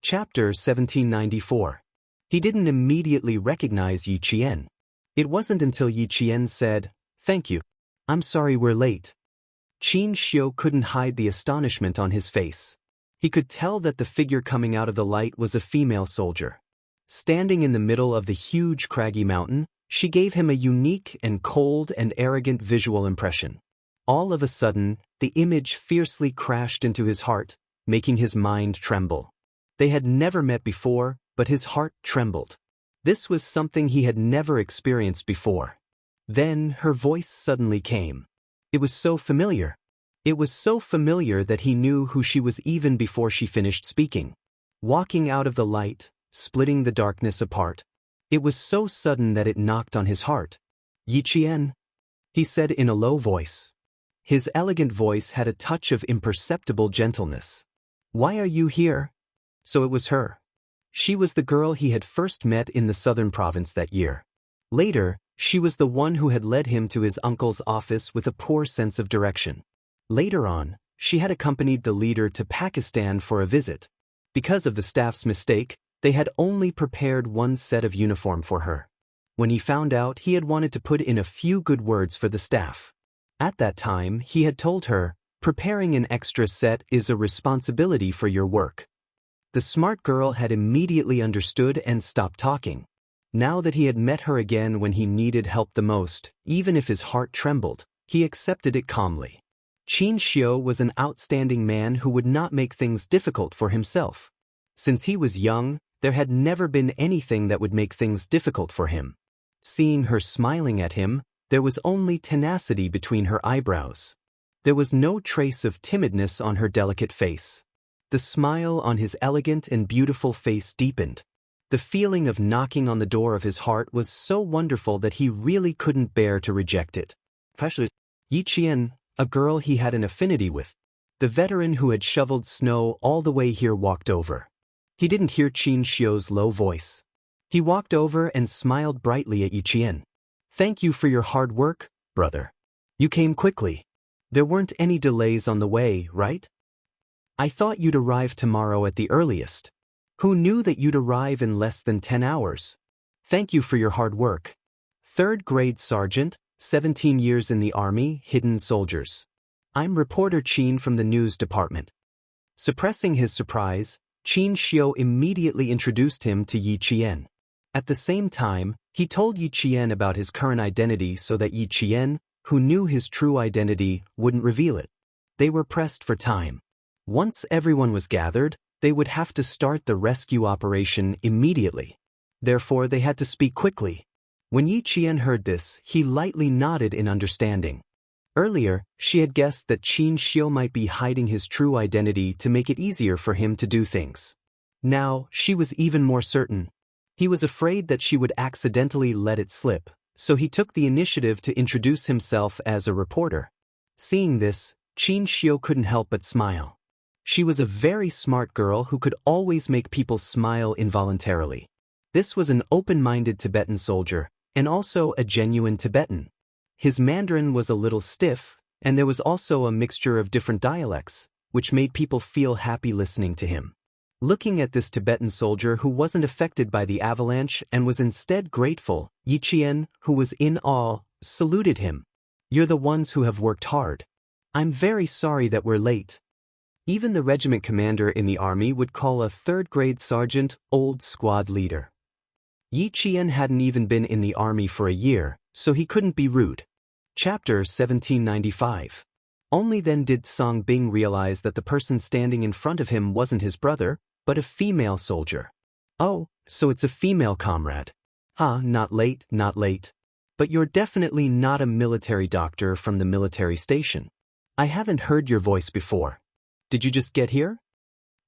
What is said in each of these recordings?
Chapter 1794. He didn't immediately recognize Yi Qian. It wasn't until Yi Qian said, "Thank you. I'm sorry we're late." Qin Xiu couldn't hide the astonishment on his face. He could tell that the figure coming out of the light was a female soldier. Standing in the middle of the huge craggy mountain, she gave him a unique and cold and arrogant visual impression. All of a sudden, the image fiercely crashed into his heart, making his mind tremble. They had never met before, but his heart trembled. This was something he had never experienced before. Then her voice suddenly came. It was so familiar. It was so familiar that he knew who she was even before she finished speaking. Walking out of the light, splitting the darkness apart. It was so sudden that it knocked on his heart. "Yi Qian," he said in a low voice. His elegant voice had a touch of imperceptible gentleness. "Why are you here?" So it was her. She was the girl he had first met in the southern province that year. Later, she was the one who had led him to his uncle's office with a poor sense of direction. Later on, she had accompanied the leader to Pakistan for a visit. Because of the staff's mistake, they had only prepared one set of uniform for her. When he found out, he had wanted to put in a few good words for the staff. At that time, he had told her, "Preparing an extra set is a responsibility for your work." The smart girl had immediately understood and stopped talking. Now that he had met her again when he needed help the most, even if his heart trembled, he accepted it calmly. Qin Xiu was an outstanding man who would not make things difficult for himself. Since he was young, there had never been anything that would make things difficult for him. Seeing her smiling at him, there was only tenacity between her eyebrows. There was no trace of timidness on her delicate face. The smile on his elegant and beautiful face deepened. The feeling of knocking on the door of his heart was so wonderful that he really couldn't bear to reject it. Especially Yi Qian, a girl he had an affinity with. The veteran who had shoveled snow all the way here walked over. He didn't hear Qin Xiu's low voice. He walked over and smiled brightly at Yi Qian. "Thank you for your hard work, brother. You came quickly. There weren't any delays on the way, right? I thought you'd arrive tomorrow at the earliest. Who knew that you'd arrive in less than 10 hours? Thank you for your hard work." Third grade sergeant, 17 years in the army, hidden soldiers. "I'm reporter Qin from the news department." Suppressing his surprise, Qin Xiu immediately introduced him to Yi Qian. At the same time, he told Yi Qian about his current identity so that Yi Qian, who knew his true identity, wouldn't reveal it. They were pressed for time. Once everyone was gathered, they would have to start the rescue operation immediately. Therefore, they had to speak quickly. When Yi Qian heard this, he lightly nodded in understanding. Earlier, she had guessed that Qin Xiu might be hiding his true identity to make it easier for him to do things. Now, she was even more certain. He was afraid that she would accidentally let it slip, so he took the initiative to introduce himself as a reporter. Seeing this, Qin Xiu couldn't help but smile. She was a very smart girl who could always make people smile involuntarily. This was an open-minded Tibetan soldier, and also a genuine Tibetan. His Mandarin was a little stiff, and there was also a mixture of different dialects, which made people feel happy listening to him. Looking at this Tibetan soldier who wasn't affected by the avalanche and was instead grateful, Yi Qian, who was in awe, saluted him. "You're the ones who have worked hard. I'm very sorry that we're late." Even the regiment commander in the army would call a third-grade sergeant old squad leader. Yi Qian hadn't even been in the army for a year, so he couldn't be rude. Chapter 1795. Only then did Song Bing realize that the person standing in front of him wasn't his brother, but a female soldier. "Oh, so it's a female comrade. Not late, not late. But you're definitely not a military doctor from the military station. I haven't heard your voice before. Did you just get here?"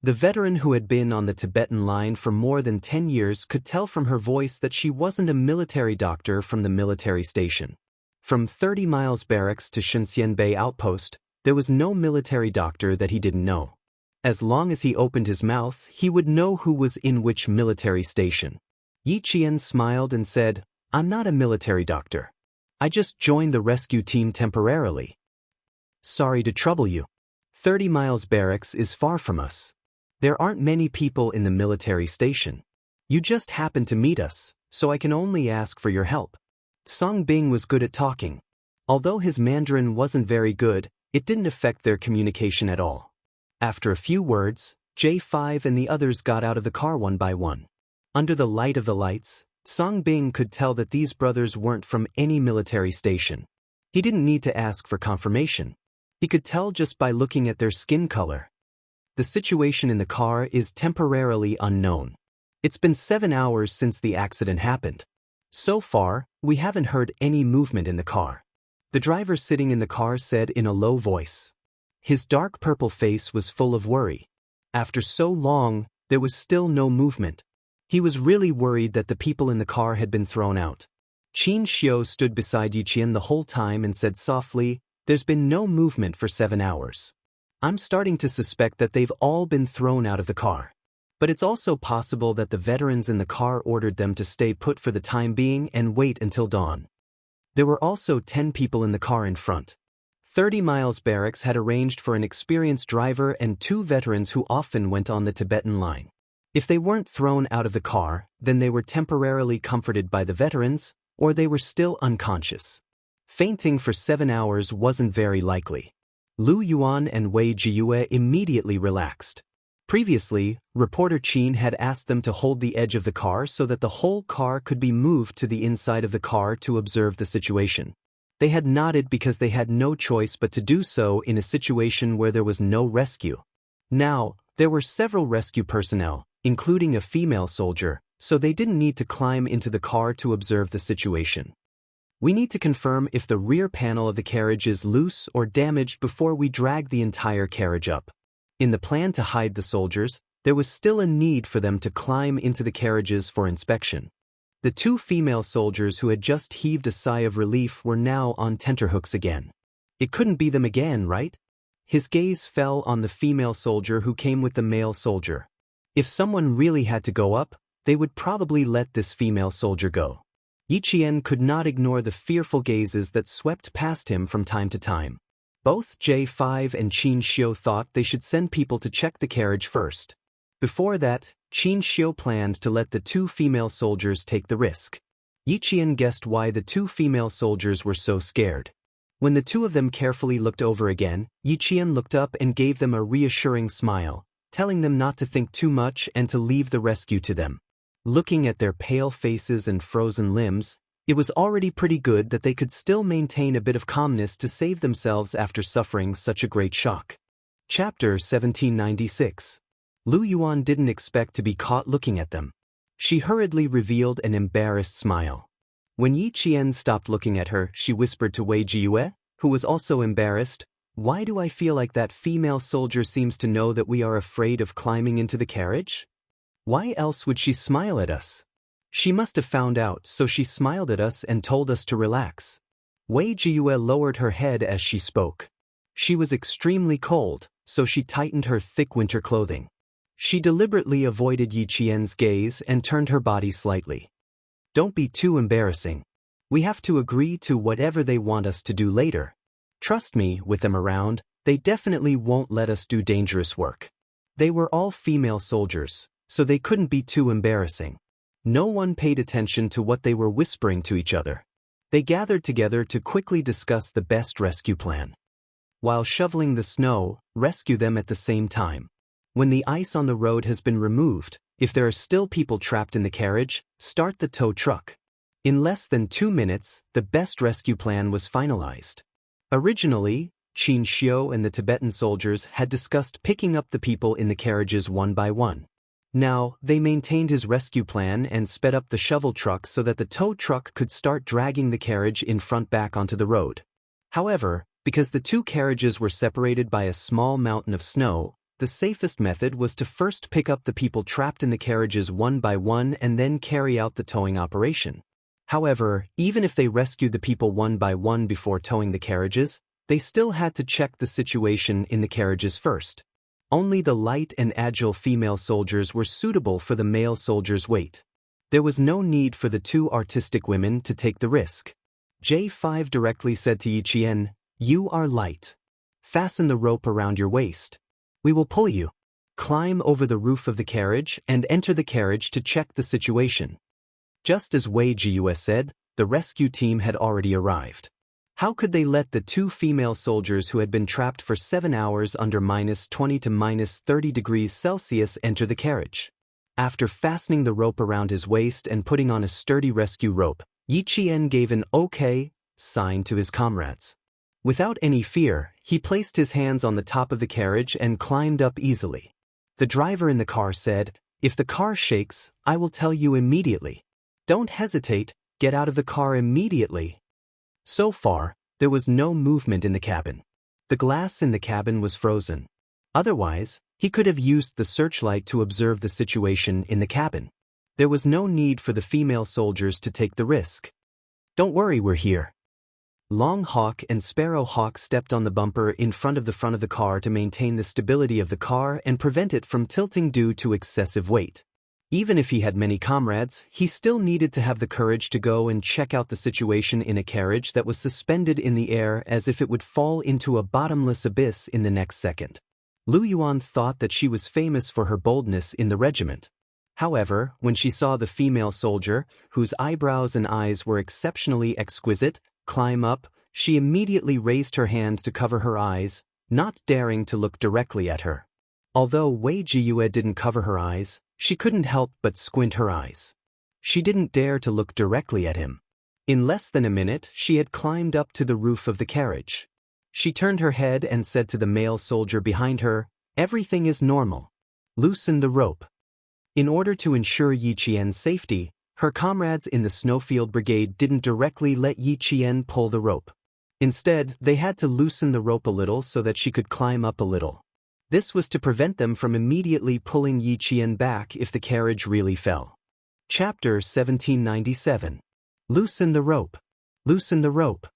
The veteran who had been on the Tibetan line for more than 10 years could tell from her voice that she wasn't a military doctor from the military station. From 30 miles barracks to Shenzhen Bay outpost, there was no military doctor that he didn't know. As long as he opened his mouth, he would know who was in which military station. Yi Qian smiled and said, "I'm not a military doctor. I just joined the rescue team temporarily. Sorry to trouble you. 30 miles barracks is far from us. There aren't many people in the military station. You just happened to meet us, so I can only ask for your help. Song Bing was good at talking. Although his Mandarin wasn't very good, it didn't affect their communication at all. After a few words, J5 and the others got out of the car one by one. Under the light of the lights, Song Bing could tell that these brothers weren't from any military station. He didn't need to ask for confirmation. He could tell just by looking at their skin color. The situation in the car is temporarily unknown. It's been 7 hours since the accident happened. So far, we haven't heard any movement in the car. The driver sitting in the car said in a low voice. His dark purple face was full of worry. After so long, there was still no movement. He was really worried that the people in the car had been thrown out. Qin Xiu stood beside Yiqian the whole time and said softly, "There's been no movement for 7 hours. I'm starting to suspect that they've all been thrown out of the car. But it's also possible that the veterans in the car ordered them to stay put for the time being and wait until dawn." There were also 10 people in the car in front. 30 Miles Barracks had arranged for an experienced driver and 2 veterans who often went on the Tibetan line. If they weren't thrown out of the car, then they were temporarily comforted by the veterans, or they were still unconscious. Fainting for 7 hours wasn't very likely. Lu Yuan and Wei Jiyue immediately relaxed. Previously, reporter Qin had asked them to hold the edge of the car so that the whole car could be moved to the inside of the car to observe the situation. They had nodded because they had no choice but to do so in a situation where there was no rescue. Now, there were several rescue personnel, including a female soldier, so they didn't need to climb into the car to observe the situation. We need to confirm if the rear panel of the carriage is loose or damaged before we drag the entire carriage up. In the plan to hide the soldiers, there was still a need for them to climb into the carriages for inspection. The 2 female soldiers who had just heaved a sigh of relief were now on tenterhooks again. It couldn't be them again, right? His gaze fell on the female soldier who came with the male soldier. If someone really had to go up, they would probably let this female soldier go. Yiqian could not ignore the fearful gazes that swept past him from time to time. Both J5 and Qin Xiu thought they should send people to check the carriage first. Before that, Qin Xiu planned to let the 2 female soldiers take the risk. Yiqian guessed why the 2 female soldiers were so scared. When the 2 of them carefully looked over again, Yiqian looked up and gave them a reassuring smile, telling them not to think too much and to leave the rescue to them. Looking at their pale faces and frozen limbs, it was already pretty good that they could still maintain a bit of calmness to save themselves after suffering such a great shock. Chapter 1796. Lu Yuan didn't expect to be caught looking at them. She hurriedly revealed an embarrassed smile. When Yi Qian stopped looking at her, she whispered to Wei Jiyue, who was also embarrassed, "Why do I feel like that female soldier seems to know that we are afraid of climbing into the carriage? Why else would she smile at us? She must have found out, so she smiled at us and told us to relax." Wei Jiyue lowered her head as she spoke. She was extremely cold, so she tightened her thick winter clothing. She deliberately avoided Yi Qian's gaze and turned her body slightly. "Don't be too embarrassing. We have to agree to whatever they want us to do later. Trust me, with them around, they definitely won't let us do dangerous work." They were all female soldiers, so they couldn't be too embarrassing. No one paid attention to what they were whispering to each other. They gathered together to quickly discuss the best rescue plan. While shoveling the snow, rescue them at the same time. When the ice on the road has been removed, if there are still people trapped in the carriage, start the tow truck. In less than 2 minutes, the best rescue plan was finalized. Originally, Qin Xiu and the Tibetan soldiers had discussed picking up the people in the carriages one by one. Now, they maintained his rescue plan and sped up the shovel truck so that the tow truck could start dragging the carriage in front back onto the road. However, because the 2 carriages were separated by a small mountain of snow, the safest method was to first pick up the people trapped in the carriages one by one and then carry out the towing operation. However, even if they rescued the people one by one before towing the carriages, they still had to check the situation in the carriages first. Only the light and agile female soldiers were suitable for the male soldiers' weight. There was no need for the 2 artistic women to take the risk. J5 directly said to Yi Qian, "You are light. Fasten the rope around your waist. We will pull you." climb over the roof of the carriage and enter the carriage to check the situation. Just as Wei Jiyue said, the rescue team had already arrived. How could they let the two female soldiers who had been trapped for 7 hours under -20 to -30 degrees Celsius enter the carriage? After fastening the rope around his waist and putting on a sturdy rescue rope, Yi Qian gave an "okay" sign to his comrades. Without any fear, he placed his hands on the top of the carriage and climbed up easily. The driver in the car said, "If the car shakes, I will tell you immediately. Don't hesitate, get out of the car immediately." So far, there was no movement in the cabin. The glass in the cabin was frozen. Otherwise, he could have used the searchlight to observe the situation in the cabin. There was no need for the female soldiers to take the risk. "Don't worry, we're here." Long Hawk and Sparrow Hawk stepped on the bumper in front of the car to maintain the stability of the car and prevent it from tilting due to excessive weight. Even if he had many comrades, he still needed to have the courage to go and check out the situation in a carriage that was suspended in the air as if it would fall into a bottomless abyss in the next second. Lu Yuan thought that she was famous for her boldness in the regiment. However, when she saw the female soldier, whose eyebrows and eyes were exceptionally exquisite, climb up, she immediately raised her hand to cover her eyes, not daring to look directly at her. Although Wei Jiyue didn't cover her eyes, she couldn't help but squint her eyes. She didn't dare to look directly at him. In less than a minute, she had climbed up to the roof of the carriage. She turned her head and said to the male soldier behind her, "Everything is normal. Loosen the rope." In order to ensure Yi Qian's safety, her comrades in the Snowfield Brigade didn't directly let Yi Qian pull the rope. Instead, they had to loosen the rope a little so that she could climb up a little. This was to prevent them from immediately pulling Yi Qian back if the carriage really fell. Chapter 1797. Loosen the rope. Loosen the rope.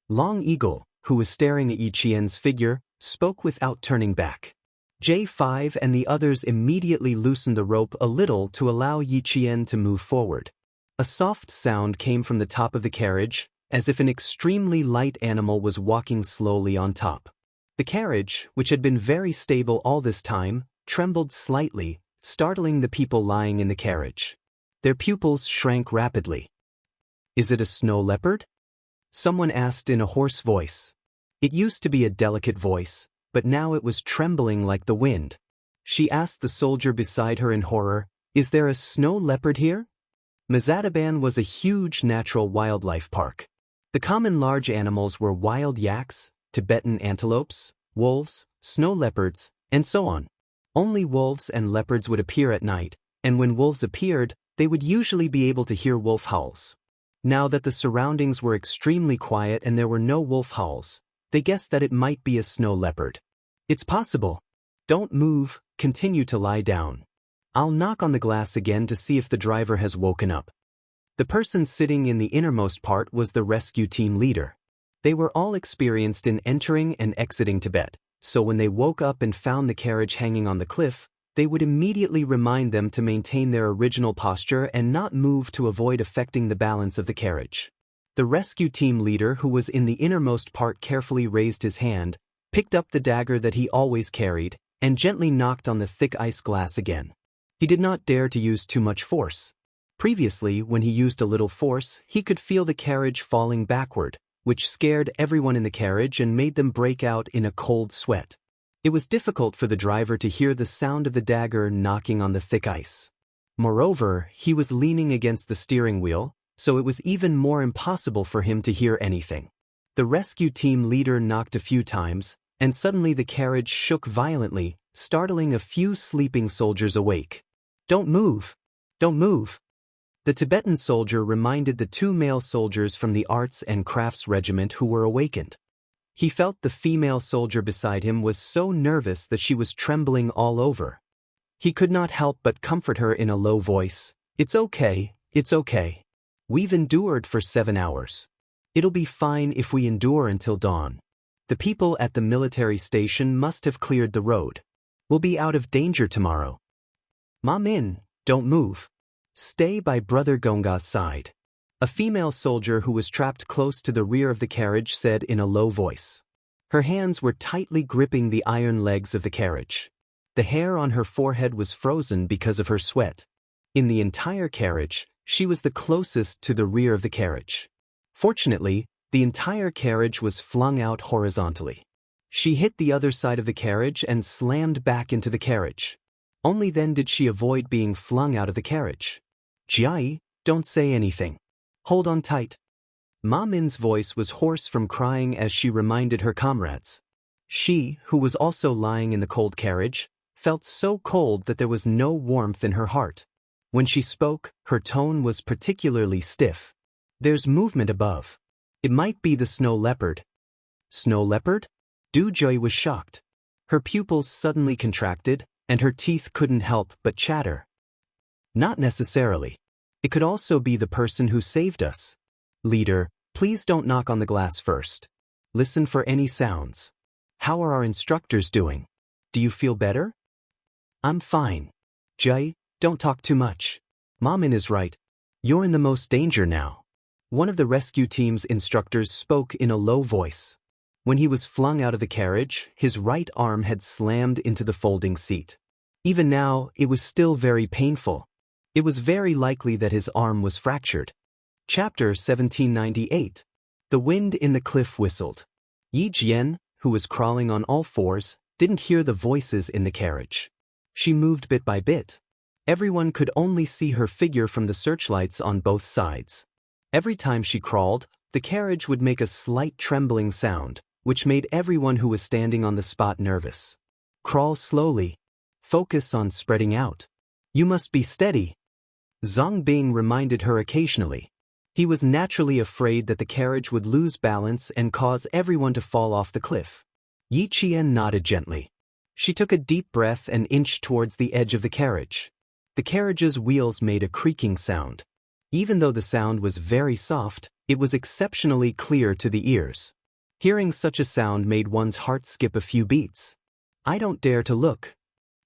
Long Eagle, who was staring at Yi Qian's figure, spoke without turning back. J5 and the others immediately loosened the rope a little to allow Yi Qian to move forward. A soft sound came from the top of the carriage, as if an extremely light animal was walking slowly on top. The carriage, which had been very stable all this time, trembled slightly, startling the people lying in the carriage. Their pupils shrank rapidly. "Is it a snow leopard?" someone asked in a hoarse voice. It used to be a delicate voice, but now it was trembling like the wind. She asked the soldier beside her in horror, "Is there a snow leopard here?" Mazadaban was a huge natural wildlife park. The common large animals were wild yaks, Tibetan antelopes, wolves, snow leopards, and so on. Only wolves and leopards would appear at night, and when wolves appeared, they would usually be able to hear wolf howls. Now that the surroundings were extremely quiet and there were no wolf howls, they guessed that it might be a snow leopard. "It's possible. Don't move, continue to lie down. I'll knock on the glass again to see if the driver has woken up." The person sitting in the innermost part was the rescue team leader. They were all experienced in entering and exiting Tibet, so when they woke up and found the carriage hanging on the cliff, they would immediately remind them to maintain their original posture and not move to avoid affecting the balance of the carriage. The rescue team leader, who was in the innermost part, carefully raised his hand, picked up the dagger that he always carried, and gently knocked on the thick ice glass again. He did not dare to use too much force. Previously, when he used a little force, he could feel the carriage falling backward, which scared everyone in the carriage and made them break out in a cold sweat. It was difficult for the driver to hear the sound of the dagger knocking on the thick ice. Moreover, he was leaning against the steering wheel, so it was even more impossible for him to hear anything. The rescue team leader knocked a few times, and suddenly the carriage shook violently, startling a few sleeping soldiers awake. "Don't move! Don't move!" The Tibetan soldier reminded the two male soldiers from the Arts and Crafts Regiment who were awakened. He felt the female soldier beside him was so nervous that she was trembling all over. He could not help but comfort her in a low voice. "It's okay, it's okay. We've endured for 7 hours. It'll be fine if we endure until dawn. The people at the military station must have cleared the road. We'll be out of danger tomorrow. Ma Min, don't move. Stay by Brother Gonga's side." A female soldier who was trapped close to the rear of the carriage said in a low voice. Her hands were tightly gripping the iron legs of the carriage. The hair on her forehead was frozen because of her sweat. In the entire carriage, she was the closest to the rear of the carriage. Fortunately, the entire carriage was flung out horizontally. She hit the other side of the carriage and slammed back into the carriage. Only then did she avoid being flung out of the carriage. Jiai, don't say anything. Hold on tight. Ma Min's voice was hoarse from crying as she reminded her comrades. She, who was also lying in the cold carriage, felt so cold that there was no warmth in her heart. When she spoke, her tone was particularly stiff. There's movement above. It might be the snow leopard. Snow leopard? Du Joy was shocked. Her pupils suddenly contracted, and her teeth couldn't help but chatter. Not necessarily. It could also be the person who saved us. Leader, please don't knock on the glass first. Listen for any sounds. How are our instructors doing? Do you feel better? I'm fine. Jai, don't talk too much. Ma Min is right. You're in the most danger now. One of the rescue team's instructors spoke in a low voice. When he was flung out of the carriage, his right arm had slammed into the folding seat. Even now, it was still very painful. It was very likely that his arm was fractured. Chapter 1798. The wind in the cliff whistled. Yi Jian, who was crawling on all fours, didn't hear the voices in the carriage. She moved bit by bit. Everyone could only see her figure from the searchlights on both sides. Every time she crawled, the carriage would make a slight trembling sound, which made everyone who was standing on the spot nervous. Crawl slowly. Focus on spreading out. You must be steady. Zhang Bing reminded her occasionally. He was naturally afraid that the carriage would lose balance and cause everyone to fall off the cliff. Yi Qian nodded gently. She took a deep breath and inched towards the edge of the carriage. The carriage's wheels made a creaking sound. Even though the sound was very soft, it was exceptionally clear to the ears. Hearing such a sound made one's heart skip a few beats. I don't dare to look.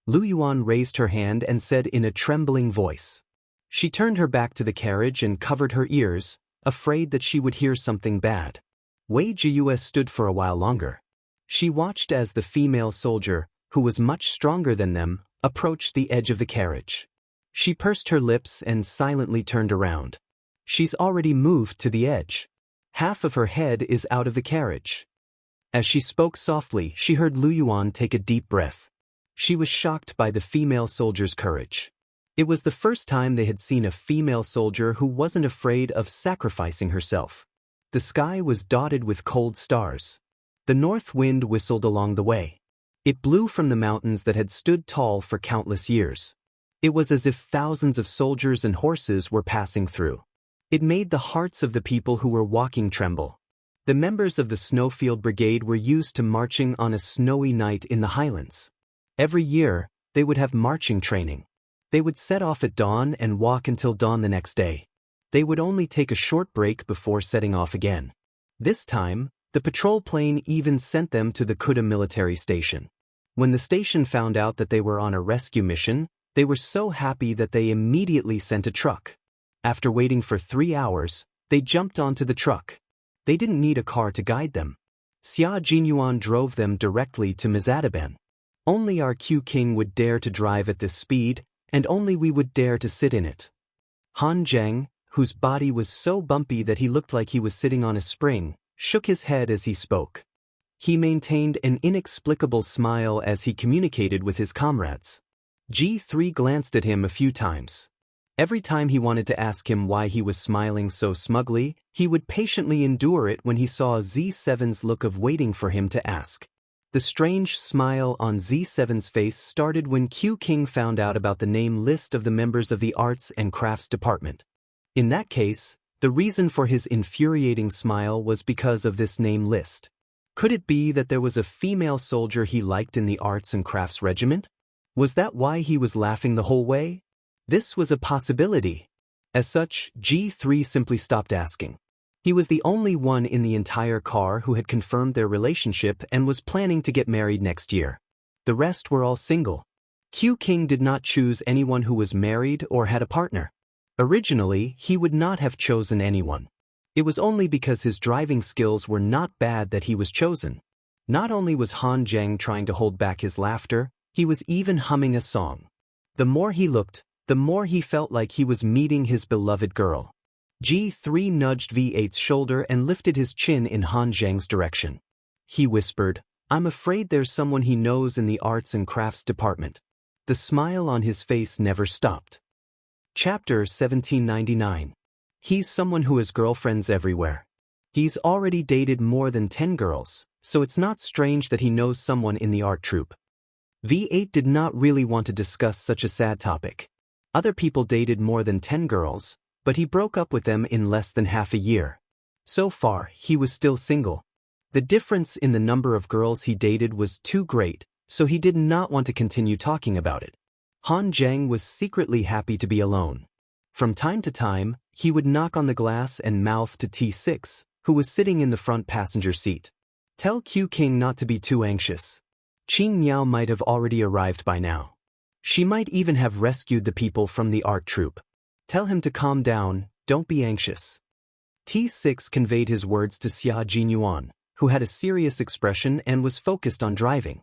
Lu Yuan raised her hand and said in a trembling voice. She turned her back to the carriage and covered her ears, afraid that she would hear something bad. Wei Jiyue stood for a while longer. She watched as the female soldier, who was much stronger than them, approached the edge of the carriage. She pursed her lips and silently turned around. She's already moved to the edge. Half of her head is out of the carriage. As she spoke softly, she heard Lu Yuan take a deep breath. She was shocked by the female soldier's courage. It was the first time they had seen a female soldier who wasn't afraid of sacrificing herself. The sky was dotted with cold stars. The north wind whistled along the way. It blew from the mountains that had stood tall for countless years. It was as if thousands of soldiers and horses were passing through. It made the hearts of the people who were walking tremble. The members of the Snowfield Brigade were used to marching on a snowy night in the highlands. Every year, they would have marching training. They would set off at dawn and walk until dawn the next day. They would only take a short break before setting off again. This time, the patrol plane even sent them to the Kuta military station. When the station found out that they were on a rescue mission, they were so happy that they immediately sent a truck. After waiting for 3 hours, they jumped onto the truck. They didn't need a car to guide them. Xia Jinyuan drove them directly to Mazadaban. Only our Q King would dare to drive at this speed, and only we would dare to sit in it. Han Zheng, whose body was so bumpy that he looked like he was sitting on a spring, shook his head as he spoke. He maintained an inexplicable smile as he communicated with his comrades. G3 glanced at him a few times. Every time he wanted to ask him why he was smiling so smugly, he would patiently endure it when he saw Z7's look of waiting for him to ask. The strange smile on Z7's face started when Q King found out about the name list of the members of the Arts and Crafts Department. In that case, the reason for his infuriating smile was because of this name list. Could it be that there was a female soldier he liked in the Arts and Crafts Regiment? Was that why he was laughing the whole way? This was a possibility. As such, G3 simply stopped asking. He was the only one in the entire car who had confirmed their relationship and was planning to get married next year. The rest were all single. Q King did not choose anyone who was married or had a partner. Originally, he would not have chosen anyone. It was only because his driving skills were not bad that he was chosen. Not only was Han Zheng trying to hold back his laughter, He was even humming a song. The more he looked, the more he felt like he was meeting his beloved girl. G3 nudged V8's shoulder and lifted his chin in Han Zhang's direction. He whispered, "I'm afraid there's someone he knows in the arts and crafts department." The smile on his face never stopped. Chapter 1799. He's someone who has girlfriends everywhere. He's already dated more than 10 girls, so it's not strange that he knows someone in the art troupe. V8 did not really want to discuss such a sad topic. Other people dated more than 10 girls, but he broke up with them in less than half a year. So far, he was still single. The difference in the number of girls he dated was too great, so he did not want to continue talking about it. Han Zhang was secretly happy to be alone. From time to time, he would knock on the glass and mouth to T6, who was sitting in the front passenger seat. "Tell Q King not to be too anxious. Qing Miao might have already arrived by now. She might even have rescued the people from the art troupe. Tell him to calm down, don't be anxious." T6 conveyed his words to Xia Jinyuan, who had a serious expression and was focused on driving.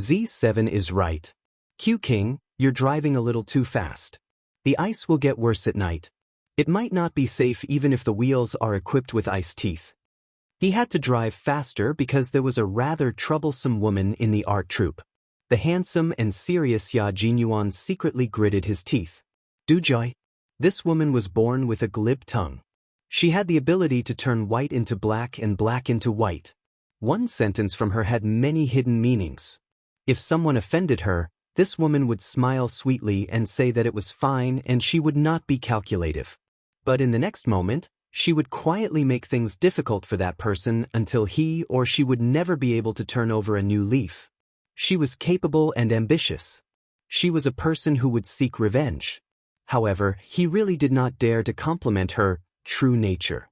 Z7 is right. Q King, you're driving a little too fast. The ice will get worse at night. It might not be safe even if the wheels are equipped with ice teeth. He had to drive faster because there was a rather troublesome woman in the art troupe. The handsome and serious Xia Jinyuan secretly gritted his teeth. Du Joy. This woman was born with a glib tongue. She had the ability to turn white into black and black into white. One sentence from her had many hidden meanings. If someone offended her, this woman would smile sweetly and say that it was fine and she would not be calculative. But in the next moment, she would quietly make things difficult for that person until he or she would never be able to turn over a new leaf. She was capable and ambitious. She was a person who would seek revenge. However, he really did not dare to compliment her true nature.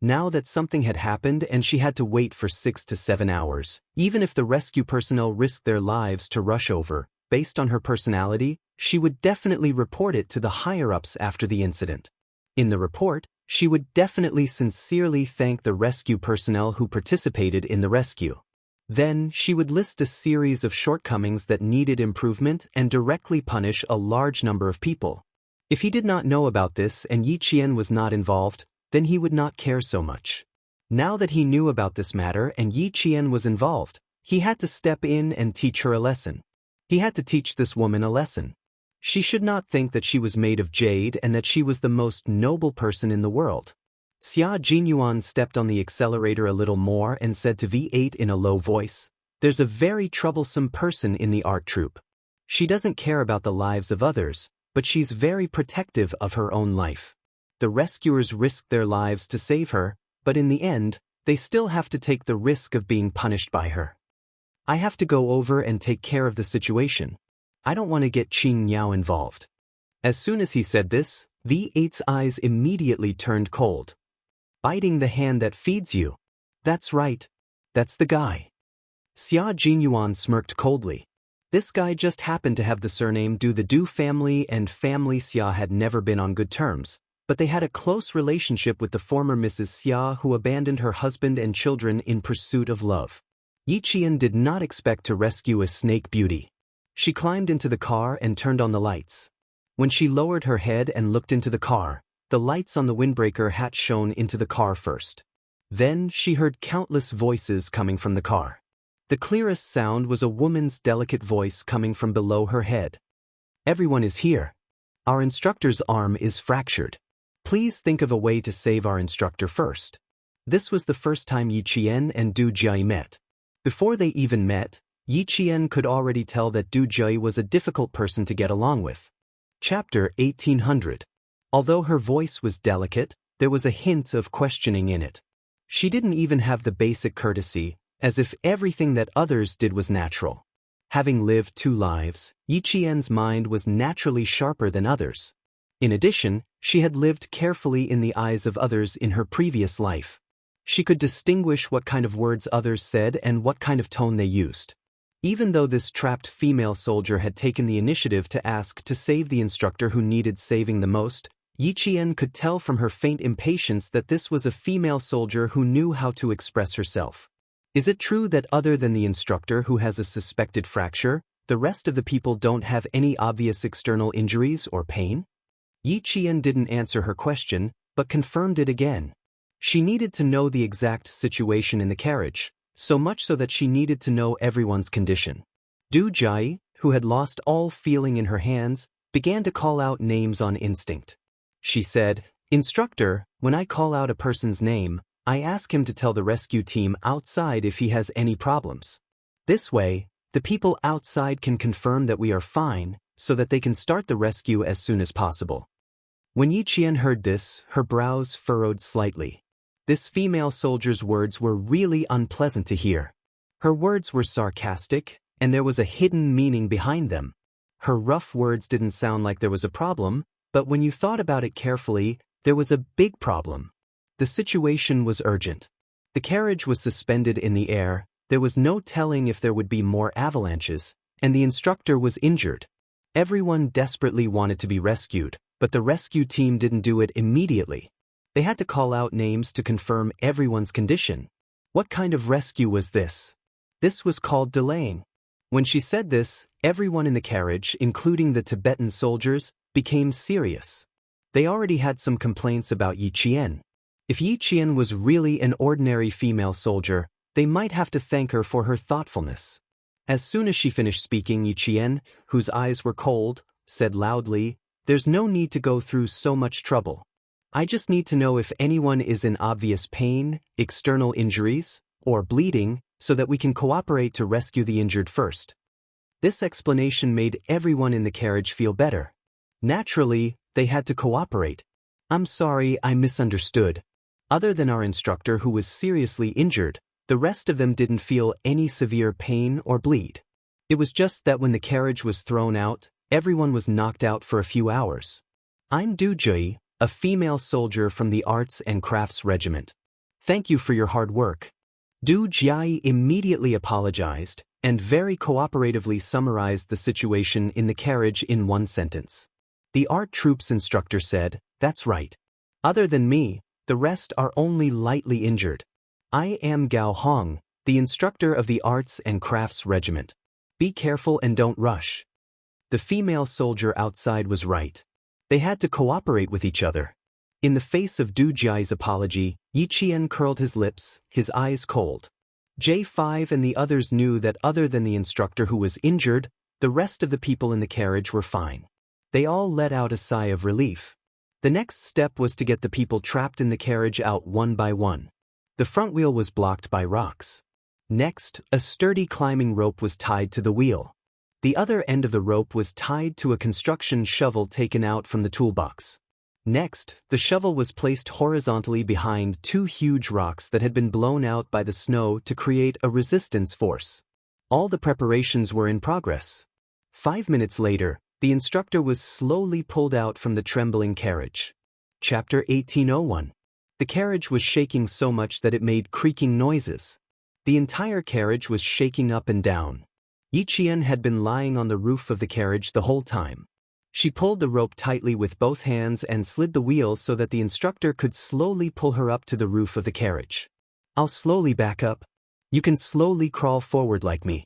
Now that something had happened and she had to wait for 6 to 7 hours, even if the rescue personnel risked their lives to rush over, based on her personality, she would definitely report it to the higher-ups after the incident. In the report, she would definitely sincerely thank the rescue personnel who participated in the rescue. Then, she would list a series of shortcomings that needed improvement and directly punish a large number of people. If he did not know about this and Yi Qian was not involved, then he would not care so much. Now that he knew about this matter and Yi Qian was involved, he had to step in and teach her a lesson. He had to teach this woman a lesson. She should not think that she was made of jade and that she was the most noble person in the world. Xia Jinyuan stepped on the accelerator a little more and said to V8 in a low voice, "There's a very troublesome person in the art troupe. She doesn't care about the lives of others, but she's very protective of her own life. The rescuers risked their lives to save her, but in the end, they still have to take the risk of being punished by her. I have to go over and take care of the situation. I don't want to get Qing Miao involved." As soon as he said this, V8's eyes immediately turned cold. "Biting the hand that feeds you. That's right. That's the guy." Xia Jinyuan smirked coldly. This guy just happened to have the surname Du. The Du family and family Xia had never been on good terms, but they had a close relationship with the former Mrs. Xia who abandoned her husband and children in pursuit of love. Yi Qian did not expect to rescue a snake beauty. She climbed into the car and turned on the lights. When she lowered her head and looked into the car, the lights on the windbreaker hatch shone into the car first. Then she heard countless voices coming from the car. The clearest sound was a woman's delicate voice coming from below her head. "Everyone is here. Our instructor's arm is fractured. Please think of a way to save our instructor first." This was the first time Yi Qian and Du Jie met. Before they even met, Yi Qian could already tell that Du Jie was a difficult person to get along with. Chapter 1800. Although her voice was delicate, there was a hint of questioning in it. She didn't even have the basic courtesy, as if everything that others did was natural. Having lived 2 lives, Yi Qian's mind was naturally sharper than others. In addition, she had lived carefully in the eyes of others in her previous life. She could distinguish what kind of words others said and what kind of tone they used. Even though this trapped female soldier had taken the initiative to ask to save the instructor who needed saving the most, Yi Qian could tell from her faint impatience that this was a female soldier who knew how to express herself. Is it true that other than the instructor who has a suspected fracture, the rest of the people don't have any obvious external injuries or pain? Yi Qian didn't answer her question, but confirmed it again. She needed to know the exact situation in the carriage, so much so that she needed to know everyone's condition. Du Jai, who had lost all feeling in her hands, began to call out names on instinct. She said, "Instructor, when I call out a person's name, I ask him to tell the rescue team outside if he has any problems. This way, the people outside can confirm that we are fine, so that they can start the rescue as soon as possible." When Yi Qian heard this, her brows furrowed slightly. This female soldier's words were really unpleasant to hear. Her words were sarcastic, and there was a hidden meaning behind them. Her rough words didn't sound like there was a problem, but when you thought about it carefully, there was a big problem. The situation was urgent. The carriage was suspended in the air, there was no telling if there would be more avalanches, and the instructor was injured. Everyone desperately wanted to be rescued, but the rescue team didn't do it immediately. They had to call out names to confirm everyone's condition. What kind of rescue was this? This was called delaying. When she said this, everyone in the carriage, including the Tibetan soldiers, became serious. They already had some complaints about Yi Qian. If Yi Qian was really an ordinary female soldier, they might have to thank her for her thoughtfulness. As soon as she finished speaking, Yi Qian, whose eyes were cold, said loudly, "There's no need to go through so much trouble. I just need to know if anyone is in obvious pain, external injuries, or bleeding, so that we can cooperate to rescue the injured first." This explanation made everyone in the carriage feel better. Naturally, they had to cooperate. "I'm sorry, I misunderstood. Other than our instructor who was seriously injured, the rest of them didn't feel any severe pain or bleed. It was just that when the carriage was thrown out, everyone was knocked out for a few hours. I'm Du Jui, a female soldier from the Arts and Crafts Regiment. Thank you for your hard work." Du Jai immediately apologized and very cooperatively summarized the situation in the carriage in one sentence. The art troops instructor said, "That's right. Other than me, the rest are only lightly injured. I am Gao Hong, the instructor of the Arts and Crafts Regiment. Be careful and don't rush." The female soldier outside was right. They had to cooperate with each other. In the face of Du Jai's apology, Yi Qian curled his lips, his eyes cold. J5 and the others knew that other than the instructor who was injured, the rest of the people in the carriage were fine. They all let out a sigh of relief. The next step was to get the people trapped in the carriage out one by one. The front wheel was blocked by rocks. Next, a sturdy climbing rope was tied to the wheel. The other end of the rope was tied to a construction shovel taken out from the toolbox. Next, the shovel was placed horizontally behind two huge rocks that had been blown out by the snow to create a resistance force. All the preparations were in progress. 5 minutes later, the instructor was slowly pulled out from the trembling carriage. Chapter 1801. The carriage was shaking so much that it made creaking noises. The entire carriage was shaking up and down. Yi Qian had been lying on the roof of the carriage the whole time. She pulled the rope tightly with both hands and slid the wheel so that the instructor could slowly pull her up to the roof of the carriage. "I'll slowly back up. You can slowly crawl forward like me."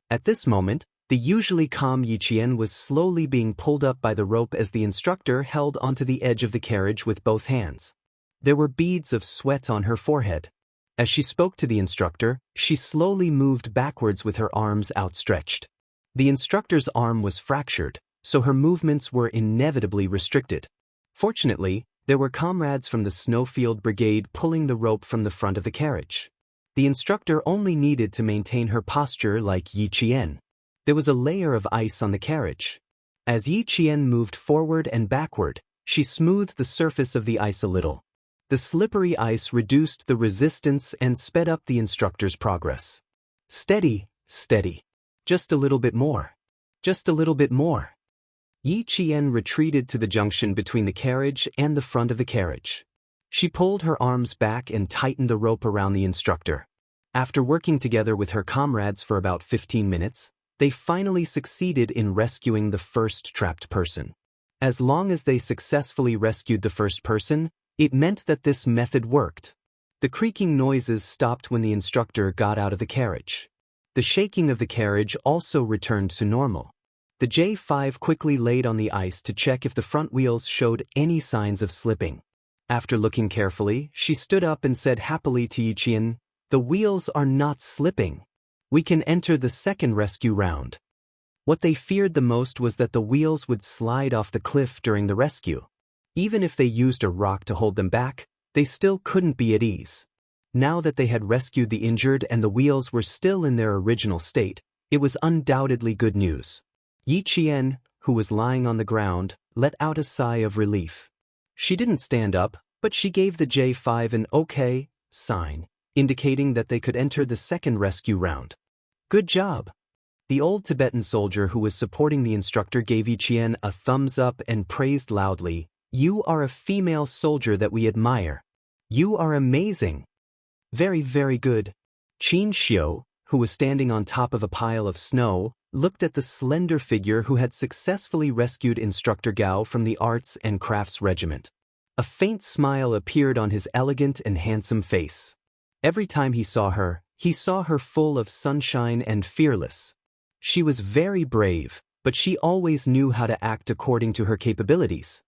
At this moment, the usually calm Yi Qian was slowly being pulled up by the rope as the instructor held onto the edge of the carriage with both hands. There were beads of sweat on her forehead. As she spoke to the instructor, she slowly moved backwards with her arms outstretched. The instructor's arm was fractured, so her movements were inevitably restricted. Fortunately, there were comrades from the Snowfield Brigade pulling the rope from the front of the carriage. The instructor only needed to maintain her posture like Yi Qian. There was a layer of ice on the carriage. As Yi Qian moved forward and backward, she smoothed the surface of the ice a little. The slippery ice reduced the resistance and sped up the instructor's progress. "Steady, steady. Just a little bit more. Just a little bit more." Yi Qian retreated to the junction between the carriage and the front of the carriage. She pulled her arms back and tightened the rope around the instructor. After working together with her comrades for about 15 minutes, they finally succeeded in rescuing the first trapped person. As long as they successfully rescued the first person, it meant that this method worked. The creaking noises stopped when the instructor got out of the carriage. The shaking of the carriage also returned to normal. The J5 quickly laid on the ice to check if the front wheels showed any signs of slipping. After looking carefully, she stood up and said happily to Yiqian, "The wheels are not slipping. We can enter the second rescue round." What they feared the most was that the wheels would slide off the cliff during the rescue. Even if they used a rock to hold them back, they still couldn't be at ease. Now that they had rescued the injured and the wheels were still in their original state, it was undoubtedly good news. Yiqian, who was lying on the ground, let out a sigh of relief. She didn't stand up, but she gave the J5 an OK sign, indicating that they could enter the second rescue round. "Good job." The old Tibetan soldier who was supporting the instructor gave Yiqian a thumbs up and praised loudly, "You are a female soldier that we admire. You are amazing." "Very, very good." Qin Xiu, who was standing on top of a pile of snow, looked at the slender figure who had successfully rescued Instructor Gao from the Arts and Crafts Regiment. A faint smile appeared on his elegant and handsome face. Every time he saw her full of sunshine and fearless. She was very brave, but she always knew how to act according to her capabilities.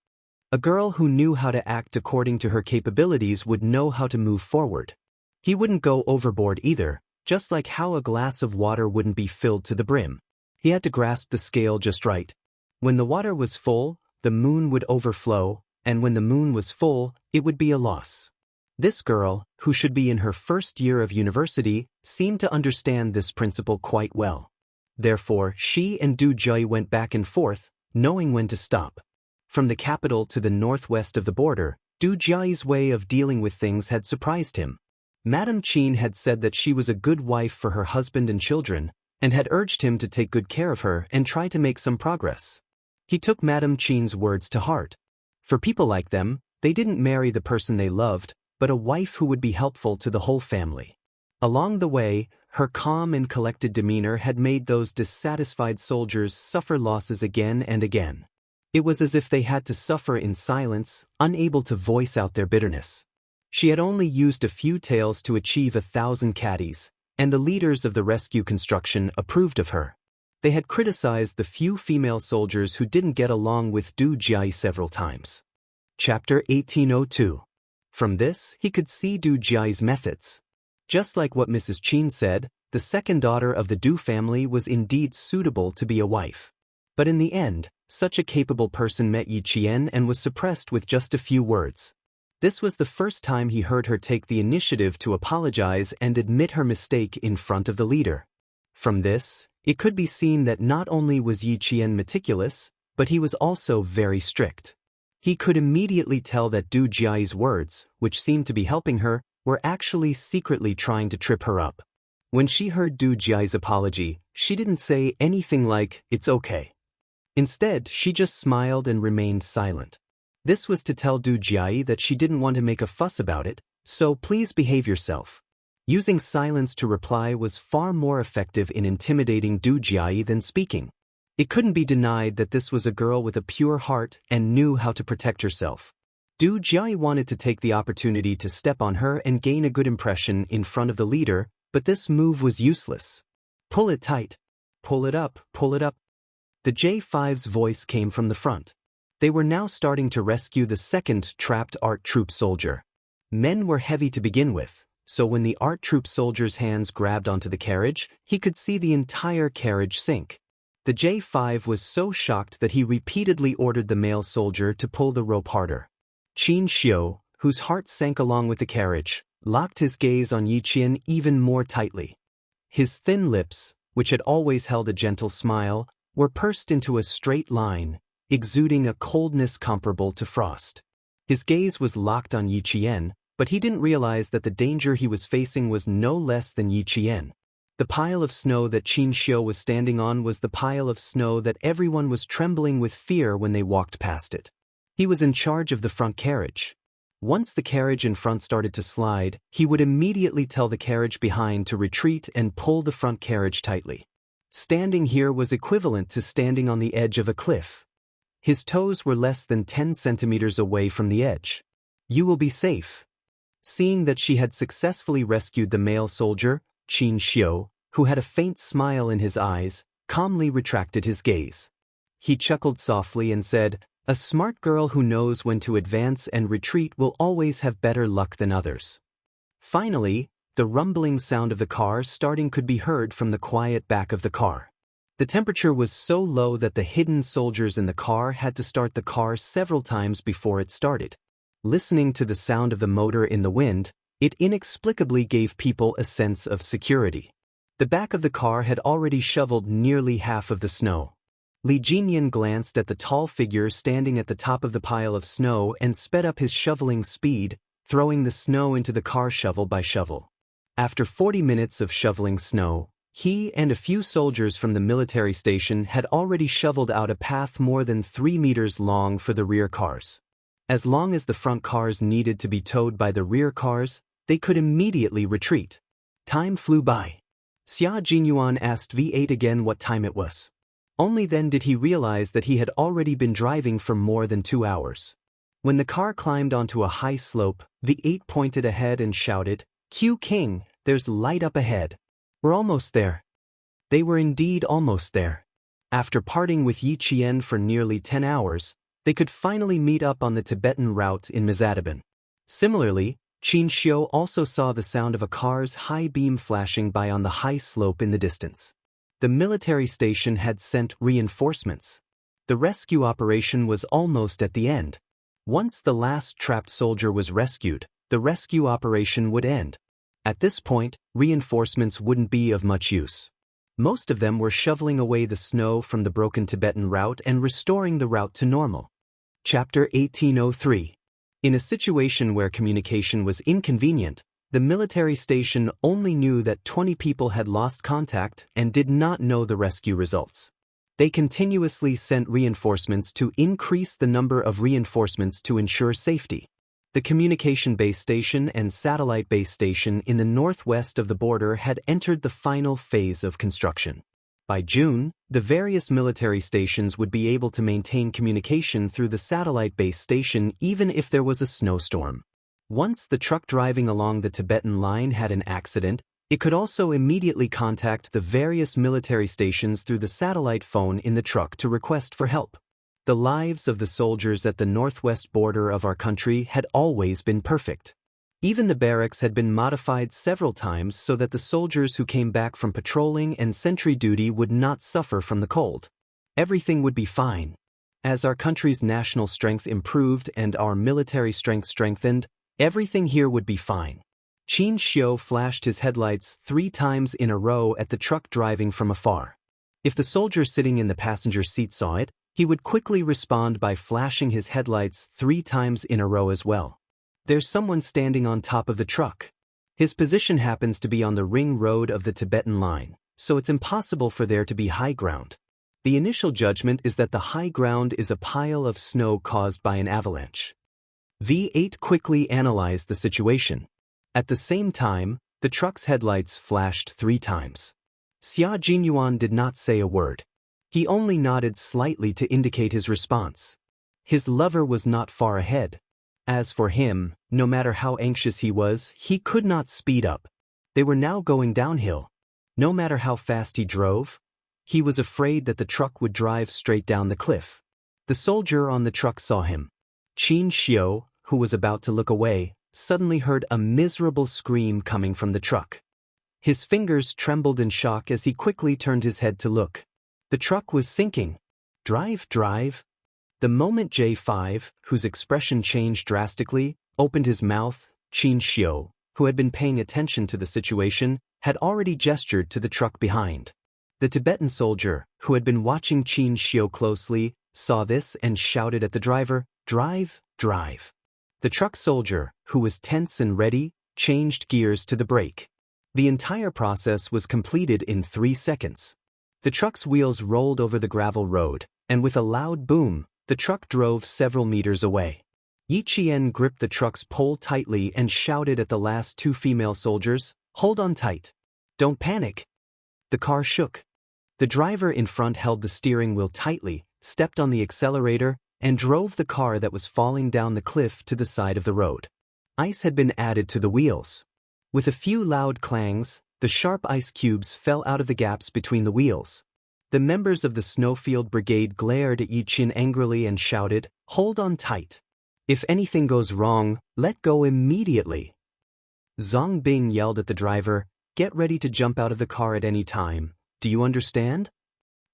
A girl who knew how to act according to her capabilities would know how to move forward. He wouldn't go overboard either, just like how a glass of water wouldn't be filled to the brim. He had to grasp the scale just right. When the water was full, the moon would overflow, and when the moon was full, it would be a loss. This girl, who should be in her first year of university, seemed to understand this principle quite well. Therefore, she and Du Jie went back and forth, knowing when to stop. From the capital to the northwest of the border, Du Jie's way of dealing with things had surprised him. Madame Qin had said that she was a good wife for her husband and children, and had urged him to take good care of her and try to make some progress. He took Madame Qin's words to heart. For people like them, they didn't marry the person they loved, but a wife who would be helpful to the whole family. Along the way, her calm and collected demeanor had made those dissatisfied soldiers suffer losses again and again. It was as if they had to suffer in silence, unable to voice out their bitterness. She had only used a few taels to achieve 1,000 caddies, and the leaders of the rescue construction approved of her. They had criticized the few female soldiers who didn't get along with Du Jie several times. Chapter 1802. From this, he could see Du Jie's methods. Just like what Mrs. Qin said, the second daughter of the Du family was indeed suitable to be a wife. But in the end, such a capable person met Yiqian and was suppressed with just a few words. This was the first time he heard her take the initiative to apologize and admit her mistake in front of the leader. From this, it could be seen that not only was Yiqian meticulous, but he was also very strict. He could immediately tell that Du Jie's words, which seemed to be helping her, were actually secretly trying to trip her up. When she heard Du Jie's apology, she didn't say anything like, "It's okay." Instead, she just smiled and remained silent. This was to tell Du Jie that she didn't want to make a fuss about it, so please behave yourself. Using silence to reply was far more effective in intimidating Du Jie than speaking. It couldn't be denied that this was a girl with a pure heart and knew how to protect herself. Du Jie wanted to take the opportunity to step on her and gain a good impression in front of the leader, but this move was useless. "Pull it tight. Pull it up, pull it up." The J5's voice came from the front. They were now starting to rescue the second trapped art troop soldier. Men were heavy to begin with, so when the art troop soldier's hands grabbed onto the carriage, he could see the entire carriage sink. The J5 was so shocked that he repeatedly ordered the male soldier to pull the rope harder. Qin Xiu, whose heart sank along with the carriage, locked his gaze on Yiqian even more tightly. His thin lips, which had always held a gentle smile, were pursed into a straight line, exuding a coldness comparable to frost. His gaze was locked on Yiqian, but he didn't realize that the danger he was facing was no less than Yiqian. The pile of snow that Qin Xiu was standing on was the pile of snow that everyone was trembling with fear when they walked past it. He was in charge of the front carriage. Once the carriage in front started to slide, he would immediately tell the carriage behind to retreat and pull the front carriage tightly. Standing here was equivalent to standing on the edge of a cliff. His toes were less than 10 centimeters away from the edge. "You will be safe." Seeing that she had successfully rescued the male soldier, Qin Xiu, who had a faint smile in his eyes, calmly retracted his gaze. He chuckled softly and said, "A smart girl who knows when to advance and retreat will always have better luck than others." Finally, the rumbling sound of the car starting could be heard from the quiet back of the car. The temperature was so low that the hidden soldiers in the car had to start the car several times before it started. Listening to the sound of the motor in the wind, it inexplicably gave people a sense of security. The back of the car had already shoveled nearly half of the snow. Li Jinyan glanced at the tall figure standing at the top of the pile of snow and sped up his shoveling speed, throwing the snow into the car shovel by shovel. After 40 minutes of shoveling snow, he and a few soldiers from the military station had already shoveled out a path more than 3 meters long for the rear cars. As long as the front cars needed to be towed by the rear cars, they could immediately retreat. Time flew by. Xia Jinyuan asked V8 again what time it was. Only then did he realize that he had already been driving for more than 2 hours. When the car climbed onto a high slope, V8 pointed ahead and shouted, "Q King, there's light up ahead. We're almost there." They were indeed almost there. After parting with Yi Qian for nearly 10 hours, they could finally meet up on the Tibetan route in Mazadaban. Similarly, Qin Xiu also saw the sound of a car's high beam flashing by on the high slope in the distance. The military station had sent reinforcements. The rescue operation was almost at the end. Once the last trapped soldier was rescued, the rescue operation would end. At this point, reinforcements wouldn't be of much use. Most of them were shoveling away the snow from the broken Tibetan route and restoring the route to normal. Chapter 1803. In a situation where communication was inconvenient, the military station only knew that 20 people had lost contact and did not know the rescue results. They continuously sent reinforcements to increase the number of reinforcements to ensure safety. The communication base station and satellite base station in the northwest of the border had entered the final phase of construction. By June, the various military stations would be able to maintain communication through the satellite base station even if there was a snowstorm. Once the truck driving along the Tibetan line had an accident, it could also immediately contact the various military stations through the satellite phone in the truck to request for help. The lives of the soldiers at the northwest border of our country had always been perfect. Even the barracks had been modified several times so that the soldiers who came back from patrolling and sentry duty would not suffer from the cold. Everything would be fine. As our country's national strength improved and our military strength strengthened, everything here would be fine. Qin Xiu flashed his headlights 3 times in a row at the truck driving from afar. If the soldier sitting in the passenger seat saw it, he would quickly respond by flashing his headlights 3 times in a row as well. There's someone standing on top of the truck. His position happens to be on the ring road of the Tibetan line, so it's impossible for there to be high ground. The initial judgment is that the high ground is a pile of snow caused by an avalanche. V8 quickly analyzed the situation. At the same time, the truck's headlights flashed 3 times. Xia Jinyuan did not say a word. He only nodded slightly to indicate his response. His lover was not far ahead. As for him, no matter how anxious he was, he could not speed up. They were now going downhill. No matter how fast he drove, he was afraid that the truck would drive straight down the cliff. The soldier on the truck saw him. Qin Xiu, who was about to look away, suddenly heard a miserable scream coming from the truck. His fingers trembled in shock as he quickly turned his head to look. The truck was sinking. Drive, drive. The moment J5, whose expression changed drastically, opened his mouth, Qin Xiu, who had been paying attention to the situation, had already gestured to the truck behind. The Tibetan soldier, who had been watching Qin Xiu closely, saw this and shouted at the driver, "Drive, drive." The truck soldier, who was tense and ready, changed gears to the brake. The entire process was completed in 3 seconds. The truck's wheels rolled over the gravel road, and with a loud boom, the truck drove several meters away. Yi Qian gripped the truck's pole tightly and shouted at the last 2 female soldiers, "Hold on tight. Don't panic." The car shook. The driver in front held the steering wheel tightly, stepped on the accelerator, and drove the car that was falling down the cliff to the side of the road. Ice had been added to the wheels. With a few loud clangs, The sharp ice cubes fell out of the gaps between the wheels. The members of the Snowfield Brigade glared at Yi Qin angrily and shouted, "Hold on tight. If anything goes wrong, let go immediately." Zhang Bing yelled at the driver, "Get ready to jump out of the car at any time. Do you understand?"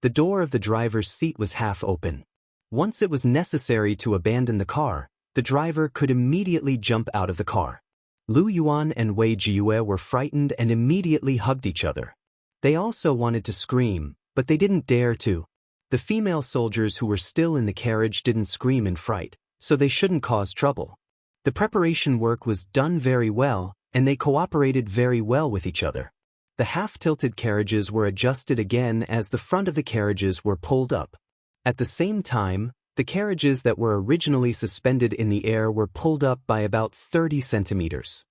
The door of the driver's seat was half open. Once it was necessary to abandon the car, the driver could immediately jump out of the car. Lu Yuan and Wei Jiyue were frightened and immediately hugged each other. They also wanted to scream, but they didn't dare to. The female soldiers who were still in the carriage didn't scream in fright, so they shouldn't cause trouble. The preparation work was done very well, and they cooperated very well with each other. The half-tilted carriages were adjusted again as the front of the carriages were pulled up. At the same time, the carriages that were originally suspended in the air were pulled up by about 30 centimeters.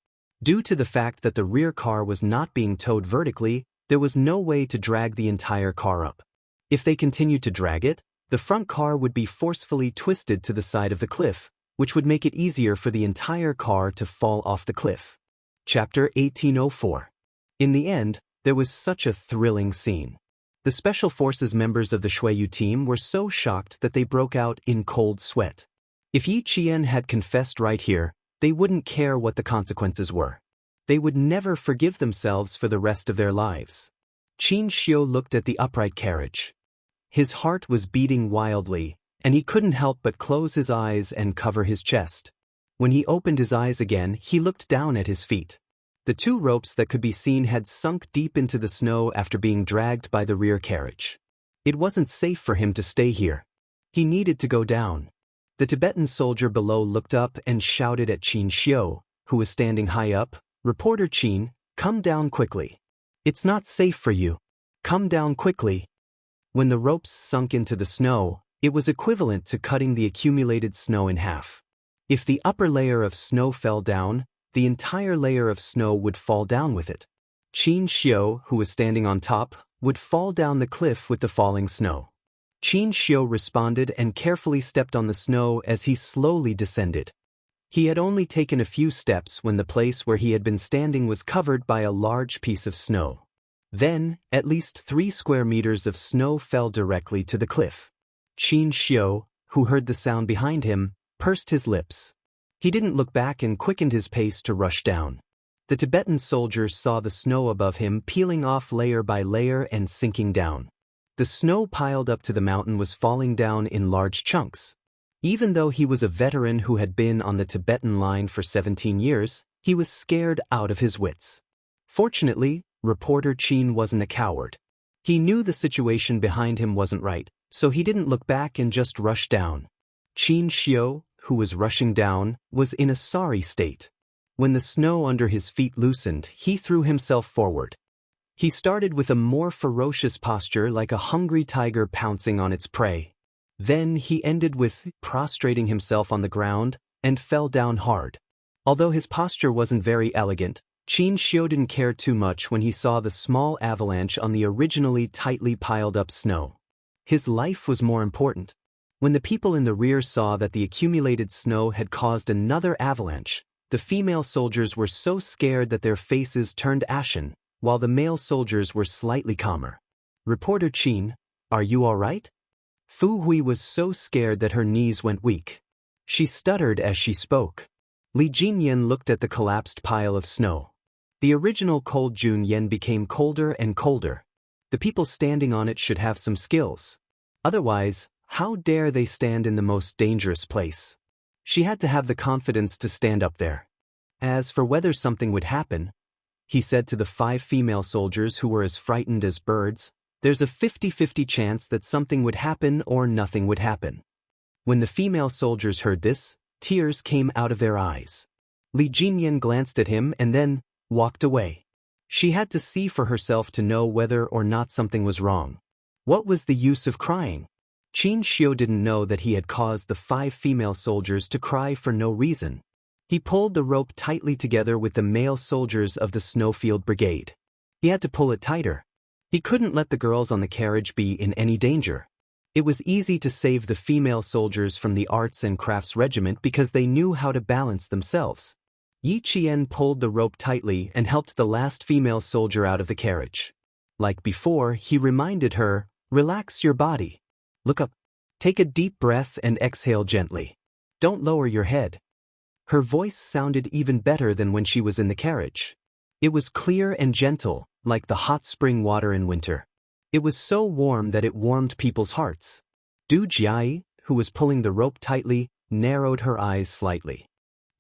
Due to the fact that the rear car was not being towed vertically, there was no way to drag the entire car up. If they continued to drag it, the front car would be forcefully twisted to the side of the cliff, which would make it easier for the entire car to fall off the cliff. Chapter 1804. In the end, there was such a thrilling scene. The Special Forces members of the Shuiyu team were so shocked that they broke out in cold sweat. If Yi Qian had confessed right here, they wouldn't care what the consequences were. They would never forgive themselves for the rest of their lives. Qin Xiu looked at the upright carriage. His heart was beating wildly, and he couldn't help but close his eyes and cover his chest. When he opened his eyes again, he looked down at his feet. The two ropes that could be seen had sunk deep into the snow after being dragged by the rear carriage. It wasn't safe for him to stay here. He needed to go down. The Tibetan soldier below looked up and shouted at Qin Xiu, who was standing high up, "Reporter Qin, come down quickly. It's not safe for you. Come down quickly." When the ropes sunk into the snow, it was equivalent to cutting the accumulated snow in half. If the upper layer of snow fell down, the entire layer of snow would fall down with it. Qin Xiu, who was standing on top, would fall down the cliff with the falling snow. Qin Xiu responded and carefully stepped on the snow as he slowly descended. He had only taken a few steps when the place where he had been standing was covered by a large piece of snow. Then, at least 3 square meters of snow fell directly to the cliff. Qin Xiu, who heard the sound behind him, pursed his lips. He didn't look back and quickened his pace to rush down. The Tibetan soldiers saw the snow above him peeling off layer by layer and sinking down. The snow piled up to the mountain was falling down in large chunks. Even though he was a veteran who had been on the Tibetan line for 17 years, he was scared out of his wits. Fortunately, Reporter Qin wasn't a coward. He knew the situation behind him wasn't right, so he didn't look back and just rushed down. Qin Xiu, who was rushing down, was in a sorry state. When the snow under his feet loosened, he threw himself forward. He started with a more ferocious posture like a hungry tiger pouncing on its prey. Then he ended with prostrating himself on the ground and fell down hard. Although his posture wasn't very elegant, Qin Xiu didn't care too much when he saw the small avalanche on the originally tightly piled up snow. His life was more important. When the people in the rear saw that the accumulated snow had caused another avalanche, the female soldiers were so scared that their faces turned ashen, while the male soldiers were slightly calmer. "Reporter Qin, are you all right?" Fu Hui was so scared that her knees went weak. She stuttered as she spoke. Li Jinyan looked at the collapsed pile of snow. The original cold Junyan became colder and colder. The people standing on it should have some skills. Otherwise, how dare they stand in the most dangerous place? She had to have the confidence to stand up there. As for whether something would happen, he said to the 5 female soldiers who were as frightened as birds, there's a 50-50 chance that something would happen or nothing would happen. When the female soldiers heard this, tears came out of their eyes. Li Jinyan glanced at him and then walked away. She had to see for herself to know whether or not something was wrong. What was the use of crying? Qin Xiu didn't know that he had caused the 5 female soldiers to cry for no reason. He pulled the rope tightly together with the male soldiers of the Snowfield Brigade. He had to pull it tighter. He couldn't let the girls on the carriage be in any danger. It was easy to save the female soldiers from the Arts and Crafts Regiment because they knew how to balance themselves. Yi Qian pulled the rope tightly and helped the last female soldier out of the carriage. Like before, he reminded her, "Relax your body. Look up. Take a deep breath and exhale gently. Don't lower your head." Her voice sounded even better than when she was in the carriage. It was clear and gentle, like the hot spring water in winter. It was so warm that it warmed people's hearts. Du Jiai, who was pulling the rope tightly, narrowed her eyes slightly.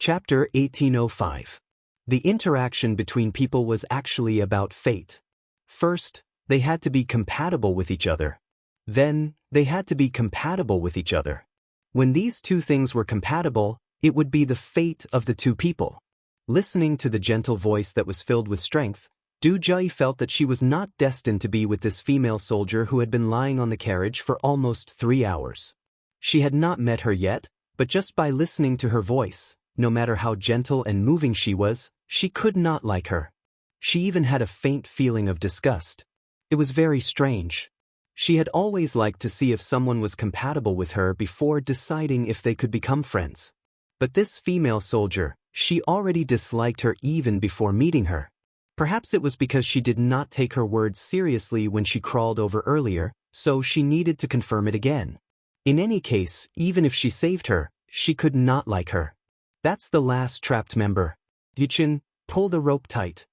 Chapter 1805. The interaction between people was actually about fate. First, they had to be compatible with each other. Then, they had to be compatible with each other. When these two things were compatible, it would be the fate of the two people. Listening to the gentle voice that was filled with strength, Du Jiai felt that she was not destined to be with this female soldier who had been lying on the carriage for almost 3 hours. She had not met her yet, but just by listening to her voice, no matter how gentle and moving she was, she could not like her. She even had a faint feeling of disgust. It was very strange. She had always liked to see if someone was compatible with her before deciding if they could become friends. But this female soldier, she already disliked her even before meeting her. Perhaps it was because she did not take her words seriously when she crawled over earlier, so she needed to confirm it again. In any case, even if she saved her, she could not like her. "That's the last trapped member. Yuchen, pull the rope tight."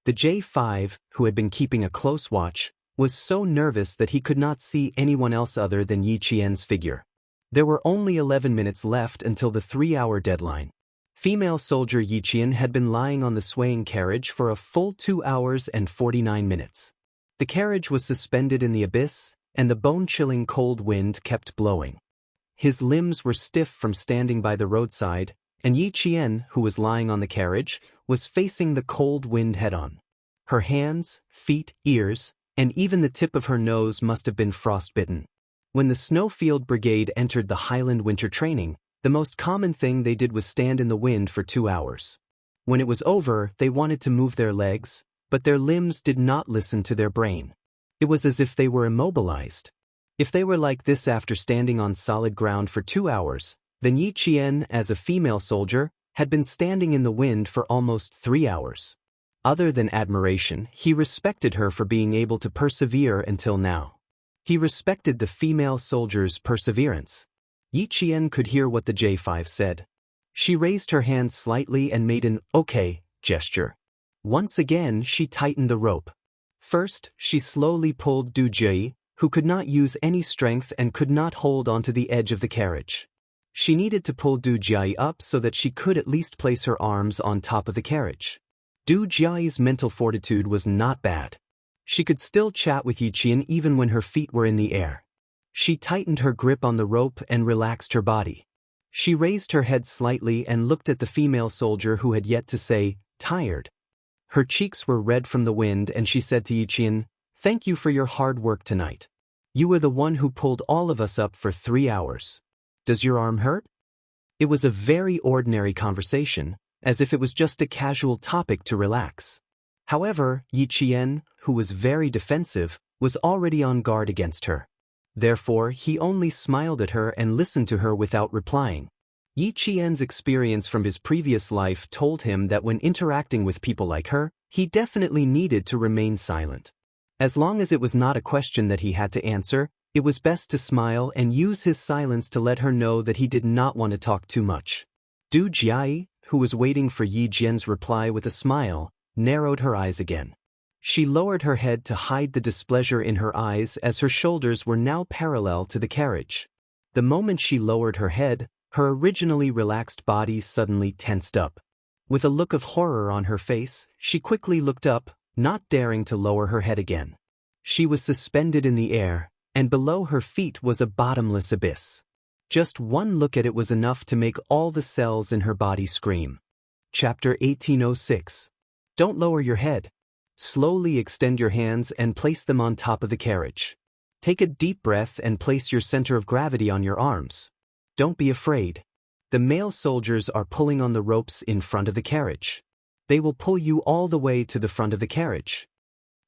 The J5, who had been keeping a close watch, was so nervous that he could not see anyone else other than Yi Qian's figure. There were only 11 minutes left until the 3-hour deadline. Female soldier Yi Qian had been lying on the swaying carriage for a full 2 hours and 49 minutes. The carriage was suspended in the abyss, and the bone-chilling cold wind kept blowing. His limbs were stiff from standing by the roadside, and Yi Qian, who was lying on the carriage, was facing the cold wind head-on. Her hands, feet, ears, and even the tip of her nose must have been frostbitten. When the Snowfield Brigade entered the Highland winter training, the most common thing they did was stand in the wind for 2 hours. When it was over, they wanted to move their legs, but their limbs did not listen to their brain. It was as if they were immobilized. If they were like this after standing on solid ground for 2 hours, then Yi Qian, as a female soldier, had been standing in the wind for almost 3 hours. Other than admiration, he respected her for being able to persevere until now. He respected the female soldier's perseverance. Yi Qian could hear what the J5 said. She raised her hand slightly and made an "okay" gesture. Once again, she tightened the rope. First, she slowly pulled Du Jiai, who could not use any strength and could not hold onto the edge of the carriage. She needed to pull Du Jiai up so that she could at least place her arms on top of the carriage. Du Jiai's mental fortitude was not bad. She could still chat with Yi Qian even when her feet were in the air. She tightened her grip on the rope and relaxed her body. She raised her head slightly and looked at the female soldier who had yet to say, "tired." Her cheeks were red from the wind and she said to Yi Qian, "Thank you for your hard work tonight. You were the one who pulled all of us up for 3 hours. Does your arm hurt?" It was a very ordinary conversation, as if it was just a casual topic to relax. However, Yi Qian, who was very defensive, was already on guard against her. Therefore, he only smiled at her and listened to her without replying. Yi Qian's experience from his previous life told him that when interacting with people like her, he definitely needed to remain silent. As long as it was not a question that he had to answer, it was best to smile and use his silence to let her know that he did not want to talk too much. Du Jiai, who was waiting for Yi Qian's reply with a smile, narrowed her eyes again. She lowered her head to hide the displeasure in her eyes as her shoulders were now parallel to the carriage. The moment she lowered her head, her originally relaxed body suddenly tensed up. With a look of horror on her face, she quickly looked up, not daring to lower her head again. She was suspended in the air, and below her feet was a bottomless abyss. Just one look at it was enough to make all the cells in her body scream. Chapter 1806. Don't lower your head. Slowly extend your hands and place them on top of the carriage. Take a deep breath and place your center of gravity on your arms. Don't be afraid. The male soldiers are pulling on the ropes in front of the carriage. They will pull you all the way to the front of the carriage.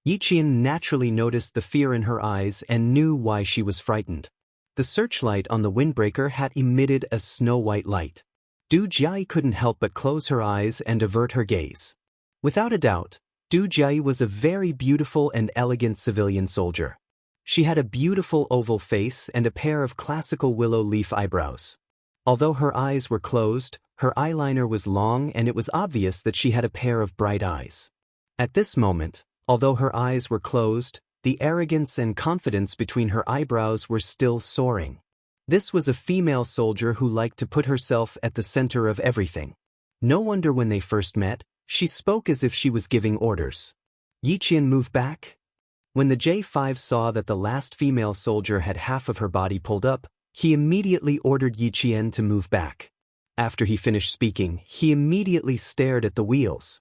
Yi Qian naturally noticed the fear in her eyes and knew why she was frightened. The searchlight on the windbreaker had emitted a snow-white light. Du Jiai couldn't help but close her eyes and avert her gaze. Without a doubt, Du Jiai was a very beautiful and elegant civilian soldier. She had a beautiful oval face and a pair of classical willow leaf eyebrows. Although her eyes were closed, her eyeliner was long and it was obvious that she had a pair of bright eyes. At this moment, although her eyes were closed, the arrogance and confidence between her eyebrows were still soaring. This was a female soldier who liked to put herself at the center of everything. No wonder when they first met, she spoke as if she was giving orders. Yi Qian moved back. When the J5 saw that the last female soldier had half of her body pulled up, he immediately ordered Yi Qian to move back. After he finished speaking, he immediately stared at the wheels.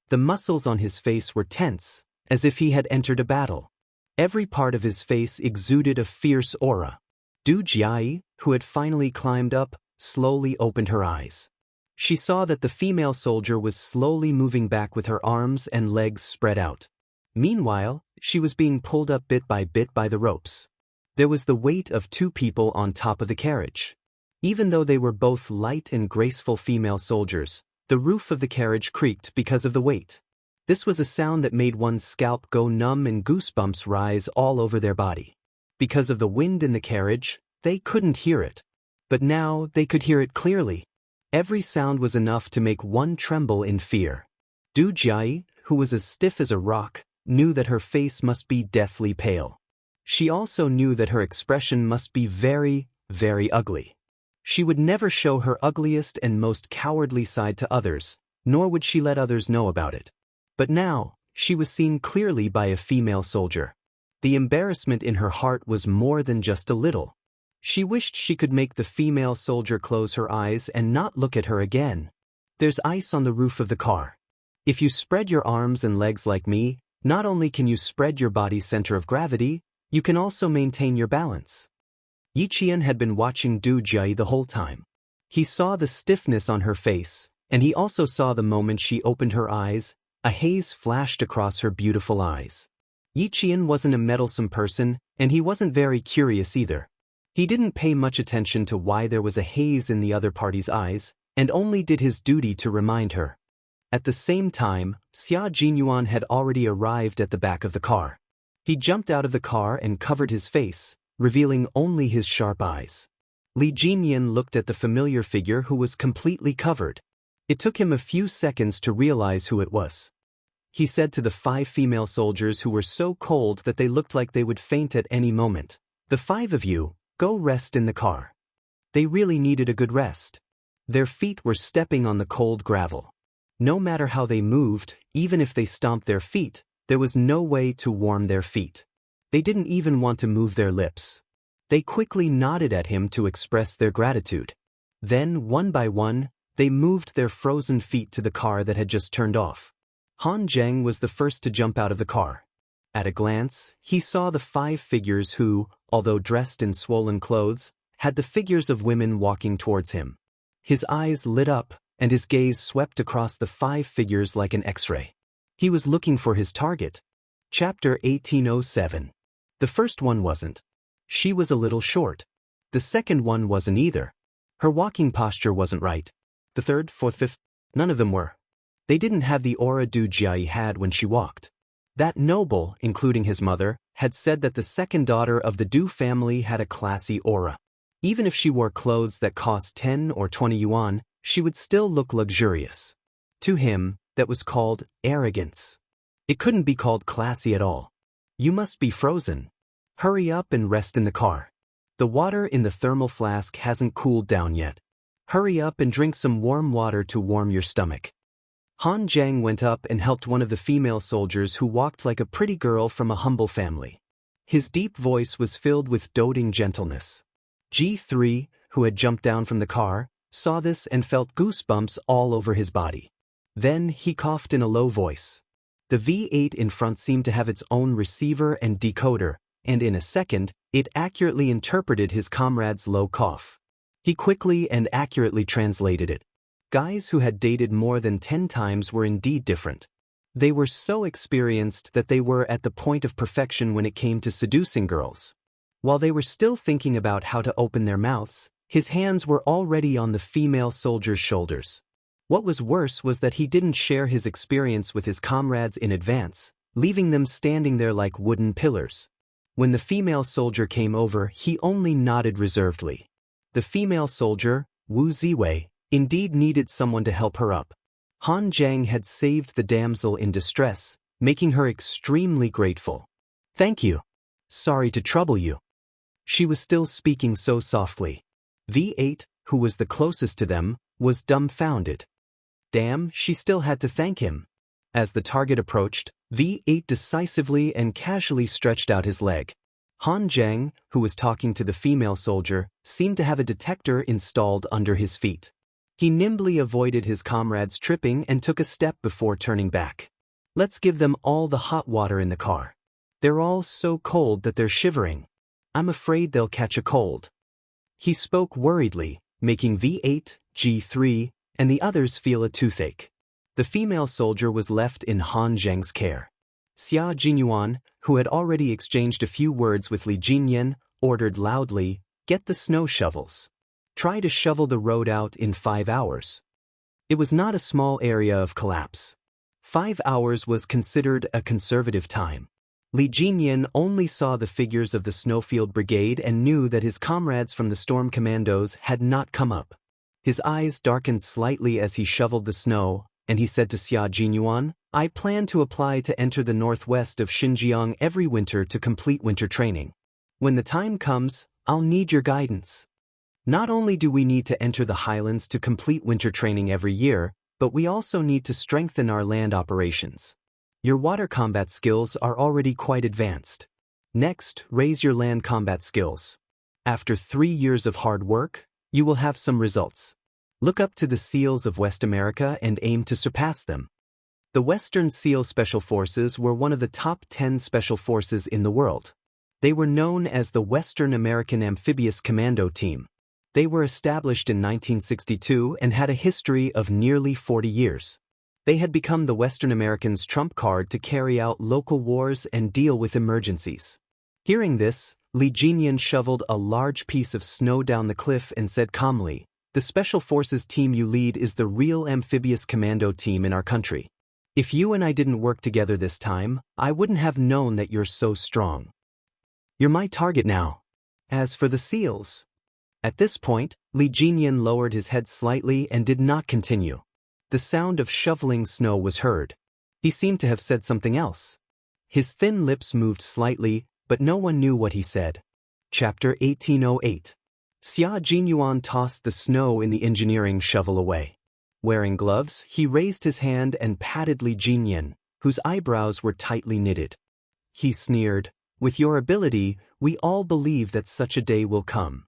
The muscles on his face were tense, as if he had entered a battle. Every part of his face exuded a fierce aura. Du Jiai, who had finally climbed up, slowly opened her eyes. She saw that the female soldier was slowly moving back with her arms and legs spread out. Meanwhile, she was being pulled up bit by the ropes. There was the weight of two people on top of the carriage. Even though they were both light and graceful female soldiers, the roof of the carriage creaked because of the weight. This was a sound that made one's scalp go numb and goosebumps rise all over their body. Because of the wind in the carriage, they couldn't hear it. But now they could hear it clearly. Every sound was enough to make one tremble in fear. Du Jiai, who was as stiff as a rock, knew that her face must be deathly pale. She also knew that her expression must be very, very ugly. She would never show her ugliest and most cowardly side to others, nor would she let others know about it. But now, she was seen clearly by a female soldier. The embarrassment in her heart was more than just a little. She wished she could make the female soldier close her eyes and not look at her again. There's ice on the roof of the car. If you spread your arms and legs like me, not only can you spread your body's center of gravity, you can also maintain your balance. Yi Qian had been watching Du Jiai the whole time. He saw the stiffness on her face, and he also saw the moment she opened her eyes, a haze flashed across her beautiful eyes. Yi Qian wasn't a meddlesome person, and he wasn't very curious either. He didn't pay much attention to why there was a haze in the other party's eyes, and only did his duty to remind her. At the same time, Xia Jinyuan had already arrived at the back of the car. He jumped out of the car and covered his face, revealing only his sharp eyes. Li Jinyan looked at the familiar figure who was completely covered. It took him a few seconds to realize who it was. He said to the 5 female soldiers who were so cold that they looked like they would faint at any moment, "The 5 of you, go rest in the car." They really needed a good rest. Their feet were stepping on the cold gravel. No matter how they moved, even if they stomped their feet, there was no way to warm their feet. They didn't even want to move their lips. They quickly nodded at him to express their gratitude. Then, one by one, they moved their frozen feet to the car that had just turned off. Han Zheng was the first to jump out of the car. At a glance, he saw the 5 figures who, although dressed in swollen clothes, had the figures of women walking towards him. His eyes lit up, and his gaze swept across the 5 figures like an X-ray. He was looking for his target. Chapter 1807. The first one wasn't. She was a little short. The second one wasn't either. Her walking posture wasn't right. The third, fourth, fifth, none of them were. They didn't have the aura Du Jiai had when she walked. That noble, including his mother, had said that the second daughter of the Du family had a classy aura. Even if she wore clothes that cost 10 or 20 yuan, she would still look luxurious. To him, that was called arrogance. It couldn't be called classy at all. You must be frozen. Hurry up and rest in the car. The water in the thermal flask hasn't cooled down yet. Hurry up and drink some warm water to warm your stomach. Han Zheng went up and helped one of the female soldiers who walked like a pretty girl from a humble family. His deep voice was filled with doting gentleness. G3, who had jumped down from the car, saw this and felt goosebumps all over his body. Then he coughed in a low voice. The V8 in front seemed to have its own receiver and decoder, and in a second, it accurately interpreted his comrade's low cough. He quickly and accurately translated it. Guys who had dated more than 10 times were indeed different. They were so experienced that they were at the point of perfection when it came to seducing girls. While they were still thinking about how to open their mouths, His hands were already on the female soldier's shoulders. What was worse was that he didn't share his experience with his comrades in advance, leaving them standing there like wooden pillars. When the female soldier came over, he only nodded reservedly. The female soldier, Wu Ziwei, indeed needed someone to help her up. Han Zhang had saved the damsel in distress, making her extremely grateful. "Thank you. Sorry to trouble you." She was still speaking so softly. V8, who was the closest to them, was dumbfounded. Damn, she still had to thank him. As the target approached, V8 decisively and casually stretched out his leg. Han Zhang, who was talking to the female soldier, seemed to have a detector installed under his feet. He nimbly avoided his comrades tripping and took a step before turning back. "Let's give them all the hot water in the car. They're all so cold that they're shivering. I'm afraid they'll catch a cold." He spoke worriedly, making V8, G3, and the others feel a toothache. The female soldier was left in Han Zhang's care. Xia Jinyuan, who had already exchanged a few words with Li Jinyan, ordered loudly, "Get the snow shovels. Try to shovel the road out in 5 hours." It was not a small area of collapse. 5 hours was considered a conservative time. Li Jinyan only saw the figures of the Snowfield Brigade and knew that his comrades from the Storm Commandos had not come up. His eyes darkened slightly as he shoveled the snow, and he said to Xia Jinyuan, "I plan to apply to enter the northwest of Xinjiang every winter to complete winter training. When the time comes, I'll need your guidance. Not only do we need to enter the highlands to complete winter training every year, but we also need to strengthen our land operations. Your water combat skills are already quite advanced. Next, raise your land combat skills. After 3 years of hard work, you will have some results. Look up to the SEALs of West America and aim to surpass them." The Western SEAL Special Forces were one of the top 10 special forces in the world. They were known as the Western American Amphibious Commando Team. They were established in 1962 and had a history of nearly 40 years. They had become the Western Americans' trump card to carry out local wars and deal with emergencies. Hearing this, Li Jinyan shoveled a large piece of snow down the cliff and said calmly, "The Special Forces team you lead is the real amphibious commando team in our country. If you and I didn't work together this time, I wouldn't have known that you're so strong. You're my target now. As for the SEALs..." At this point, Li Jinyan lowered his head slightly and did not continue. The sound of shoveling snow was heard. He seemed to have said something else. His thin lips moved slightly, but no one knew what he said. Chapter 1808. Xia Jinyuan tossed the snow in the engineering shovel away. Wearing gloves, he raised his hand and patted Li Jinyan, whose eyebrows were tightly knitted. He sneered, "With your ability, we all believe that such a day will come."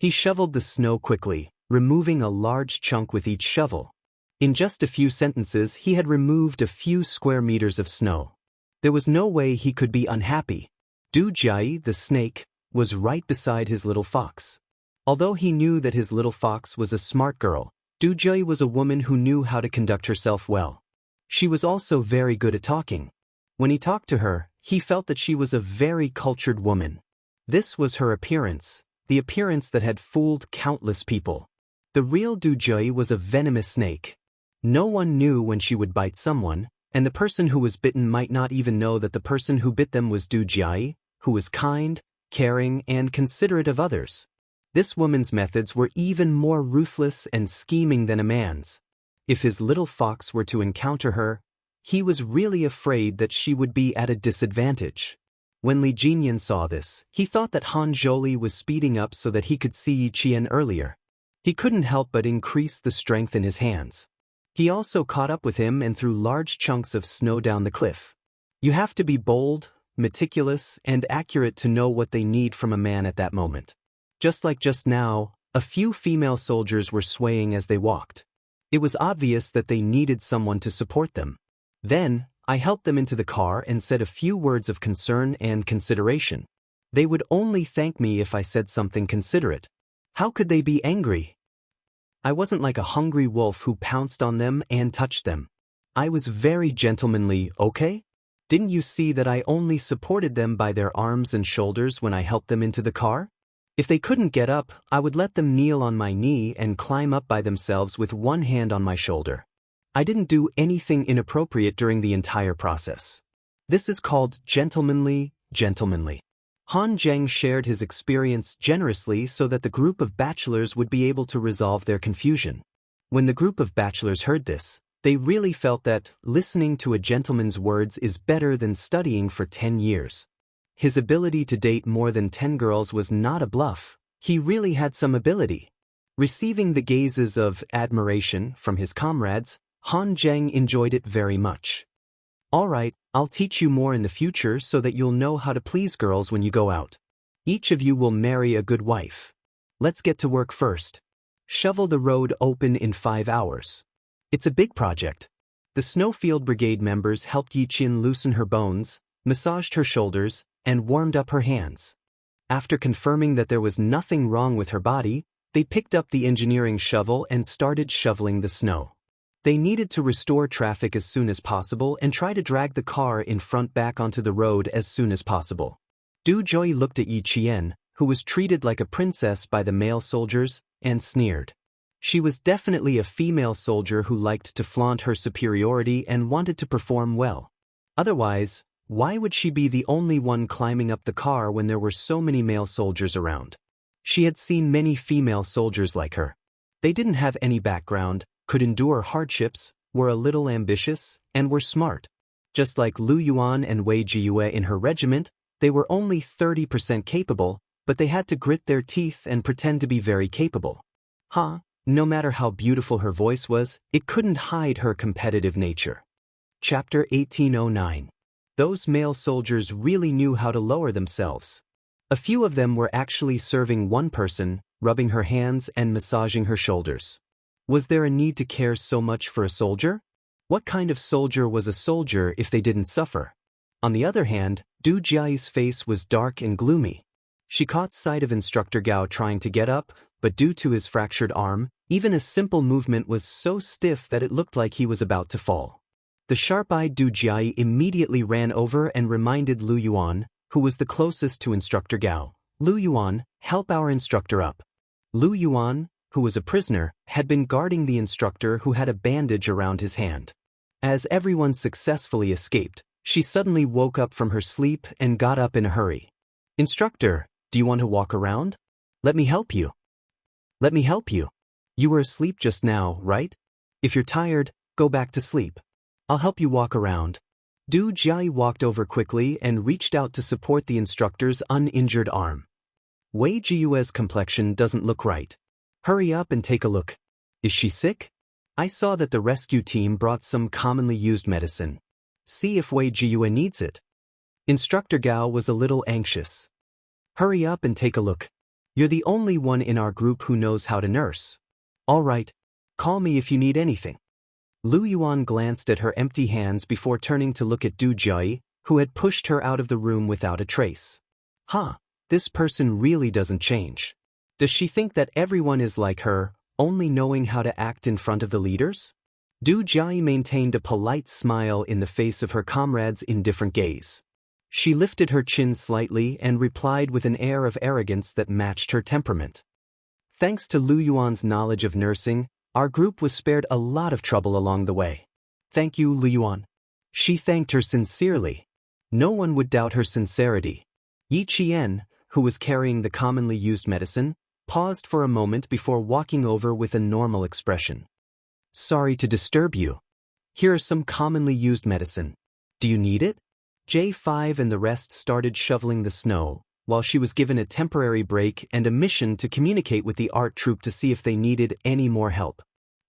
He shoveled the snow quickly, removing a large chunk with each shovel. In just a few sentences, he had removed a few square meters of snow. There was no way he could be unhappy. Du Jiayi, the snake, was right beside his little fox. Although he knew that his little fox was a smart girl, Du Jiayi was a woman who knew how to conduct herself well. She was also very good at talking. When he talked to her, he felt that she was a very cultured woman. This was her appearance, the appearance that had fooled countless people. The real Du Jiayi was a venomous snake. No one knew when she would bite someone, and the person who was bitten might not even know that the person who bit them was Du Jiayi, who was kind, caring, and considerate of others. This woman's methods were even more ruthless and scheming than a man's. If his little fox were to encounter her, he was really afraid that she would be at a disadvantage. When Li Jinyan saw this, he thought that Han Zholi was speeding up so that he could see Yi Qian earlier. He couldn't help but increase the strength in his hands. He also caught up with him and threw large chunks of snow down the cliff. You have to be bold, meticulous, and accurate to know what they need from a man at that moment. Just like just now, a few female soldiers were swaying as they walked. It was obvious that they needed someone to support them. Then, I helped them into the car and said a few words of concern and consideration. They would only thank me if I said something considerate. How could they be angry? I wasn't like a hungry wolf who pounced on them and touched them. I was very gentlemanly, okay? Didn't you see that I only supported them by their arms and shoulders when I helped them into the car? If they couldn't get up, I would let them kneel on my knee and climb up by themselves with one hand on my shoulder. I didn't do anything inappropriate during the entire process. This is called gentlemanly. Han Zheng shared his experience generously so that the group of bachelors would be able to resolve their confusion. When the group of bachelors heard this, they really felt that listening to a gentleman's words is better than studying for 10 years. His ability to date more than 10 girls was not a bluff. He really had some ability. Receiving the gazes of admiration from his comrades, Han Zheng enjoyed it very much. All right, I'll teach you more in the future so that you'll know how to please girls when you go out. Each of you will marry a good wife. Let's get to work first. Shovel the road open in 5 hours. It's a big project. The Snowfield Brigade members helped Yiqian loosen her bones, massaged her shoulders, and warmed up her hands. After confirming that there was nothing wrong with her body, they picked up the engineering shovel and started shoveling the snow. They needed to restore traffic as soon as possible and try to drag the car in front back onto the road as soon as possible. Du Joy looked at Yiqian, who was treated like a princess by the male soldiers, and sneered. She was definitely a female soldier who liked to flaunt her superiority and wanted to perform well. Otherwise, why would she be the only one climbing up the car when there were so many male soldiers around? She had seen many female soldiers like her. They didn't have any background, could endure hardships, were a little ambitious, and were smart. Just like Lu Yuan and Wei Jiyue in her regiment, they were only 30% capable, but they had to grit their teeth and pretend to be very capable. No matter how beautiful her voice was, it couldn't hide her competitive nature. Chapter 1809. Those male soldiers really knew how to lower themselves. A few of them were actually serving one person, rubbing her hands and massaging her shoulders. Was there a need to care so much for a soldier? What kind of soldier was a soldier if they didn't suffer? On the other hand, Du Jiai's face was dark and gloomy. She caught sight of Instructor Gao trying to get up, but due to his fractured arm, even a simple movement was so stiff that it looked like he was about to fall. The sharp-eyed Du Jiai immediately ran over and reminded Lu Yuan, who was the closest to Instructor Gao. Lu Yuan, help our instructor up. Lu Yuan, who was a prisoner, had been guarding the instructor who had a bandage around his hand. As everyone successfully escaped, she suddenly woke up from her sleep and got up in a hurry. Instructor, do you want to walk around? Let me help you. Let me help you. You were asleep just now, right? If you're tired, go back to sleep. I'll help you walk around. Du Jiai walked over quickly and reached out to support the instructor's uninjured arm. Wei Jiyue's complexion doesn't look right. Hurry up and take a look. Is she sick? I saw that the rescue team brought some commonly used medicine. See if Wei Jiyue needs it. Instructor Gao was a little anxious. Hurry up and take a look. You're the only one in our group who knows how to nurse. All right. Call me if you need anything. Lu Yuan glanced at her empty hands before turning to look at Du Jiai, who had pushed her out of the room without a trace. This person really doesn't change. Does she think that everyone is like her, only knowing how to act in front of the leaders? Du Jiai maintained a polite smile in the face of her comrades' indifferent gaze. She lifted her chin slightly and replied with an air of arrogance that matched her temperament. Thanks to Lu Yuan's knowledge of nursing, our group was spared a lot of trouble along the way. Thank you, Lu Yuan. She thanked her sincerely. No one would doubt her sincerity. Yiqian, who was carrying the commonly used medicine, paused for a moment before walking over with a normal expression. Sorry to disturb you. Here are some commonly used medicine. Do you need it? J5 and the rest started shoveling the snow, while she was given a temporary break and a mission to communicate with the art troupe to see if they needed any more help.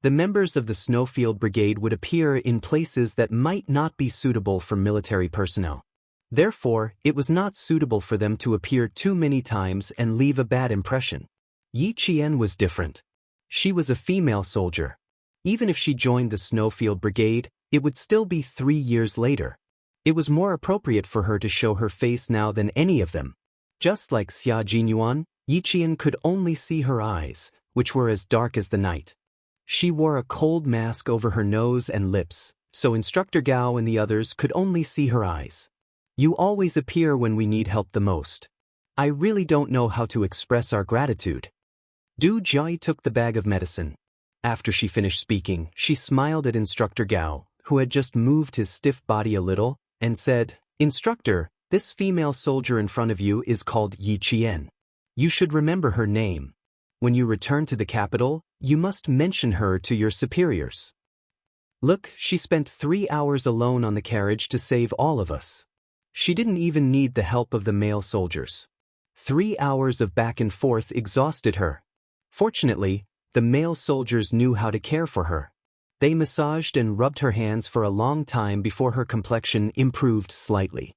The members of the Snowfield Brigade would appear in places that might not be suitable for military personnel. Therefore, it was not suitable for them to appear too many times and leave a bad impression. Yiqian was different. She was a female soldier. Even if she joined the Snowfield Brigade, it would still be 3 years later. It was more appropriate for her to show her face now than any of them. Just like Xia Jinyuan, Yiqian could only see her eyes, which were as dark as the night. She wore a cold mask over her nose and lips, so Instructor Gao and the others could only see her eyes. You always appear when we need help the most. I really don't know how to express our gratitude. Du Jiai took the bag of medicine. After she finished speaking, she smiled at Instructor Gao, who had just moved his stiff body a little, and said, Instructor, this female soldier in front of you is called Yi Qian. You should remember her name. When you return to the capital, you must mention her to your superiors. Look, she spent 3 hours alone on the carriage to save all of us. She didn't even need the help of the male soldiers. 3 hours of back and forth exhausted her. Fortunately, the male soldiers knew how to care for her. They massaged and rubbed her hands for a long time before her complexion improved slightly.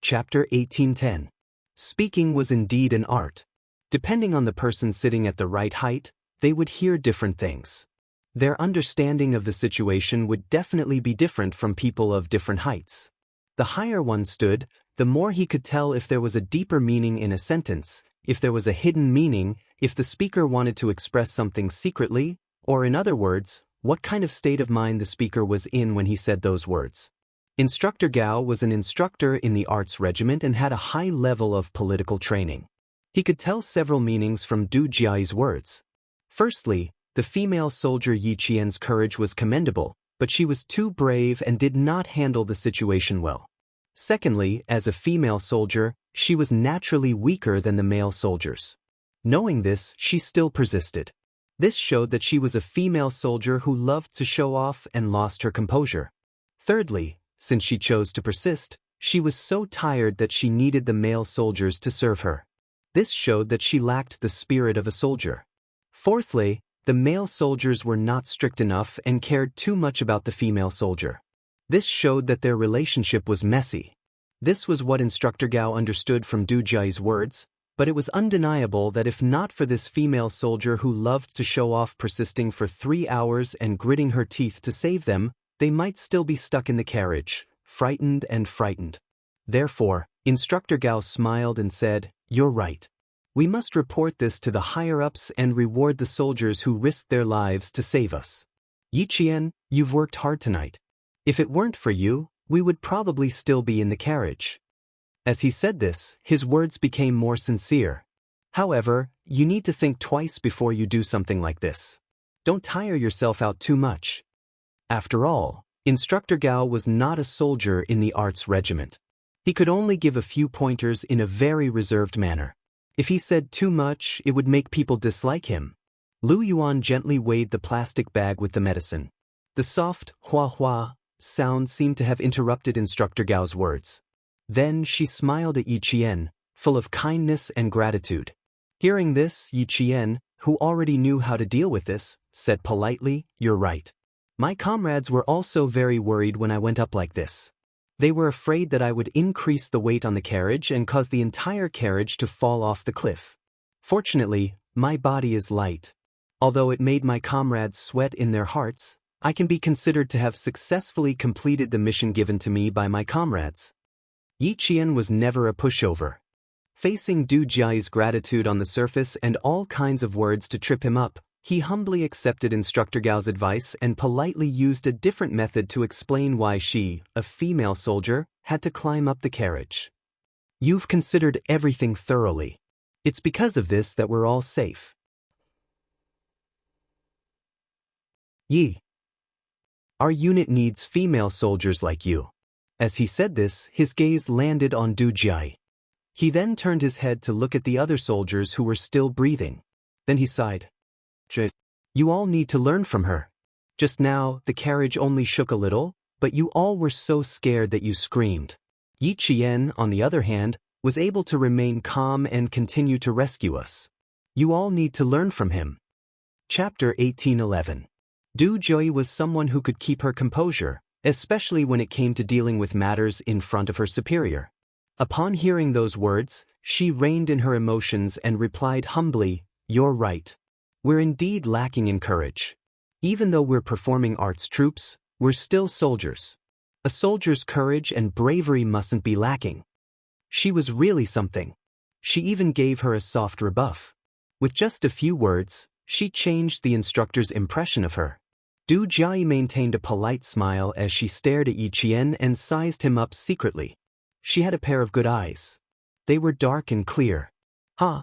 Chapter 18:10. Speaking was indeed an art. Depending on the person sitting at the right height, they would hear different things. Their understanding of the situation would definitely be different from people of different heights. The higher one stood, the more he could tell if there was a deeper meaning in a sentence, if there was a hidden meaning, if the speaker wanted to express something secretly, or in other words, what kind of state of mind the speaker was in when he said those words. Instructor Gao was an instructor in the arts regiment and had a high level of political training. He could tell several meanings from Du Jiai's words. Firstly, the female soldier Yi Qian's courage was commendable, but she was too brave and did not handle the situation well. Secondly, as a female soldier, she was naturally weaker than the male soldiers. Knowing this, she still persisted. This showed that she was a female soldier who loved to show off and lost her composure. Thirdly, since she chose to persist, she was so tired that she needed the male soldiers to serve her. This showed that she lacked the spirit of a soldier. Fourthly, the male soldiers were not strict enough and cared too much about the female soldier. This showed that their relationship was messy. This was what Instructor Gao understood from Du Jiai's words, but it was undeniable that if not for this female soldier who loved to show off persisting for 3 hours and gritting her teeth to save them, they might still be stuck in the carriage, frightened and frightened. Therefore, Instructor Gao smiled and said, You're right. We must report this to the higher-ups and reward the soldiers who risked their lives to save us. Yi Qian, you've worked hard tonight. If it weren't for you, we would probably still be in the carriage. As he said this, his words became more sincere. However, you need to think twice before you do something like this. Don't tire yourself out too much. After all, Instructor Gao was not a soldier in the arts regiment. He could only give a few pointers in a very reserved manner. If he said too much, it would make people dislike him. Lu Yuan gently weighed the plastic bag with the medicine. The soft, hua-hua sound seemed to have interrupted Instructor Gao's words. Then she smiled at Yi Qian, full of kindness and gratitude. Hearing this, Yi Qian, who already knew how to deal with this, said politely, You're right. My comrades were also very worried when I went up like this. They were afraid that I would increase the weight on the carriage and cause the entire carriage to fall off the cliff. Fortunately, my body is light. Although it made my comrades sweat in their hearts, I can be considered to have successfully completed the mission given to me by my comrades. Yi Qian was never a pushover. Facing Du Jiai's gratitude on the surface and all kinds of words to trip him up, he humbly accepted Instructor Gao's advice and politely used a different method to explain why she, a female soldier, had to climb up the carriage. You've considered everything thoroughly. It's because of this that we're all safe. Yi. Our unit needs female soldiers like you. As he said this, his gaze landed on Du Jiai. He then turned his head to look at the other soldiers who were still breathing. Then he sighed. You all need to learn from her. Just now, the carriage only shook a little, but you all were so scared that you screamed. Yi Qian, on the other hand, was able to remain calm and continue to rescue us. You all need to learn from him. Chapter 18:11. Du Jiai was someone who could keep her composure, especially when it came to dealing with matters in front of her superior. Upon hearing those words, she reined in her emotions and replied humbly, You're right. We're indeed lacking in courage. Even though we're performing arts troops, we're still soldiers. A soldier's courage and bravery mustn't be lacking. She was really something. She even gave her a soft rebuff. With just a few words, she changed the instructor's impression of her. Du Jiai maintained a polite smile as she stared at Yi Qian and sized him up secretly. She had a pair of good eyes. They were dark and clear.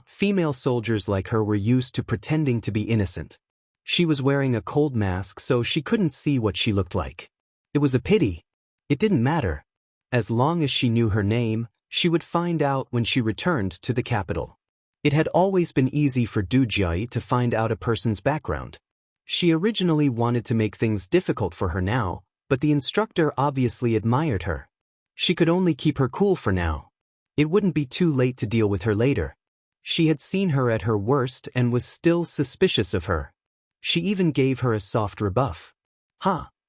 Female soldiers like her were used to pretending to be innocent. She was wearing a cold mask so she couldn't see what she looked like. It was a pity. It didn't matter. As long as she knew her name, she would find out when she returned to the capital. It had always been easy for Du Jiayi to find out a person's background. She originally wanted to make things difficult for her now, but the instructor obviously admired her. She could only keep her cool for now. It wouldn't be too late to deal with her later. She had seen her at her worst and was still suspicious of her. She even gave her a soft rebuff.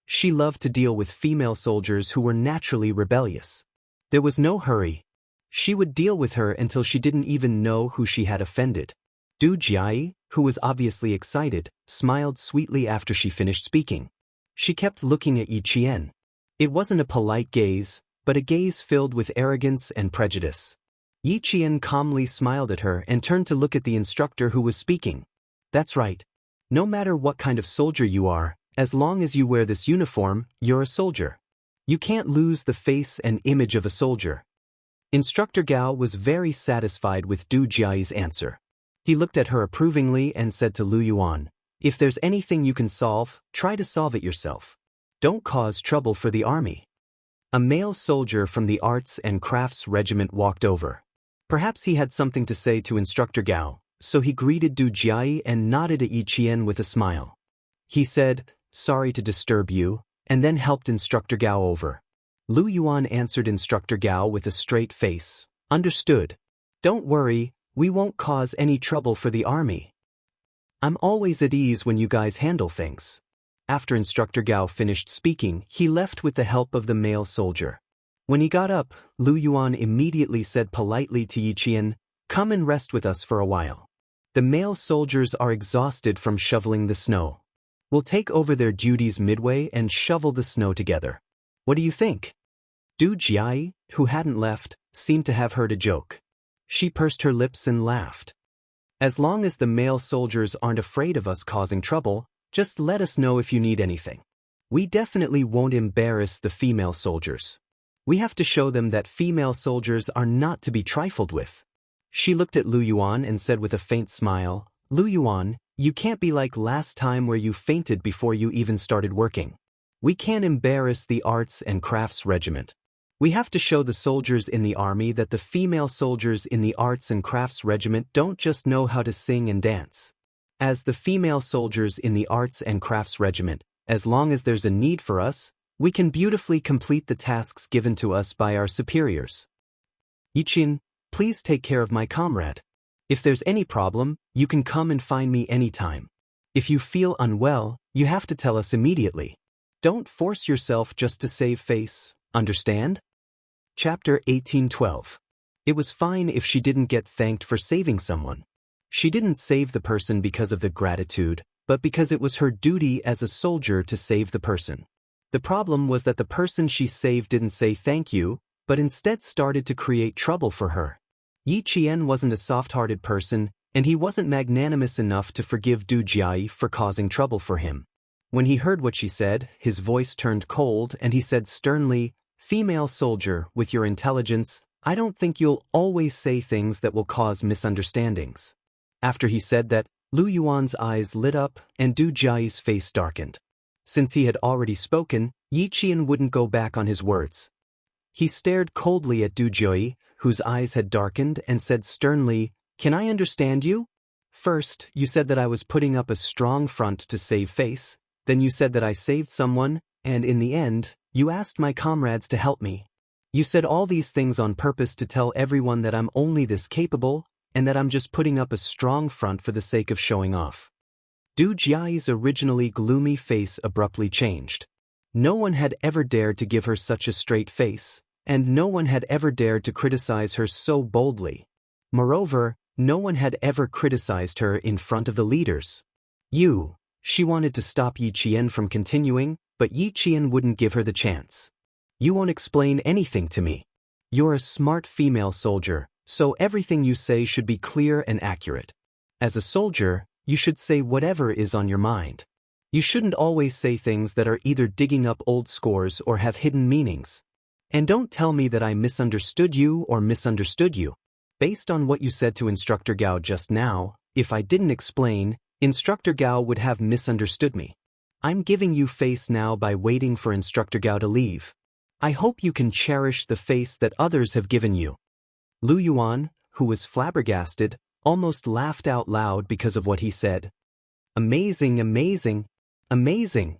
She loved to deal with female soldiers who were naturally rebellious. There was no hurry. She would deal with her until she didn't even know who she had offended. Du Jiayi, who was obviously excited, smiled sweetly after she finished speaking. She kept looking at Yi Qian. It wasn't a polite gaze, but a gaze filled with arrogance and prejudice. Yi Qian calmly smiled at her and turned to look at the instructor who was speaking. That's right. No matter what kind of soldier you are, as long as you wear this uniform, you're a soldier. You can't lose the face and image of a soldier. Instructor Gao was very satisfied with Du Jiayi's answer. He looked at her approvingly and said to Lu Yuan, "If there's anything you can solve, try to solve it yourself. Don't cause trouble for the army." A male soldier from the Arts and Crafts Regiment walked over. Perhaps he had something to say to Instructor Gao, so he greeted Du Jiayi and nodded at Yi Qian with a smile. He said, "Sorry to disturb you," and then helped Instructor Gao over. Lu Yuan answered Instructor Gao with a straight face. "Understood. Don't worry, we won't cause any trouble for the army. I'm always at ease when you guys handle things." After Instructor Gao finished speaking, he left with the help of the male soldier. When he got up, Lu Yuan immediately said politely to Yi Qian, "Come and rest with us for a while. The male soldiers are exhausted from shoveling the snow. We'll take over their duties midway and shovel the snow together. What do you think?" Du Jiayi, who hadn't left, seemed to have heard a joke. She pursed her lips and laughed. "As long as the male soldiers aren't afraid of us causing trouble, just let us know if you need anything. We definitely won't embarrass the female soldiers. We have to show them that female soldiers are not to be trifled with." She looked at Lu Yuan and said with a faint smile, "Lu Yuan, you can't be like last time where you fainted before you even started working. We can't embarrass the Arts and Crafts Regiment. We have to show the soldiers in the army that the female soldiers in the Arts and Crafts Regiment don't just know how to sing and dance. As the female soldiers in the Arts and Crafts Regiment, as long as there's a need for us, we can beautifully complete the tasks given to us by our superiors. Yi Qian, please take care of my comrade. If there's any problem, you can come and find me anytime. If you feel unwell, you have to tell us immediately. Don't force yourself just to save face, understand?" Chapter 18:12. It was fine if she didn't get thanked for saving someone. She didn't save the person because of the gratitude, but because it was her duty as a soldier to save the person. The problem was that the person she saved didn't say thank you, but instead started to create trouble for her. Yi Qian wasn't a soft-hearted person, and he wasn't magnanimous enough to forgive Du Jiayi for causing trouble for him. When he heard what she said, his voice turned cold and he said sternly, "Female soldier, with your intelligence, I don't think you'll always say things that will cause misunderstandings." After he said that, Lu Yuan's eyes lit up and Du Jiayi's face darkened. Since he had already spoken, Yi Qian wouldn't go back on his words. He stared coldly at Du Jiayi, whose eyes had darkened, and said sternly, "Can I understand you? First, you said that I was putting up a strong front to save face, then you said that I saved someone, and in the end, you asked my comrades to help me. You said all these things on purpose to tell everyone that I'm only this capable, and that I'm just putting up a strong front for the sake of showing off." Du Jiayi's originally gloomy face abruptly changed. No one had ever dared to give her such a straight face, and no one had ever dared to criticize her so boldly. Moreover, no one had ever criticized her in front of the leaders. She wanted to stop Yi Qian from continuing, but Yi Qian wouldn't give her the chance. "You won't explain anything to me. You're a smart female soldier, so everything you say should be clear and accurate. As a soldier, you should say whatever is on your mind. You shouldn't always say things that are either digging up old scores or have hidden meanings. And don't tell me that I misunderstood you or misunderstood you. Based on what you said to Instructor Gao just now, if I didn't explain, Instructor Gao would have misunderstood me. I'm giving you face now by waiting for Instructor Gao to leave. I hope you can cherish the face that others have given you." Lu Yuan, who was flabbergasted, almost laughed out loud because of what he said. Amazing, amazing, amazing.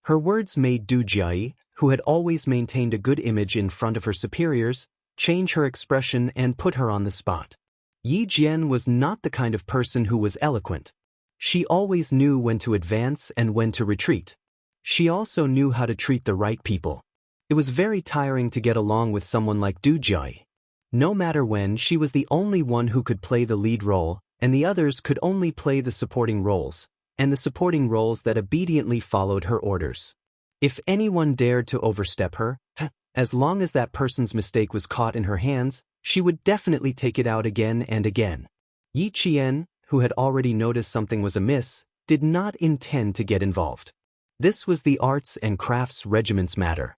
Her words made Du Jiayi, who had always maintained a good image in front of her superiors, change her expression and put her on the spot. Yi Jian was not the kind of person who was eloquent. She always knew when to advance and when to retreat. She also knew how to treat the right people. It was very tiring to get along with someone like Du Jiayi. No matter when, she was the only one who could play the lead role, and the others could only play the supporting roles, and the supporting roles that obediently followed her orders. If anyone dared to overstep her, as long as that person's mistake was caught in her hands, she would definitely take it out again and again. Yi Qian, who had already noticed something was amiss, did not intend to get involved. This was the arts and crafts regiment's matter.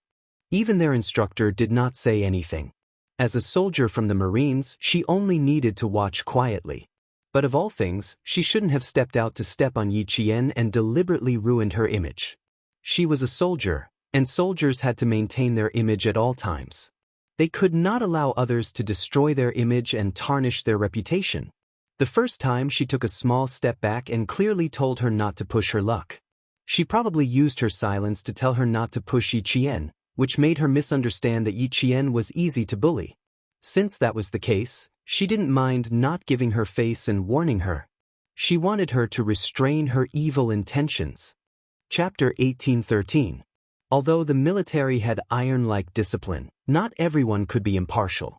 Even their instructor did not say anything. As a soldier from the Marines, she only needed to watch quietly. But of all things, she shouldn't have stepped out to step on Yi Qian and deliberately ruined her image. She was a soldier, and soldiers had to maintain their image at all times. They could not allow others to destroy their image and tarnish their reputation. The first time she took a small step back and clearly told her not to push her luck. She probably used her silence to tell her not to push Yi Qian, which made her misunderstand that Yi Qian was easy to bully. Since that was the case, she didn't mind not giving her face and warning her. She wanted her to restrain her evil intentions. Chapter 1813. Although the military had iron-like discipline, not everyone could be impartial.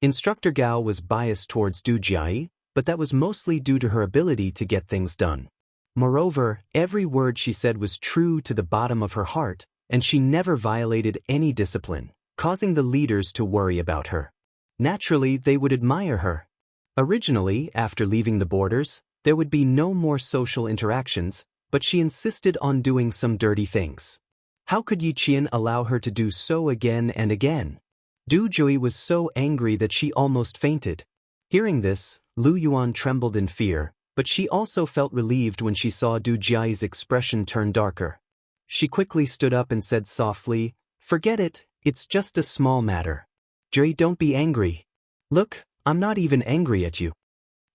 Instructor Gao was biased towards Du Jiayi, but that was mostly due to her ability to get things done. Moreover, every word she said was true to the bottom of her heart, and she never violated any discipline, causing the leaders to worry about her. Naturally, they would admire her. Originally, after leaving the borders, there would be no more social interactions, but she insisted on doing some dirty things. How could Yi Qian allow her to do so again and again? Du Jiayi was so angry that she almost fainted. Hearing this, Lu Yuan trembled in fear, but she also felt relieved when she saw Du Jiayi's expression turn darker. She quickly stood up and said softly, "Forget it, it's just a small matter. Jiayi, don't be angry. Look, I'm not even angry at you."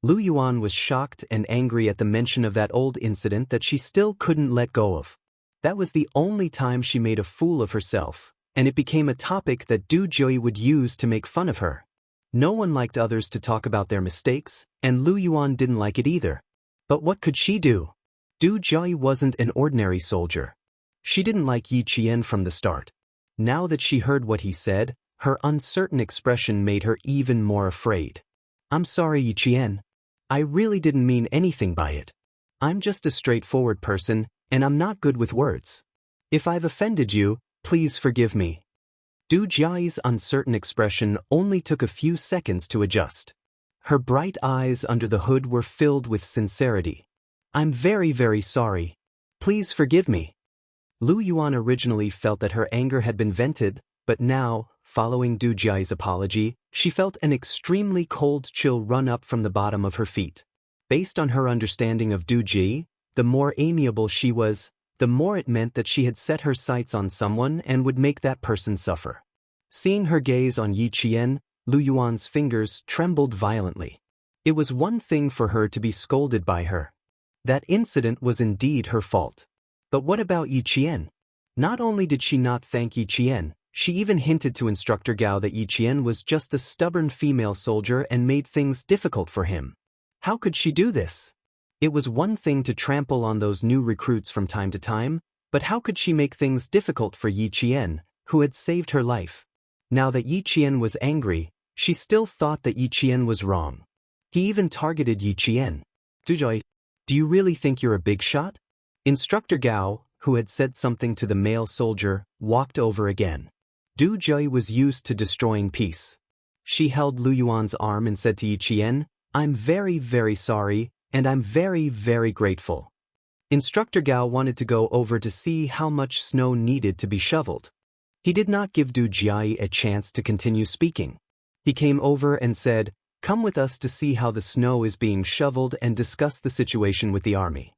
Lu Yuan was shocked and angry at the mention of that old incident that she still couldn't let go of. That was the only time she made a fool of herself, and it became a topic that Du Jiayi would use to make fun of her. No one liked others to talk about their mistakes, and Lu Yuan didn't like it either. But what could she do? Du Jiayi wasn't an ordinary soldier. She didn't like Yi Qian from the start. Now that she heard what he said, her uncertain expression made her even more afraid. "I'm sorry, Yi Qian. I really didn't mean anything by it. I'm just a straightforward person, and I'm not good with words. If I've offended you, please forgive me." Du Jiayi's uncertain expression only took a few seconds to adjust. Her bright eyes under the hood were filled with sincerity. "I'm very, very sorry. Please forgive me." Lu Yuan originally felt that her anger had been vented, but now, following Du Jiayi's apology, she felt an extremely cold chill run up from the bottom of her feet. Based on her understanding of Du Jiayi, the more amiable she was, the more it meant that she had set her sights on someone and would make that person suffer. Seeing her gaze on Yi Qian, Lu Yuan's fingers trembled violently. It was one thing for her to be scolded by her. That incident was indeed her fault. But what about Yi Qian? Not only did she not thank Yi Qian, she even hinted to Instructor Gao that Yi Qian was just a stubborn female soldier and made things difficult for him. How could she do this? It was one thing to trample on those new recruits from time to time, but how could she make things difficult for Yi Qian, who had saved her life? Now that Yi Qian was angry, she still thought that Yi Qian was wrong. He even targeted Yi Qian. "Du Jiayi, do you really think you're a big shot?" Instructor Gao, who had said something to the male soldier, walked over again. Du Jiayi was used to destroying peace. She held Lu Yuan's arm and said to Yi Qian, "I'm very, very sorry, and I'm very, very grateful." Instructor Gao wanted to go over to see how much snow needed to be shoveled. He did not give Du Jiayi a chance to continue speaking. He came over and said, Come with us to see how the snow is being shoveled and discuss the situation with the army.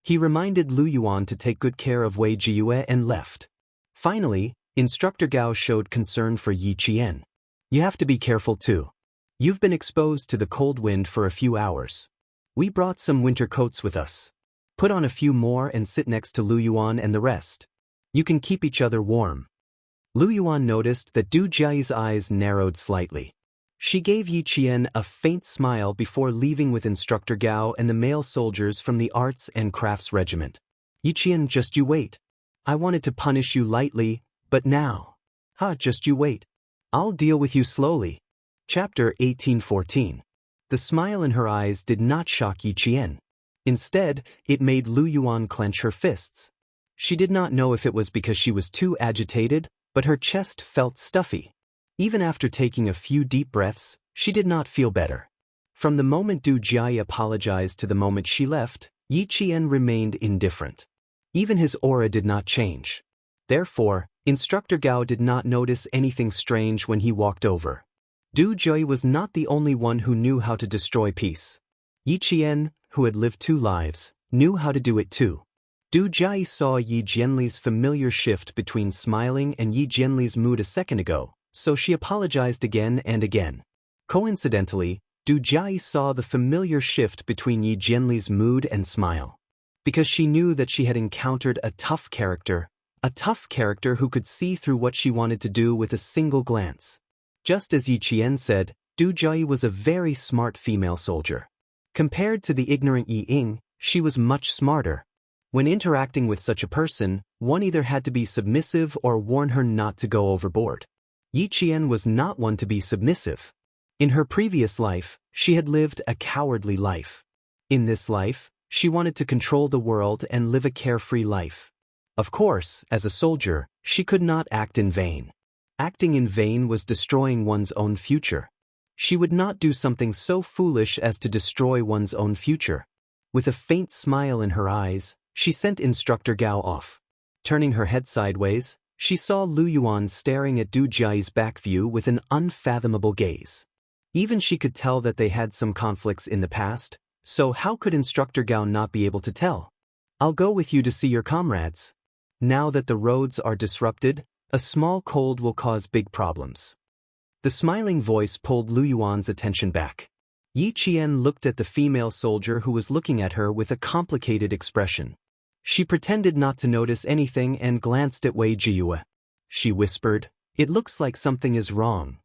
He reminded Lu Yuan to take good care of Wei Jiyue and left. Finally, Instructor Gao showed concern for Yi Qian. You have to be careful too. You've been exposed to the cold wind for a few hours. We brought some winter coats with us. Put on a few more and sit next to Lu Yuan and the rest. You can keep each other warm. Lu Yuan noticed that Du Jiayi's eyes narrowed slightly. She gave Yi Qian a faint smile before leaving with Instructor Gao and the male soldiers from the Arts and Crafts Regiment. Yi Qian, just you wait. I wanted to punish you lightly, but now. Just you wait. I'll deal with you slowly. Chapter 1814. The smile in her eyes did not shock Yi Qian. Instead, it made Lu Yuan clench her fists. She did not know if it was because she was too agitated, but her chest felt stuffy. Even after taking a few deep breaths, she did not feel better. From the moment Du Jiayi apologized to the moment she left, Yi Qian remained indifferent. Even his aura did not change. Therefore, Instructor Gao did not notice anything strange when he walked over. Du Jiayi was not the only one who knew how to destroy peace. Yi Qian, who had lived 2 lives, knew how to do it too. Du Jiayi saw Yi Jianli's familiar shift between smiling and Yi Jianli's mood a second ago, so she apologized again and again. Coincidentally, Du Jiayi saw the familiar shift between Yi Jianli's mood and smile. Because she knew that she had encountered a tough character who could see through what she wanted to do with a single glance. Just as Yi Qian said, Du Jiayi was a very smart female soldier. Compared to the ignorant Yi Ying, she was much smarter. When interacting with such a person, one either had to be submissive or warn her not to go overboard. Yi Qian was not one to be submissive. In her previous life, she had lived a cowardly life. In this life, she wanted to control the world and live a carefree life. Of course, as a soldier, she could not act in vain. Acting in vain was destroying one's own future. She would not do something so foolish as to destroy one's own future. With a faint smile in her eyes, she sent Instructor Gao off. Turning her head sideways, she saw Lu Yuan staring at Du Jiayi's back view with an unfathomable gaze. Even she could tell that they had some conflicts in the past, so how could Instructor Gao not be able to tell? I'll go with you to see your comrades. Now that the roads are disrupted, a small cold will cause big problems. The smiling voice pulled Lu Yuan's attention back. Yi Qian looked at the female soldier who was looking at her with a complicated expression. She pretended not to notice anything and glanced at Wei Jiyue. She whispered, "It looks like something is wrong."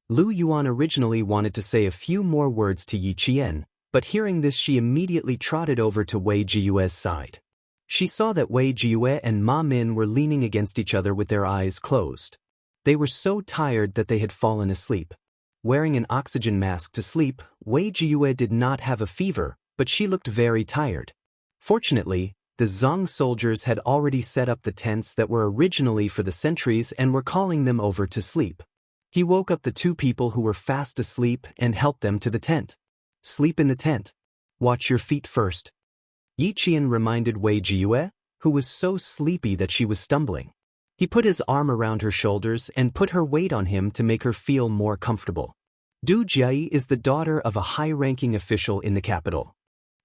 Lu Yuan originally wanted to say a few more words to Yi Qian, but hearing this she immediately trotted over to Wei Jiyue's side. She saw that Wei Jiyue and Ma Min were leaning against each other with their eyes closed. They were so tired that they had fallen asleep. Wearing an oxygen mask to sleep, Wei Jiyue did not have a fever, but she looked very tired. Fortunately, the Zhang soldiers had already set up the tents that were originally for the sentries and were calling them over to sleep. He woke up the 2 people who were fast asleep and helped them to the tent. Sleep in the tent. Watch your feet first. Yi Qian reminded Wei Jiyue, who was so sleepy that she was stumbling. He put his arm around her shoulders and put her weight on him to make her feel more comfortable. Du Jiayi is the daughter of a high-ranking official in the capital.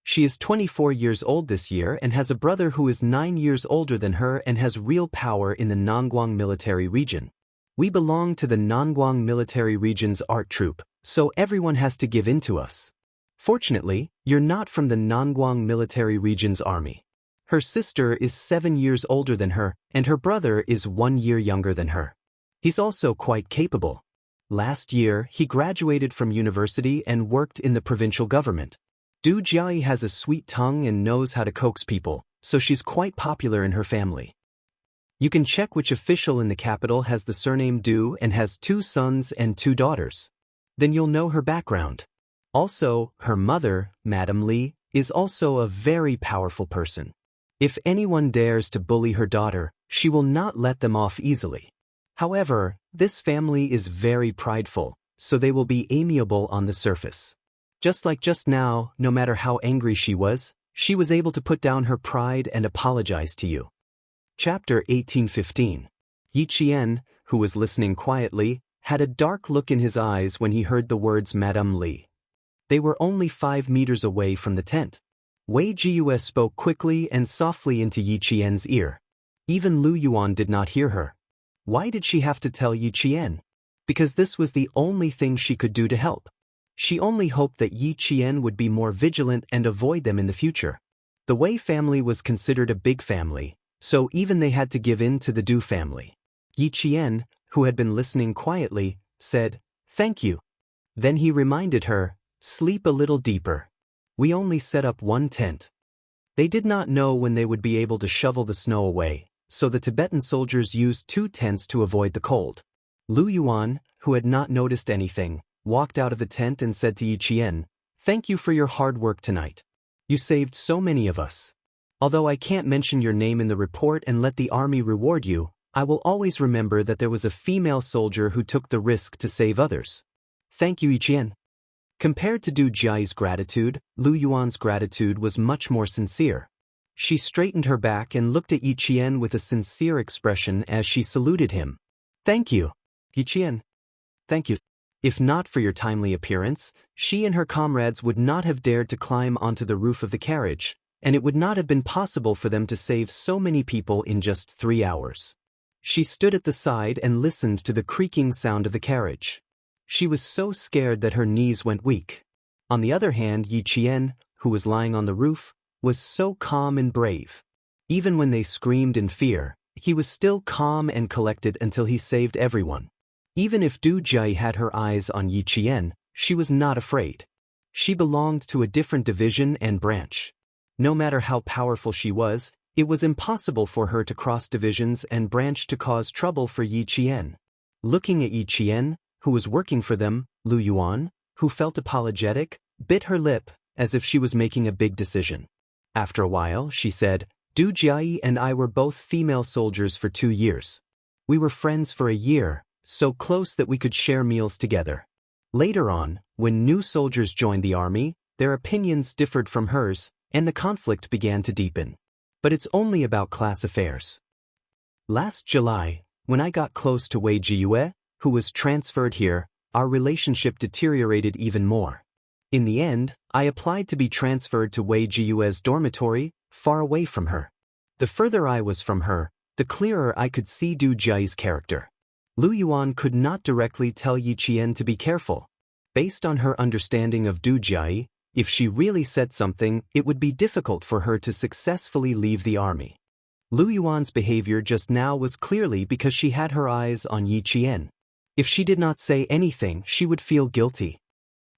She is 24 years old this year and has a brother who is 9 years older than her and has real power in the Nanguang military region. We belong to the Nanguang military region's art troupe, so everyone has to give in to us. Fortunately, you're not from the Nanguang military region's army. Her sister is 7 years older than her, and her brother is 1 year younger than her. He's also quite capable. Last year, he graduated from university and worked in the provincial government. Du Jiayi has a sweet tongue and knows how to coax people, so she's quite popular in her family. You can check which official in the capital has the surname Du and has 2 sons and 2 daughters. Then you'll know her background. Also, her mother, Madame Li, is also a very powerful person. If anyone dares to bully her daughter, she will not let them off easily. However, this family is very prideful, so they will be amiable on the surface. Just like just now, no matter how angry she was able to put down her pride and apologize to you. Chapter 1815. Yi Qian, who was listening quietly, had a dark look in his eyes when he heard the words Madame Li. They were only 5 meters away from the tent. Wei Jiyue spoke quickly and softly into Yi Qian's ear. Even Lu Yuan did not hear her. Why did she have to tell Yi Qian? Because this was the only thing she could do to help. She only hoped that Yi Qian would be more vigilant and avoid them in the future. The Wei family was considered a big family, so even they had to give in to the Du family. Yi Qian, who had been listening quietly, said, "Thank you." Then he reminded her, "Sleep a little deeper. We only set up one tent." They did not know when they would be able to shovel the snow away, so the Tibetan soldiers used 2 tents to avoid the cold. Lu Yuan, who had not noticed anything, walked out of the tent and said to Yi Qian, "Thank you for your hard work tonight. You saved so many of us. Although I can't mention your name in the report and let the army reward you, I will always remember that there was a female soldier who took the risk to save others. Thank you, Yi Qian." Compared to Du Jiai's gratitude, Lu Yuan's gratitude was much more sincere. She straightened her back and looked at Yi Qian with a sincere expression as she saluted him. "Thank you, Yi Qian. Thank you. If not for your timely appearance, she and her comrades would not have dared to climb onto the roof of the carriage, and it would not have been possible for them to save so many people in just 3 hours." She stood at the side and listened to the creaking sound of the carriage. She was so scared that her knees went weak. On the other hand, Yi Qian, who was lying on the roof, was so calm and brave. Even when they screamed in fear, he was still calm and collected until he saved everyone. Even if Du Jia had her eyes on Yi Qian, she was not afraid. She belonged to a different division and branch. No matter how powerful she was, it was impossible for her to cross divisions and branch to cause trouble for Yi Qian. Looking at Yi Qian, who was working for them, Lu Yuan, who felt apologetic, bit her lip, as if she was making a big decision. After a while, she said, "Du Jia and I were both female soldiers for 2 years. We were friends for a year, so close that we could share meals together. Later on, when new soldiers joined the army, their opinions differed from hers, and the conflict began to deepen. But it's only about class affairs. Last July, when I got close to Wei Jiyue, who was transferred here, our relationship deteriorated even more. In the end, I applied to be transferred to Wei Jiyue's dormitory, far away from her. The further I was from her, the clearer I could see Du Jiai's character." Lu Yuan could not directly tell Yi Qian to be careful. Based on her understanding of Du Jia, if she really said something, it would be difficult for her to successfully leave the army. Lu Yuan's behavior just now was clearly because she had her eyes on Yi Qian. If she did not say anything, she would feel guilty.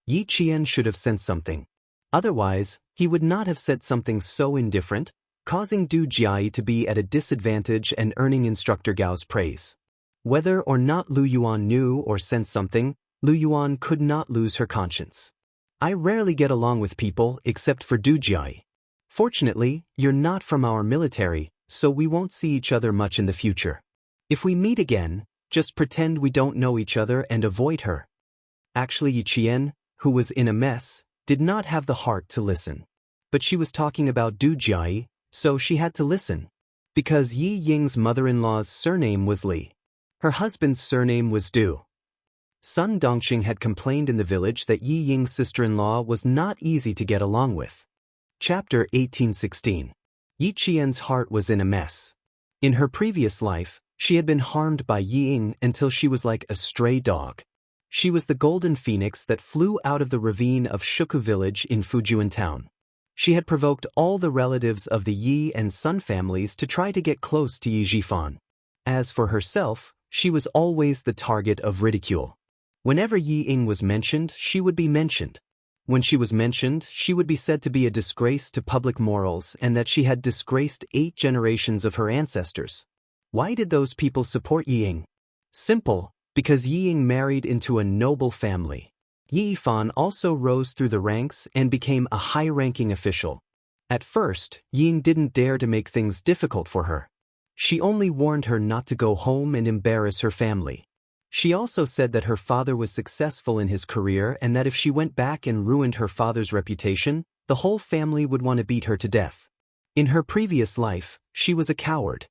Yi Qian should have sensed something. Otherwise, he would not have said something so indifferent, causing Du Jia to be at a disadvantage and earning Instructor Gao's praise. Whether or not Lu Yuan knew or sensed something, Lu Yuan could not lose her conscience. "I rarely get along with people except for Du Jia. Fortunately, you're not from our military, so we won't see each other much in the future. If we meet again, just pretend we don't know each other and avoid her." Actually, Yi Qian, who was in a mess, did not have the heart to listen. But she was talking about Du Jia, so she had to listen. Because Yi Ying's mother-in-law's surname was Li. Her husband's surname was Du. Sun Dongxing had complained in the village that Yi Ying's sister-in-law was not easy to get along with. Chapter 1816. Yi Qian's heart was in a mess. In her previous life, she had been harmed by Yi Ying until she was like a stray dog. She was the golden phoenix that flew out of the ravine of Shuku village in Fujian town. She had provoked all the relatives of the Yi and Sun families to try to get close to Yi Jifan. As for herself, she was always the target of ridicule. Whenever Yi Ying was mentioned, she would be mentioned. When she was mentioned, she would be said to be a disgrace to public morals and that she had disgraced 8 generations of her ancestors. Why did those people support Yi Ying? Simple, because Yi Ying married into a noble family. Yi Yifan also rose through the ranks and became a high-ranking official. At first, Yi Ying didn't dare to make things difficult for her. She only warned her not to go home and embarrass her family. She also said that her father was successful in his career and that if she went back and ruined her father's reputation, the whole family would want to beat her to death. In her previous life, she was a coward.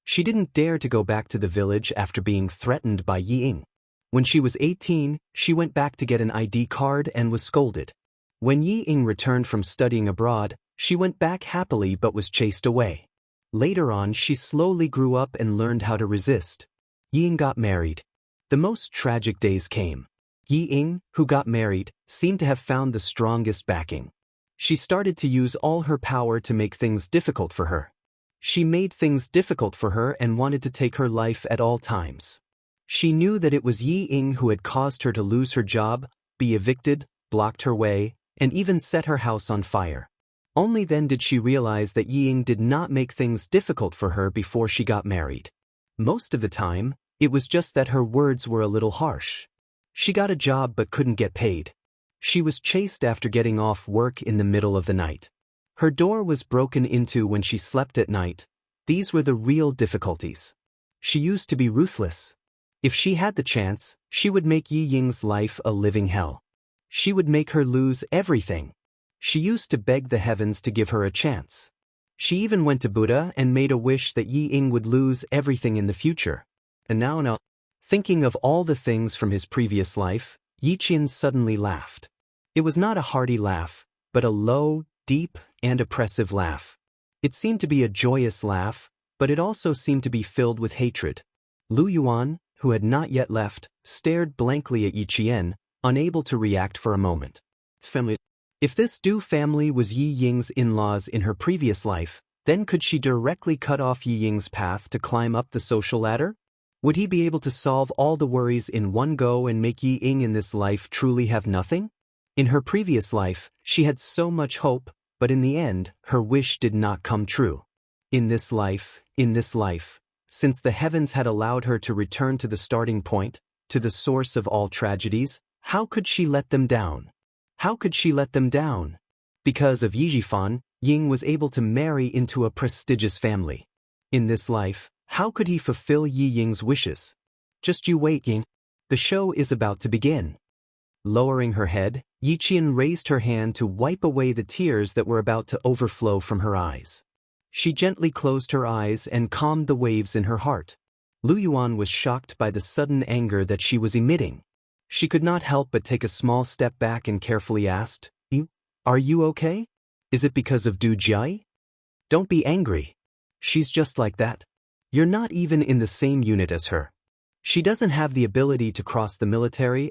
She didn't dare to go back to the village after being threatened by Yi Ying. When she was 18, she went back to get an ID card and was scolded. When Yi Ying returned from studying abroad, she went back happily but was chased away. Later on, she slowly grew up and learned how to resist. Yi Ying got married. The most tragic days came. Yi Ying, who got married, seemed to have found the strongest backing. She started to use all her power to make things difficult for her. She made things difficult for her and wanted to take her life at all times. She knew that it was Yi Ying who had caused her to lose her job, be evicted, blocked her way, and even set her house on fire. Only then did she realize that Yi Ying did not make things difficult for her before she got married. Most of the time, it was just that her words were a little harsh. She got a job but couldn't get paid. She was chased after getting off work in the middle of the night. Her door was broken into when she slept at night. These were the real difficulties. She used to be ruthless. If she had the chance, she would make Yi Ying's life a living hell. She would make her lose everything. She used to beg the heavens to give her a chance. She even went to Buddha and made a wish that Yi Ying would lose everything in the future. And now, thinking of all the things from his previous life, Yi Qian suddenly laughed. It was not a hearty laugh, but a low, deep, and oppressive laugh. It seemed to be a joyous laugh, but it also seemed to be filled with hatred. Lu Yuan, who had not yet left, stared blankly at Yi Qian, unable to react for a moment. If this Du family was Yi Ying's in-laws in her previous life, then could she directly cut off Yi Ying's path to climb up the social ladder? Would he be able to solve all the worries in one go and make Yi Ying in this life truly have nothing? In her previous life, she had so much hope, but in the end, her wish did not come true. In this life, since the heavens had allowed her to return to the starting point, to the source of all tragedies, how could she let them down? How could she let them down? Because of Yi Jifan, Ying was able to marry into a prestigious family. In this life, how could he fulfill Yi Ying's wishes? Just you wait, Ying. The show is about to begin. Lowering her head, Yi Qian raised her hand to wipe away the tears that were about to overflow from her eyes. She gently closed her eyes and calmed the waves in her heart. Lu Yuan was shocked by the sudden anger that she was emitting. She could not help but take a small step back and carefully asked, "Are you okay? Is it because of Du Jia? Don't be angry. She's just like that. You're not even in the same unit as her. She doesn't have the ability to cross the military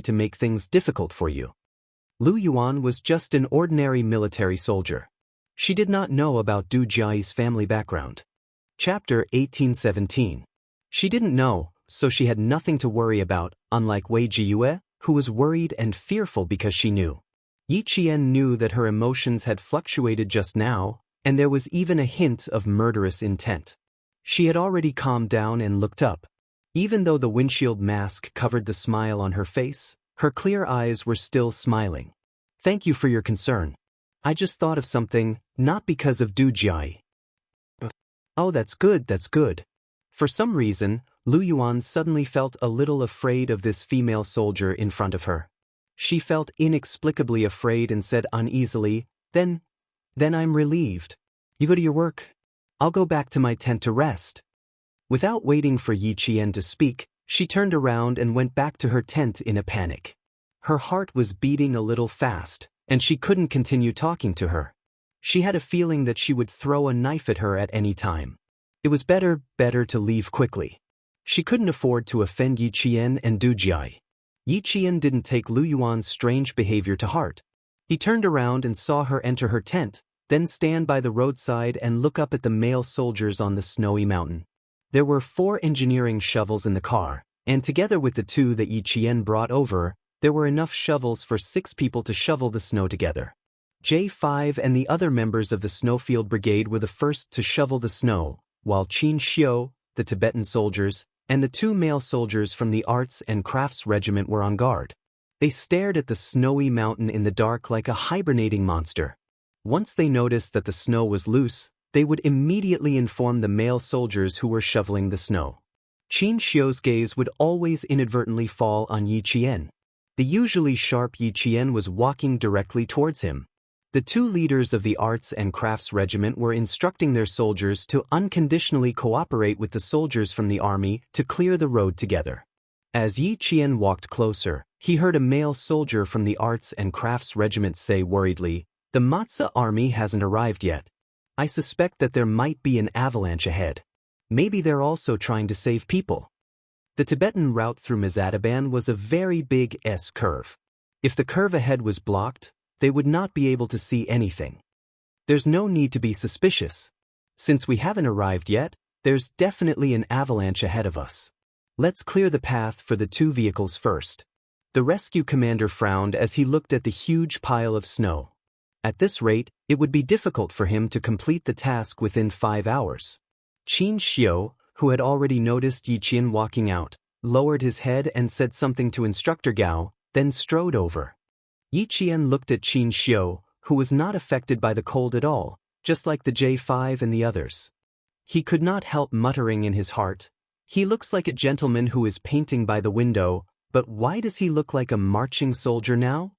to make things difficult for you." Lu Yuan was just an ordinary military soldier. She did not know about Du Jia's family background. Chapter 1817. She didn't know, so she had nothing to worry about, unlike Wei Jiyue, who was worried and fearful because she knew. Yi Qian knew that her emotions had fluctuated just now, and there was even a hint of murderous intent. She had already calmed down and looked up. Even though the windshield mask covered the smile on her face, her clear eyes were still smiling. "Thank you for your concern. I just thought of something, not because of Du Jia." "Oh, that's good, that's good." For some reason, Lu Yuan suddenly felt a little afraid of this female soldier in front of her. She felt inexplicably afraid and said uneasily, Then I'm relieved. You go to your work. I'll go back to my tent to rest." Without waiting for Yi Qian to speak, she turned around and went back to her tent in a panic. Her heart was beating a little fast, and she couldn't continue talking to her. She had a feeling that she would throw a knife at her at any time. It was better to leave quickly. She couldn't afford to offend Yi Qian and Du Jia. Yi Qian didn't take Lu Yuan's strange behavior to heart. He turned around and saw her enter her tent, then stand by the roadside and look up at the male soldiers on the snowy mountain. There were 4 engineering shovels in the car, and together with the 2 that Yi Qian brought over, there were enough shovels for 6 people to shovel the snow together. J5 and the other members of the Snowfield Brigade were the first to shovel the snow, while Qin Xiu, the Tibetan soldiers, and the 2 male soldiers from the Arts and Crafts Regiment were on guard. They stared at the snowy mountain in the dark like a hibernating monster. Once they noticed that the snow was loose, they would immediately inform the male soldiers who were shoveling the snow. Qin Xiu's gaze would always inadvertently fall on Yi Qian. The usually sharp Yi Qian was walking directly towards him. The 2 leaders of the Arts and Crafts Regiment were instructing their soldiers to unconditionally cooperate with the soldiers from the army to clear the road together. As Yi Qian walked closer, He heard a male soldier from the Arts and Crafts Regiment say worriedly, "The Matza army hasn't arrived yet. I suspect that there might be an avalanche ahead. Maybe they're also trying to save people." The Tibetan route through Mazadaban was a very big S-curve. If the curve ahead was blocked, they would not be able to see anything. There's no need to be suspicious. Since we haven't arrived yet, there's definitely an avalanche ahead of us. Let's clear the path for the two vehicles first. The rescue commander frowned as he looked at the huge pile of snow. At this rate, it would be difficult for him to complete the task within 5 hours. Qin Xiu, who had already noticed Yi Qian walking out, lowered his head and said something to Instructor Gao, then strode over. Yi Qian looked at Qin Xiu, who was not affected by the cold at all, just like the J5 and the others. He could not help muttering in his heart, "He looks like a gentleman who is painting by the window, but why does he look like a marching soldier now?"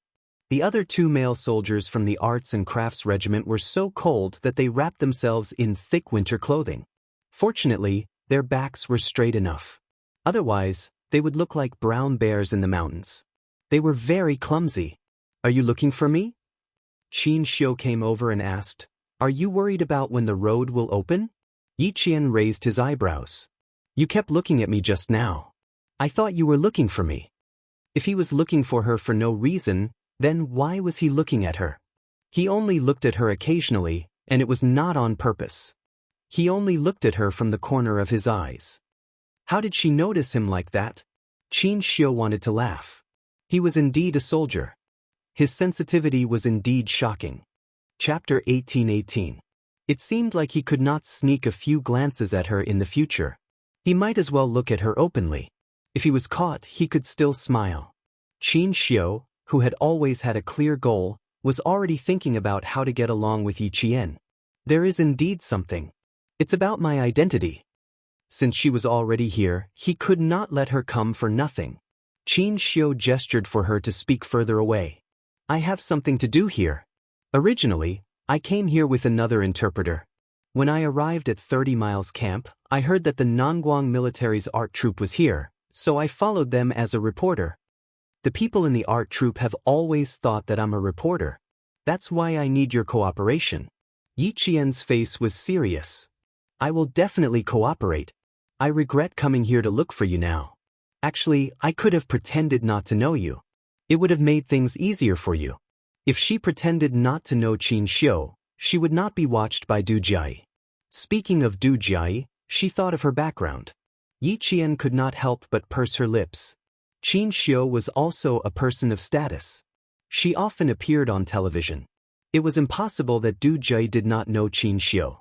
The other two male soldiers from the Arts and Crafts Regiment were so cold that they wrapped themselves in thick winter clothing. Fortunately, their backs were straight enough. Otherwise, they would look like brown bears in the mountains. They were very clumsy. "Are you looking for me?" Qin Xiu came over and asked, "Are you worried about when the road will open?" Yi Qian raised his eyebrows. "You kept looking at me just now. I thought you were looking for me." If he was looking for her for no reason, then why was he looking at her? He only looked at her occasionally, and it was not on purpose. He only looked at her from the corner of his eyes. How did she notice him like that? Qin Xiu wanted to laugh. He was indeed a soldier. His sensitivity was indeed shocking. Chapter 1818. It seemed like he could not sneak a few glances at her in the future. He might as well look at her openly. If he was caught, he could still smile. Qin Xiu, who had always had a clear goal, was already thinking about how to get along with Yi Qian. There is indeed something. It's about my identity. Since she was already here, he could not let her come for nothing. Qin Xiu gestured for her to speak further away. "I have something to do here. Originally, I came here with another interpreter. When I arrived at 30 Miles Camp, I heard that the Nanguang military's art troupe was here, so I followed them as a reporter. The people in the art troupe have always thought that I'm a reporter. That's why I need your cooperation." Yi Qian's face was serious. "I will definitely cooperate. I regret coming here to look for you now. Actually, I could have pretended not to know you. It would have made things easier for you." If she pretended not to know Qin Xiu, she would not be watched by Du Jiai. Speaking of Du Jiai, she thought of her background. Yi Qian could not help but purse her lips. Qin Xiu was also a person of status. She often appeared on television. It was impossible that Du Jiai did not know Qin Xiu.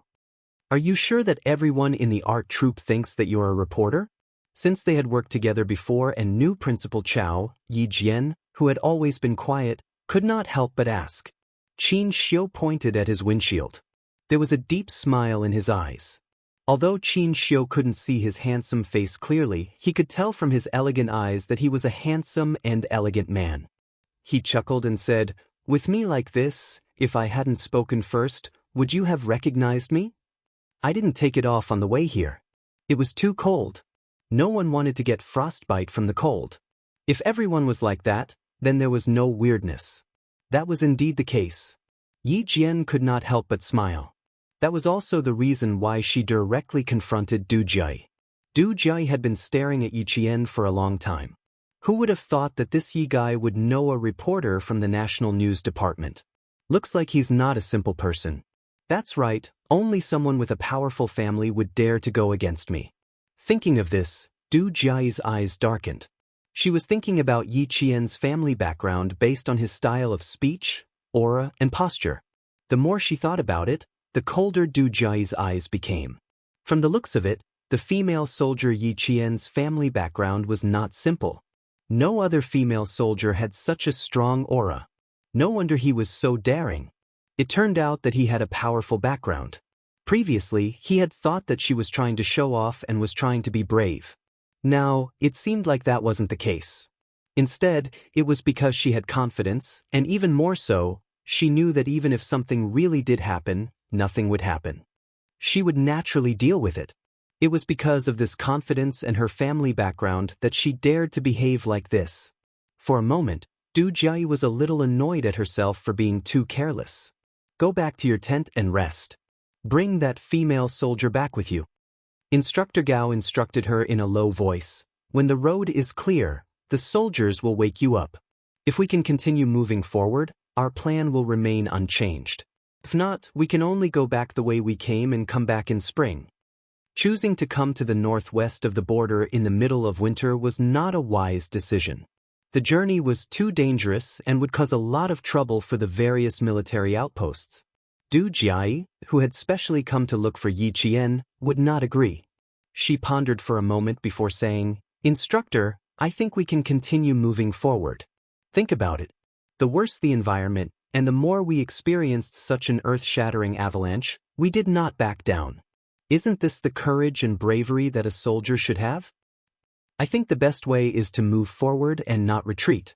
"Are you sure that everyone in the art troupe thinks that you're a reporter?" Since they had worked together before and knew Principal Chow, Yi Jian, who had always been quiet, could not help but ask. Qin Xiu pointed at his windshield. There was a deep smile in his eyes. Although Qin Xiu couldn't see his handsome face clearly, he could tell from his elegant eyes that he was a handsome and elegant man. He chuckled and said, "With me like this, if I hadn't spoken first, would you have recognized me? I didn't take it off on the way here. It was too cold. No one wanted to get frostbite from the cold. If everyone was like that, then there was no weirdness." That was indeed the case. Yi Jian could not help but smile. That was also the reason why she directly confronted Du Jiai. Du Jiai had been staring at Yi Qian for a long time. Who would have thought that this Yi guy would know a reporter from the National News Department? Looks like he's not a simple person. That's right, only someone with a powerful family would dare to go against me. Thinking of this, Du Jiai's eyes darkened. She was thinking about Yi Qian's family background based on his style of speech, aura, and posture. The more she thought about it, the colder Du Jiai's eyes became. From the looks of it, the female soldier Yi Qian's family background was not simple. No other female soldier had such a strong aura. No wonder he was so daring. It turned out that he had a powerful background. Previously, he had thought that she was trying to show off and was trying to be brave. Now, it seemed like that wasn't the case. Instead, it was because she had confidence, and even more so, she knew that even if something really did happen, nothing would happen. She would naturally deal with it. It was because of this confidence and her family background that she dared to behave like this. For a moment, Du Jiayi was a little annoyed at herself for being too careless. Go back to your tent and rest. Bring that female soldier back with you. Instructor Gao instructed her in a low voice. When the road is clear, the soldiers will wake you up. If we can continue moving forward, our plan will remain unchanged. If not, we can only go back the way we came and come back in spring. Choosing to come to the northwest of the border in the middle of winter was not a wise decision. The journey was too dangerous and would cause a lot of trouble for the various military outposts. Du Jiayi, who had specially come to look for Yi Qian, would not agree. She pondered for a moment before saying, "Instructor, I think we can continue moving forward. Think about it. The worse the environment, and the more we experienced such an earth-shattering avalanche, we did not back down. Isn't this the courage and bravery that a soldier should have? I think the best way is to move forward and not retreat."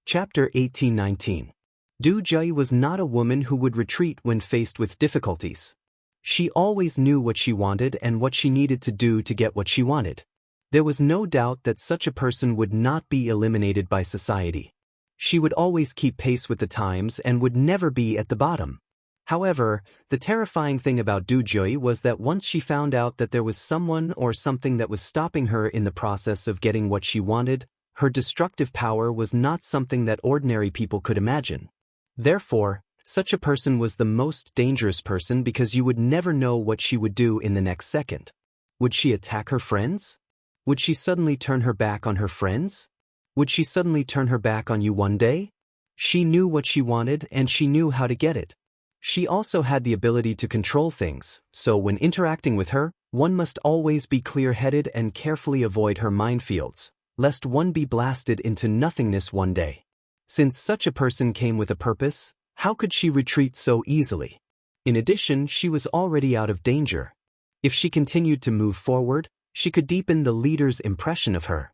Chapter 18-19. Du Jiayi was not a woman who would retreat when faced with difficulties. She always knew what she wanted and what she needed to do to get what she wanted. There was no doubt that such a person would not be eliminated by society. She would always keep pace with the times and would never be at the bottom. However, the terrifying thing about Du Jiayi was that once she found out that there was someone or something that was stopping her in the process of getting what she wanted, her destructive power was not something that ordinary people could imagine. Therefore, such a person was the most dangerous person because you would never know what she would do in the next second. Would she attack her friends? Would she suddenly turn her back on her friends? Would she suddenly turn her back on you one day? She knew what she wanted and she knew how to get it. She also had the ability to control things, so when interacting with her, one must always be clear-headed and carefully avoid her minefields, lest one be blasted into nothingness one day. Since such a person came with a purpose, how could she retreat so easily? In addition, she was already out of danger. If she continued to move forward, she could deepen the leader's impression of her.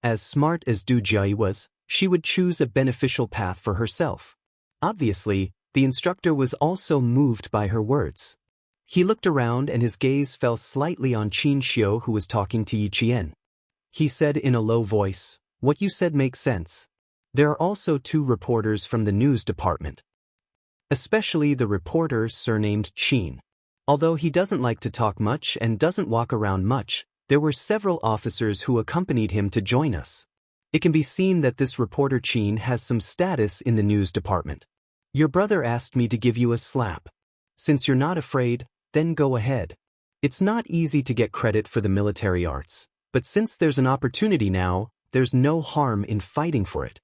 As smart as Du Jiayi was, she would choose a beneficial path for herself. Obviously, the instructor was also moved by her words. He looked around and his gaze fell slightly on Qin Xiu, who was talking to Yi Qian. He said in a low voice, "What you said makes sense. There are also 2 reporters from the news department. Especially the reporter surnamed Qin. Although he doesn't like to talk much and doesn't walk around much, there were several officers who accompanied him to join us. It can be seen that this reporter Qin has some status in the news department. Your brother asked me to give you a slap. Since you're not afraid, then go ahead. It's not easy to get credit for the military arts, but since there's an opportunity now, there's no harm in fighting for it."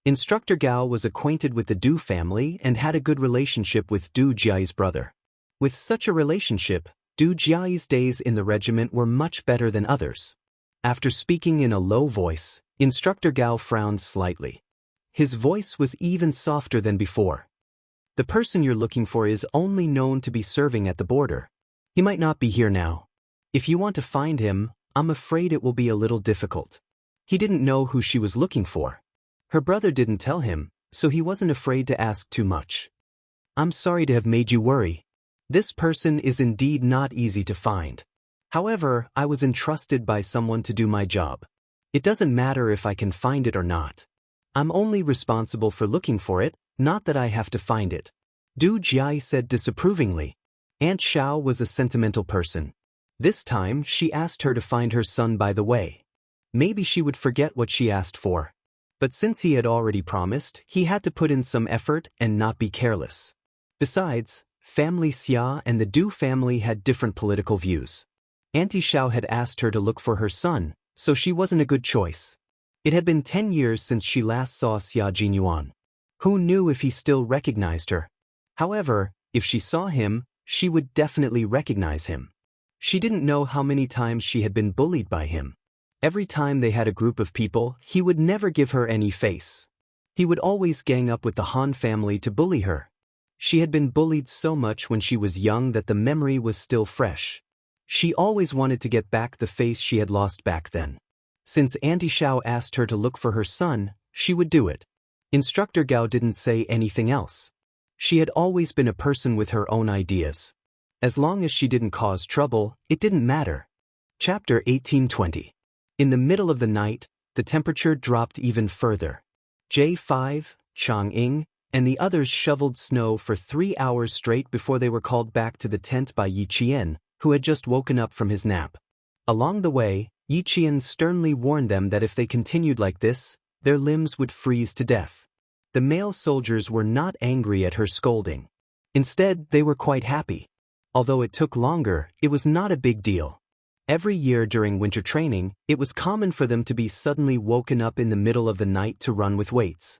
Instructor Gao was acquainted with the Du family and had a good relationship with Du Jiayi's brother. With such a relationship, Du Jiayi's days in the regiment were much better than others. After speaking in a low voice, Instructor Gao frowned slightly. His voice was even softer than before. "The person you're looking for is only known to be serving at the border. He might not be here now. If you want to find him, I'm afraid it will be a little difficult." He didn't know who she was looking for. Her brother didn't tell him, so he wasn't afraid to ask too much. "I'm sorry to have made you worry. This person is indeed not easy to find. However, I was entrusted by someone to do my job. It doesn't matter if I can find it or not. I'm only responsible for looking for it, not that I have to find it." Du Jiayi said disapprovingly. Aunt Xiao was a sentimental person. This time, she asked her to find her son by the way. Maybe she would forget what she asked for. But since he had already promised, he had to put in some effort and not be careless. Besides, Family Xia and the Du family had different political views. Auntie Xiao had asked her to look for her son, so she wasn't a good choice. It had been 10 years since she last saw Xia Jinyuan. Who knew if he still recognized her? However, if she saw him, she would definitely recognize him. She didn't know how many times she had been bullied by him. Every time they had a group of people, he would never give her any face. He would always gang up with the Han family to bully her. She had been bullied so much when she was young that the memory was still fresh. She always wanted to get back the face she had lost back then. Since Auntie Xiao asked her to look for her son, she would do it. Instructor Gao didn't say anything else. She had always been a person with her own ideas. As long as she didn't cause trouble, it didn't matter. Chapter 18-20. In the middle of the night, the temperature dropped even further. J5, Chang'ing, and the others shoveled snow for 3 hours straight before they were called back to the tent by Yi Qian, who had just woken up from his nap. Along the way, Yi Qian sternly warned them that if they continued like this, their limbs would freeze to death. The male soldiers were not angry at her scolding. Instead, they were quite happy. Although it took longer, it was not a big deal. Every year during winter training, it was common for them to be suddenly woken up in the middle of the night to run with weights.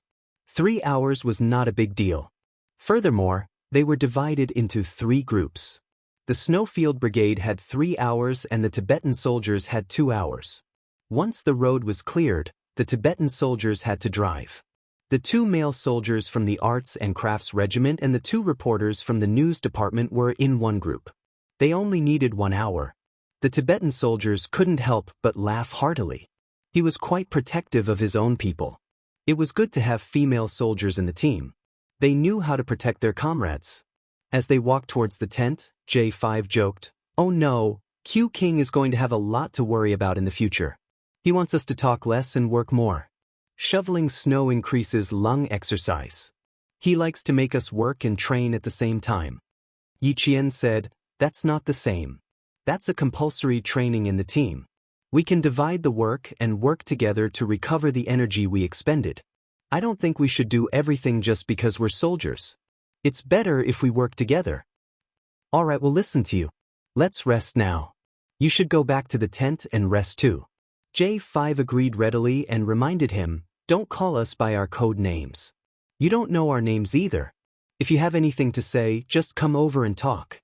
3 hours was not a big deal. Furthermore, they were divided into 3 groups. The Snowfield Brigade had 3 hours and the Tibetan soldiers had 2 hours. Once the road was cleared, the Tibetan soldiers had to drive. The 2 male soldiers from the Arts and Crafts Regiment and the 2 reporters from the News Department were in one group. They only needed 1 hour. The Tibetan soldiers couldn't help but laugh heartily. He was quite protective of his own people. It was good to have female soldiers in the team. They knew how to protect their comrades. As they walked towards the tent, J5 joked, "Oh no, Q King is going to have a lot to worry about in the future. He wants us to talk less and work more. Shoveling snow increases lung exercise. He likes to make us work and train at the same time." Yi Qian said, "That's not the same. That's a compulsory training in the team. We can divide the work and work together to recover the energy we expended. I don't think we should do everything just because we're soldiers. It's better if we work together." "Alright, we'll listen to you. Let's rest now. You should go back to the tent and rest too." J5 agreed readily and reminded him, "Don't call us by our code names. You don't know our names either. If you have anything to say, just come over and talk.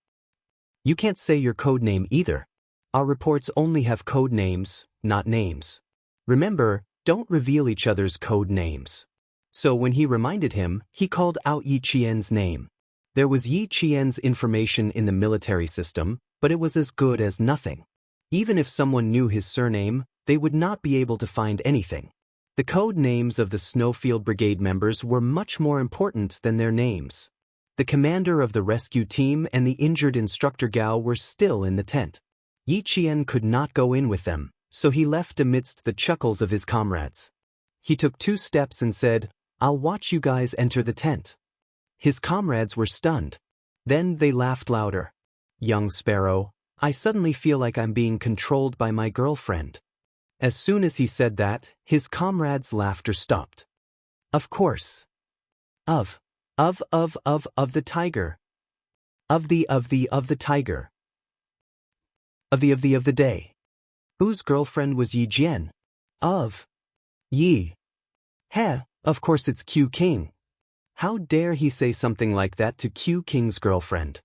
You can't say your code name either. Our reports only have code names, not names. Remember, don't reveal each other's code names." So when he reminded him, he called out Yi Qian's name. There was Yi Qian's information in the military system, but it was as good as nothing. Even if someone knew his surname, they would not be able to find anything. The code names of the Snowfield Brigade members were much more important than their names. The commander of the rescue team and the injured instructor Gao were still in the tent. Yi Qian could not go in with them, so he left amidst the chuckles of his comrades. He took 2 steps and said, "I'll watch you guys enter the tent." His comrades were stunned. Then they laughed louder. "Young Sparrow, I suddenly feel like I'm being controlled by my girlfriend." As soon as he said that, his comrades' laughter stopped. "Of course. Of the tiger. Of the tiger. Of the day. Whose girlfriend was Yi Jian? Of Yi. Heh, of course it's Q King. How dare he say something like that to Q King's girlfriend?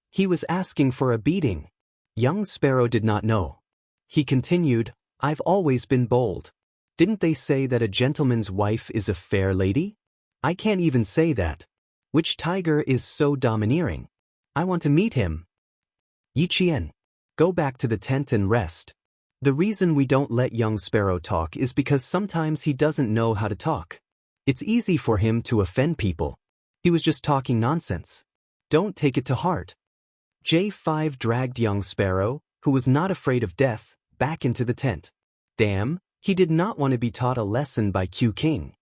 He was asking for a beating." Young Sparrow did not know. He continued, "I've always been bold. Didn't they say that a gentleman's wife is a fair lady? I can't even say that. Which tiger is so domineering? I want to meet him." "Yi Qian, go back to the tent and rest. The reason we don't let young Sparrow talk is because sometimes he doesn't know how to talk. It's easy for him to offend people. He was just talking nonsense. Don't take it to heart." J5 dragged young Sparrow, who was not afraid of death, back into the tent. Damn, he did not want to be taught a lesson by Q King.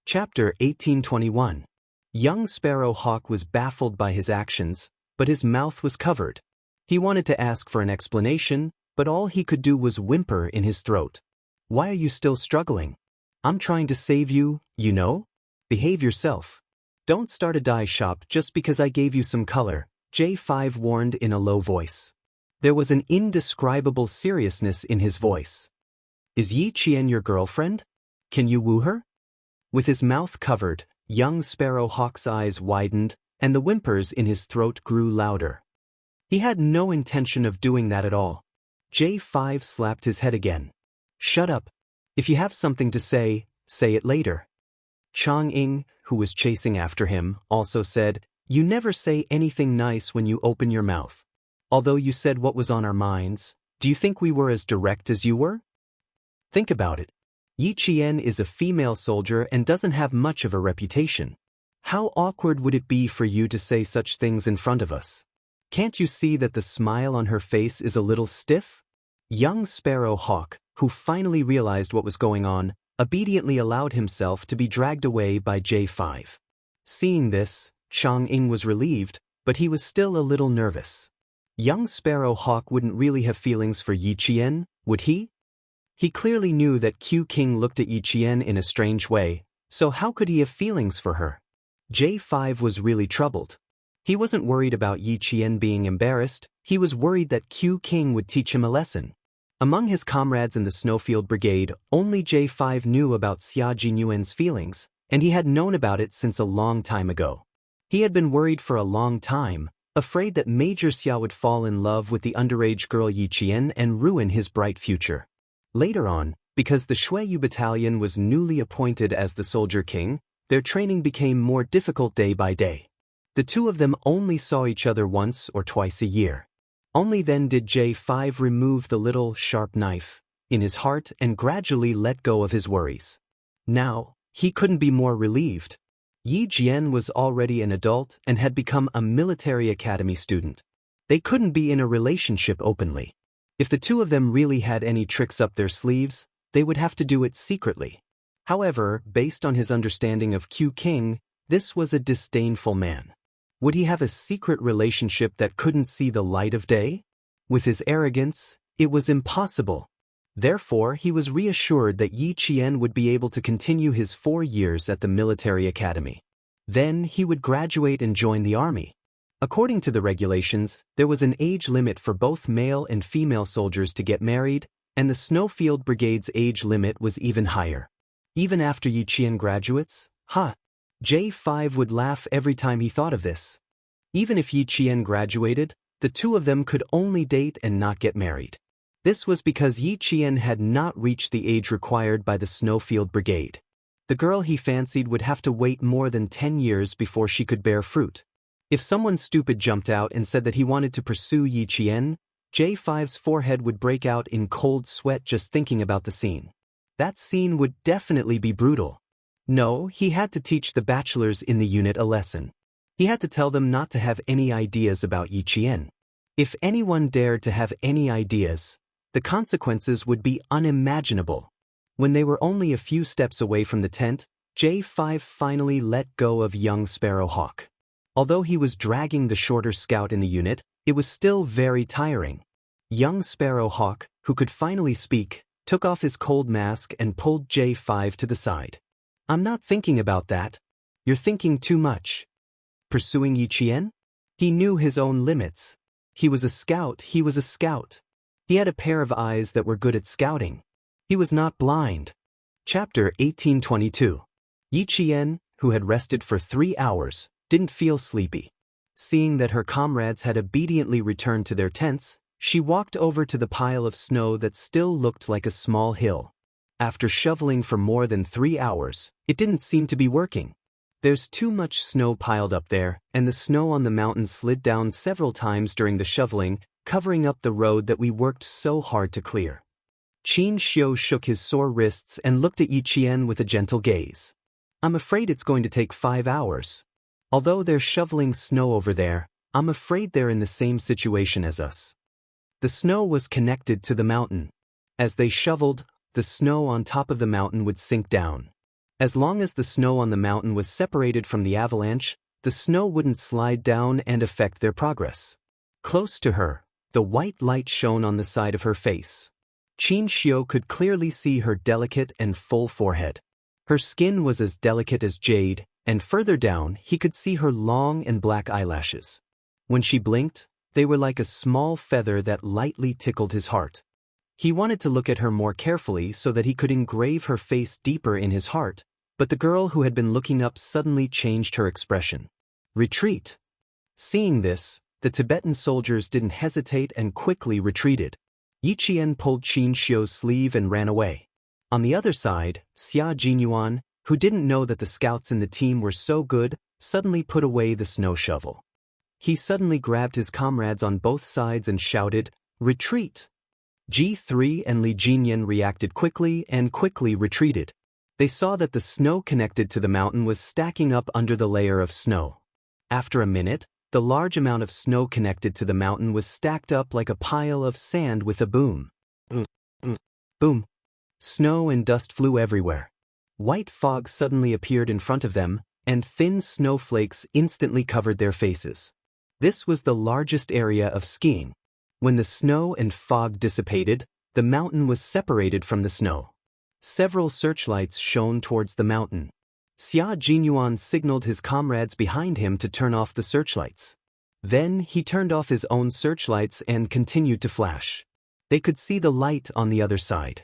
Chapter 1821. Young Sparrow Hawk was baffled by his actions, but his mouth was covered. He wanted to ask for an explanation, but all he could do was whimper in his throat. "Why are you still struggling? I'm trying to save you, you know? Behave yourself. Don't start a dye shop just because I gave you some color," J5 warned in a low voice. There was an indescribable seriousness in his voice. "Is Yi Qian your girlfriend? Can you woo her?" With his mouth covered, young Sparrow Hawk's eyes widened, and the whimpers in his throat grew louder. He had no intention of doing that at all. J5 slapped his head again. "Shut up. If you have something to say it later." Chang'ing, who was chasing after him, also said, "You never say anything nice when you open your mouth. Although you said what was on our minds, do you think we were as direct as you were? Think about it. Yi Qian is a female soldier and doesn't have much of a reputation. How awkward would it be for you to say such things in front of us? Can't you see that the smile on her face is a little stiff?" Young Sparrow Hawk, who finally realized what was going on, obediently allowed himself to be dragged away by J5. Seeing this, Chang Ing was relieved, but he was still a little nervous. Young Sparrow Hawk wouldn't really have feelings for Yi Qian, would he? He clearly knew that Q King looked at Yi Qian in a strange way, so how could he have feelings for her? J5 was really troubled. He wasn't worried about Yi Qian being embarrassed, he was worried that Q King would teach him a lesson. Among his comrades in the Snowfield Brigade, only J5 knew about Xia Jinyuan's feelings, and he had known about it since a long time ago. He had been worried for a long time, afraid that Major Xia would fall in love with the underage girl Yi Qian and ruin his bright future. Later on, because the Shuiyu Battalion was newly appointed as the Soldier King, their training became more difficult day by day. The two of them only saw each other once or twice a year. Only then did J5 remove the little, sharp knife in his heart and gradually let go of his worries. Now, he couldn't be more relieved. Yi Jian was already an adult and had become a military academy student. They couldn't be in a relationship openly. If the two of them really had any tricks up their sleeves, they would have to do it secretly. However, based on his understanding of Q King, this was a disdainful man. Would he have a secret relationship that couldn't see the light of day? With his arrogance, it was impossible. Therefore, he was reassured that Yi Qian would be able to continue his 4 years at the military academy. Then he would graduate and join the army. According to the regulations, there was an age limit for both male and female soldiers to get married, and the Snowfield Brigade's age limit was even higher. Even after Yi Qian graduates? J5 would laugh every time he thought of this. Even if Yi Qian graduated, the two of them could only date and not get married. This was because Yi Qian had not reached the age required by the Snowfield Brigade. The girl he fancied would have to wait more than 10 years before she could bear fruit. If someone stupid jumped out and said that he wanted to pursue Yi Qian, J5's forehead would break out in cold sweat just thinking about the scene. That scene would definitely be brutal. No, he had to teach the bachelors in the unit a lesson. He had to tell them not to have any ideas about Yi Qian. If anyone dared to have any ideas, the consequences would be unimaginable. When they were only a few steps away from the tent, J5 finally let go of young Sparrow Hawk. Although he was dragging the shorter scout in the unit, it was still very tiring. Young Sparrow Hawk, who could finally speak, took off his cold mask and pulled J5 to the side. "I'm not thinking about that. You're thinking too much." Pursuing Yi Qian? He knew his own limits. He was a scout. He had a pair of eyes that were good at scouting. He was not blind. Chapter 1822. Yi Qian, who had rested for 3 hours, didn't feel sleepy. Seeing that her comrades had obediently returned to their tents, she walked over to the pile of snow that still looked like a small hill. After shoveling for more than 3 hours, it didn't seem to be working. There's too much snow piled up there, and the snow on the mountain slid down several times during the shoveling, covering up the road that we worked so hard to clear. Qin Xiu shook his sore wrists and looked at Yi Qian with a gentle gaze. "I'm afraid it's going to take 5 hours. Although they're shoveling snow over there, I'm afraid they're in the same situation as us." The snow was connected to the mountain. As they shoveled, the snow on top of the mountain would sink down. As long as the snow on the mountain was separated from the avalanche, the snow wouldn't slide down and affect their progress. Close to her, the white light shone on the side of her face. Qin Xiu could clearly see her delicate and full forehead. Her skin was as delicate as jade, and further down he could see her long and black eyelashes. When she blinked, they were like a small feather that lightly tickled his heart. He wanted to look at her more carefully so that he could engrave her face deeper in his heart, but the girl who had been looking up suddenly changed her expression. "Retreat." Seeing this, the Tibetan soldiers didn't hesitate and quickly retreated. Yi Qian pulled Qin Xiu's sleeve and ran away. On the other side, Xia Jinyuan, who didn't know that the scouts in the team were so good, suddenly put away the snow shovel. He suddenly grabbed his comrades on both sides and shouted, "Retreat!" G3 and Li Jinyan reacted quickly and quickly retreated. They saw that the snow connected to the mountain was stacking up under the layer of snow. After a minute, the large amount of snow connected to the mountain was stacked up like a pile of sand with a boom. Boom. Snow and dust flew everywhere. White fog suddenly appeared in front of them, and thin snowflakes instantly covered their faces. This was the largest area of skiing. When the snow and fog dissipated, the mountain was separated from the snow. Several searchlights shone towards the mountain. Xia Jinyuan signaled his comrades behind him to turn off the searchlights. Then he turned off his own searchlights and continued to flash. They could see the light on the other side.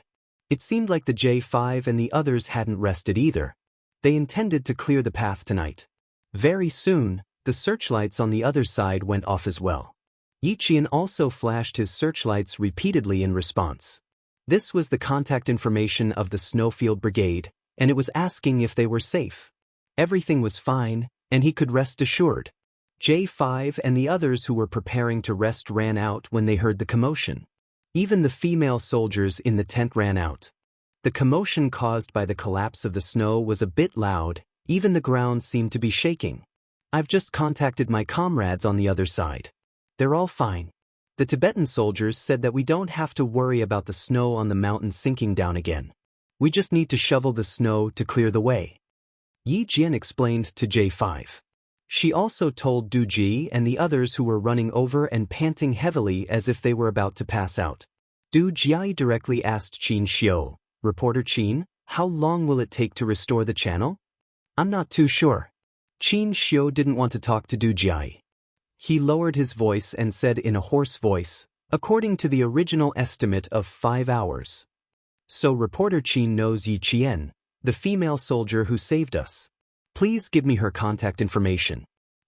It seemed like the J5 and the others hadn't rested either. They intended to clear the path tonight. Very soon, the searchlights on the other side went off as well. Yiqian also flashed his searchlights repeatedly in response. This was the contact information of the Snowfield Brigade, and it was asking if they were safe. Everything was fine, and he could rest assured. J5 and the others who were preparing to rest ran out when they heard the commotion. Even the female soldiers in the tent ran out. The commotion caused by the collapse of the snow was a bit loud, even the ground seemed to be shaking. I've just contacted my comrades on the other side. They're all fine. The Tibetan soldiers said that we don't have to worry about the snow on the mountain sinking down again. We just need to shovel the snow to clear the way. Yi Jian explained to J5. She also told Du Ji and the others who were running over and panting heavily as if they were about to pass out. Du Ji directly asked Qin Xiu, "Reporter Qin, how long will it take to restore the channel?" "I'm not too sure." Qin Xiu didn't want to talk to Du Ji. He lowered his voice and said in a hoarse voice, "According to the original estimate of 5 hours. So Reporter Qin knows Yi Qian, the female soldier who saved us. Please give me her contact information.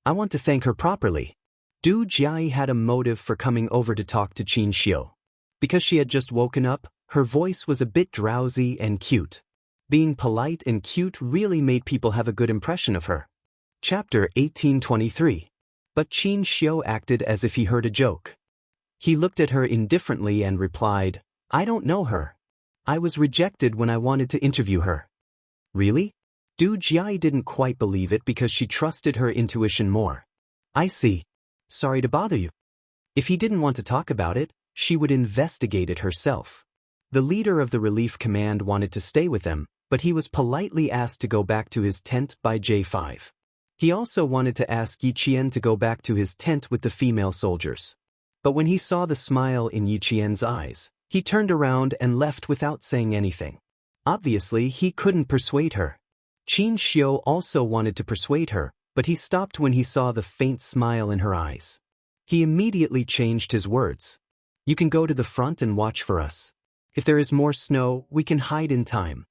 I want to thank her properly." Du Ji had a motive for coming over to talk to Qin Xiu. Because she had just woken up, her voice was a bit drowsy and cute. Being polite and cute really made people have a good impression of her. Chapter 1823. But Qin Xiu acted as if he heard a joke. He looked at her indifferently and replied, "I don't know her. I was rejected when I wanted to interview her." "Really?" Du Ji didn't quite believe it because she trusted her intuition more. "I see. Sorry to bother you." If he didn't want to talk about it, she would investigate it herself. The leader of the relief command wanted to stay with them, but he was politely asked to go back to his tent by J5. He also wanted to ask Yi Qian to go back to his tent with the female soldiers. But when he saw the smile in Yi Qian's eyes, he turned around and left without saying anything. Obviously, he couldn't persuade her. Qin Xiu also wanted to persuade her, but he stopped when he saw the faint smile in her eyes. He immediately changed his words. "You can go to the front and watch for us. If there is more snow, we can hide in time."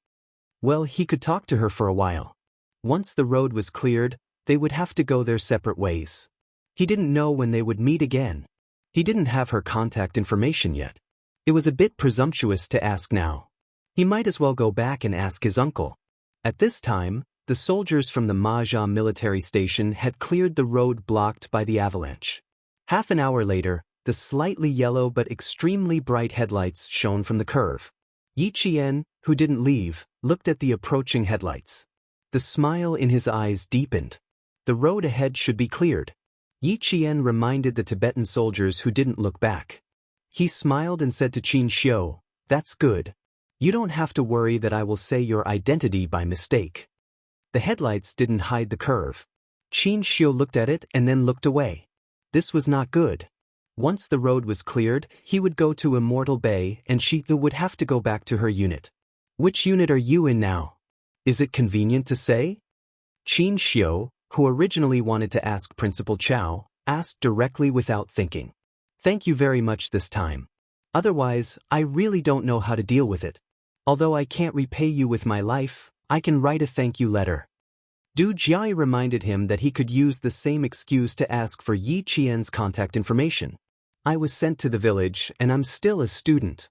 Well, he could talk to her for a while. Once the road was cleared, they would have to go their separate ways. He didn't know when they would meet again. He didn't have her contact information yet. It was a bit presumptuous to ask now. He might as well go back and ask his uncle. At this time, the soldiers from the Maja military station had cleared the road blocked by the avalanche. Half an hour later, the slightly yellow but extremely bright headlights shone from the curve. Yi Qian, who didn't leave, looked at the approaching headlights. The smile in his eyes deepened. The road ahead should be cleared. Yi Qian reminded the Tibetan soldiers who didn't look back. He smiled and said to Qin Xiu, "That's good. You don't have to worry that I will say your identity by mistake." The headlights didn't hide the curve. Qin Xiu looked at it and then looked away. This was not good. Once the road was cleared, he would go to Immortal Bay and she would have to go back to her unit. "Which unit are you in now? Is it convenient to say?" Qin Xiu, who originally wanted to ask Principal Chow, asked directly without thinking. "Thank you very much this time. Otherwise, I really don't know how to deal with it. Although I can't repay you with my life, I can write a thank you letter." Du Ji reminded him that he could use the same excuse to ask for Yi Qian's contact information. "I was sent to the village and I'm still a student."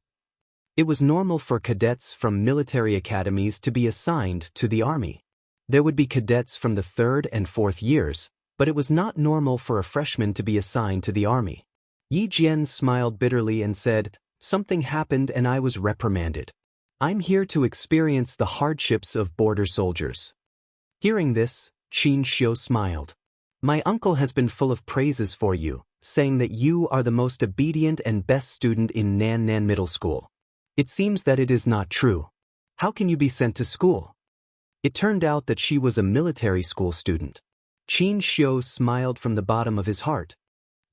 It was normal for cadets from military academies to be assigned to the army. There would be cadets from the 3rd and 4th years, but it was not normal for a freshman to be assigned to the army. Yi Jian smiled bitterly and said, "Something happened and I was reprimanded. I'm here to experience the hardships of border soldiers." Hearing this, Qin Xiu smiled. "My uncle has been full of praises for you, saying that you are the most obedient and best student in Nan Nan Middle School. It seems that it is not true. How can you be sent to school? It turned out that she was a military school student. Qin Xiu smiled from the bottom of his heart.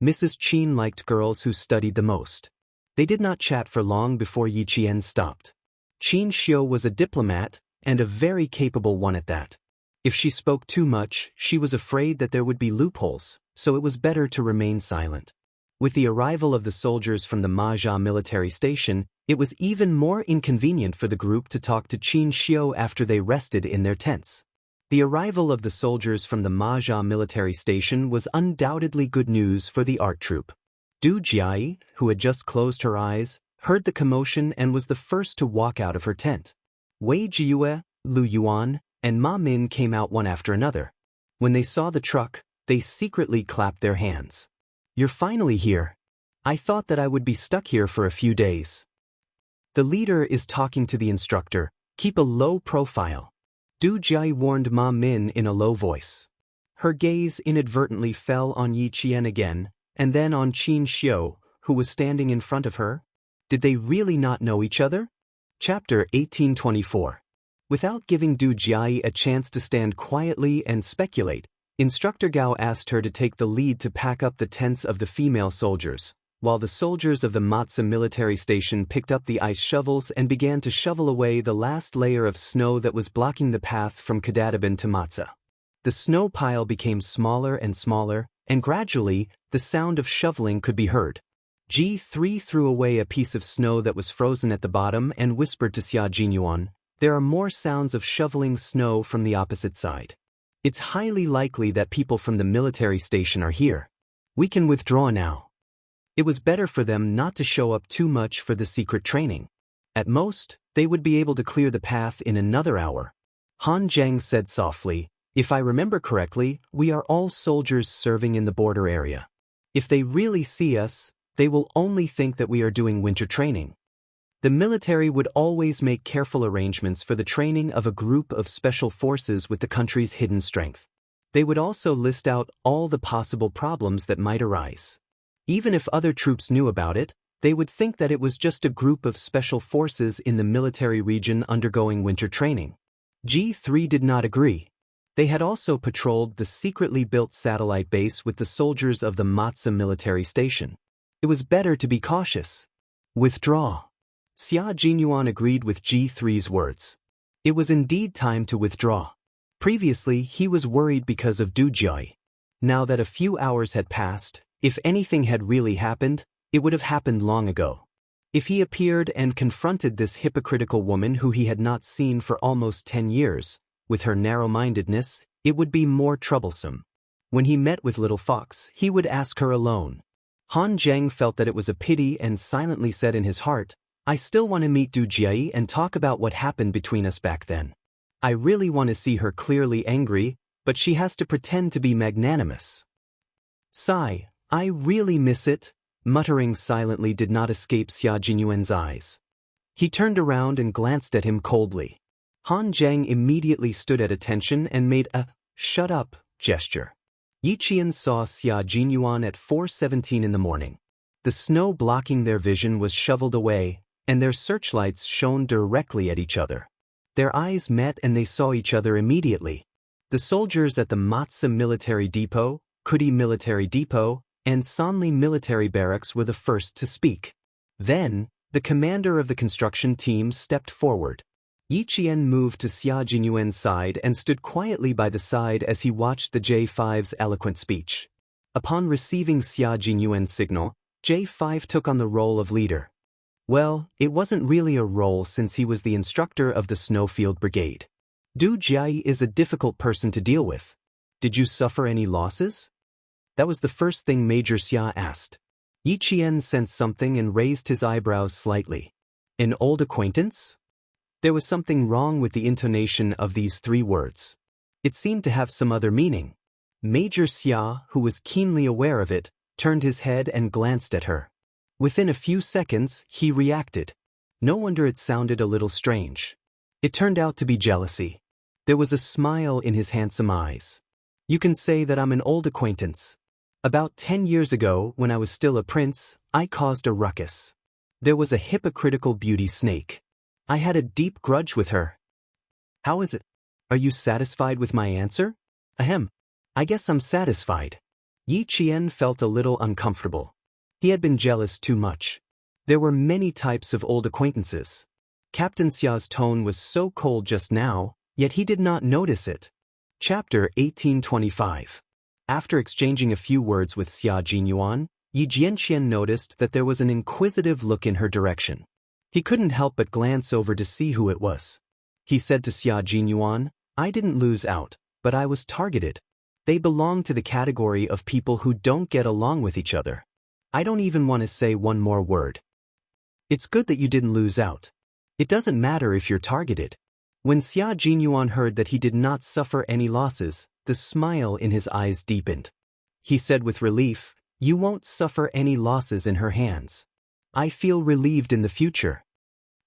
Mrs. Qin liked girls who studied the most. They did not chat for long before Yi Qian stopped. Qin Xiu was a diplomat, and a very capable one at that. If she spoke too much, she was afraid that there would be loopholes, so it was better to remain silent. With the arrival of the soldiers from the Majia military station, it was even more inconvenient for the group to talk to Qin Xiu after they rested in their tents. The arrival of the soldiers from the Majia military station was undoubtedly good news for the art troupe. Du Jiai, who had just closed her eyes, heard the commotion and was the first to walk out of her tent. Wei Jiyue, Lu Yuan, and Ma Min came out one after another. When they saw the truck, they secretly clapped their hands. You're finally here. I thought that I would be stuck here for a few days. The leader is talking to the instructor. Keep a low profile. Du Jiai warned Ma Min in a low voice. Her gaze inadvertently fell on Yi Qian again, and then on Qin Xiu, who was standing in front of her. Did they really not know each other? Chapter 1824. Without giving Du Jiai a chance to stand quietly and speculate, Instructor Gao asked her to take the lead to pack up the tents of the female soldiers, while the soldiers of the Matsa military station picked up the ice shovels and began to shovel away the last layer of snow that was blocking the path from Kadadaban to Matsa. The snow pile became smaller and smaller, and gradually, the sound of shoveling could be heard. G3 threw away a piece of snow that was frozen at the bottom and whispered to Xia Jinyuan, "There are more sounds of shoveling snow from the opposite side. It's highly likely that people from the military station are here. We can withdraw now." It was better for them not to show up too much for the secret training. At most, they would be able to clear the path in another hour. Han Zheng said softly, "If I remember correctly, we are all soldiers serving in the border area. If they really see us, they will only think that we are doing winter training." The military would always make careful arrangements for the training of a group of special forces with the country's hidden strength. They would also list out all the possible problems that might arise. Even if other troops knew about it, they would think that it was just a group of special forces in the military region undergoing winter training. G3 did not agree. They had also patrolled the secretly built satellite base with the soldiers of the Matsa military station. It was better to be cautious. Withdraw. Xia Jinyuan agreed with G3's words. It was indeed time to withdraw. Previously, he was worried because of Du Jiai. Now that a few hours had passed, if anything had really happened, it would have happened long ago. If he appeared and confronted this hypocritical woman who he had not seen for almost 10 years, with her narrow-mindedness, it would be more troublesome. When he met with Little Fox, he would ask her alone. Han Zheng felt that it was a pity and silently said in his heart, "I still want to meet Du Jiai and talk about what happened between us back then. I really want to see her clearly angry, but she has to pretend to be magnanimous." Sigh, "I really miss it," muttering silently did not escape Xia Jinyuan's eyes. He turned around and glanced at him coldly. Han Zheng immediately stood at attention and made a "shut up" gesture. Yi Qian saw Xia Jinyuan at 4:17 in the morning. The snow blocking their vision was shoveled away, and their searchlights shone directly at each other. Their eyes met and they saw each other immediately. The soldiers at the Matsa military depot, Kudi military depot, and Sanli military barracks were the first to speak. Then, the commander of the construction team stepped forward. Yi Qian moved to Xia Jinyuan's side and stood quietly by the side as he watched the J5's eloquent speech. Upon receiving Xia Jinyuan's signal, J5 took on the role of leader. Well, it wasn't really a role since he was the instructor of the Snowfield Brigade. Du Jiai is a difficult person to deal with. Did you suffer any losses? That was the first thing Major Xia asked. Yi Qian sensed something and raised his eyebrows slightly. An old acquaintance? There was something wrong with the intonation of these 3 words. It seemed to have some other meaning. Major Xia, who was keenly aware of it, turned his head and glanced at her. Within a few seconds, he reacted. No wonder it sounded a little strange. It turned out to be jealousy. There was a smile in his handsome eyes. You can say that I'm an old acquaintance. About 10 years ago, when I was still a prince, I caused a ruckus. There was a hypocritical beauty snake. I had a deep grudge with her. How is it? Are you satisfied with my answer? Ahem. I guess I'm satisfied. Yi Qian felt a little uncomfortable. He had been jealous too much. There were many types of old acquaintances. Captain Xia's tone was so cold just now, yet he did not notice it. Chapter 1825. After exchanging a few words with Xia Jinyuan, Yi Jianqian noticed that there was an inquisitive look in her direction. He couldn't help but glance over to see who it was. He said to Xia Jinyuan, I didn't lose out, but I was targeted. They belong to the category of people who don't get along with each other. I don't even want to say one more word. It's good that you didn't lose out. It doesn't matter if you're targeted. When Xia Jinyuan heard that he did not suffer any losses, the smile in his eyes deepened. He said with relief, You won't suffer any losses in her hands. I feel relieved in the future.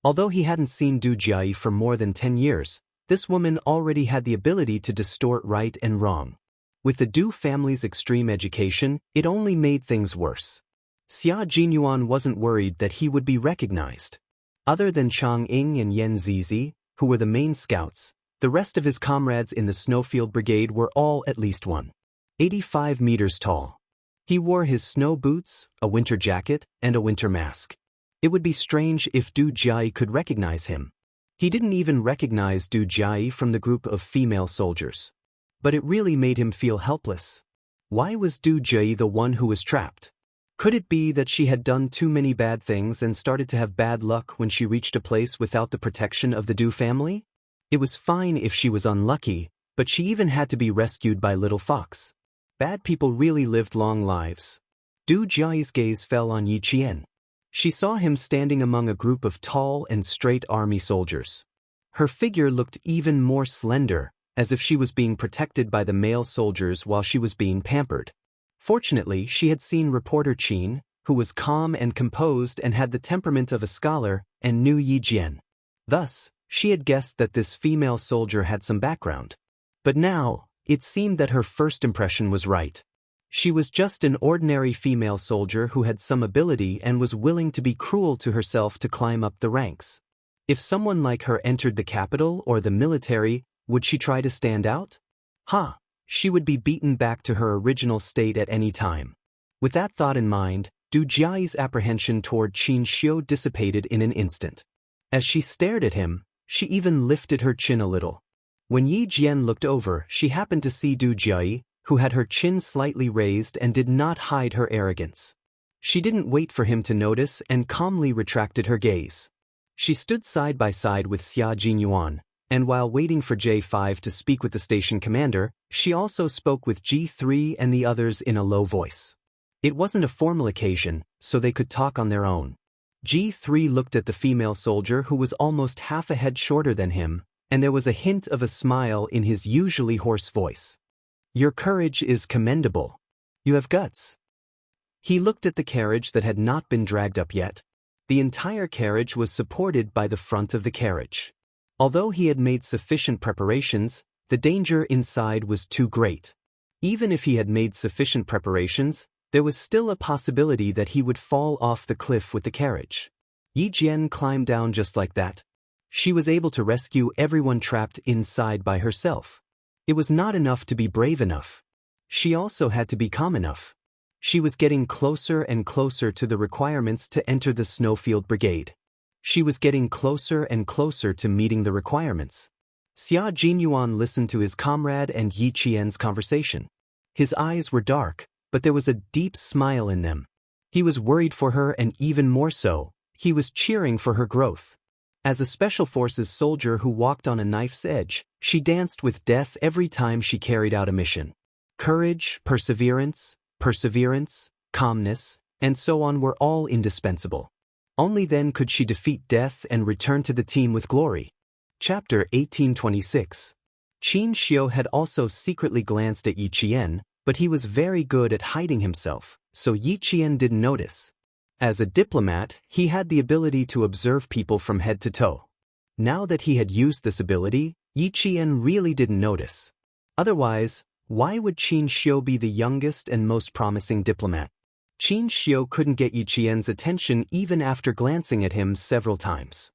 Although he hadn't seen Du Jiayi for more than 10 years, this woman already had the ability to distort right and wrong. With the Du family's extreme education, it only made things worse. Xia Jinyuan wasn't worried that he would be recognized. Other than Chang Ying and Yan Zizi, who were the main scouts, the rest of his comrades in the Snowfield Brigade were all at least 185 meters tall. He wore his snow boots, a winter jacket, and a winter mask. It would be strange if Du Jiayi could recognize him. He didn't even recognize Du Jiayi from the group of female soldiers. But it really made him feel helpless. Why was Du Jiayi the one who was trapped? Could it be that she had done too many bad things and started to have bad luck when she reached a place without the protection of the Du family? It was fine if she was unlucky, but she even had to be rescued by Little Fox. Bad people really lived long lives. Du Jiayi's gaze fell on Yi Qian. She saw him standing among a group of tall and straight army soldiers. Her figure looked even more slender, as if she was being protected by the male soldiers while she was being pampered. Fortunately, she had seen reporter Qin, who was calm and composed and had the temperament of a scholar, and knew Yi Jian. Thus, she had guessed that this female soldier had some background. But now, it seemed that her first impression was right. She was just an ordinary female soldier who had some ability and was willing to be cruel to herself to climb up the ranks. If someone like her entered the capital or the military, would she try to stand out? She would be beaten back to her original state at any time. With that thought in mind, Du Jiayi's apprehension toward Qin Xiu dissipated in an instant. As she stared at him, she even lifted her chin a little. When Yi Jian looked over, she happened to see Du Jiayi, who had her chin slightly raised and did not hide her arrogance. She didn't wait for him to notice and calmly retracted her gaze. She stood side by side with Xia Jinyuan, and while waiting for J5 to speak with the station commander, she also spoke with G3 and the others in a low voice. It wasn't a formal occasion, so they could talk on their own. G3 looked at the female soldier who was almost half a head shorter than him, and there was a hint of a smile in his usually hoarse voice. Your courage is commendable. You have guts. He looked at the carriage that had not been dragged up yet. The entire carriage was supported by the front of the carriage. Although he had made sufficient preparations, the danger inside was too great. Even if he had made sufficient preparations, there was still a possibility that he would fall off the cliff with the carriage. Yi Jian climbed down just like that. She was able to rescue everyone trapped inside by herself. It was not enough to be brave enough. She also had to be calm enough. She was getting closer and closer to the requirements to enter the Snowfield Brigade. She was getting closer and closer to meeting the requirements. Xia Jinyuan listened to his comrade and Yi Qian's conversation. His eyes were dark, but there was a deep smile in them. He was worried for her, and even more so, he was cheering for her growth. As a Special Forces soldier who walked on a knife's edge, she danced with death every time she carried out a mission. Courage, perseverance, calmness, and so on were all indispensable. Only then could she defeat death and return to the team with glory. Chapter 1826. Qin Xiu had also secretly glanced at Yi Qian, but he was very good at hiding himself, so Yi Qian didn't notice. As a diplomat, he had the ability to observe people from head to toe. Now that he had used this ability, Yi Qian really didn't notice. Otherwise, why would Qin Xiu be the youngest and most promising diplomat? Qin Xiu couldn't get Yi Qian's attention even after glancing at him several times.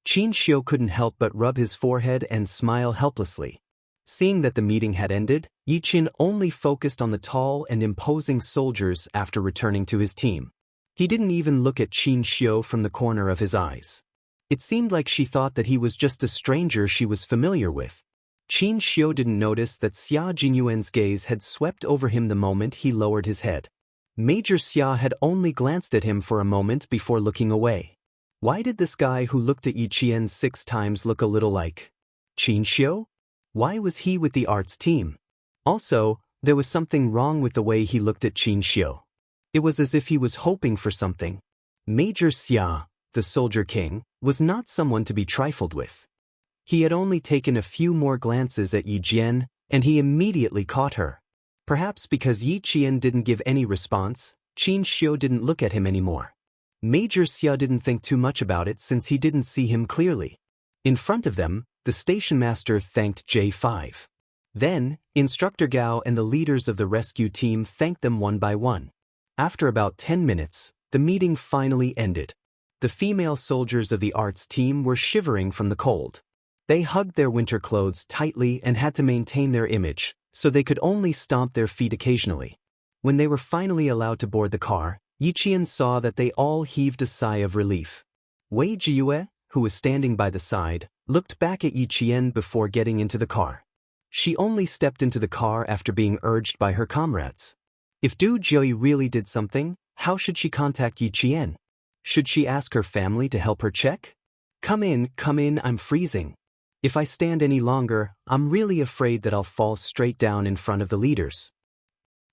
Qin Xiu couldn't help but rub his forehead and smile helplessly. Seeing that the meeting had ended, Yi Qin only focused on the tall and imposing soldiers after returning to his team. He didn't even look at Qin Xiu from the corner of his eyes. It seemed like she thought that he was just a stranger she was familiar with. Qin Xiu didn't notice that Xia Jinyuan's gaze had swept over him the moment he lowered his head. Major Xia had only glanced at him for a moment before looking away. Why did this guy who looked at Yi Qian 6 times look a little like Qin Xiu? Why was he with the arts team? Also, there was something wrong with the way he looked at Qin Xiu. It was as if he was hoping for something. Major Xia, the Soldier King, was not someone to be trifled with. He had only taken a few more glances at Yi Jian, and he immediately caught her. Perhaps because Yi Qian didn't give any response, Qin Xiu didn't look at him anymore. Major Xia didn't think too much about it since he didn't see him clearly. In front of them, the station master thanked J5. Then, Instructor Gao and the leaders of the rescue team thanked them one by one. After about 10 minutes, the meeting finally ended. The female soldiers of the arts team were shivering from the cold. They hugged their winter clothes tightly and had to maintain their image, so they could only stomp their feet occasionally. When they were finally allowed to board the car, Yi Qian saw that they all heaved a sigh of relief. Wei Jiyue, who was standing by the side, looked back at Yi Qian before getting into the car. She only stepped into the car after being urged by her comrades. If Du Jiuyi really did something, how should she contact Yi Qian? Should she ask her family to help her check? Come in, I'm freezing. If I stand any longer, I'm really afraid that I'll fall straight down in front of the leaders.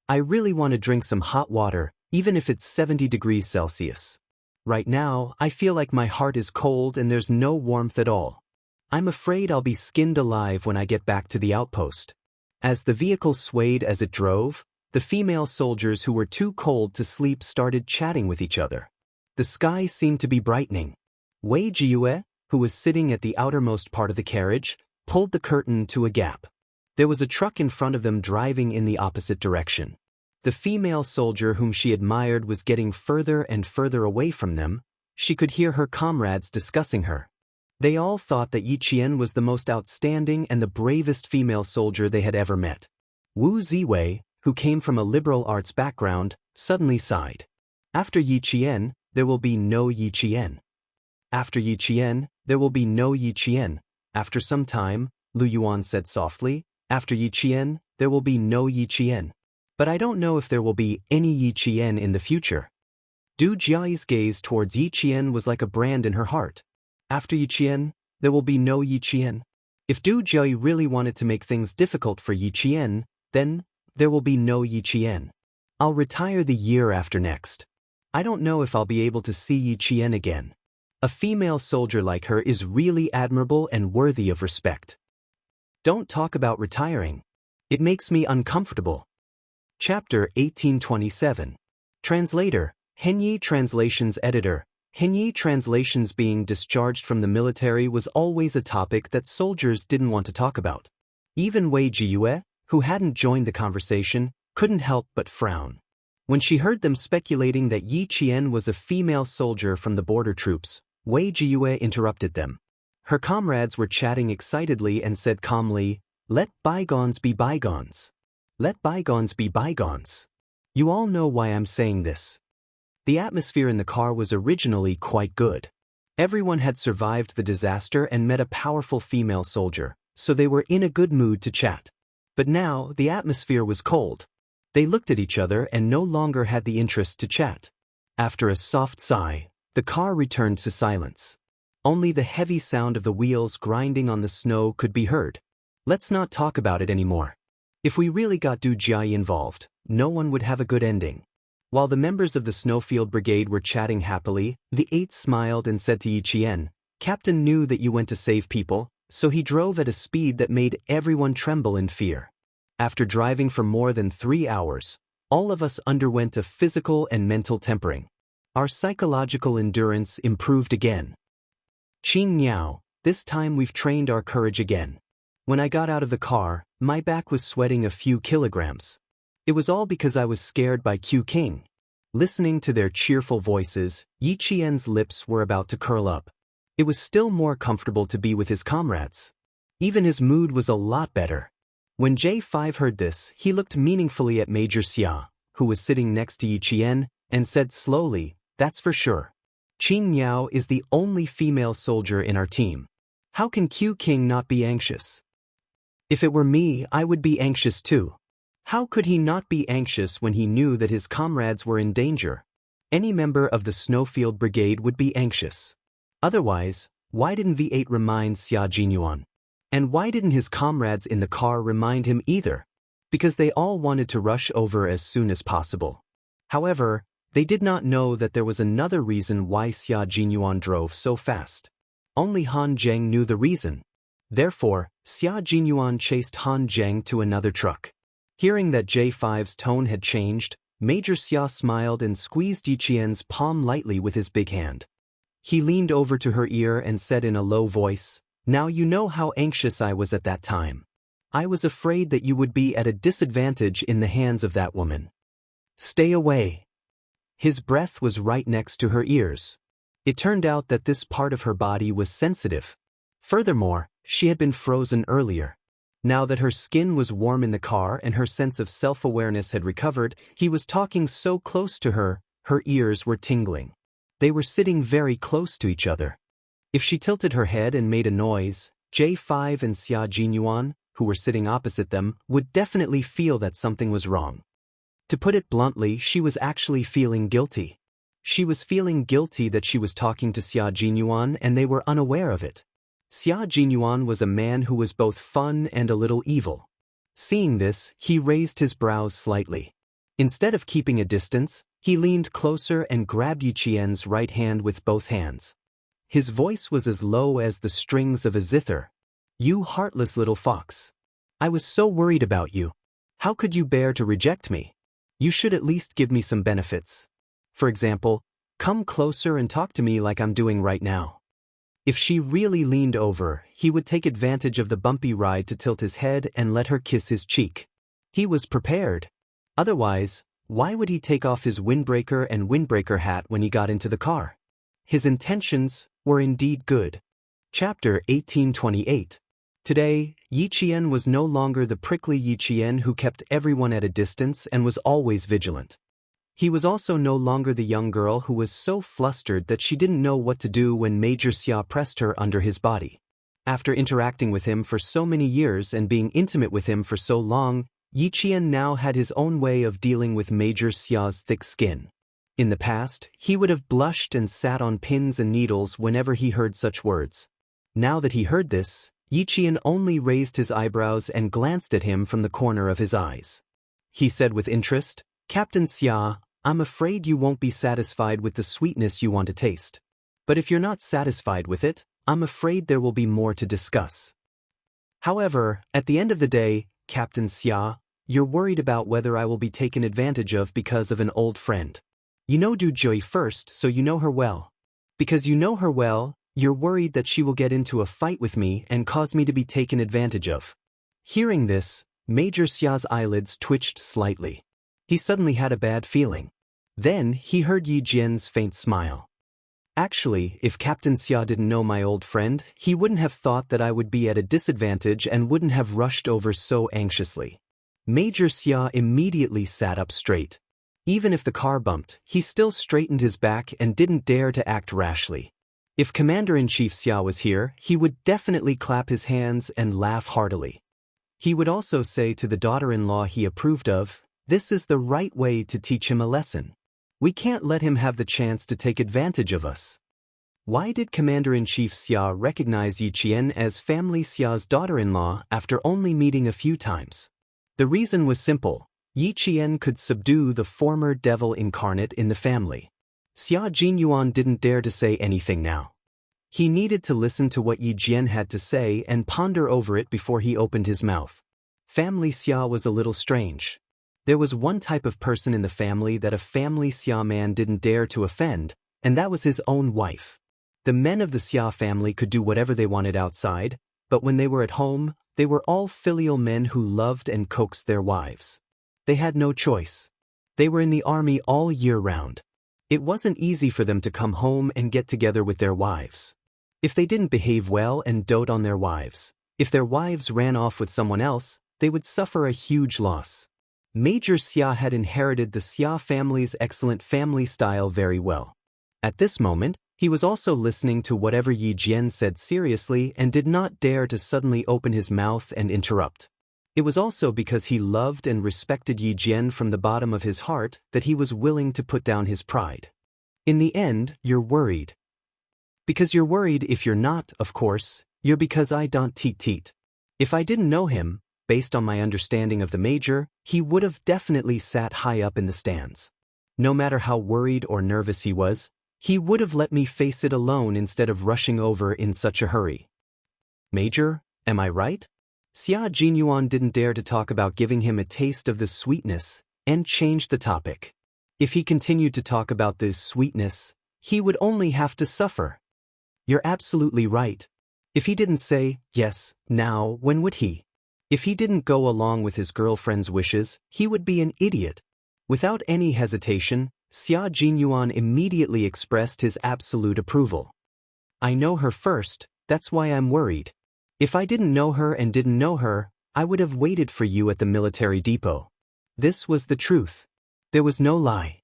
I really want to drink some hot water, even if it's 70 degrees Celsius. Right now, I feel like my heart is cold and there's no warmth at all. I'm afraid I'll be skinned alive when I get back to the outpost. As the vehicle swayed as it drove, the female soldiers who were too cold to sleep started chatting with each other. The sky seemed to be brightening. Wei Jiyue, who was sitting at the outermost part of the carriage, pulled the curtain to a gap. There was a truck in front of them driving in the opposite direction. The female soldier whom she admired was getting further and further away from them. She could hear her comrades discussing her. They all thought that Yi Qian was the most outstanding and the bravest female soldier they had ever met. Wu Ziwei, who came from a liberal arts background, suddenly sighed. After Yi Qian, there will be no Yi Qian. After Yi Qian, there will be no Yi Qian. After some time, Lu Yuan said softly, after Yi Qian, there will be no Yi Qian. But I don't know if there will be any Yi Qian in the future. Du Jiayi's gaze towards Yi Qian was like a brand in her heart. After Yi Qian, there will be no Yi Qian. If Du Jiayi really wanted to make things difficult for Yi Qian, then there will be no Yi Qian. I'll retire the year after next. I don't know if I'll be able to see Yi Qian again. A female soldier like her is really admirable and worthy of respect. Don't talk about retiring. It makes me uncomfortable. Chapter 1827. Translator, Henyi Translations Editor. Henyi Translations. Being discharged from the military was always a topic that soldiers didn't want to talk about. Even Wei Jiyue, who hadn't joined the conversation, couldn't help but frown. When she heard them speculating that Yi Qian was a female soldier from the border troops, Wei Jiyue interrupted them. Her comrades were chatting excitedly and said calmly, "Let bygones be bygones. Let bygones be bygones. You all know why I'm saying this." The atmosphere in the car was originally quite good. Everyone had survived the disaster and met a powerful female soldier, so they were in a good mood to chat. But now, the atmosphere was cold. They looked at each other and no longer had the interest to chat. After a soft sigh, the car returned to silence. Only the heavy sound of the wheels grinding on the snow could be heard. Let's not talk about it anymore. If we really got Du Jiayi involved, no one would have a good ending. While the members of the Snowfield Brigade were chatting happily, the 8th smiled and said to Yi Qian, "Captain knew that you went to save people, so he drove at a speed that made everyone tremble in fear." After driving for more than 3 hours, all of us underwent a physical and mental tempering. Our psychological endurance improved again. Qing Niao, this time we've trained our courage again. When I got out of the car, my back was sweating a few kilograms. It was all because I was scared by Q King. Listening to their cheerful voices, Yi Qian's lips were about to curl up. It was still more comfortable to be with his comrades. Even his mood was a lot better. When J5 heard this, he looked meaningfully at Major Xia, who was sitting next to Yi Qian, and said slowly, "That's for sure. Qin Miao is the only female soldier in our team. How can Q King not be anxious? If it were me, I would be anxious too." How could he not be anxious when he knew that his comrades were in danger? Any member of the Snowfield Brigade would be anxious. Otherwise, why didn't V8 remind Xia Jinyuan? And why didn't his comrades in the car remind him either? Because they all wanted to rush over as soon as possible. However, they did not know that there was another reason why Xia Jinyuan drove so fast. Only Han Zheng knew the reason. Therefore, Xia Jinyuan chased Han Zheng to another truck. Hearing that J5's tone had changed, Major Xia smiled and squeezed Yi Qian's palm lightly with his big hand. He leaned over to her ear and said in a low voice, "Now you know how anxious I was at that time. I was afraid that you would be at a disadvantage in the hands of that woman. Stay away." His breath was right next to her ears. It turned out that this part of her body was sensitive. Furthermore, she had been frozen earlier. Now that her skin was warm in the car and her sense of self-awareness had recovered, he was talking so close to her, her ears were tingling. They were sitting very close to each other. If she tilted her head and made a noise, J5 and Xia Jinyuan, who were sitting opposite them, would definitely feel that something was wrong. To put it bluntly, she was actually feeling guilty. She was feeling guilty that she was talking to Xia Jinyuan and they were unaware of it. Xia Jinyuan was a man who was both fun and a little evil. Seeing this, he raised his brows slightly. Instead of keeping a distance, he leaned closer and grabbed Yi Qian's right hand with both hands. His voice was as low as the strings of a zither. "You heartless little fox. I was so worried about you. How could you bear to reject me? You should at least give me some benefits. For example, come closer and talk to me like I'm doing right now." If she really leaned over, he would take advantage of the bumpy ride to tilt his head and let her kiss his cheek. He was prepared. Otherwise, why would he take off his windbreaker and windbreaker hat when he got into the car? His intentions were indeed good. Chapter 1828. Today, Yi Qian was no longer the prickly Yi Qian who kept everyone at a distance and was always vigilant. He was also no longer the young girl who was so flustered that she didn't know what to do when Major Xia pressed her under his body. After interacting with him for so many years and being intimate with him for so long, Yi Qian now had his own way of dealing with Major Xia's thick skin. In the past, he would have blushed and sat on pins and needles whenever he heard such words. Now that he heard this, Yi Qian only raised his eyebrows and glanced at him from the corner of his eyes. He said with interest, "Captain Xia, I'm afraid you won't be satisfied with the sweetness you want to taste. But if you're not satisfied with it, I'm afraid there will be more to discuss. However, at the end of the day, Captain Xia, you're worried about whether I will be taken advantage of because of an old friend. You know Du Joy first, so you know her well. Because you know her well, you're worried that she will get into a fight with me and cause me to be taken advantage of." Hearing this, Major Xia's eyelids twitched slightly. He suddenly had a bad feeling. Then he heard Yi Jian's faint smile. "Actually, if Captain Xia didn't know my old friend, he wouldn't have thought that I would be at a disadvantage and wouldn't have rushed over so anxiously." Major Xia immediately sat up straight. Even if the car bumped, he still straightened his back and didn't dare to act rashly. If Commander-in-Chief Xia was here, he would definitely clap his hands and laugh heartily. He would also say to the daughter-in-law he approved of, "This is the right way to teach him a lesson. We can't let him have the chance to take advantage of us." Why did Commander-in-Chief Xia recognize Yi Qian as family Xia's daughter-in-law after only meeting a few times? The reason was simple. Yi Qian could subdue the former devil incarnate in the family. Xia Jinyuan didn't dare to say anything now. He needed to listen to what Yi Jian had to say and ponder over it before he opened his mouth. Family Xia was a little strange. There was one type of person in the family that a family Xia man didn't dare to offend, and that was his own wife. The men of the Xia family could do whatever they wanted outside, but when they were at home, they were all filial men who loved and coaxed their wives. They had no choice. They were in the army all year round. It wasn't easy for them to come home and get together with their wives. If they didn't behave well and dote on their wives, if their wives ran off with someone else, they would suffer a huge loss. Major Xia had inherited the Xia family's excellent family style very well. At this moment, he was also listening to whatever Yi Jian said seriously and did not dare to suddenly open his mouth and interrupt. It was also because he loved and respected Yi Jian from the bottom of his heart that he was willing to put down his pride. In the end, you're worried. Because you're worried. If you're not, of course, you're because I don't teet. If I didn't know him, based on my understanding of the major, he would have definitely sat high up in the stands. No matter how worried or nervous he was, he would have let me face it alone instead of rushing over in such a hurry. Major, am I right? Xia Jinyuan didn't dare to talk about giving him a taste of the sweetness, and changed the topic. If he continued to talk about this sweetness, he would only have to suffer. You're absolutely right. If he didn't say, yes, now, when would he? If he didn't go along with his girlfriend's wishes, he would be an idiot. Without any hesitation, Xia Jinyuan immediately expressed his absolute approval. I know her first, that's why I'm worried. If I didn't know her and didn't know her, I would have waited for you at the military depot. This was the truth. There was no lie.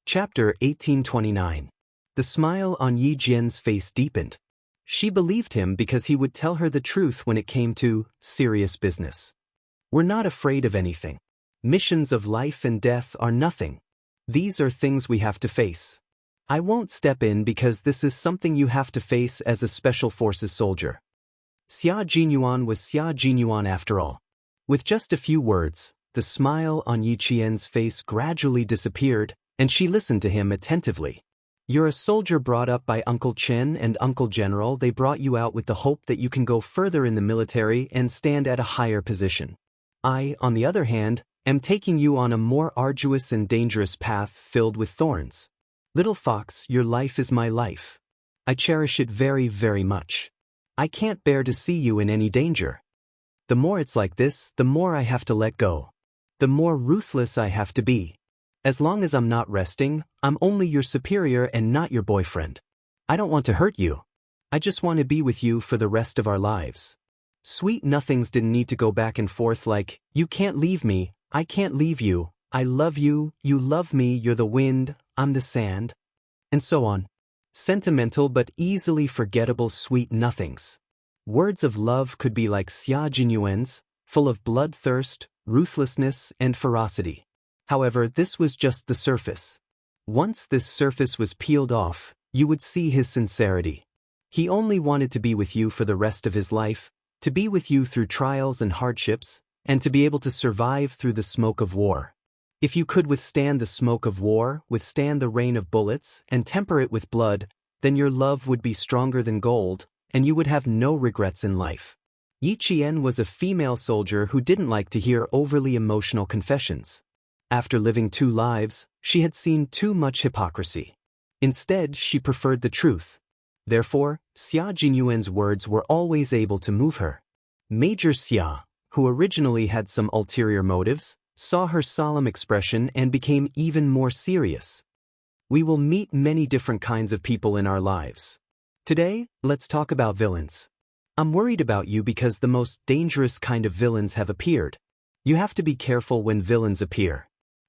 Chapter 1829. The smile on Yi Jian's face deepened. She believed him because he would tell her the truth when it came to serious business. We're not afraid of anything. Missions of life and death are nothing. These are things we have to face. I won't step in because this is something you have to face as a special forces soldier. Xia Jinyuan was Xia Jinyuan after all. With just a few words, the smile on Yi Qian's face gradually disappeared, and she listened to him attentively. You're a soldier brought up by Uncle Chen and Uncle General. They brought you out with the hope that you can go further in the military and stand at a higher position. I, on the other hand, am taking you on a more arduous and dangerous path filled with thorns. Little fox, your life is my life. I cherish it very, very much. I can't bear to see you in any danger. The more it's like this, the more I have to let go. The more ruthless I have to be. As long as I'm not resting, I'm only your superior and not your boyfriend. I don't want to hurt you. I just want to be with you for the rest of our lives. Sweet nothings didn't need to go back and forth like, you can't leave me, I can't leave you, I love you, you love me, you're the wind, I'm the sand, and so on. Sentimental but easily forgettable sweet nothings. Words of love could be like Xia Jinyuan's, full of bloodthirst, ruthlessness, and ferocity. However, this was just the surface. Once this surface was peeled off, you would see his sincerity. He only wanted to be with you for the rest of his life, to be with you through trials and hardships, and to be able to survive through the smoke of war. If you could withstand the smoke of war, withstand the rain of bullets, and temper it with blood, then your love would be stronger than gold, and you would have no regrets in life. Yi Qian was a female soldier who didn't like to hear overly emotional confessions. After living 2 lives, she had seen too much hypocrisy. Instead, she preferred the truth. Therefore, Xia Jinyuan's words were always able to move her. Major Xia, who originally had some ulterior motives, saw her solemn expression and became even more serious. We will meet many different kinds of people in our lives. Today, let's talk about villains. I'm worried about you because the most dangerous kind of villains have appeared. You have to be careful when villains appear.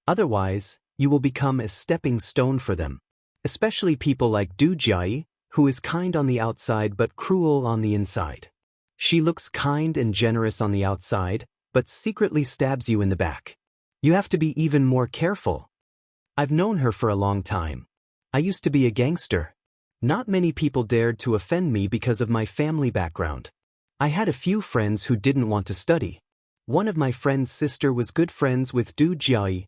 Otherwise, you will become a stepping stone for them. Especially people like Du Jiai, who is kind on the outside but cruel on the inside. She looks kind and generous on the outside, but secretly stabs you in the back. You have to be even more careful. I've known her for a long time. I used to be a gangster. Not many people dared to offend me because of my family background. I had a few friends who didn't want to study. One of my friend's sister was good friends with Du Jiai.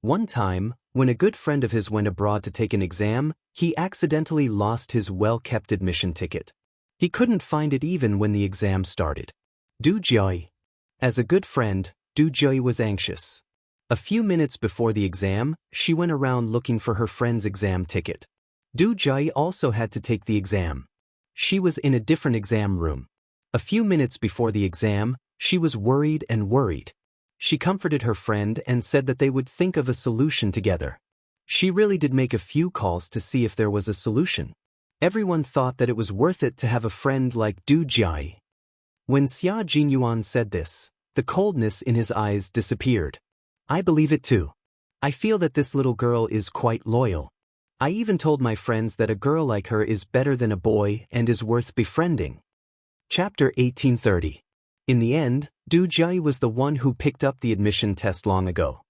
One time, when a good friend of his went abroad to take an exam, he accidentally lost his well-kept admission ticket. He couldn't find it even when the exam started. Du Jiai. As a good friend, Du Jiai was anxious. A few minutes before the exam, she went around looking for her friend's exam ticket. Du Jiai also had to take the exam. She was in a different exam room. A few minutes before the exam, she was worried and worried. She comforted her friend and said that they would think of a solution together. She really did make a few calls to see if there was a solution. Everyone thought that it was worth it to have a friend like Du Jai. When Xia Jinyuan said this, the coldness in his eyes disappeared. I believe it too. I feel that this little girl is quite loyal. I even told my friends that a girl like her is better than a boy and is worth befriending. Chapter 1830. In the end, Du Jai was the one who picked up the admission test long ago.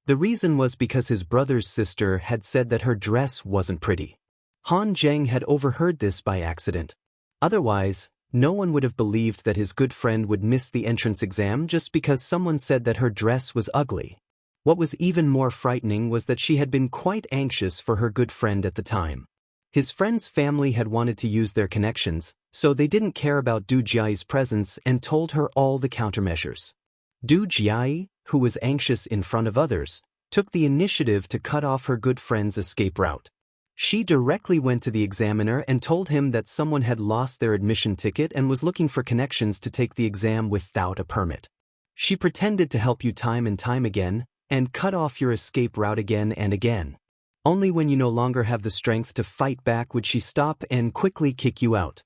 The reason was because his brother's sister had said that her dress wasn't pretty. Han Zheng had overheard this by accident. Otherwise, no one would have believed that his good friend would miss the entrance exam just because someone said that her dress was ugly. What was even more frightening was that she had been quite anxious for her good friend at the time. His friend's family had wanted to use their connections, so they didn't care about Du Jiai's presence and told her all the countermeasures. Du Jai, who was anxious in front of others, took the initiative to cut off her good friend's escape route. She directly went to the examiner and told him that someone had lost their admission ticket and was looking for connections to take the exam without a permit. She pretended to help you time and time again, and cut off your escape route again and again. Only when you no longer have the strength to fight back would she stop and quickly kick you out.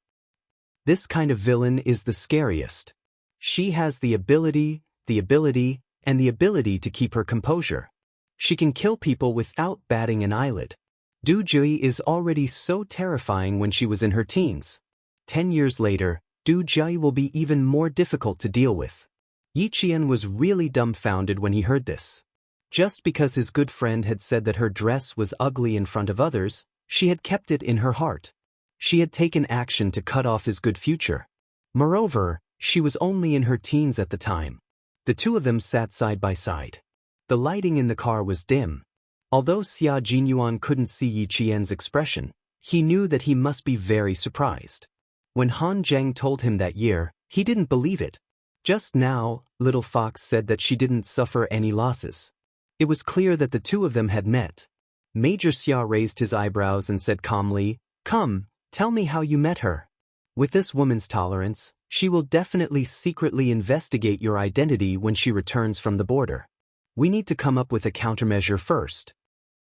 This kind of villain is the scariest. She has the ability to keep her composure. She can kill people without batting an eyelid. Du Jai is already so terrifying when she was in her teens. 10 years later, Du Jai will be even more difficult to deal with. Yi Qian was really dumbfounded when he heard this. Just because his good friend had said that her dress was ugly in front of others, she had kept it in her heart. She had taken action to cut off his good future. Moreover, she was only in her teens at the time. The two of them sat side by side. The lighting in the car was dim. Although Xia Jinyuan couldn't see Yi Qian's expression, he knew that he must be very surprised. When Han Zheng told him that year, he didn't believe it. Just now, Little Fox said that she didn't suffer any losses. It was clear that the two of them had met. Major Xia raised his eyebrows and said calmly, "Come, tell me how you met her. With this woman's tolerance, she will definitely secretly investigate your identity when she returns from the border. We need to come up with a countermeasure first."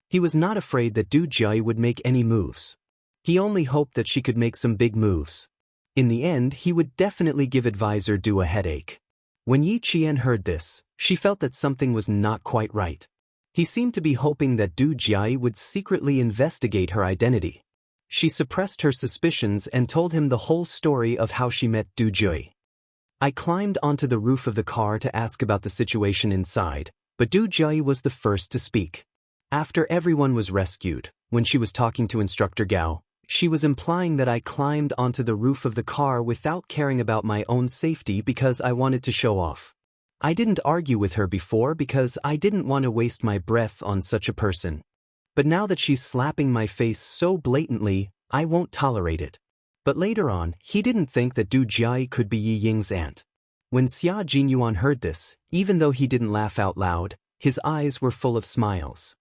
He was not afraid that Du Jai would make any moves. He only hoped that she could make some big moves. In the end, he would definitely give Advisor Du a headache. When Yi Qian heard this, she felt that something was not quite right. He seemed to be hoping that Du Jai would secretly investigate her identity. She suppressed her suspicions and told him the whole story of how she met Du Jai. I climbed onto the roof of the car to ask about the situation inside, but Du Jai was the first to speak. After everyone was rescued, when she was talking to Instructor Gao, she was implying that I climbed onto the roof of the car without caring about my own safety because I wanted to show off. I didn't argue with her before because I didn't want to waste my breath on such a person. But now that she's slapping my face so blatantly, I won't tolerate it. But later on, he didn't think that Du Jai could be Yi Ying's aunt. When Xia Jinyuan heard this, even though he didn't laugh out loud, his eyes were full of smiles.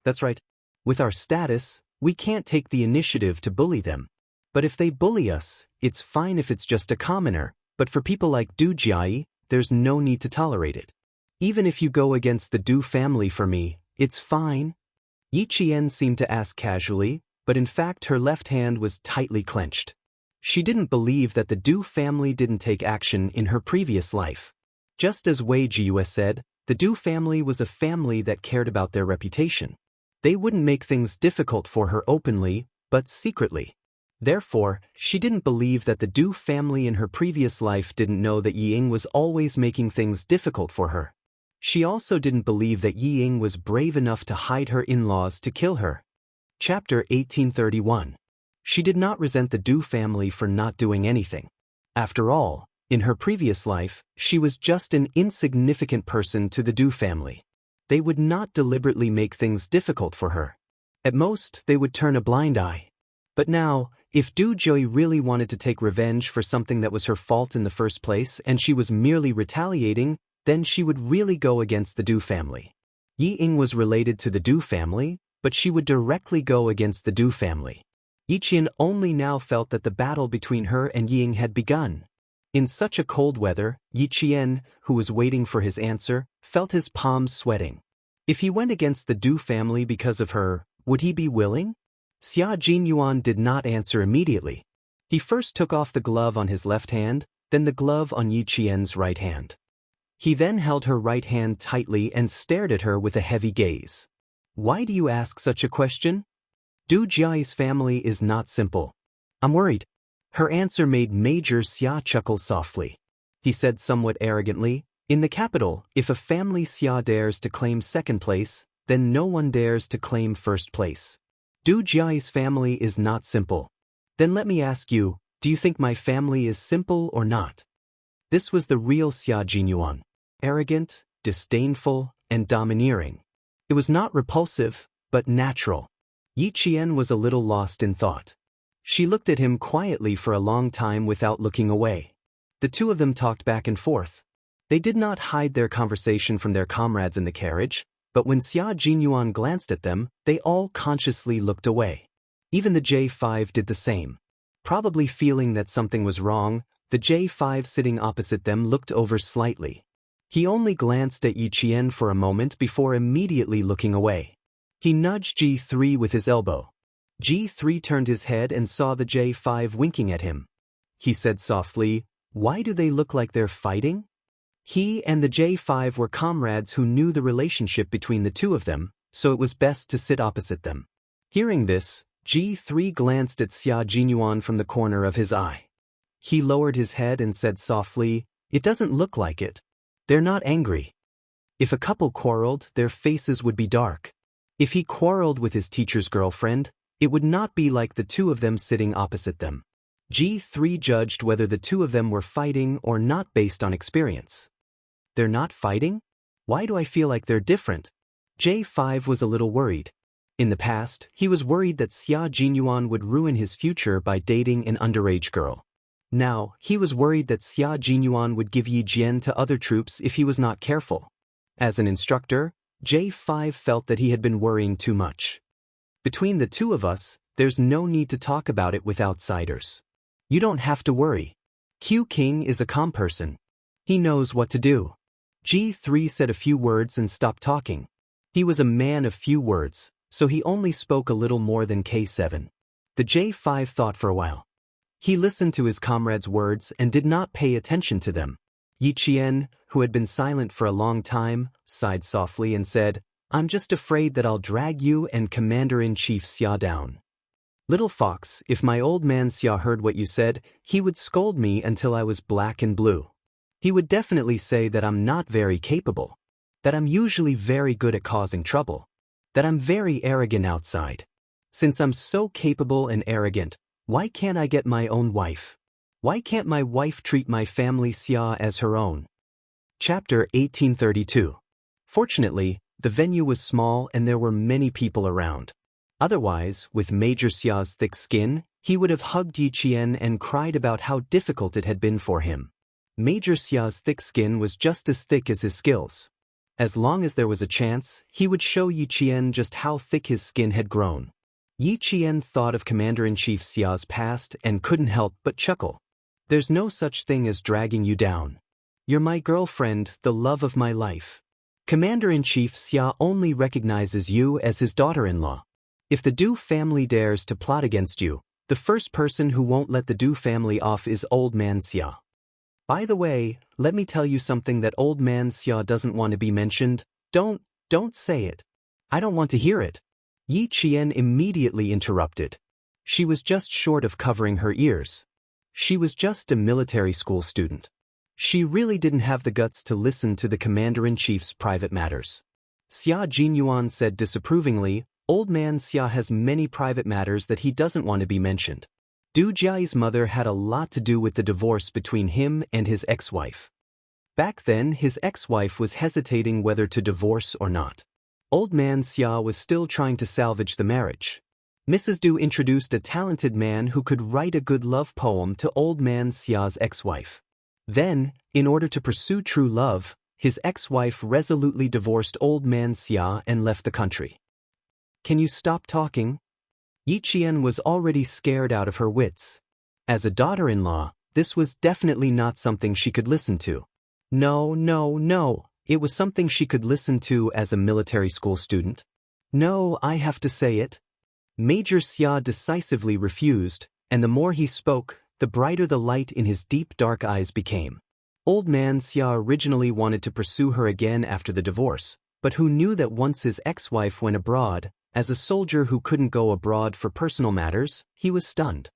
That's right. With our status, we can't take the initiative to bully them. But if they bully us, it's fine if it's just a commoner, but for people like Du Jai, there's no need to tolerate it. Even if you go against the Du family for me, it's fine. Yi Qian seemed to ask casually, but in fact her left hand was tightly clenched. She didn't believe that the Du family didn't take action in her previous life. Just as Wei Jiyue said, the Du family was a family that cared about their reputation. They wouldn't make things difficult for her openly, but secretly. Therefore, she didn't believe that the Du family in her previous life didn't know that Yi Ying was always making things difficult for her. She also didn't believe that Yi Ying was brave enough to hide her in-laws to kill her. Chapter 1831. She did not resent the Du family for not doing anything. After all, in her previous life, she was just an insignificant person to the Du family. They would not deliberately make things difficult for her. At most, they would turn a blind eye. But now, if Du Jai really wanted to take revenge for something that was her fault in the first place and she was merely retaliating, then she would really go against the Du family. Yi Ying was related to the Du family, but she would directly go against the Du family. Yi Qian only now felt that the battle between her and Yi Ying had begun. In such a cold weather, Yi Qian, who was waiting for his answer, felt his palms sweating. If he went against the Du family because of her, would he be willing? Xia Jinyuan did not answer immediately. He first took off the glove on his left hand, then the glove on Yi Qian's right hand. He then held her right hand tightly and stared at her with a heavy gaze. Why do you ask such a question? Du Jiai's family is not simple. I'm worried. Her answer made Major Xia chuckle softly. He said somewhat arrogantly, in the capital, if a family Xia dares to claim second place, then no one dares to claim first place. Du Jiai's family is not simple. Then let me ask you, do you think my family is simple or not? This was the real Xia Jinyuan. Arrogant, disdainful, and domineering. It was not repulsive, but natural. Yi Qian was a little lost in thought. She looked at him quietly for a long time without looking away. The two of them talked back and forth. They did not hide their conversation from their comrades in the carriage, but when Xia Jinyuan glanced at them, they all consciously looked away. Even the J5 did the same. Probably feeling that something was wrong, the J5 sitting opposite them looked over slightly. He only glanced at Yi Qian for a moment before immediately looking away. He nudged G3 with his elbow. G3 turned his head and saw the J5 winking at him. He said softly, "Why do they look like they're fighting?" He and the J5 were comrades who knew the relationship between the two of them, so it was best to sit opposite them. Hearing this, G3 glanced at Xia Jinyuan from the corner of his eye. He lowered his head and said softly, "It doesn't look like it. They're not angry. If a couple quarreled, their faces would be dark. If he quarreled with his teacher's girlfriend, it would not be like the two of them sitting opposite them." G3 judged whether the two of them were fighting or not based on experience. They're not fighting? Why do I feel like they're different? J5 was a little worried. In the past, he was worried that Xia Jinyuan would ruin his future by dating an underage girl. Now, he was worried that Xia Jinyuan would give Yi Jian to other troops if he was not careful. As an instructor, J5 felt that he had been worrying too much. Between the two of us, there's no need to talk about it with outsiders. You don't have to worry. Q King is a calm person. He knows what to do. G3 said a few words and stopped talking. He was a man of few words, so he only spoke a little more than K7. The J5 thought for a while. He listened to his comrade's words and did not pay attention to them. Yi Qian, who had been silent for a long time, sighed softly and said, "I'm just afraid that I'll drag you and Commander-in-Chief Xia down. Little fox, if my old man Xia heard what you said, he would scold me until I was black and blue. He would definitely say that I'm not very capable, that I'm usually very good at causing trouble, that I'm very arrogant outside. Since I'm so capable and arrogant, why can't I get my own wife? Why can't my wife treat my family Xia as her own?" Chapter 1832. Fortunately, the venue was small and there were many people around. Otherwise, with Major Xia's thick skin, he would have hugged Yi Qian and cried about how difficult it had been for him. Major Xia's thick skin was just as thick as his skills. As long as there was a chance, he would show Yi Qian just how thick his skin had grown. Yi Qian thought of Commander-in-Chief Xia's past and couldn't help but chuckle. There's no such thing as dragging you down. You're my girlfriend, the love of my life. Commander-in-Chief Xia only recognizes you as his daughter-in-law. If the Du family dares to plot against you, the first person who won't let the Du family off is Old Man Xia. By the way, let me tell you something that Old Man Xia doesn't want to be mentioned. Don't say it. I don't want to hear it. Yi Qian immediately interrupted. She was just short of covering her ears. She was just a military school student. She really didn't have the guts to listen to the Commander-in-Chief's private matters. Xia Jinyuan said disapprovingly, "Old Man Xia has many private matters that he doesn't want to be mentioned." Du Jiai's mother had a lot to do with the divorce between him and his ex-wife. Back then, his ex-wife was hesitating whether to divorce or not. Old Man Xia was still trying to salvage the marriage. Mrs. Du introduced a talented man who could write a good love poem to Old Man Xia's ex-wife. Then, in order to pursue true love, his ex-wife resolutely divorced Old Man Xia and left the country. Can you stop talking? Yi Qian was already scared out of her wits. As a daughter-in-law, this was definitely not something she could listen to. No, It was something she could listen to as a military school student. No, I have to say it. Major Xia decisively refused, and the more he spoke, the brighter the light in his deep dark eyes became. Old man Xia originally wanted to pursue her again after the divorce, but who knew that once his ex-wife went abroad, as a soldier who couldn't go abroad for personal matters, he was stunned.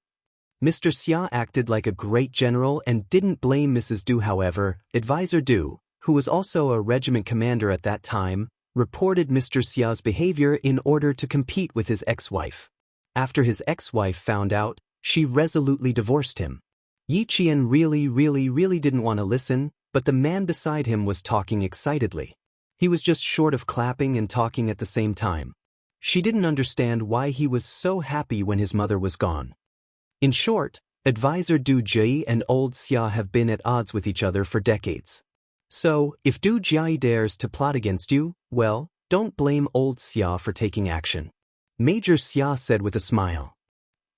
Mr. Xia acted like a great general and didn't blame Mrs. Du. However, Advisor Du, who was also a regiment commander at that time, reported Mr. Xia's behavior in order to compete with his ex-wife. After his ex-wife found out, she resolutely divorced him. Yi Qian really didn't want to listen, but the man beside him was talking excitedly. He was just short of clapping and talking at the same time. She didn't understand why he was so happy when his mother was gone. In short, Advisor Du Jie and old Xia have been at odds with each other for decades. So, if Du Jie dares to plot against you, well, don't blame old Xia for taking action. Major Xia said with a smile.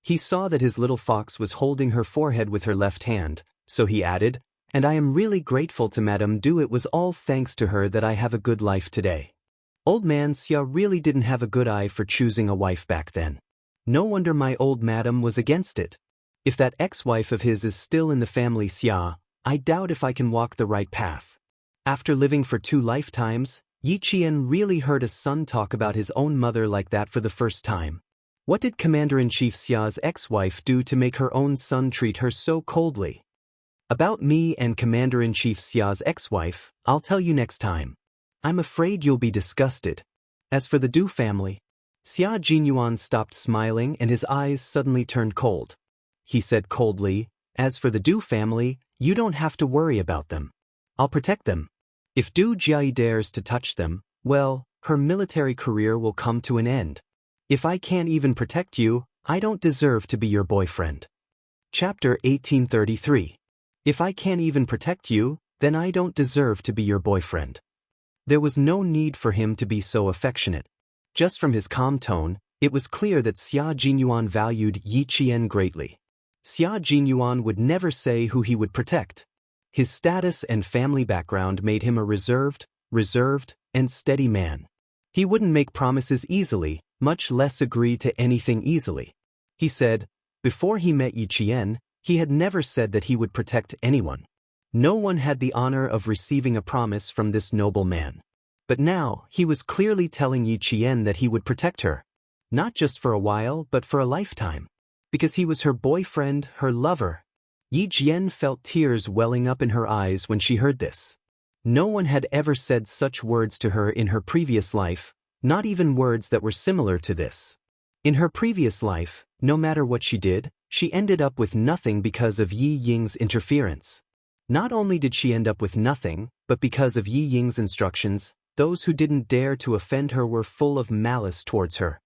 He saw that his little fox was holding her forehead with her left hand, so he added, "And I am really grateful to Madame Du. It was all thanks to her that I have a good life today." Old man Xia really didn't have a good eye for choosing a wife back then. No wonder my old madam was against it. If that ex-wife of his is still in the family Xia, I doubt if I can walk the right path. After living for 2 lifetimes, Yi Qian really heard a son talk about his own mother like that for the first time. What did Commander-in-Chief Xia's ex-wife do to make her own son treat her so coldly? About me and Commander-in-Chief Xia's ex-wife, I'll tell you next time. I'm afraid you'll be disgusted. As for the Du family, Xia Jinyuan stopped smiling and his eyes suddenly turned cold. He said coldly, "As for the Du family, you don't have to worry about them. I'll protect them. If Du Jie dares to touch them, well, her military career will come to an end. If I can't even protect you, I don't deserve to be your boyfriend." Chapter 1833. If I can't even protect you, then I don't deserve to be your boyfriend. There was no need for him to be so affectionate. Just from his calm tone, it was clear that Xia Jinyuan valued Yi Qian greatly. Xia Jinyuan would never say who he would protect. His status and family background made him a reserved, and steady man. He wouldn't make promises easily, much less agree to anything easily. He said, before he met Yi Qian, he had never said that he would protect anyone. No one had the honor of receiving a promise from this noble man. But now, he was clearly telling Yi Qian that he would protect her. Not just for a while, but for a lifetime. Because he was her boyfriend, her lover. Yi Qian felt tears welling up in her eyes when she heard this. No one had ever said such words to her in her previous life, not even words that were similar to this. In her previous life, no matter what she did, she ended up with nothing because of Yi Ying's interference. Not only did she end up with nothing, but because of Yi Ying's instructions, those who didn't dare to offend her were full of malice towards her.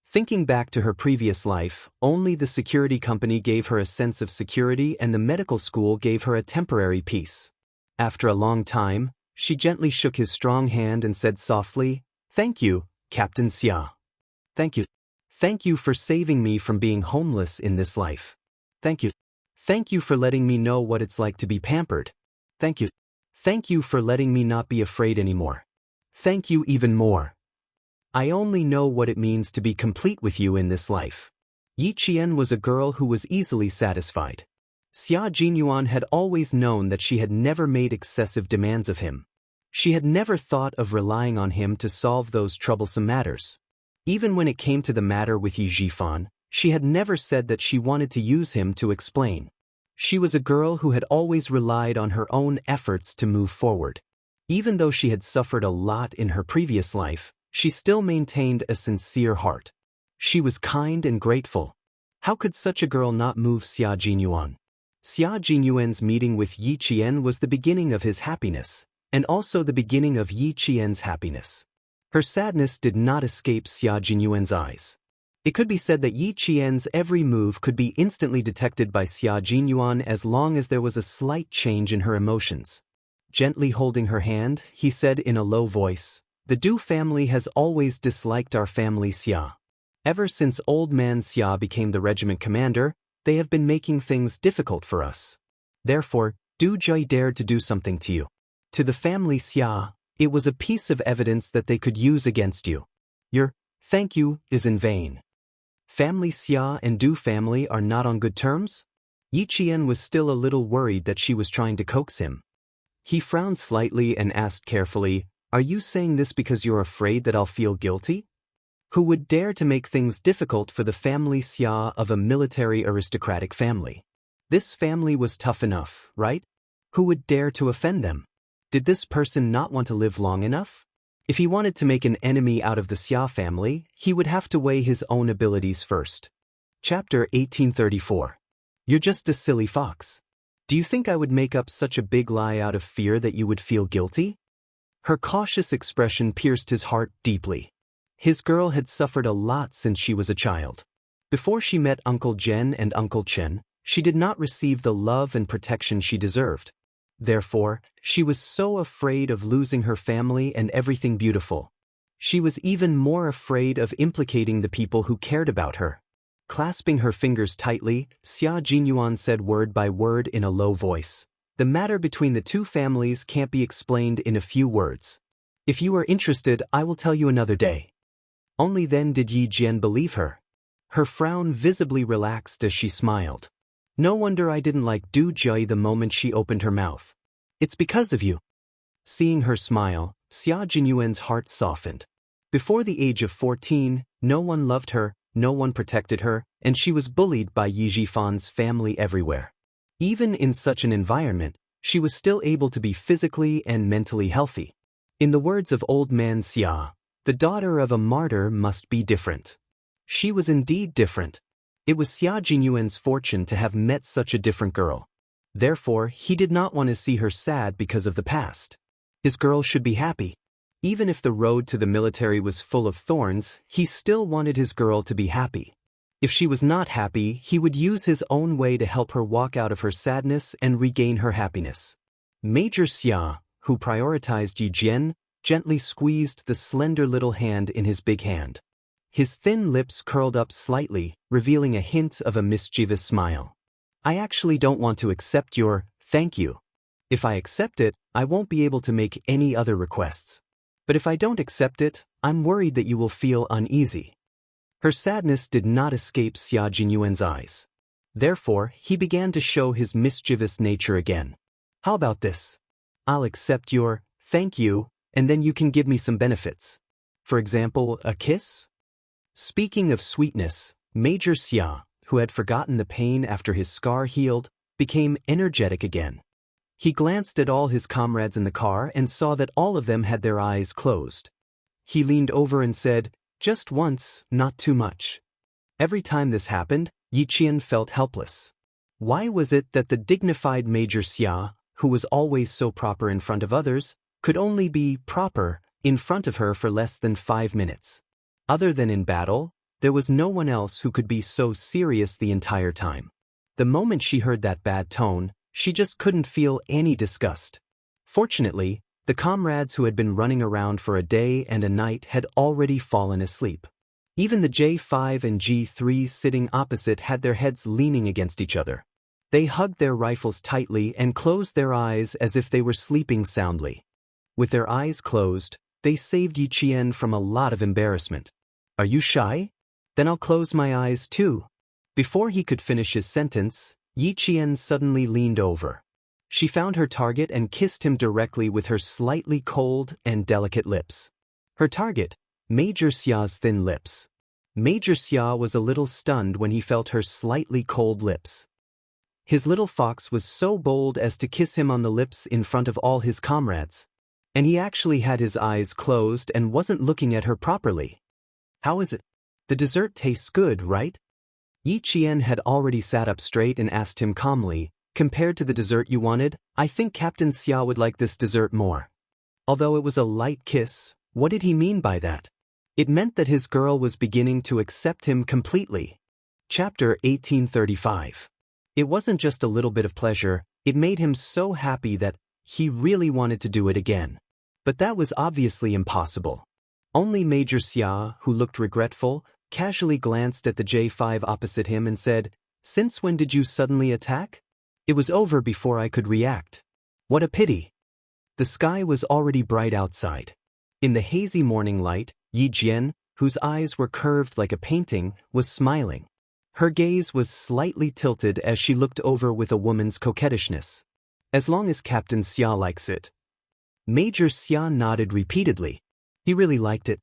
Thinking back to her previous life, only the security company gave her a sense of security and the medical school gave her a temporary peace. After a long time, she gently shook his strong hand and said softly, "Thank you, Captain Xia. Thank you. Thank you for saving me from being homeless in this life. Thank you. Thank you for letting me know what it's like to be pampered. Thank you. Thank you for letting me not be afraid anymore. Thank you even more. I only know what it means to be complete with you in this life." Yi Qian was a girl who was easily satisfied. Xia Jinyuan had always known that she had never made excessive demands of him. She had never thought of relying on him to solve those troublesome matters. Even when it came to the matter with Yi Zhifan, she had never said that she wanted to use him to explain. She was a girl who had always relied on her own efforts to move forward. Even though she had suffered a lot in her previous life, she still maintained a sincere heart. She was kind and grateful. How could such a girl not move Xia Jinyuan? Xia Jinyuan's meeting with Yi Qian was the beginning of his happiness, and also the beginning of Yi Qian's happiness. Her sadness did not escape Xia Jinyuan's eyes. It could be said that Yi Qian's every move could be instantly detected by Xia Jinyuan as long as there was a slight change in her emotions. Gently holding her hand, he said in a low voice, "The Du family has always disliked our family Xia. Ever since old man Xia became the regiment commander, they have been making things difficult for us. Therefore, Du Jie dared to do something to you. To the family Xia, It was a piece of evidence that they could use against you. Your thank you is in vain. Family Xia and Du family are not on good terms? Yi Qian was still a little worried that she was trying to coax him. He frowned slightly and asked carefully, "Are you saying this because you're afraid that I'll feel guilty? Who would dare to make things difficult for the family Xia of a military aristocratic family? This family was tough enough, right? Who would dare to offend them? Did this person not want to live long enough? If he wanted to make an enemy out of the Xia family, he would have to weigh his own abilities first." Chapter 1834. You're just a silly fox. Do you think I would make up such a big lie out of fear that you would feel guilty? Her cautious expression pierced his heart deeply. His girl had suffered a lot since she was a child. Before she met Uncle Jen and Uncle Chen, she did not receive the love and protection she deserved. Therefore, she was so afraid of losing her family and everything beautiful. She was even more afraid of implicating the people who cared about her. Clasping her fingers tightly, Xia Jinyuan said word by word in a low voice, "The matter between the two families can't be explained in a few words. If you are interested, I will tell you another day." Only then did Yi Jian believe her. Her frown visibly relaxed as she smiled. "No wonder I didn't like Du Jie the moment she opened her mouth. It's because of you." Seeing her smile, Xia Jinyuan's heart softened. Before the age of 14, no one loved her, no one protected her, and she was bullied by Yi Jifan's family everywhere. Even in such an environment, she was still able to be physically and mentally healthy. In the words of old man Xia, the daughter of a martyr must be different. She was indeed different. It was Xia Jinyuan's fortune to have met such a different girl. Therefore, he did not want to see her sad because of the past. His girl should be happy. Even if the road to the military was full of thorns, he still wanted his girl to be happy. If she was not happy, he would use his own way to help her walk out of her sadness and regain her happiness. Major Xia, who prioritized Yi Jian, gently squeezed the slender little hand in his big hand. His thin lips curled up slightly, revealing a hint of a mischievous smile. "I actually don't want to accept your thank you. If I accept it, I won't be able to make any other requests. But if I don't accept it, I'm worried that you will feel uneasy." Her sadness did not escape Xia Jinyuan's eyes. Therefore, he began to show his mischievous nature again. "How about this? I'll accept your thank you, and then you can give me some benefits. For example, a kiss?" Speaking of sweetness, Major Xia, who had forgotten the pain after his scar healed, became energetic again. He glanced at all his comrades in the car and saw that all of them had their eyes closed. He leaned over and said, "Just once, not too much." Every time this happened, Yi Qian felt helpless. Why was it that the dignified Major Xia, who was always so proper in front of others, could only be proper in front of her for less than 5 minutes? Other than in battle, there was no one else who could be so serious the entire time. The moment she heard that bad tone, she just couldn't feel any disgust. Fortunately, the comrades who had been running around for a day and a night had already fallen asleep. Even the J5 and G3 sitting opposite had their heads leaning against each other. They hugged their rifles tightly and closed their eyes as if they were sleeping soundly. With their eyes closed, they saved Yi Qian from a lot of embarrassment. "Are you shy? Then I'll close my eyes too." Before he could finish his sentence, Yi Qian suddenly leaned over. She found her target and kissed him directly with her slightly cold and delicate lips. Her target, Major Xia's thin lips. Major Xia was a little stunned when he felt her slightly cold lips. His little fox was so bold as to kiss him on the lips in front of all his comrades. And he actually had his eyes closed and wasn't looking at her properly. "How is it? The dessert tastes good, right?" Yi Qian had already sat up straight and asked him calmly, "Compared to the dessert you wanted, I think Captain Xia would like this dessert more." Although it was a light kiss, what did he mean by that? It meant that his girl was beginning to accept him completely. Chapter 1835. It wasn't just a little bit of pleasure, it made him so happy that he really wanted to do it again. But that was obviously impossible. Only Major Xia, who looked regretful, casually glanced at the J5 opposite him and said, "Since when did you suddenly attack? It was over before I could react. What a pity." The sky was already bright outside. In the hazy morning light, Yi Jian, whose eyes were curved like a painting, was smiling. Her gaze was slightly tilted as she looked over with a woman's coquettishness. As long as Captain Xia likes it. Major Xia nodded repeatedly. He really liked it.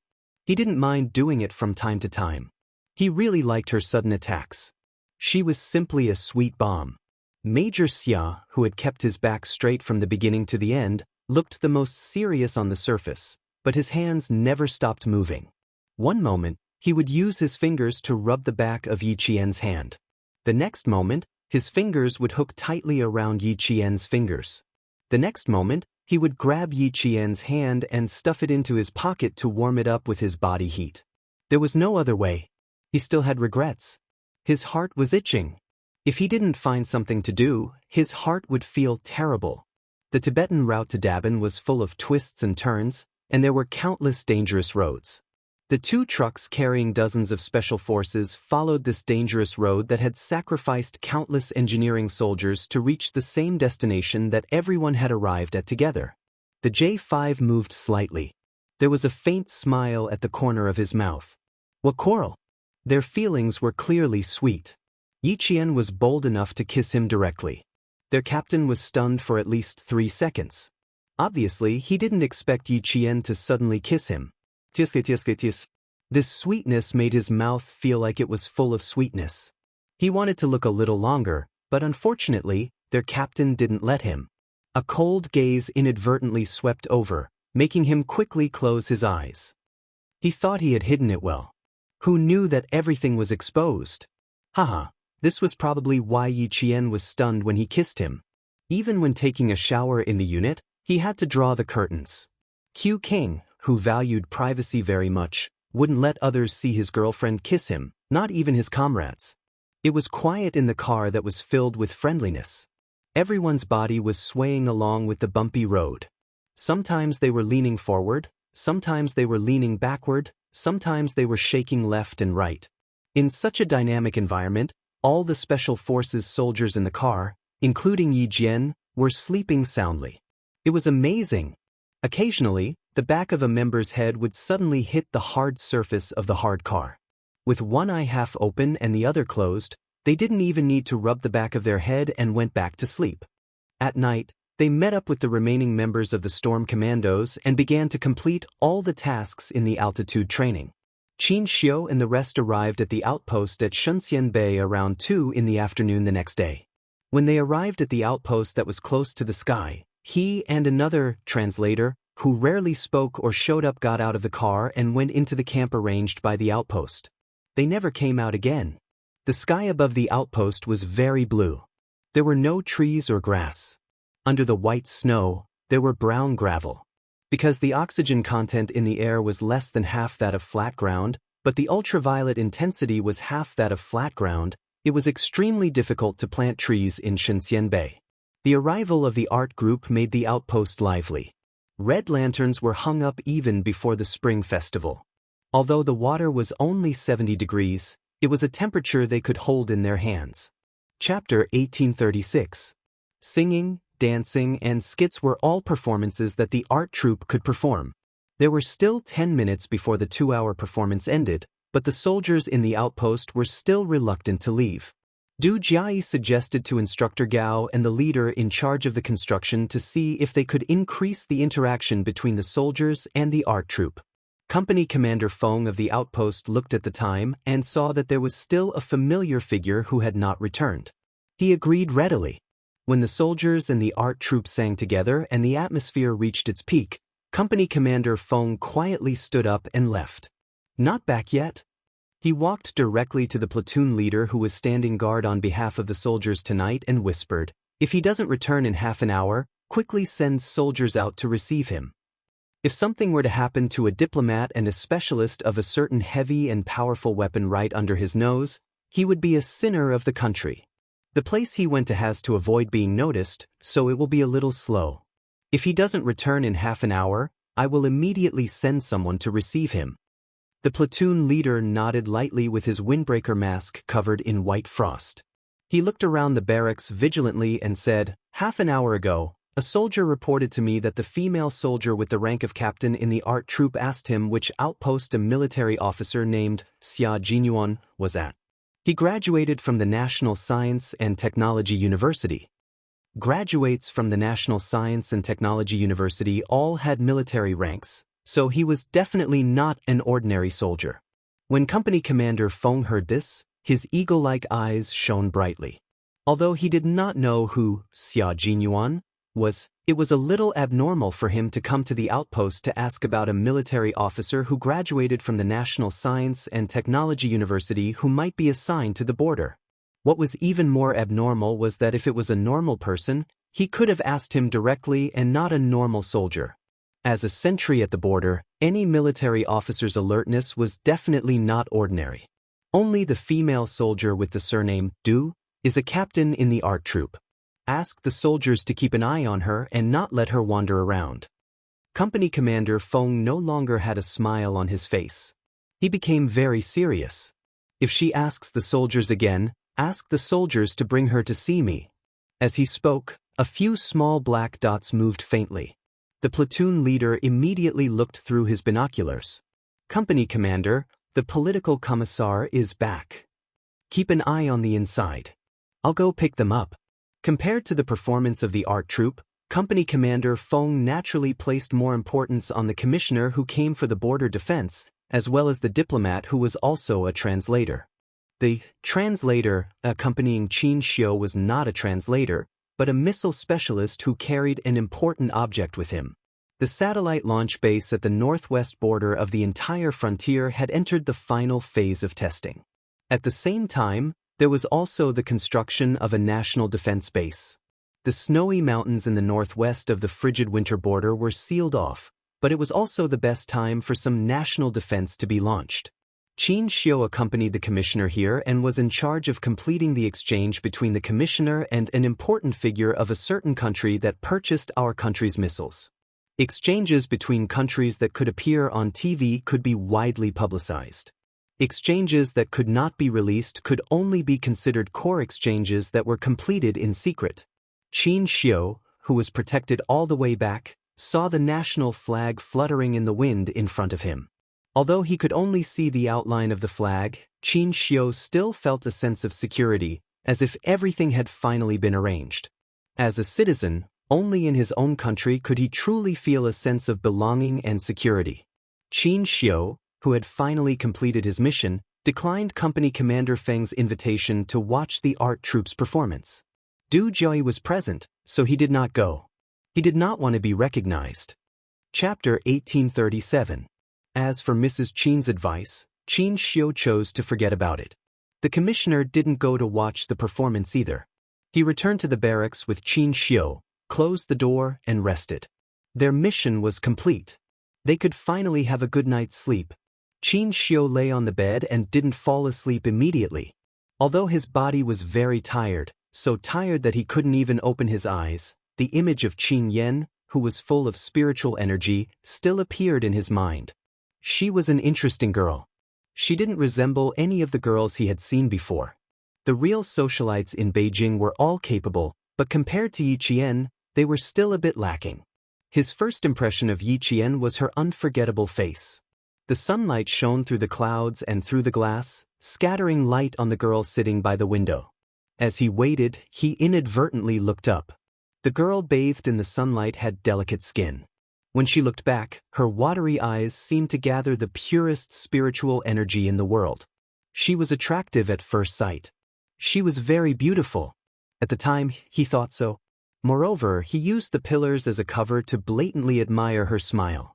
He didn't mind doing it from time to time. He really liked her sudden attacks. She was simply a sweet bomb. Major Xia, who had kept his back straight from the beginning to the end, looked the most serious on the surface, but his hands never stopped moving. One moment, he would use his fingers to rub the back of Yi Qian's hand. The next moment, his fingers would hook tightly around Yi Qian's fingers. The next moment, he would grab Yi Qian's hand and stuff it into his pocket to warm it up with his body heat. There was no other way. He still had regrets. His heart was itching. If he didn't find something to do, his heart would feel terrible. The Tibetan route to Dabin was full of twists and turns, and there were countless dangerous roads. The two trucks carrying dozens of special forces followed this dangerous road that had sacrificed countless engineering soldiers to reach the same destination that everyone had arrived at together. The J5 moved slightly. There was a faint smile at the corner of his mouth. What quarrel? Their feelings were clearly sweet. Yi Qian was bold enough to kiss him directly. Their captain was stunned for at least 3 seconds. Obviously, he didn't expect Yi Qian to suddenly kiss him. This sweetness made his mouth feel like it was full of sweetness. He wanted to look a little longer, but unfortunately, their captain didn't let him. A cold gaze inadvertently swept over, making him quickly close his eyes. He thought he had hidden it well. Who knew that everything was exposed? Haha, this was probably why Yi Qian was stunned when he kissed him. Even when taking a shower in the unit, he had to draw the curtains. Q King, who valued privacy very much, wouldn't let others see his girlfriend kiss him, not even his comrades. It was quiet in the car that was filled with friendliness. Everyone's body was swaying along with the bumpy road. Sometimes they were leaning forward, sometimes they were leaning backward, sometimes they were shaking left and right. In such a dynamic environment, all the special forces soldiers in the car, including Yi Jian, were sleeping soundly. It was amazing. Occasionally, the back of a member's head would suddenly hit the hard surface of the hard car. With one eye half open and the other closed, they didn't even need to rub the back of their head and went back to sleep. At night, they met up with the remaining members of the Storm Commandos and began to complete all the tasks in the altitude training. Qin Xiu and the rest arrived at the outpost at Shunxian Bay around 2 in the afternoon the next day. When they arrived at the outpost that was close to the sky, he and another translator, who rarely spoke or showed up, got out of the car and went into the camp arranged by the outpost. They never came out again. The sky above the outpost was very blue. There were no trees or grass. Under the white snow, there were brown gravel. Because the oxygen content in the air was less than half that of flat ground, but the ultraviolet intensity was half that of flat ground, it was extremely difficult to plant trees in Shunxian Bay. The arrival of the art group made the outpost lively. Red lanterns were hung up even before the spring festival. Although the water was only 70 degrees, it was a temperature they could hold in their hands. Chapter 1836. Singing, dancing, and skits were all performances that the art troupe could perform. There were still 10 minutes before the 2-hour performance ended, but the soldiers in the outpost were still reluctant to leave. Du Jiayi suggested to Instructor Gao and the leader in charge of the construction to see if they could increase the interaction between the soldiers and the art troupe. Company Commander Feng of the outpost looked at the time and saw that there was still a familiar figure who had not returned. He agreed readily. When the soldiers and the art troupe sang together and the atmosphere reached its peak, Company Commander Feng quietly stood up and left. Not back yet? He walked directly to the platoon leader who was standing guard on behalf of the soldiers tonight and whispered, "If he doesn't return in half an hour, quickly send soldiers out to receive him." If something were to happen to a diplomat and a specialist of a certain heavy and powerful weapon right under his nose, he would be a sinner of the country. The place he went to has to avoid being noticed, so it will be a little slow. If he doesn't return in half an hour, I will immediately send someone to receive him. The platoon leader nodded lightly with his windbreaker mask covered in white frost. He looked around the barracks vigilantly and said, "Half an hour ago, A soldier reported to me that the female soldier with the rank of captain in the art troupe asked him which outpost a military officer named Xia Jinyuan was at. He graduated from the National Science and Technology University. Graduates from the National Science and Technology University all had military ranks, so he was definitely not an ordinary soldier. When Company Commander Feng heard this, his eagle-like eyes shone brightly. Although he did not know who Xia Jinyuan was, it was a little abnormal for him to come to the outpost to ask about a military officer who graduated from the National Science and Technology University who might be assigned to the border. What was even more abnormal was that if it was a normal person, he could have asked him directly and not a normal soldier. As a sentry at the border, any military officer's alertness was definitely not ordinary. Only the female soldier with the surname Du is a captain in the art troupe. Ask the soldiers to keep an eye on her and not let her wander around. Company Commander Feng no longer had a smile on his face. He became very serious. If she asks the soldiers again, ask the soldiers to bring her to see me. As he spoke, a few small black dots moved faintly. The platoon leader immediately looked through his binoculars. Company Commander, the political commissar is back. Keep an eye on the inside. I'll go pick them up. Compared to the performance of the art troupe, Company Commander Feng naturally placed more importance on the commissioner who came for the border defense, as well as the diplomat who was also a translator. The translator accompanying Qin Xiu was not a translator, but a missile specialist who carried an important object with him. The satellite launch base at the northwest border of the entire frontier had entered the final phase of testing. At the same time, there was also the construction of a national defense base. The snowy mountains in the northwest of the frigid winter border were sealed off, but it was also the best time for some national defense to be launched. Qin Xiu accompanied the commissioner here and was in charge of completing the exchange between the commissioner and an important figure of a certain country that purchased our country's missiles. Exchanges between countries that could appear on TV could be widely publicized. Exchanges that could not be released could only be considered core exchanges that were completed in secret. Qin Xiu, who was protected all the way back, saw the national flag fluttering in the wind in front of him. Although he could only see the outline of the flag, Qin Xiu still felt a sense of security, as if everything had finally been arranged. As a citizen, only in his own country could he truly feel a sense of belonging and security. Qin Xiu, who had finally completed his mission, declined Company Commander Feng's invitation to watch the art troupe's performance. Du Jiui was present, so he did not go. He did not want to be recognized. Chapter 1837. As for Mrs. Qin's advice, Qin Xiu chose to forget about it. The commissioner didn't go to watch the performance either. He returned to the barracks with Qin Xiu, closed the door, and rested. Their mission was complete. They could finally have a good night's sleep. Qin Xiu lay on the bed and didn't fall asleep immediately. Although his body was very tired, so tired that he couldn't even open his eyes, the image of Qin Yan, who was full of spiritual energy, still appeared in his mind. She was an interesting girl. She didn't resemble any of the girls he had seen before. The real socialites in Beijing were all capable, but compared to Yi Qian, they were still a bit lacking. His first impression of Yi Qian was her unforgettable face. The sunlight shone through the clouds and through the glass, scattering light on the girl sitting by the window. As he waited, he inadvertently looked up. The girl bathed in the sunlight had delicate skin. When she looked back, her watery eyes seemed to gather the purest spiritual energy in the world. She was attractive at first sight. She was very beautiful. At the time, he thought so. Moreover, he used the pillars as a cover to blatantly admire her smile.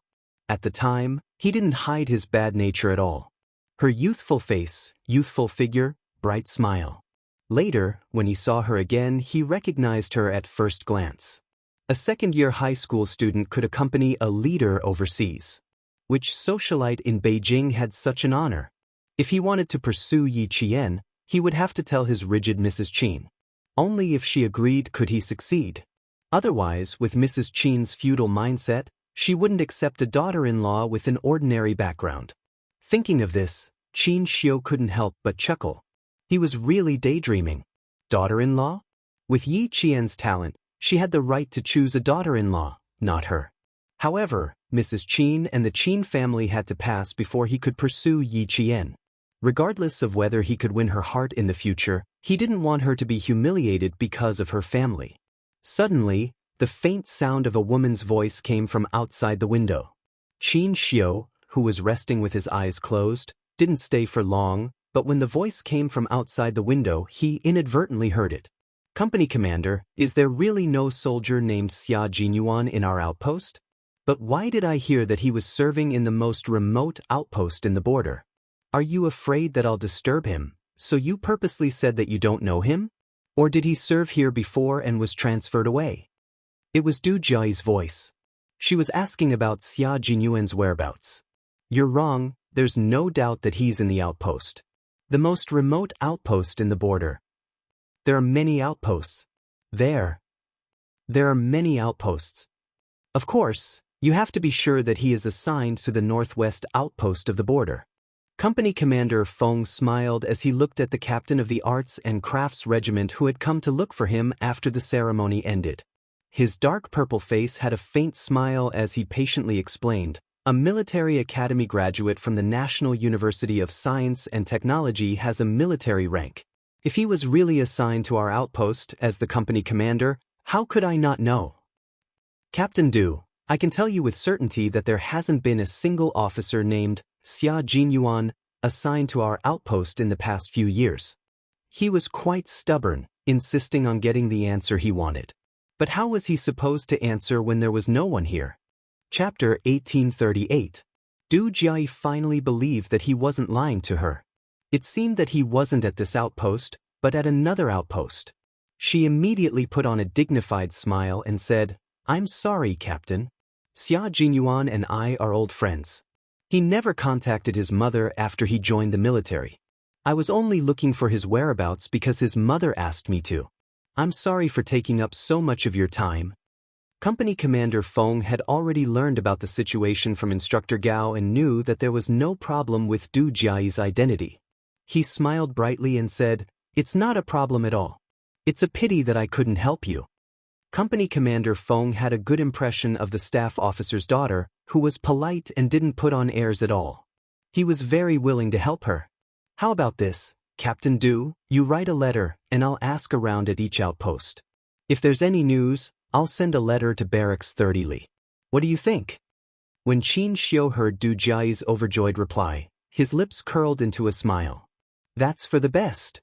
At the time, he didn't hide his bad nature at all. Her youthful face, youthful figure, bright smile. Later, when he saw her again, he recognized her at first glance. A second-year high school student could accompany a leader overseas. Which socialite in Beijing had such an honor? If he wanted to pursue Yi Qian, he would have to tell his rigid Mrs. Qin. Only if she agreed could he succeed. Otherwise, with Mrs. Qin's feudal mindset, she wouldn't accept a daughter-in-law with an ordinary background. Thinking of this, Qin Xiu couldn't help but chuckle. He was really daydreaming. Daughter-in-law? With Yi Qian's talent, She had the right to choose a daughter-in-law, not her. However, Mrs. Qin and the Qin family had to pass before he could pursue Yi Qian. Regardless of whether he could win her heart in the future, he didn't want her to be humiliated because of her family. Suddenly, the faint sound of a woman's voice came from outside the window. Qin Xiu, who was resting with his eyes closed, didn't stay for long, but when the voice came from outside the window, he inadvertently heard it. "Company Commander, is there really no soldier named Xia Jinyuan in our outpost? But why did I hear that he was serving in the most remote outpost in the border? Are you afraid that I'll disturb him, so you purposely said that you don't know him? Or did he serve here before and was transferred away?" It was Du Jiayi's voice. She was asking about Xia Jinyuan's whereabouts. "You're wrong, there's no doubt that he's in the outpost. The most remote outpost in the border. There are many outposts. There are many outposts. Of course, you have to be sure that he is assigned to the northwest outpost of the border." Company Commander Feng smiled as he looked at the captain of the Arts and Crafts Regiment who had come to look for him after the ceremony ended. His dark purple face had a faint smile as he patiently explained, "A military academy graduate from the National University of Science and Technology has a military rank. If he was really assigned to our outpost as the company commander, how could I not know? Captain Du, I can tell you with certainty that there hasn't been a single officer named Xia Jinyuan assigned to our outpost in the past few years." He was quite stubborn, insisting on getting the answer he wanted. But how was he supposed to answer when there was no one here? Chapter 1838. Du Jiayi finally believed that he wasn't lying to her. It seemed that he wasn't at this outpost, but at another outpost. She immediately put on a dignified smile and said, "I'm sorry, Captain. Xia Jinyuan and I are old friends. He never contacted his mother after he joined the military. I was only looking for his whereabouts because his mother asked me to. I'm sorry for taking up so much of your time." Company Commander Feng had already learned about the situation from Instructor Gao and knew that there was no problem with Du Jiayi's identity. He smiled brightly and said, "It's not a problem at all. It's a pity that I couldn't help you." Company Commander Feng had a good impression of the staff officer's daughter, who was polite and didn't put on airs at all. He was very willing to help her. "How about this, Captain Du? You write a letter, and I'll ask around at each outpost. If there's any news, I'll send a letter to Barracks 30 Li. What do you think?" When Qin Xiu heard Du Jiayi's overjoyed reply, his lips curled into a smile. That's for the best.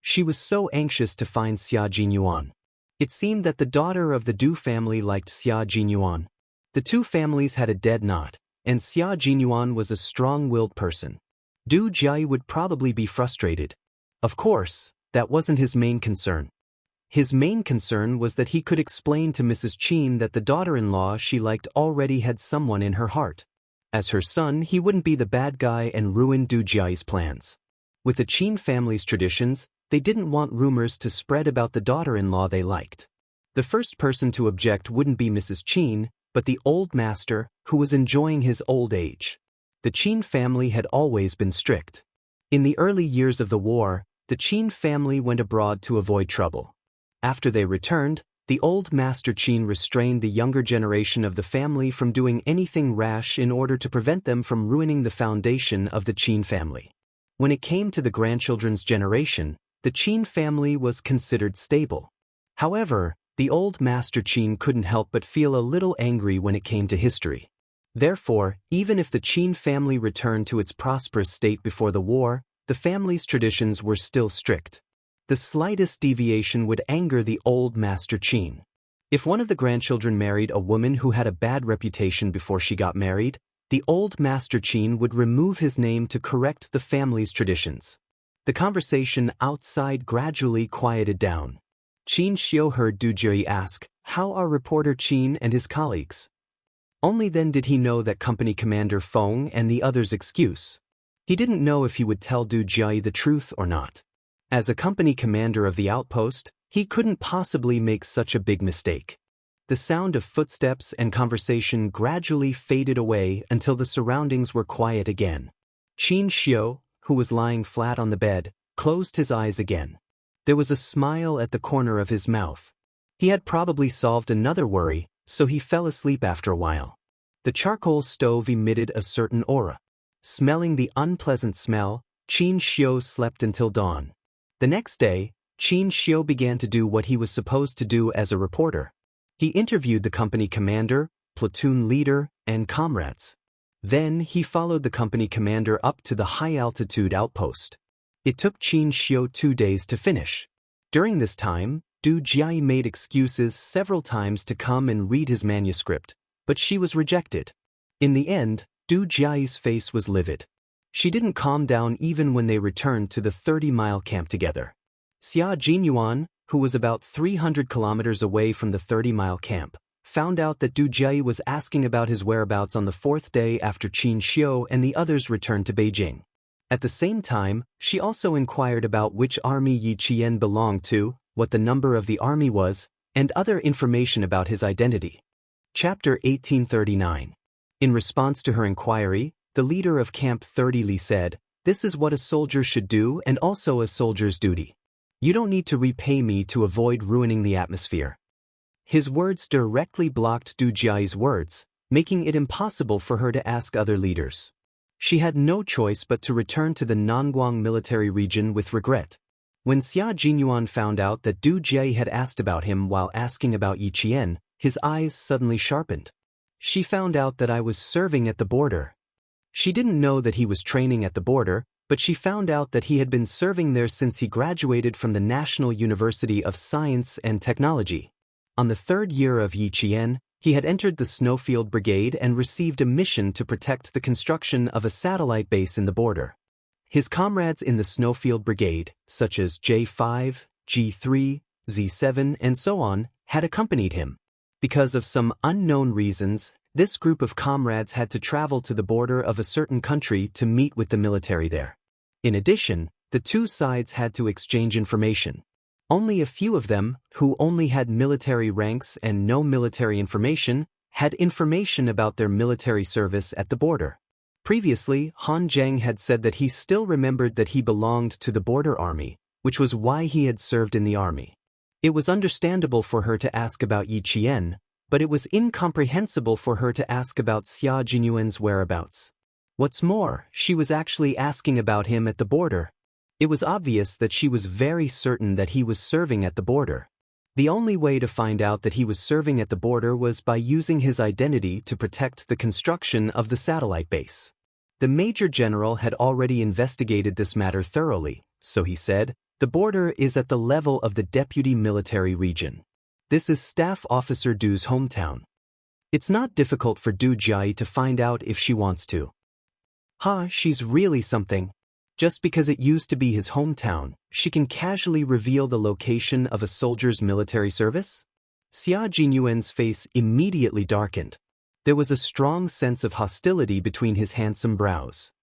She was so anxious to find Xia Jinyuan. It seemed that the daughter of the Du family liked Xia Jinyuan. The two families had a dead knot, and Xia Jinyuan was a strong-willed person. Du Jiayi would probably be frustrated. Of course, that wasn't his main concern. His main concern was that he could explain to Mrs. Qin that the daughter-in-law she liked already had someone in her heart. As her son, he wouldn't be the bad guy and ruin Du Jiayi's plans. With the Qin family's traditions, they didn't want rumors to spread about the daughter-in-law they liked. The first person to object wouldn't be Mrs. Qin, but the old master, who was enjoying his old age. The Qin family had always been strict. In the early years of the war, the Qin family went abroad to avoid trouble. After they returned, the old master Qin restrained the younger generation of the family from doing anything rash in order to prevent them from ruining the foundation of the Qin family. When it came to the grandchildren's generation, the Qin family was considered stable. However, the old master Qin couldn't help but feel a little angry when it came to history. Therefore, even if the Qin family returned to its prosperous state before the war, the family's traditions were still strict. The slightest deviation would anger the old master Qin. If one of the grandchildren married a woman who had a bad reputation before she got married, the old master Qin would remove his name to correct the family's traditions. The conversation outside gradually quieted down. Qin Xiu heard Du Jiayi ask, "How are reporter Qin and his colleagues?" Only then did he know that Company Commander Feng and the others' excuse. He didn't know if he would tell Du Jiayi the truth or not. As a company commander of the outpost, he couldn't possibly make such a big mistake. The sound of footsteps and conversation gradually faded away until the surroundings were quiet again. Qin Xiu, who was lying flat on the bed, closed his eyes again. There was a smile at the corner of his mouth. He had probably solved another worry, so he fell asleep after a while. The charcoal stove emitted a certain aura. Smelling the unpleasant smell, Qin Xiu slept until dawn. The next day, Qin Xiu began to do what he was supposed to do as a reporter. He interviewed the company commander, platoon leader, and comrades. Then he followed the company commander up to the high-altitude outpost. It took Qin Xiu 2 days to finish. During this time, Du Jiai made excuses several times to come and read his manuscript, but she was rejected. In the end, Du Jiai's face was livid. She didn't calm down even when they returned to the 30-mile camp together. Xia Jinyuan, who was about 300 kilometers away from the 30-mile camp, found out that Du Jiai was asking about his whereabouts on the 4th day after Qin Xiu and the others returned to Beijing. At the same time, she also inquired about which army Yi Qian belonged to, what the number of the army was, and other information about his identity. Chapter 1839. In response to her inquiry, the leader of Camp 30 Li said, "This is what a soldier should do and also a soldier's duty. You don't need to repay me to avoid ruining the atmosphere." His words directly blocked Du Jiai's words, making it impossible for her to ask other leaders. She had no choice but to return to the Nanguang military region with regret. When Xia Jinyuan found out that Du Jiai had asked about him while asking about Yi Qian, his eyes suddenly sharpened. "She found out that I was serving at the border." She didn't know that he was training at the border, but she found out that he had been serving there since he graduated from the National University of Science and Technology. On the 3rd year of Yi Qian, he had entered the Snowfield Brigade and received a mission to protect the construction of a satellite base in the border. His comrades in the Snowfield Brigade, such as J5, G3, Z7, and so on, had accompanied him. Because of some unknown reasons, this group of comrades had to travel to the border of a certain country to meet with the military there. In addition, the two sides had to exchange information. Only a few of them, who only had military ranks and no military information, had information about their military service at the border. Previously, Han Zheng had said that he still remembered that he belonged to the border army, which was why he had served in the army. It was understandable for her to ask about Yi Qian, but it was incomprehensible for her to ask about Xia Jinyuan's whereabouts. What's more, she was actually asking about him at the border. It was obvious that she was very certain that he was serving at the border. The only way to find out that he was serving at the border was by using his identity to protect the construction of the satellite base. The Major General had already investigated this matter thoroughly, so he said, "The border is at the level of the Deputy Military Region. This is Staff Officer Du's hometown. It's not difficult for Du Jiai to find out if she wants to." She's really something. Just because it used to be his hometown, she can casually reveal the location of a soldier's military service? Xia Jinyuan's face immediately darkened. There was a strong sense of hostility between his handsome brows.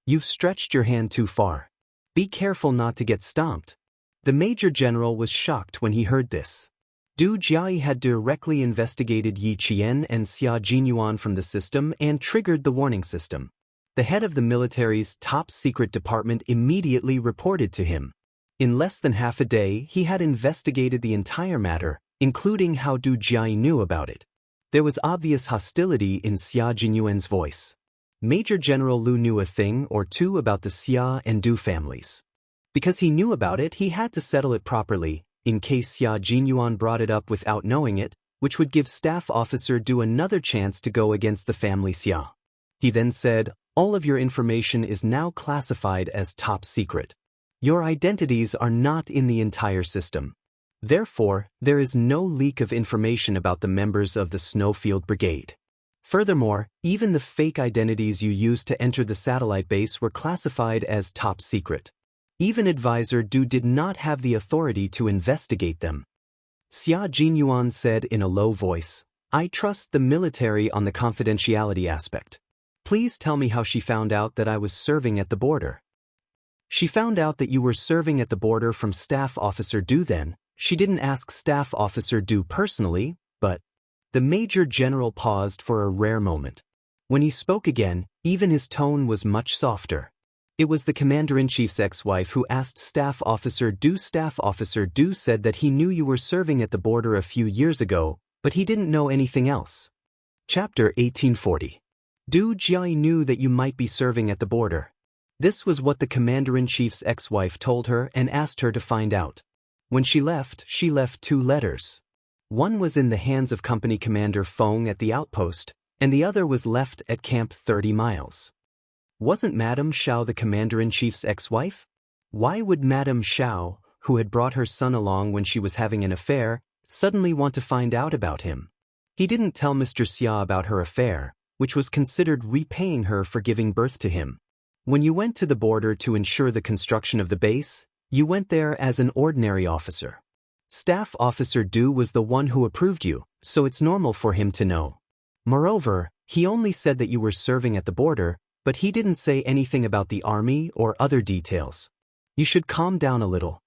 "You've stretched your hand too far. Be careful not to get stomped." The Major General was shocked when he heard this. Du Jiai had directly investigated Yi Qian and Xia Jinyuan from the system and triggered the warning system. The head of the military's top-secret department immediately reported to him. In less than half a day, he had investigated the entire matter, including how Du Jiai knew about it. There was obvious hostility in Xia Jinyuan's voice. Major General Lu knew a thing or two about the Xia and Du families. Because he knew about it, he had to settle it properly, in case Xia Jinyuan brought it up without knowing it, which would give Staff Officer Du another chance to go against the family Xia. He then said, "All of your information is now classified as top secret. Your identities are not in the entire system. Therefore, there is no leak of information about the members of the Snowfield Brigade. Furthermore, even the fake identities you used to enter the satellite base were classified as top secret. Even Advisor Du did not have the authority to investigate them." Xia Jinyuan said in a low voice, "I trust the military on the confidentiality aspect. Please tell me how she found out that I was serving at the border." "She found out that you were serving at the border from Staff Officer Du then. She didn't ask Staff Officer Du personally, but..." The Major General paused for a rare moment. When he spoke again, even his tone was much softer. It was the Commander-in-Chief's ex-wife who asked Staff Officer Du. Staff Officer Du said that he knew you were serving at the border a few years ago, but he didn't know anything else. Chapter 1840. Du Jiai knew that you might be serving at the border. This was what the Commander-in-Chief's ex-wife told her and asked her to find out. When she left 2 letters. One was in the hands of Company Commander Feng at the outpost, and the other was left at camp 30 miles. Wasn't Madame Xiao the Commander-in-Chief's ex-wife? Why would Madame Xiao, who had brought her son along when she was having an affair, suddenly want to find out about him? He didn't tell Mr. Xia about her affair, which was considered repaying her for giving birth to him. When you went to the border to ensure the construction of the base, you went there as an ordinary officer. Staff Officer Du was the one who approved you, so it's normal for him to know. Moreover, he only said that you were serving at the border, but he didn't say anything about the army or other details. You should calm down a little.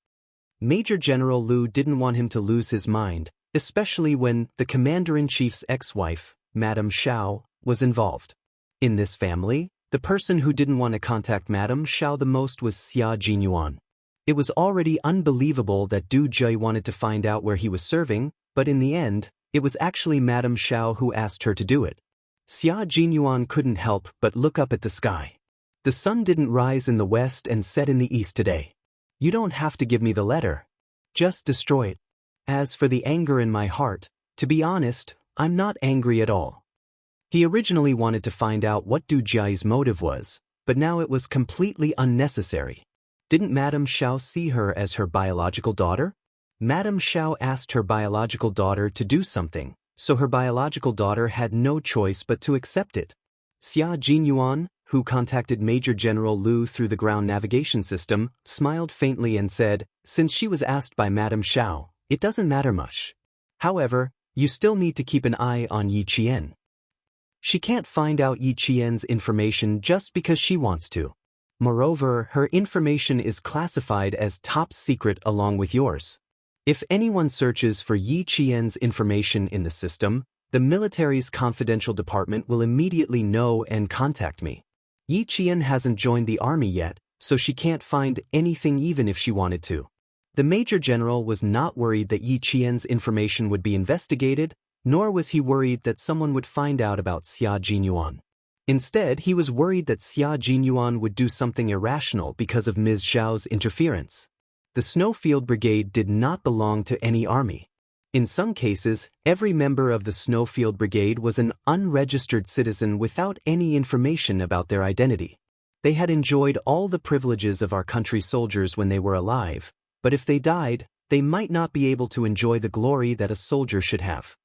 Major General Lu didn't want him to lose his mind, especially when the Commander-in-Chief's ex-wife, Madame Xiao, was involved. In this family, the person who didn't want to contact Madame Xiao the most was Xia Jinyuan. It was already unbelievable that Du Jie wanted to find out where he was serving, but in the end, it was actually Madame Xiao who asked her to do it. Xia Jinyuan couldn't help but look up at the sky. The sun didn't rise in the west and set in the east today. You don't have to give me the letter. Just destroy it. As for the anger in my heart, to be honest, I'm not angry at all. He originally wanted to find out what Du Jiai's motive was, but now it was completely unnecessary. Didn't Madame Xiao see her as her biological daughter? Madame Xiao asked her biological daughter to do something, so her biological daughter had no choice but to accept it. Xia Jinyuan, who contacted Major General Lu through the ground navigation system, smiled faintly and said, since she was asked by Madame Xiao, it doesn't matter much. However, you still need to keep an eye on Yi Qian. She can't find out Yi Qian's information just because she wants to. Moreover, her information is classified as top secret along with yours. If anyone searches for Yi Qian's information in the system, the military's confidential department will immediately know and contact me. Yi Qian hasn't joined the army yet, so she can't find anything even if she wanted to. The Major General was not worried that Yi Qian's information would be investigated, nor was he worried that someone would find out about Xia Jinyuan. Instead, he was worried that Xia Jinyuan would do something irrational because of Ms. Xiao's interference. The Snowfield Brigade did not belong to any army. In some cases, every member of the Snowfield Brigade was an unregistered citizen without any information about their identity. They had enjoyed all the privileges of our country's soldiers when they were alive, but if they died, they might not be able to enjoy the glory that a soldier should have.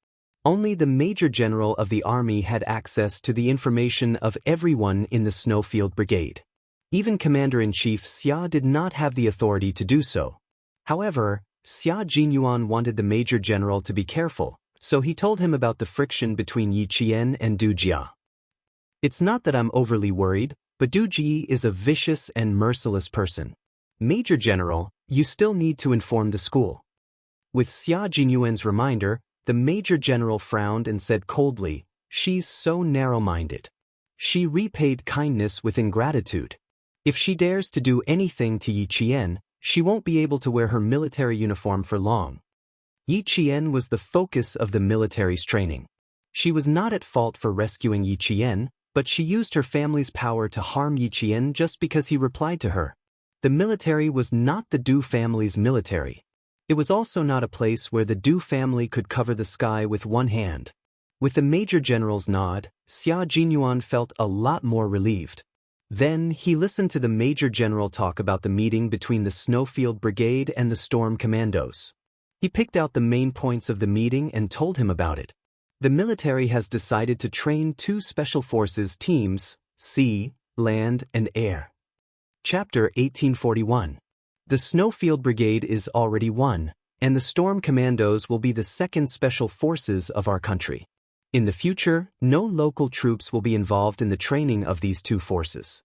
Only the Major General of the Army had access to the information of everyone in the Snowfield Brigade. Even Commander-in-Chief Xia did not have the authority to do so. However, Xia Jinyuan wanted the Major General to be careful, so he told him about the friction between Yi Qian and Du Jia. It's not that I'm overly worried, but Du Jia is a vicious and merciless person. Major General, you still need to inform the school. With Xia Jinyuan's reminder, the Major General frowned and said coldly, she's so narrow-minded. She repaid kindness with ingratitude. If she dares to do anything to Yi Qian, she won't be able to wear her military uniform for long. Yi Qian was the focus of the military's training. She was not at fault for rescuing Yi Qian, but she used her family's power to harm Yi Qian just because he replied to her. The military was not the Du family's military. It was also not a place where the Du family could cover the sky with one hand. With the Major General's nod, Xia Jinyuan felt a lot more relieved. Then he listened to the Major General talk about the meeting between the Snowfield Brigade and the Storm Commandos. He picked out the main points of the meeting and told him about it. The military has decided to train 2 special forces teams, sea, land, and air. Chapter 1841. The Snowfield Brigade is already one, and the Storm Commandos will be the 2nd special forces of our country. In the future, no local troops will be involved in the training of these 2 forces.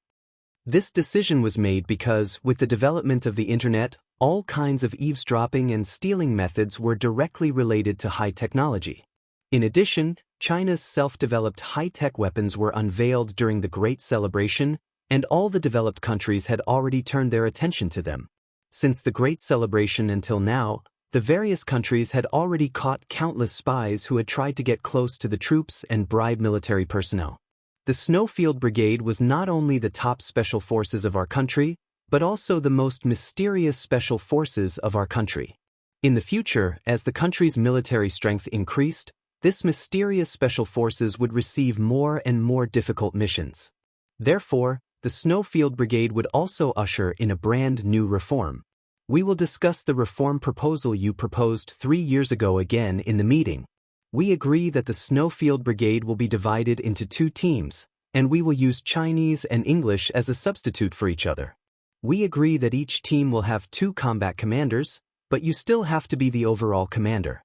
This decision was made because, with the development of the internet, all kinds of eavesdropping and stealing methods were directly related to high technology. In addition, China's self-developed high-tech weapons were unveiled during the Great Celebration, and all the developed countries had already turned their attention to them. Since the Great Celebration until now, the various countries had already caught countless spies who had tried to get close to the troops and bribe military personnel. The Snowfield Brigade was not only the top special forces of our country, but also the most mysterious special forces of our country. In the future, as the country's military strength increased, this mysterious special forces would receive more and more difficult missions. Therefore, the Snowfield Brigade would also usher in a brand new reform. We will discuss the reform proposal you proposed 3 years ago again in the meeting. We agree that the Snowfield Brigade will be divided into 2 teams, and we will use Chinese and English as a substitute for each other. We agree that each team will have 2 combat commanders, but you still have to be the overall commander.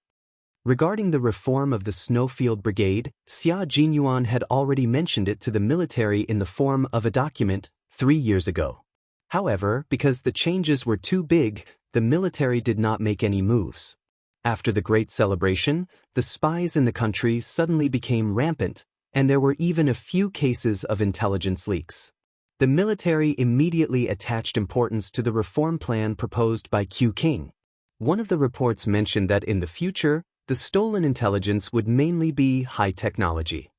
Regarding the reform of the Snowfield Brigade, Xia Jinyuan had already mentioned it to the military in the form of a document 3 years ago. However, because the changes were too big, the military did not make any moves. After the Great Celebration, the spies in the country suddenly became rampant, and there were even a few cases of intelligence leaks. The military immediately attached importance to the reform plan proposed by Q King. One of the reports mentioned that in the future, the stolen intelligence would mainly be high technology.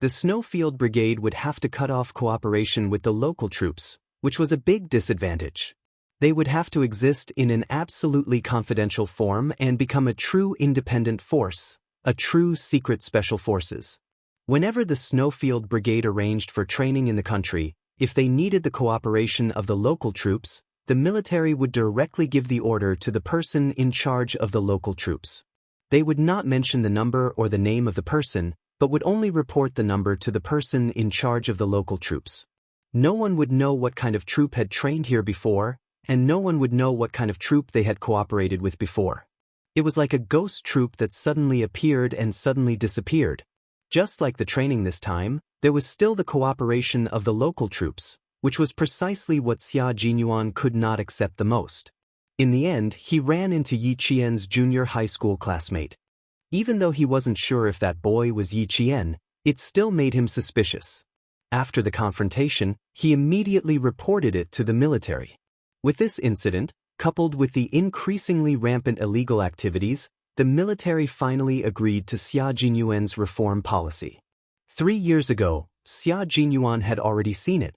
The Snowfield Brigade would have to cut off cooperation with the local troops, which was a big disadvantage. They would have to exist in an absolutely confidential form and become a true independent force, a true secret special forces. Whenever the Snowfield Brigade arranged for training in the country, if they needed the cooperation of the local troops, the military would directly give the order to the person in charge of the local troops. They would not mention the number or the name of the person, but would only report the number to the person in charge of the local troops. No one would know what kind of troop had trained here before, and no one would know what kind of troop they had cooperated with before. It was like a ghost troop that suddenly appeared and suddenly disappeared. Just like the training this time, there was still the cooperation of the local troops, which was precisely what Xia Jinyuan could not accept the most. In the end, he ran into Yi Qian's junior high school classmate. Even though he wasn't sure if that boy was Yi Qian, it still made him suspicious. After the confrontation, he immediately reported it to the military. With this incident, coupled with the increasingly rampant illegal activities, the military finally agreed to Xia Jinyuan's reform policy. 3 years ago, Xia Jinyuan had already seen it.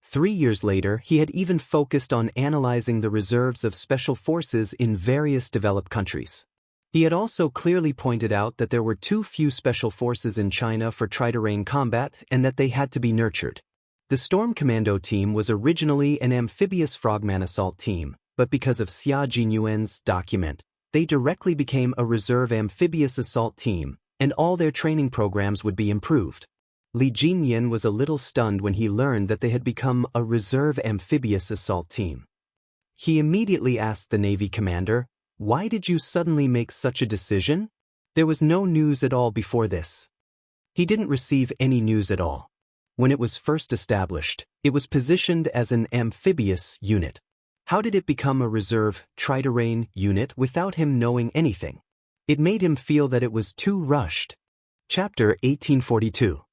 3 years later, he had even focused on analyzing the reserves of special forces in various developed countries. He had also clearly pointed out that there were too few special forces in China for try-to-rain combat and that they had to be nurtured. The Storm Commando team was originally an amphibious frogman assault team, but because of Xia Jinyuan's document, they directly became a reserve amphibious assault team, and all their training programs would be improved. Li Jinyan was a little stunned when he learned that they had become a reserve amphibious assault team. He immediately asked the Navy commander, "Why did you suddenly make such a decision? There was no news at all before this." He didn't receive any news at all. When it was first established, it was positioned as an amphibious unit. How did it become a reserve, try-to-rain unit without him knowing anything? It made him feel that it was too rushed. Chapter 1842.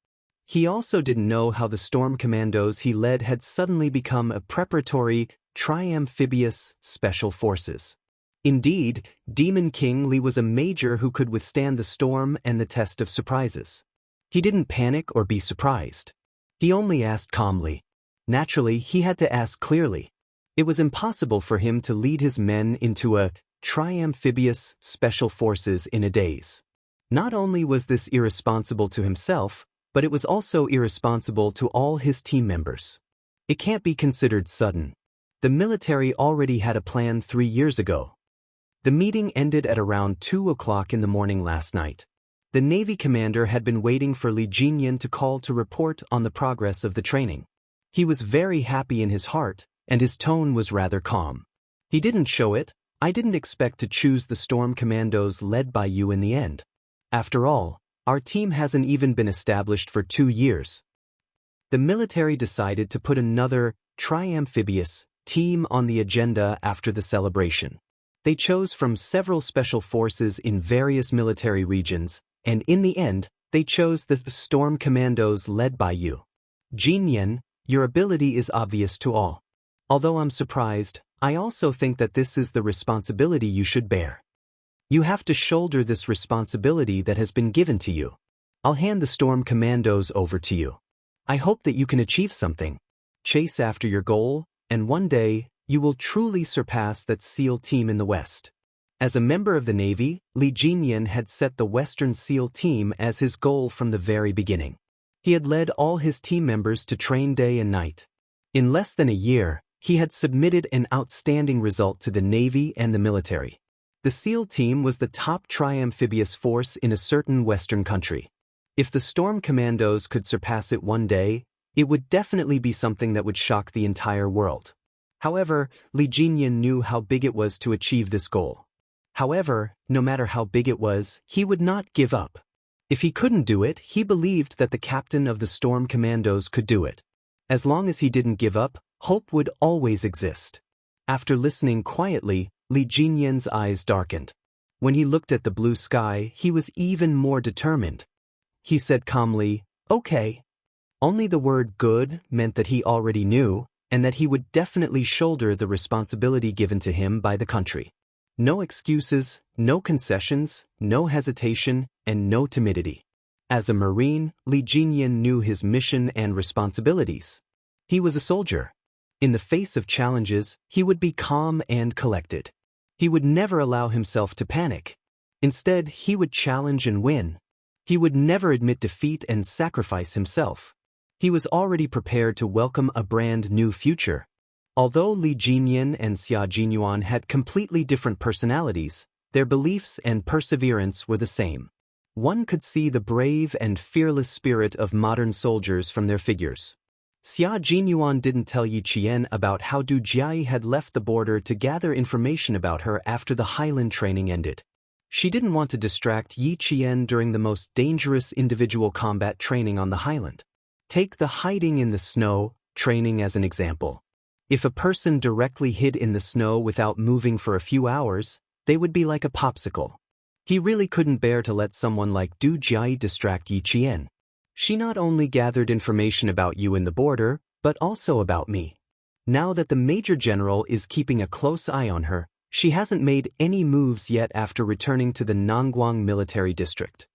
He also didn't know how the Storm Commandos he led had suddenly become a preparatory, tri-amphibious special forces. Indeed, Demon King Li was a major who could withstand the storm and the test of surprises. He didn't panic or be surprised. He only asked calmly. Naturally, he had to ask clearly. It was impossible for him to lead his men into a tri-amphibious special forces in a daze. Not only was this irresponsible to himself, but it was also irresponsible to all his team members. It can't be considered sudden. The military already had a plan 3 years ago. The meeting ended at around 2 o'clock in the morning last night. The Navy commander had been waiting for Li Jinyan to call to report on the progress of the training. He was very happy in his heart, and his tone was rather calm. He didn't show it. "I didn't expect to choose the Storm Commandos led by you in the end. After all, our team hasn't even been established for 2 years." The military decided to put another tri-amphibious team on the agenda after the celebration. They chose from several special forces in various military regions, and in the end, they chose the Storm Commandos led by you. Jinyan, Your ability is obvious to all. Although I'm surprised, I also think that this is the responsibility you should bear. You have to shoulder this responsibility that has been given to you. I'll hand the Storm Commandos over to you. I hope that you can achieve something. Chase after your goal, and one day, you will truly surpass that SEAL team in the West. As a member of the Navy, Li Jinyan had set the Western SEAL team as his goal from the very beginning. He had led all his team members to train day and night. In less than a year, he had submitted an outstanding result to the Navy and the military. The SEAL team was the top tri-amphibious force in a certain Western country. If the Storm Commandos could surpass it one day, it would definitely be something that would shock the entire world. However, Li Jinyan knew how big it was to achieve this goal. However, no matter how big it was, he would not give up. If he couldn't do it, he believed that the captain of the Storm Commandos could do it. As long as he didn't give up, hope would always exist. After listening quietly, Li Jinyan's eyes darkened. When he looked at the blue sky, he was even more determined. He said calmly, "Okay." Only the word "good" meant that he already knew, and that he would definitely shoulder the responsibility given to him by the country. No excuses, no concessions, no hesitation, and no timidity. As a Marine, Li Jinyan knew his mission and responsibilities. He was a soldier. In the face of challenges, he would be calm and collected. He would never allow himself to panic. Instead, he would challenge and win. He would never admit defeat and sacrifice himself. He was already prepared to welcome a brand new future. Although Li Jinyan and Xia Jinyuan had completely different personalities, their beliefs and perseverance were the same. One could see the brave and fearless spirit of modern soldiers from their figures. Xia Jinyuan didn't tell Yi Qian about how Du Jiayi had left the border to gather information about her after the Highland training ended. She didn't want to distract Yi Qian during the most dangerous individual combat training on the Highland. Take the hiding in the snow training as an example. If a person directly hid in the snow without moving for a few hours, they would be like a popsicle. He really couldn't bear to let someone like Du Jiayi distract Yi Qian. She not only gathered information about you in the border, but also about me. Now that the Major General is keeping a close eye on her, she hasn't made any moves yet after returning to the Nangguang Military District.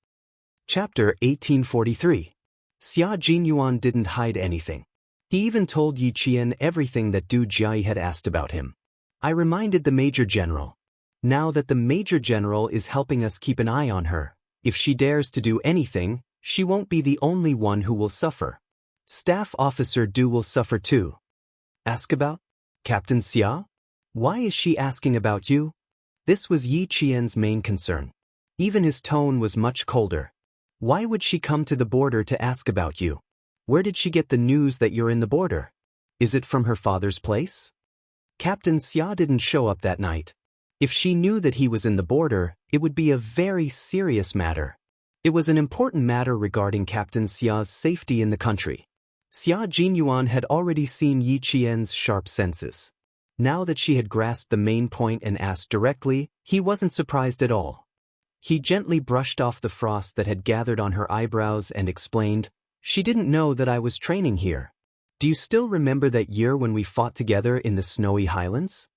Chapter 1843. Xia Jinyuan didn't hide anything. He even told Yi Qian everything that Du Jiayi had asked about him. I reminded the Major General. Now that the Major General is helping us keep an eye on her, if she dares to do anything, she won't be the only one who will suffer. Staff Officer Du will suffer too. Ask about? Captain Xia? Why is she asking about you? This was Yi Qian's main concern. Even his tone was much colder. Why would she come to the border to ask about you? Where did she get the news that you're in the border? Is it from her father's place? Captain Xia didn't show up that night. If she knew that he was in the border, it would be a very serious matter. It was an important matter regarding Captain Xia's safety in the country. Xia Jinyuan had already seen Yi Qian's sharp senses. Now that she had grasped the main point and asked directly, he wasn't surprised at all. He gently brushed off the frost that had gathered on her eyebrows and explained, "She didn't know that I was training here. Do you still remember that year when we fought together in the snowy highlands?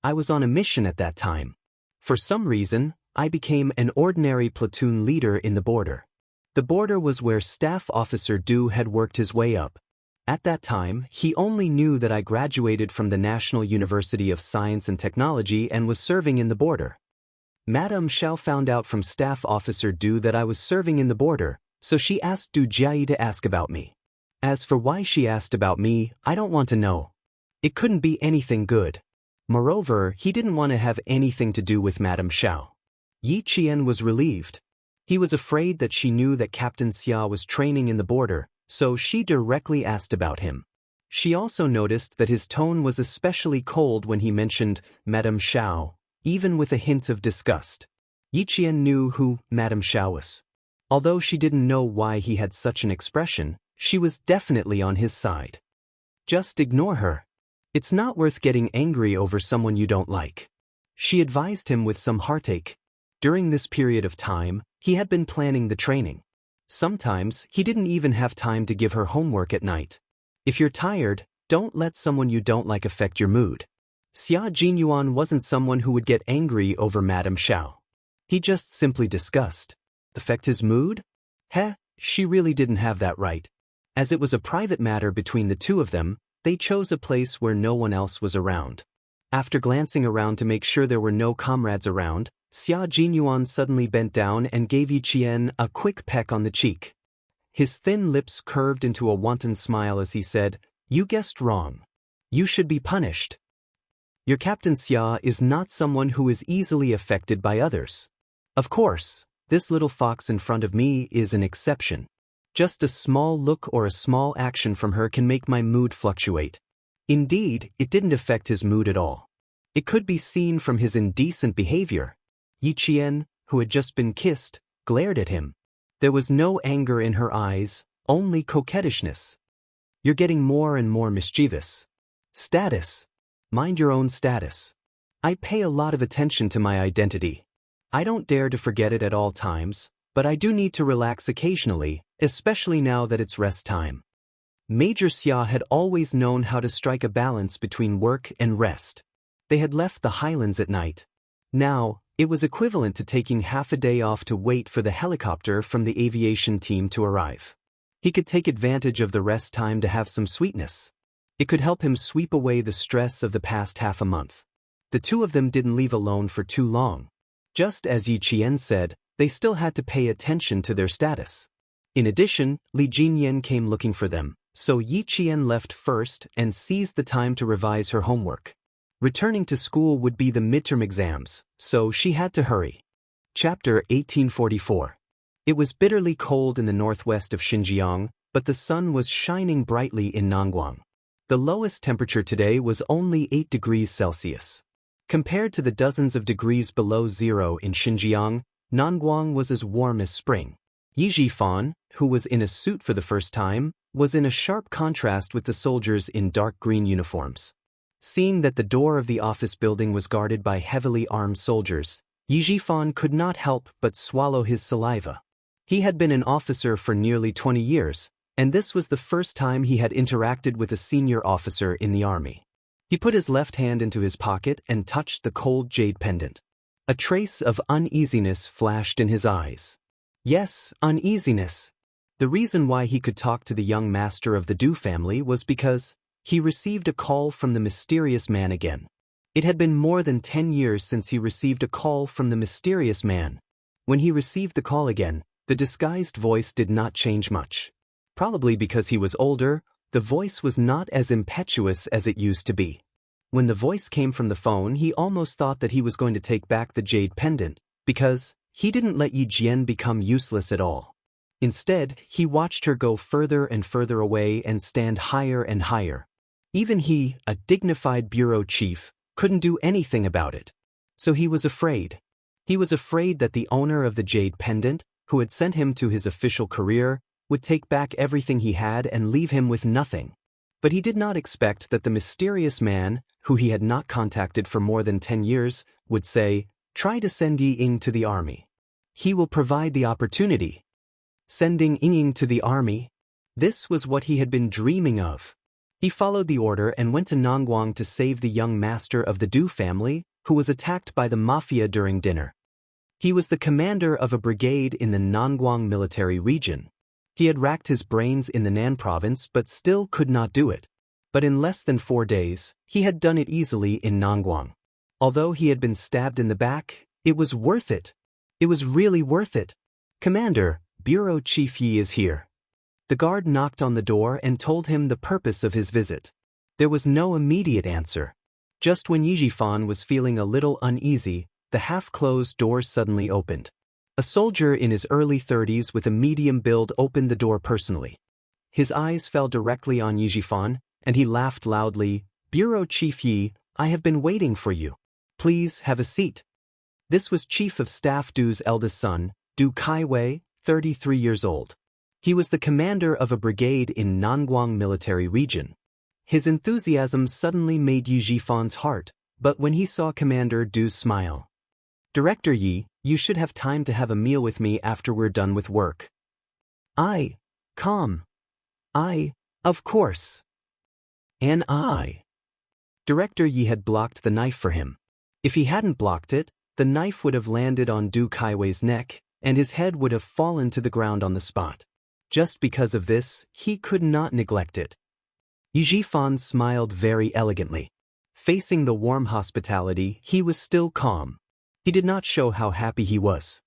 I was on a mission at that time. For some reason, I became an ordinary platoon leader in the border. The border was where Staff Officer Du had worked his way up. At that time, he only knew that I graduated from the National University of Science and Technology and was serving in the border. Madame Xiao found out from Staff Officer Du that I was serving in the border, so she asked Du Jiayi to ask about me. As for why she asked about me, I don't want to know. It couldn't be anything good. Moreover, he didn't want to have anything to do with Madame Xiao." Yi Qian was relieved. He was afraid that she knew that Captain Xia was training in the border, so she directly asked about him. She also noticed that his tone was especially cold when he mentioned Madame Xiao, even with a hint of disgust. Yi Qian knew who Madame Xiao was. Although she didn't know why he had such an expression, she was definitely on his side. Just ignore her. It's not worth getting angry over someone you don't like. She advised him with some heartache. During this period of time, he had been planning the training. Sometimes, he didn't even have time to give her homework at night. If you're tired, don't let someone you don't like affect your mood. Xia Jinyuan wasn't someone who would get angry over Madame Xiao. He just simply discussed. Affect his mood? Heh, she really didn't have that right. As it was a private matter between the two of them, they chose a place where no one else was around. After glancing around to make sure there were no comrades around, Xia Jinyuan suddenly bent down and gave Yi Qian a quick peck on the cheek. His thin lips curved into a wanton smile as he said, "You guessed wrong. You should be punished. Your Captain Xia is not someone who is easily affected by others. Of course, this little fox in front of me is an exception. Just a small look or a small action from her can make my mood fluctuate." Indeed, it didn't affect his mood at all. It could be seen from his indecent behavior. Yi Qian, who had just been kissed, glared at him. There was no anger in her eyes, only coquettishness. "You're getting more and more mischievous. Status. Mind your own status. I pay a lot of attention to my identity. I don't dare to forget it at all times, but I do need to relax occasionally, especially now that it's rest time." Major Xia had always known how to strike a balance between work and rest. They had left the highlands at night. Now, it was equivalent to taking half a day off to wait for the helicopter from the aviation team to arrive. He could take advantage of the rest time to have some sweetness. It could help him sweep away the stress of the past half a month. The two of them didn't leave alone for too long. Just as Yi Qian said, they still had to pay attention to their status. In addition, Li Jinyan came looking for them, so Yi Qian left first and seized the time to revise her homework. Returning to school would be the midterm exams, so she had to hurry. Chapter 1844. It was bitterly cold in the northwest of Xinjiang, but the sun was shining brightly in Nangguang. The lowest temperature today was only 8 degrees Celsius. Compared to the dozens of degrees below zero in Xinjiang, Nangguang was as warm as spring. Yi Zhifan, who was in a suit for the first time, was in a sharp contrast with the soldiers in dark green uniforms. Seeing that the door of the office building was guarded by heavily armed soldiers, Yi Zhifan could not help but swallow his saliva. He had been an officer for nearly 20 years, and this was the first time he had interacted with a senior officer in the army. He put his left hand into his pocket and touched the cold jade pendant. A trace of uneasiness flashed in his eyes. Yes, uneasiness. The reason why he could talk to the young master of the Du family was because he received a call from the mysterious man again. It had been more than 10 years since he received a call from the mysterious man. When he received the call again, the disguised voice did not change much. Probably because he was older, the voice was not as impetuous as it used to be. When the voice came from the phone, he almost thought that he was going to take back the jade pendant, because he didn't let Yi Jian become useless at all. Instead, he watched her go further and further away and stand higher and higher. Even he, a dignified bureau chief, couldn't do anything about it. So he was afraid. He was afraid that the owner of the jade pendant, who had sent him to his official career, would take back everything he had and leave him with nothing. But he did not expect that the mysterious man, who he had not contacted for more than 10 years, would say, "Try to send Yi Ying to the army. He will provide the opportunity." Sending Yi Ying to the army? This was what he had been dreaming of. He followed the order and went to Nangguang to save the young master of the Du family, who was attacked by the mafia during dinner. He was the commander of a brigade in the Nangguang military region. He had racked his brains in the Nan province but still could not do it. But in less than 4 days, he had done it easily in Nangguang. Although he had been stabbed in the back, it was worth it. It was really worth it. "Commander, Bureau Chief Yi is here." The guard knocked on the door and told him the purpose of his visit. There was no immediate answer. Just when Yi Zhifan was feeling a little uneasy, the half-closed door suddenly opened. A soldier in his early 30s with a medium build opened the door personally. His eyes fell directly on Yi Zhifan, and he laughed loudly. "Bureau Chief Yi, I have been waiting for you. Please have a seat." This was Chief of Staff Du's eldest son, Du Kaiwei, 33 years old. He was the commander of a brigade in Nangguang military region. His enthusiasm suddenly made Yi Zhifan's heart, but when he saw Commander Du's smile. "Director Yi, you should have time to have a meal with me after we're done with work." Calm. Of course. An eye. Director Yi had blocked the knife for him. If he hadn't blocked it, the knife would have landed on Du Kaiwei's neck, and his head would have fallen to the ground on the spot. Just because of this, he could not neglect it. Yi Jifan smiled very elegantly. Facing the warm hospitality, he was still calm. He did not show how happy he was.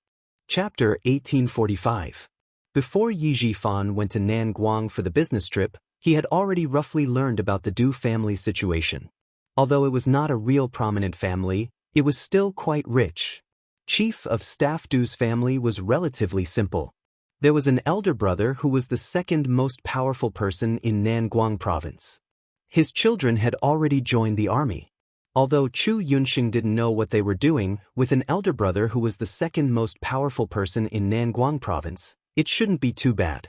Chapter 1845. Before Yi Jifan went to Nanguang for the business trip, he had already roughly learned about the Du family's situation. Although it was not a real prominent family, it was still quite rich. Chief of Staff Du's family was relatively simple. There was an elder brother who was the second most powerful person in Nanguang province. His children had already joined the army. Although Chu Yunxing didn't know what they were doing, with an elder brother who was the second most powerful person in Nanguang province, it shouldn't be too bad.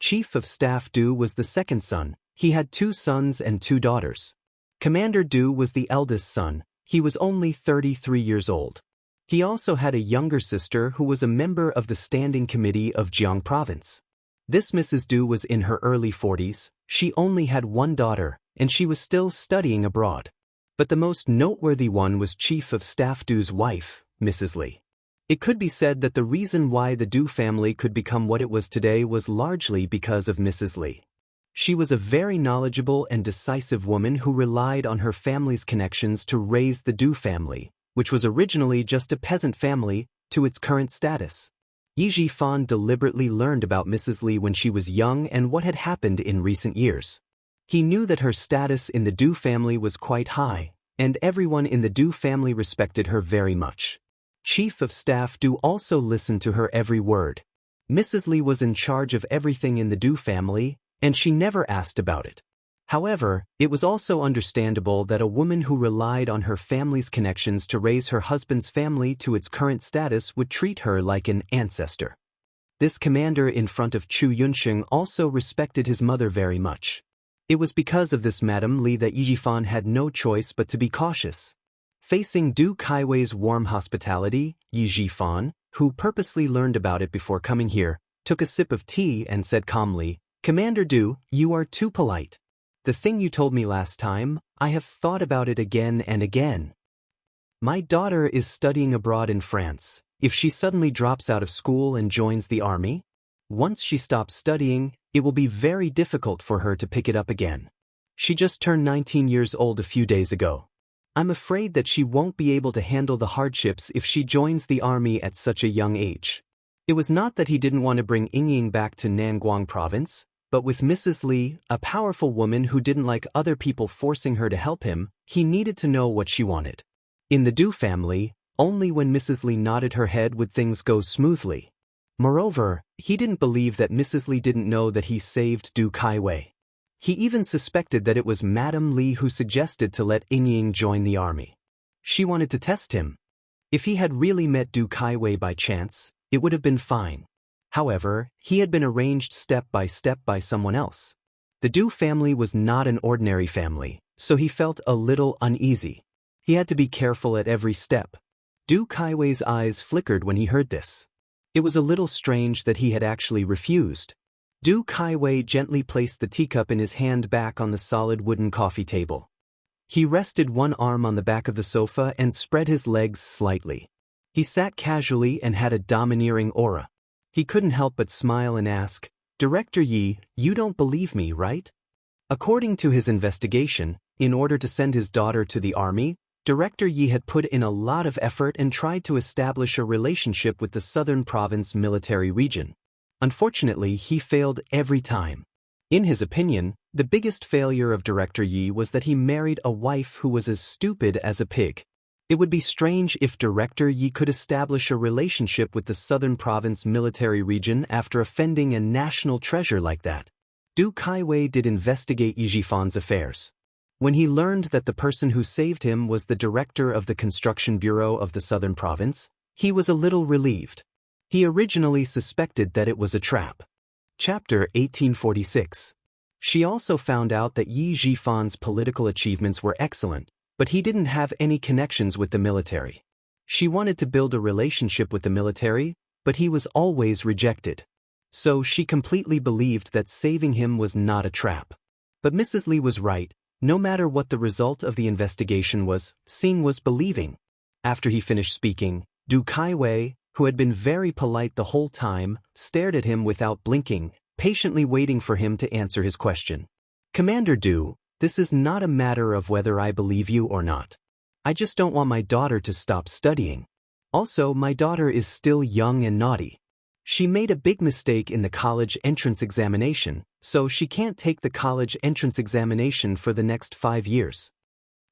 Chief of Staff Du was the second son. He had 2 sons and 2 daughters. Commander Du was the eldest son. He was only 33 years old. He also had a younger sister who was a member of the Standing Committee of Jiang Province. This Mrs. Du was in her early 40s. She only had 1 daughter, and she was still studying abroad. But the most noteworthy one was Chief of Staff Du's wife, Mrs. Li. It could be said that the reason why the Du family could become what it was today was largely because of Mrs. Li. She was a very knowledgeable and decisive woman who relied on her family's connections to raise the Du family, which was originally just a peasant family, to its current status. Yi Jifan deliberately learned about Mrs. Li when she was young and what had happened in recent years. He knew that her status in the Du family was quite high, and everyone in the Du family respected her very much. Chief of Staff Du also listened to her every word. Mrs. Li was in charge of everything in the Du family, and she never asked about it. However, it was also understandable that a woman who relied on her family's connections to raise her husband's family to its current status would treat her like an ancestor. This commander in front of Chu Yunxing also respected his mother very much. It was because of this Madame Li that Yi Jifan had no choice but to be cautious. Facing Du Kaiwei's warm hospitality, Yi Jifan, who purposely learned about it before coming here, took a sip of tea and said calmly, "Commander Du, you are too polite. The thing you told me last time, I have thought about it again and again. My daughter is studying abroad in France. If she suddenly drops out of school and joins the army, once she stops studying, it will be very difficult for her to pick it up again. She just turned 19 years old a few days ago. I'm afraid that she won't be able to handle the hardships if she joins the army at such a young age." It was not that he didn't want to bring Yingying back to Nanguang province, but with Mrs. Li, a powerful woman who didn't like other people forcing her to help him, he needed to know what she wanted. In the Du family, only when Mrs. Li nodded her head would things go smoothly. Moreover, he didn't believe that Mrs. Li didn't know that he saved Du Kaiwei. He even suspected that it was Madame Li who suggested to let Yingying join the army. She wanted to test him. If he had really met Du Kaiwei by chance, it would have been fine. However, he had been arranged step by step by someone else. The Du family was not an ordinary family, so he felt a little uneasy. He had to be careful at every step. Du Kaiwei's eyes flickered when he heard this. It was a little strange that he had actually refused. Du Kaiwei gently placed the teacup in his hand back on the solid wooden coffee table. He rested one arm on the back of the sofa and spread his legs slightly. He sat casually and had a domineering aura. He couldn't help but smile and ask, "Director Yi, you don't believe me, right?" According to his investigation, in order to send his daughter to the army, Director Yi had put in a lot of effort and tried to establish a relationship with the Southern Province military region. Unfortunately, he failed every time. In his opinion, the biggest failure of Director Yi was that he married a wife who was as stupid as a pig. It would be strange if Director Yi could establish a relationship with the Southern Province military region after offending a national treasure like that. Du Kaiwei did investigate Yi Jifan's affairs. When he learned that the person who saved him was the director of the construction bureau of the Southern Province, he was a little relieved. He originally suspected that it was a trap. Chapter 1846. She also found out that Yi Jifan's political achievements were excellent, but he didn't have any connections with the military. She wanted to build a relationship with the military, but he was always rejected. So she completely believed that saving him was not a trap. But Mrs. Li was right. No matter what the result of the investigation was, seeing was believing. After he finished speaking, Du Kaiwei, who had been very polite the whole time, stared at him without blinking, patiently waiting for him to answer his question. Commander Du, this is not a matter of whether I believe you or not. I just don't want my daughter to stop studying. Also, my daughter is still young and naughty. She made a big mistake in the college entrance examination, so she can't take the college entrance examination for the next 5 years.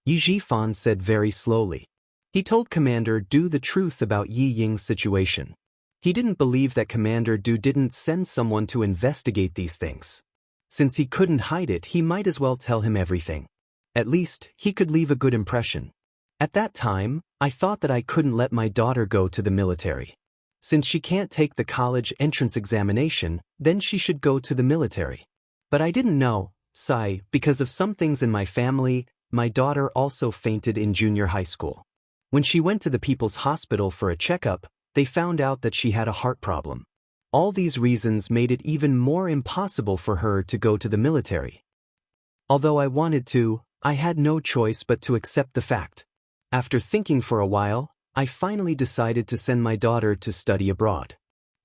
Yi Jifan said very slowly. He told Commander Du the truth about Yi Ying's situation. He didn't believe that Commander Du didn't send someone to investigate these things. Since he couldn't hide it, he might as well tell him everything. At least, he could leave a good impression. At that time, I thought that I couldn't let my daughter go to the military. Since she can't take the college entrance examination, then she should go to the military. But I didn't know, Sai, because of some things in my family, my daughter also fainted in junior high school. When she went to the People's Hospital for a checkup, they found out that she had a heart problem. All these reasons made it even more impossible for her to go to the military. Although I wanted to, I had no choice but to accept the fact. After thinking for a while, I finally decided to send my daughter to study abroad.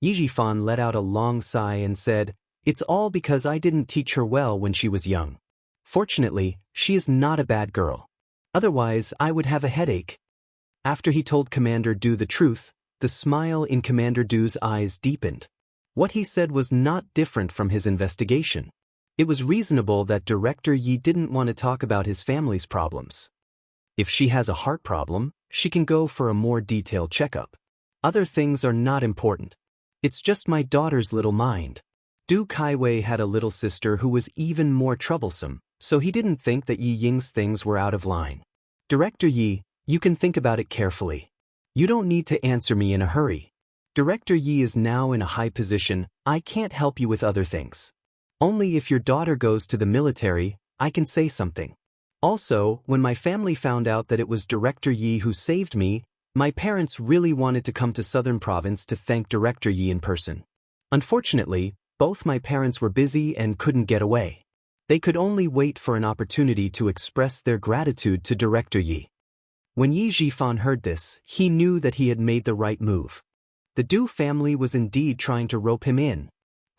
Yi Jifan let out a long sigh and said, "It's all because I didn't teach her well when she was young. Fortunately, she is not a bad girl. Otherwise, I would have a headache." After he told Commander Du the truth, the smile in Commander Du's eyes deepened. What he said was not different from his investigation. It was reasonable that Director Yi didn't want to talk about his family's problems. If she has a heart problem, she can go for a more detailed checkup. Other things are not important. It's just my daughter's little mind. Du Kaiwei had a little sister who was even more troublesome, so he didn't think that Yi Ying's things were out of line. Director Yi, you can think about it carefully. You don't need to answer me in a hurry. Director Yi is now in a high position, I can't help you with other things. Only if your daughter goes to the military, I can say something. Also, when my family found out that it was Director Yi who saved me, my parents really wanted to come to Southern Province to thank Director Yi in person. Unfortunately, both my parents were busy and couldn't get away. They could only wait for an opportunity to express their gratitude to Director Yi. When Yi Jifan heard this, he knew that he had made the right move. The Du family was indeed trying to rope him in.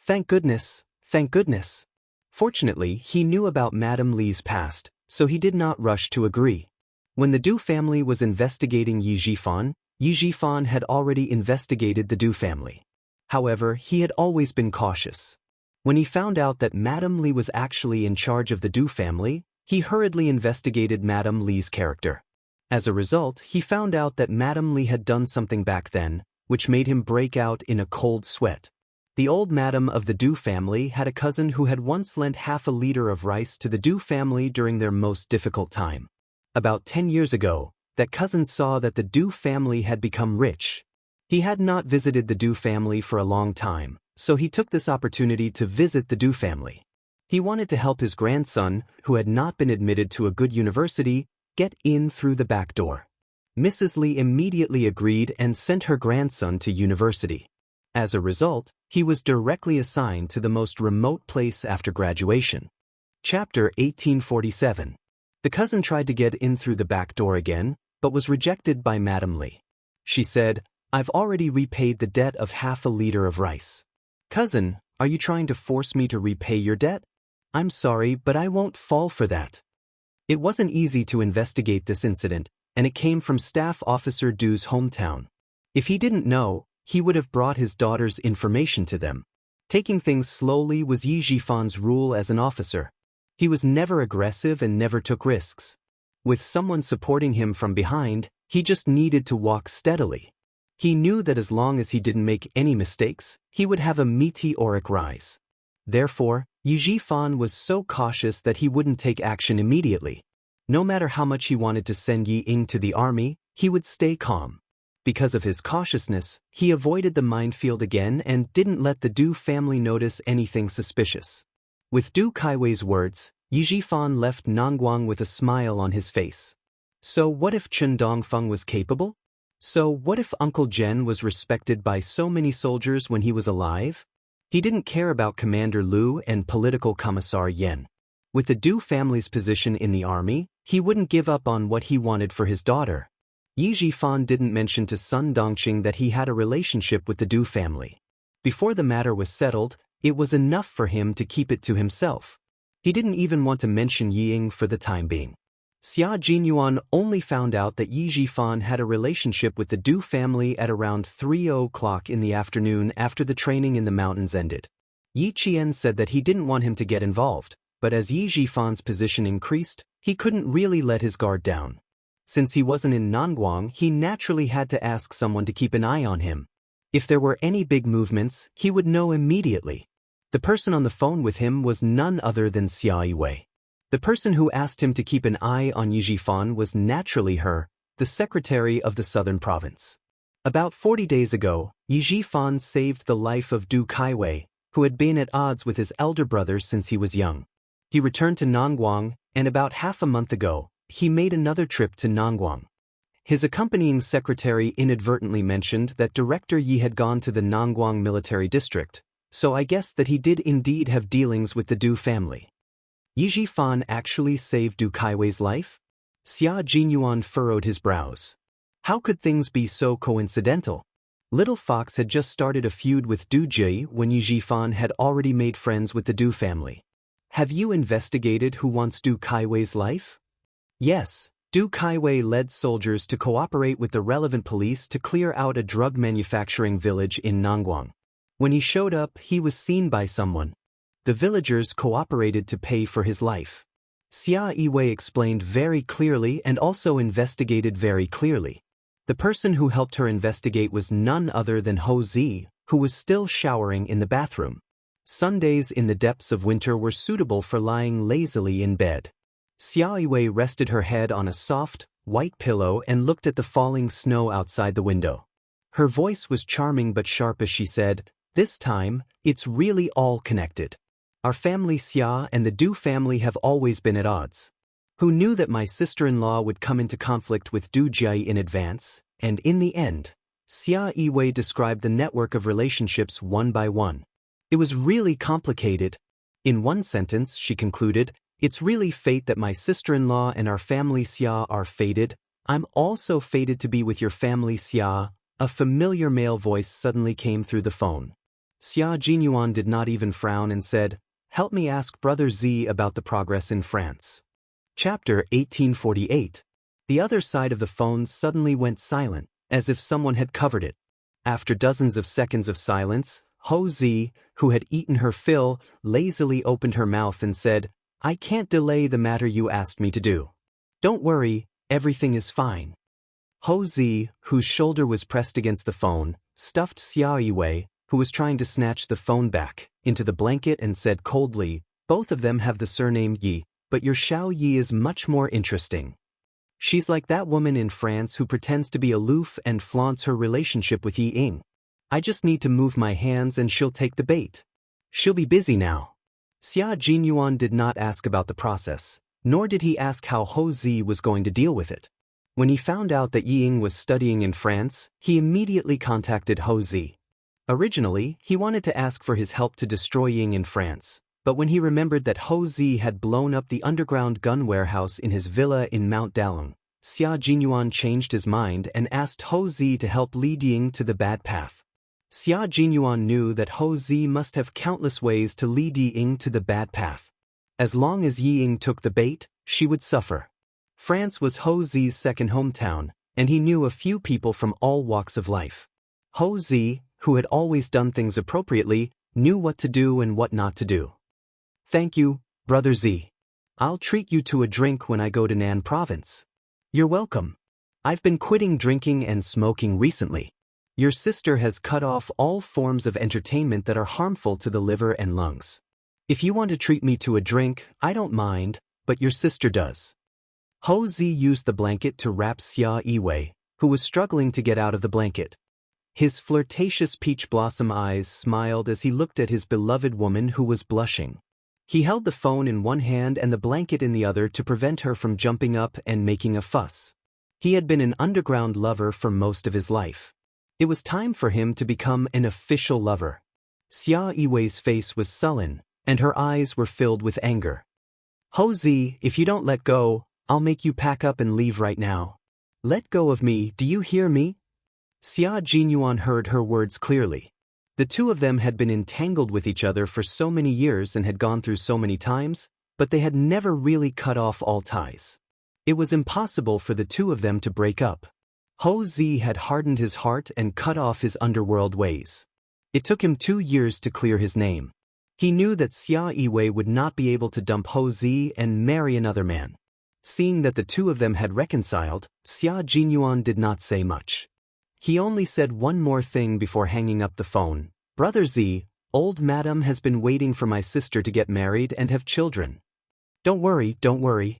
Thank goodness, thank goodness. Fortunately, he knew about Madame Li's past, so he did not rush to agree. When the Du family was investigating Yi Jifan had already investigated the Du family. However, he had always been cautious. When he found out that Madame Li was actually in charge of the Du family, he hurriedly investigated Madame Li's character. As a result, he found out that Madame Li had done something back then, which made him break out in a cold sweat. The old madam of the Du family had a cousin who had once lent half a liter of rice to the Du family during their most difficult time. About 10 years ago, that cousin saw that the Du family had become rich. He had not visited the Du family for a long time, so he took this opportunity to visit the Du family. He wanted to help his grandson, who had not been admitted to a good university, get in through the back door. Mrs. Li immediately agreed and sent her grandson to university. As a result, he was directly assigned to the most remote place after graduation. Chapter 1847. The cousin tried to get in through the back door again, but was rejected by Madame Li. She said, "I've already repaid the debt of half a liter of rice." "Cousin, are you trying to force me to repay your debt?" "I'm sorry, but I won't fall for that." It wasn't easy to investigate this incident, and it came from Staff Officer Du's hometown. If he didn't know, he would have brought his daughter's information to them. Taking things slowly was Yi Jifan's rule as an officer. He was never aggressive and never took risks. With someone supporting him from behind, he just needed to walk steadily. He knew that as long as he didn't make any mistakes, he would have a meteoric rise. Therefore, Yi Jifan was so cautious that he wouldn't take action immediately. No matter how much he wanted to send Yi Ying to the army, he would stay calm. Because of his cautiousness, he avoided the minefield again and didn't let the Du family notice anything suspicious. With Du Kaiwei's words, Yi Jifan left Nangguang with a smile on his face. So what if Chen Dongfeng was capable? So what if Uncle Zhen was respected by so many soldiers when he was alive? He didn't care about Commander Lu and Political Commissar Yen. With the Du family's position in the army, he wouldn't give up on what he wanted for his daughter. Yi Jifan didn't mention to Sun Dongqing that he had a relationship with the Du family. Before the matter was settled, it was enough for him to keep it to himself. He didn't even want to mention Yiying for the time being. Xia Jinyuan only found out that Yi Jifan had a relationship with the Du family at around 3 o'clock in the afternoon after the training in the mountains ended. Yi Qian said that he didn't want him to get involved, but as Yi Jifan's position increased, he couldn't really let his guard down. Since he wasn't in Nanguang, he naturally had to ask someone to keep an eye on him. If there were any big movements, he would know immediately. The person on the phone with him was none other than Xia Yiwei. The person who asked him to keep an eye on Yi Jifan was naturally her, the secretary of the southern province. About 40 days ago, Yi Jifan saved the life of Du Kaiwei, who had been at odds with his elder brother since he was young. He returned to Nanguang, and about half a month ago, he made another trip to Nanguang. His accompanying secretary inadvertently mentioned that Director Yi had gone to the Nanguang military district, so I guessed that he did indeed have dealings with the Du family. Yi Jifan actually saved Du Kaiwei's life? Xia Jinyuan furrowed his brows. How could things be so coincidental? Little Fox had just started a feud with Du Ji when Yi Jifan had already made friends with the Du family. Have you investigated who wants Du Kaiwei's life? Yes, Du Kaiwei led soldiers to cooperate with the relevant police to clear out a drug manufacturing village in Nanguang. When he showed up, he was seen by someone. The villagers cooperated to pay for his life. Xia Yiwei explained very clearly and also investigated very clearly. The person who helped her investigate was none other than Ho Zi, who was still showering in the bathroom. Sundays in the depths of winter were suitable for lying lazily in bed. Xia Yiwei rested her head on a soft, white pillow and looked at the falling snow outside the window. Her voice was charming but sharp as she said, "This time, it's really all connected. Our family Xia and the Du family have always been at odds. Who knew that my sister-in-law would come into conflict with Du Jie in advance, and in the end?" Xia Yiwei described the network of relationships one by one. It was really complicated. In one sentence, she concluded, "It's really fate that my sister-in-law and our family Xia are fated. I'm also fated to be with your family Xia." A familiar male voice suddenly came through the phone. Xia Jinyuan did not even frown and said, "Help me ask Brother Z about the progress in France." Chapter 1848. The other side of the phone suddenly went silent, as if someone had covered it. After dozens of seconds of silence, Ho Zi, who had eaten her fill, lazily opened her mouth and said, "I can't delay the matter you asked me to do. Don't worry, everything is fine." Ho Zi, whose shoulder was pressed against the phone, stuffed Xia Yiwei, who was trying to snatch the phone back, into the blanket and said coldly, "Both of them have the surname Yi, but your Xiao Yi is much more interesting. She's like that woman in France who pretends to be aloof and flaunts her relationship with Yi Ying. I just need to move my hands and she'll take the bait. She'll be busy now." Xia Jinyuan did not ask about the process, nor did he ask how Ho Zi was going to deal with it. When he found out that Yi Ying was studying in France, he immediately contacted Ho Zi. Originally, he wanted to ask for his help to destroy Ying in France, but when he remembered that Ho Zi had blown up the underground gun warehouse in his villa in Mount Dalong, Xia Jinyuan changed his mind and asked Ho Zi to help lead Ying to the bad path. Xia Jinyuan knew that Ho Zi must have countless ways to lead Yi Ying to the bad path. As long as Yi Ying took the bait, she would suffer. France was Ho Zi's second hometown, and he knew a few people from all walks of life. Ho Zi, who had always done things appropriately, knew what to do and what not to do. "Thank you, Brother Z. I'll treat you to a drink when I go to Nan province." "You're welcome. I've been quitting drinking and smoking recently. Your sister has cut off all forms of entertainment that are harmful to the liver and lungs. If you want to treat me to a drink, I don't mind, but your sister does." Ho Zi used the blanket to wrap Xia Yiwei, who was struggling to get out of the blanket. His flirtatious peach blossom eyes smiled as he looked at his beloved woman who was blushing. He held the phone in one hand and the blanket in the other to prevent her from jumping up and making a fuss. He had been an underground lover for most of his life. It was time for him to become an official lover. Xia Yiwei's face was sullen, and her eyes were filled with anger. Ho-zi, if you don't let go, I'll make you pack up and leave right now. Let go of me, do you hear me? Xia Jinyuan heard her words clearly. The two of them had been entangled with each other for so many years and had gone through so many times, but they had never really cut off all ties. It was impossible for the two of them to break up. Ho-zi had hardened his heart and cut off his underworld ways. It took him 2 years to clear his name. He knew that Xia Yiwei would not be able to dump Ho-zi and marry another man. Seeing that the two of them had reconciled, Xia Jinyuan did not say much. He only said one more thing before hanging up the phone. Brother Z, old madam has been waiting for my sister to get married and have children. Don't worry.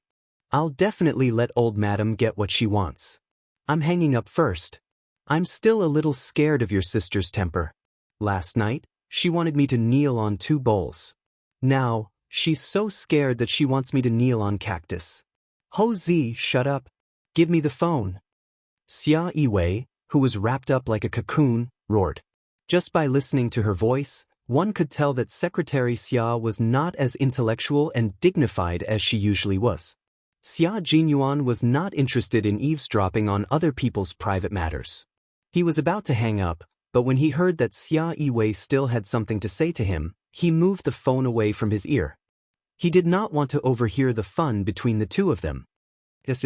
I'll definitely let old madam get what she wants. I'm hanging up first. I'm still a little scared of your sister's temper. Last night, she wanted me to kneel on 2 bowls. Now, she's so scared that she wants me to kneel on cactus. Ho-zi, shut up. Give me the phone. Xia Yiwei, who was wrapped up like a cocoon, roared. Just by listening to her voice, one could tell that Secretary Xia was not as intellectual and dignified as she usually was. Xia Jinyuan was not interested in eavesdropping on other people's private matters. He was about to hang up, but when he heard that Xia Yiwei still had something to say to him, he moved the phone away from his ear. He did not want to overhear the fun between the two of them. Yes.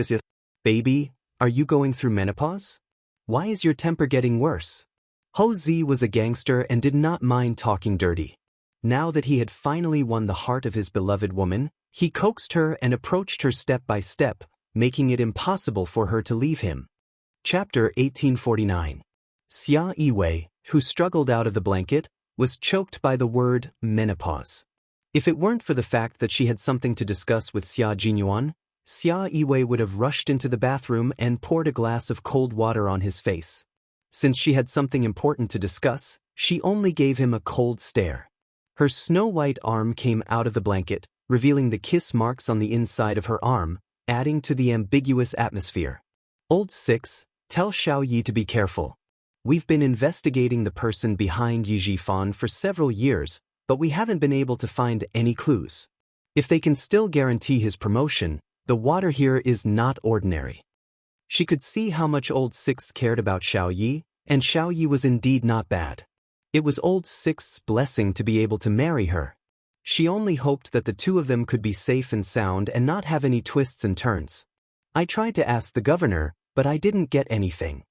Baby, are you going through menopause? Why is your temper getting worse? Ho-zi was a gangster and did not mind talking dirty. Now that he had finally won the heart of his beloved woman, he coaxed her and approached her step by step, making it impossible for her to leave him. Chapter 1849. Xia Yiwei, who struggled out of the blanket, was choked by the word menopause. If it weren't for the fact that she had something to discuss with Xia Jinyuan, Xia Yiwei would have rushed into the bathroom and poured a glass of cold water on his face. Since she had something important to discuss, she only gave him a cold stare. Her snow-white arm came out of the blanket, revealing the kiss marks on the inside of her arm, adding to the ambiguous atmosphere. Old 6, tell Xiao Yi to be careful. We've been investigating the person behind Yi Jifan for several years, but we haven't been able to find any clues. If they can still guarantee his promotion, the water here is not ordinary. She could see how much Old 6 cared about Xiao Yi, and Xiao Yi was indeed not bad. It was Old 6's blessing to be able to marry her. She only hoped that the two of them could be safe and sound and not have any twists and turns. I tried to ask the governor, but I didn't get anything.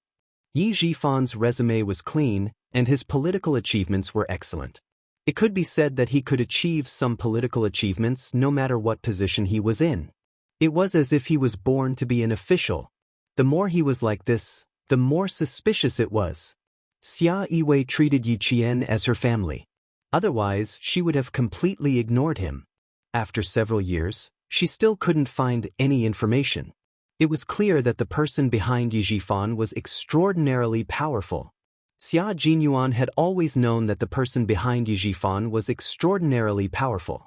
Yi Jifan's resume was clean, and his political achievements were excellent. It could be said that he could achieve some political achievements no matter what position he was in. It was as if he was born to be an official. The more he was like this, the more suspicious it was. Xia Yiwei treated Yi Qian as her family. Otherwise, she would have completely ignored him. After several years, she still couldn't find any information. It was clear that the person behind Yi Jifan was extraordinarily powerful. Xia Jinyuan had always known that the person behind Yi Jifan was extraordinarily powerful.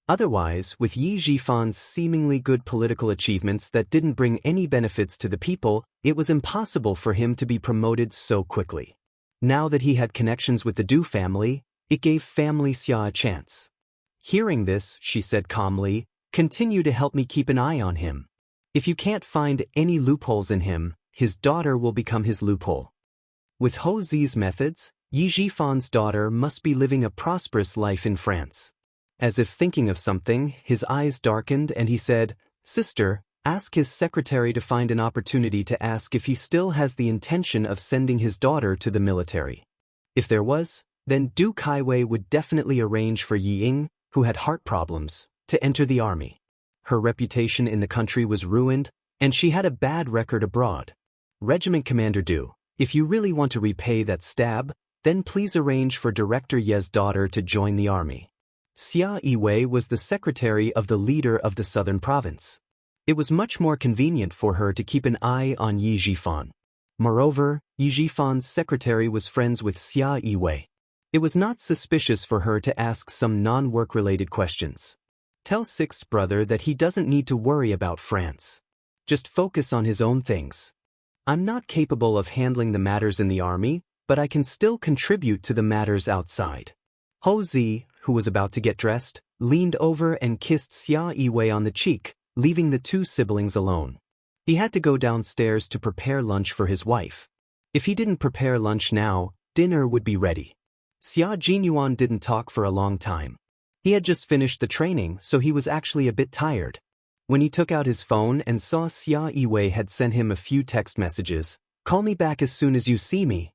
Otherwise, with Yi Jifan's seemingly good political achievements that didn't bring any benefits to the people, it was impossible for him to be promoted so quickly. Now that he had connections with the Du family, it gave family Xia a chance. Hearing this, she said calmly, continue to help me keep an eye on him. If you can't find any loopholes in him, his daughter will become his loophole. With Ho-zi's methods, Yi Jifan's daughter must be living a prosperous life in France. As if thinking of something, his eyes darkened and he said, Sister, ask his secretary to find an opportunity to ask if he still has the intention of sending his daughter to the military. If there was, then Du Kaiwei would definitely arrange for Yi Ying, who had heart problems, to enter the army. Her reputation in the country was ruined, and she had a bad record abroad. Regiment Commander Du, if you really want to repay that stab, then please arrange for Director Ye's daughter to join the army. Xia Yiwei was the secretary of the leader of the southern province. It was much more convenient for her to keep an eye on Yi Jifan. Moreover, Yi Jifan's secretary was friends with Xia Yiwei. It was not suspicious for her to ask some non-work-related questions. Tell Sixth Brother that he doesn't need to worry about France. Just focus on his own things. I'm not capable of handling the matters in the army, but I can still contribute to the matters outside. Ho-zi, who was about to get dressed, leaned over and kissed Xia Yiwei on the cheek, leaving the two siblings alone. He had to go downstairs to prepare lunch for his wife. If he didn't prepare lunch now, dinner would be ready. Xia Jinyuan didn't talk for a long time. He had just finished the training, so he was actually a bit tired. When he took out his phone and saw Xia Yiwei had sent him a few text messages, "Call me back as soon as you see me."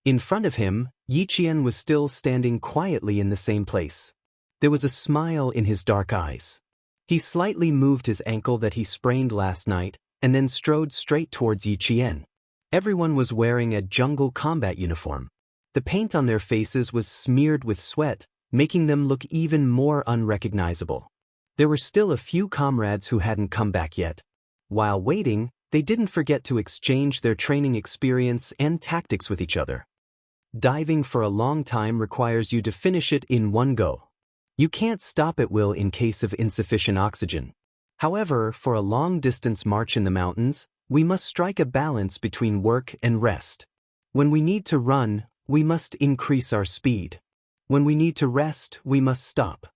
In front of him, Yi Qian was still standing quietly in the same place. There was a smile in his dark eyes. He slightly moved his ankle that he sprained last night, and then strode straight towards Yi Qian. Everyone was wearing a jungle combat uniform. The paint on their faces was smeared with sweat, making them look even more unrecognizable. There were still a few comrades who hadn't come back yet. While waiting, they didn't forget to exchange their training experience and tactics with each other. Diving for a long time requires you to finish it in one go. You can't stop at will in case of insufficient oxygen. However, for a long-distance march in the mountains, we must strike a balance between work and rest. When we need to run, we must increase our speed. When we need to rest, we must stop.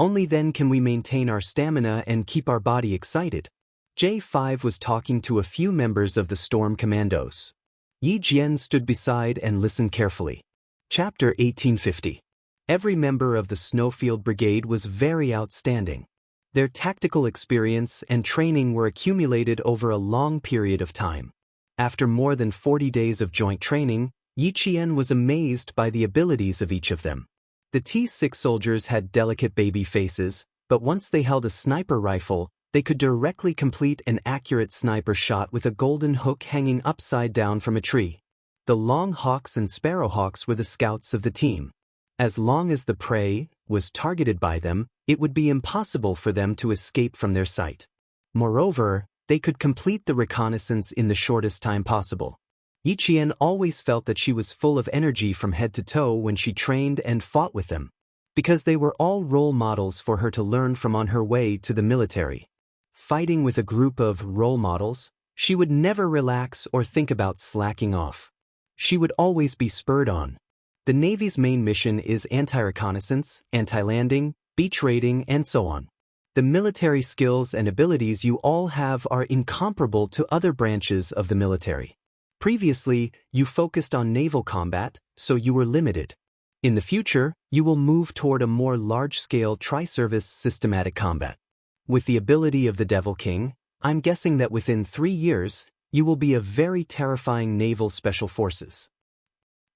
Only then can we maintain our stamina and keep our body excited. J5 was talking to a few members of the Storm Commandos. Yi Jian stood beside and listened carefully. Chapter 1850. Every member of the Snowfield Brigade was very outstanding. Their tactical experience and training were accumulated over a long period of time. After more than 40 days of joint training, Yi Qian was amazed by the abilities of each of them. The T6 soldiers had delicate baby faces, but once they held a sniper rifle, they could directly complete an accurate sniper shot with a golden hook hanging upside down from a tree. The Long Hawks and Sparrowhawks were the scouts of the team. As long as the prey was targeted by them, it would be impossible for them to escape from their sight. Moreover, they could complete the reconnaissance in the shortest time possible. Yi Qian always felt that she was full of energy from head to toe when she trained and fought with them, because they were all role models for her to learn from on her way to the military. Fighting with a group of role models, she would never relax or think about slacking off. She would always be spurred on. The Navy's main mission is anti-reconnaissance, anti-landing, beach raiding, and so on. The military skills and abilities you all have are incomparable to other branches of the military. Previously, you focused on naval combat, so you were limited. In the future, you will move toward a more large-scale tri-service systematic combat. With the ability of the Devil King, I'm guessing that within 3 years, you will be a very terrifying naval special forces.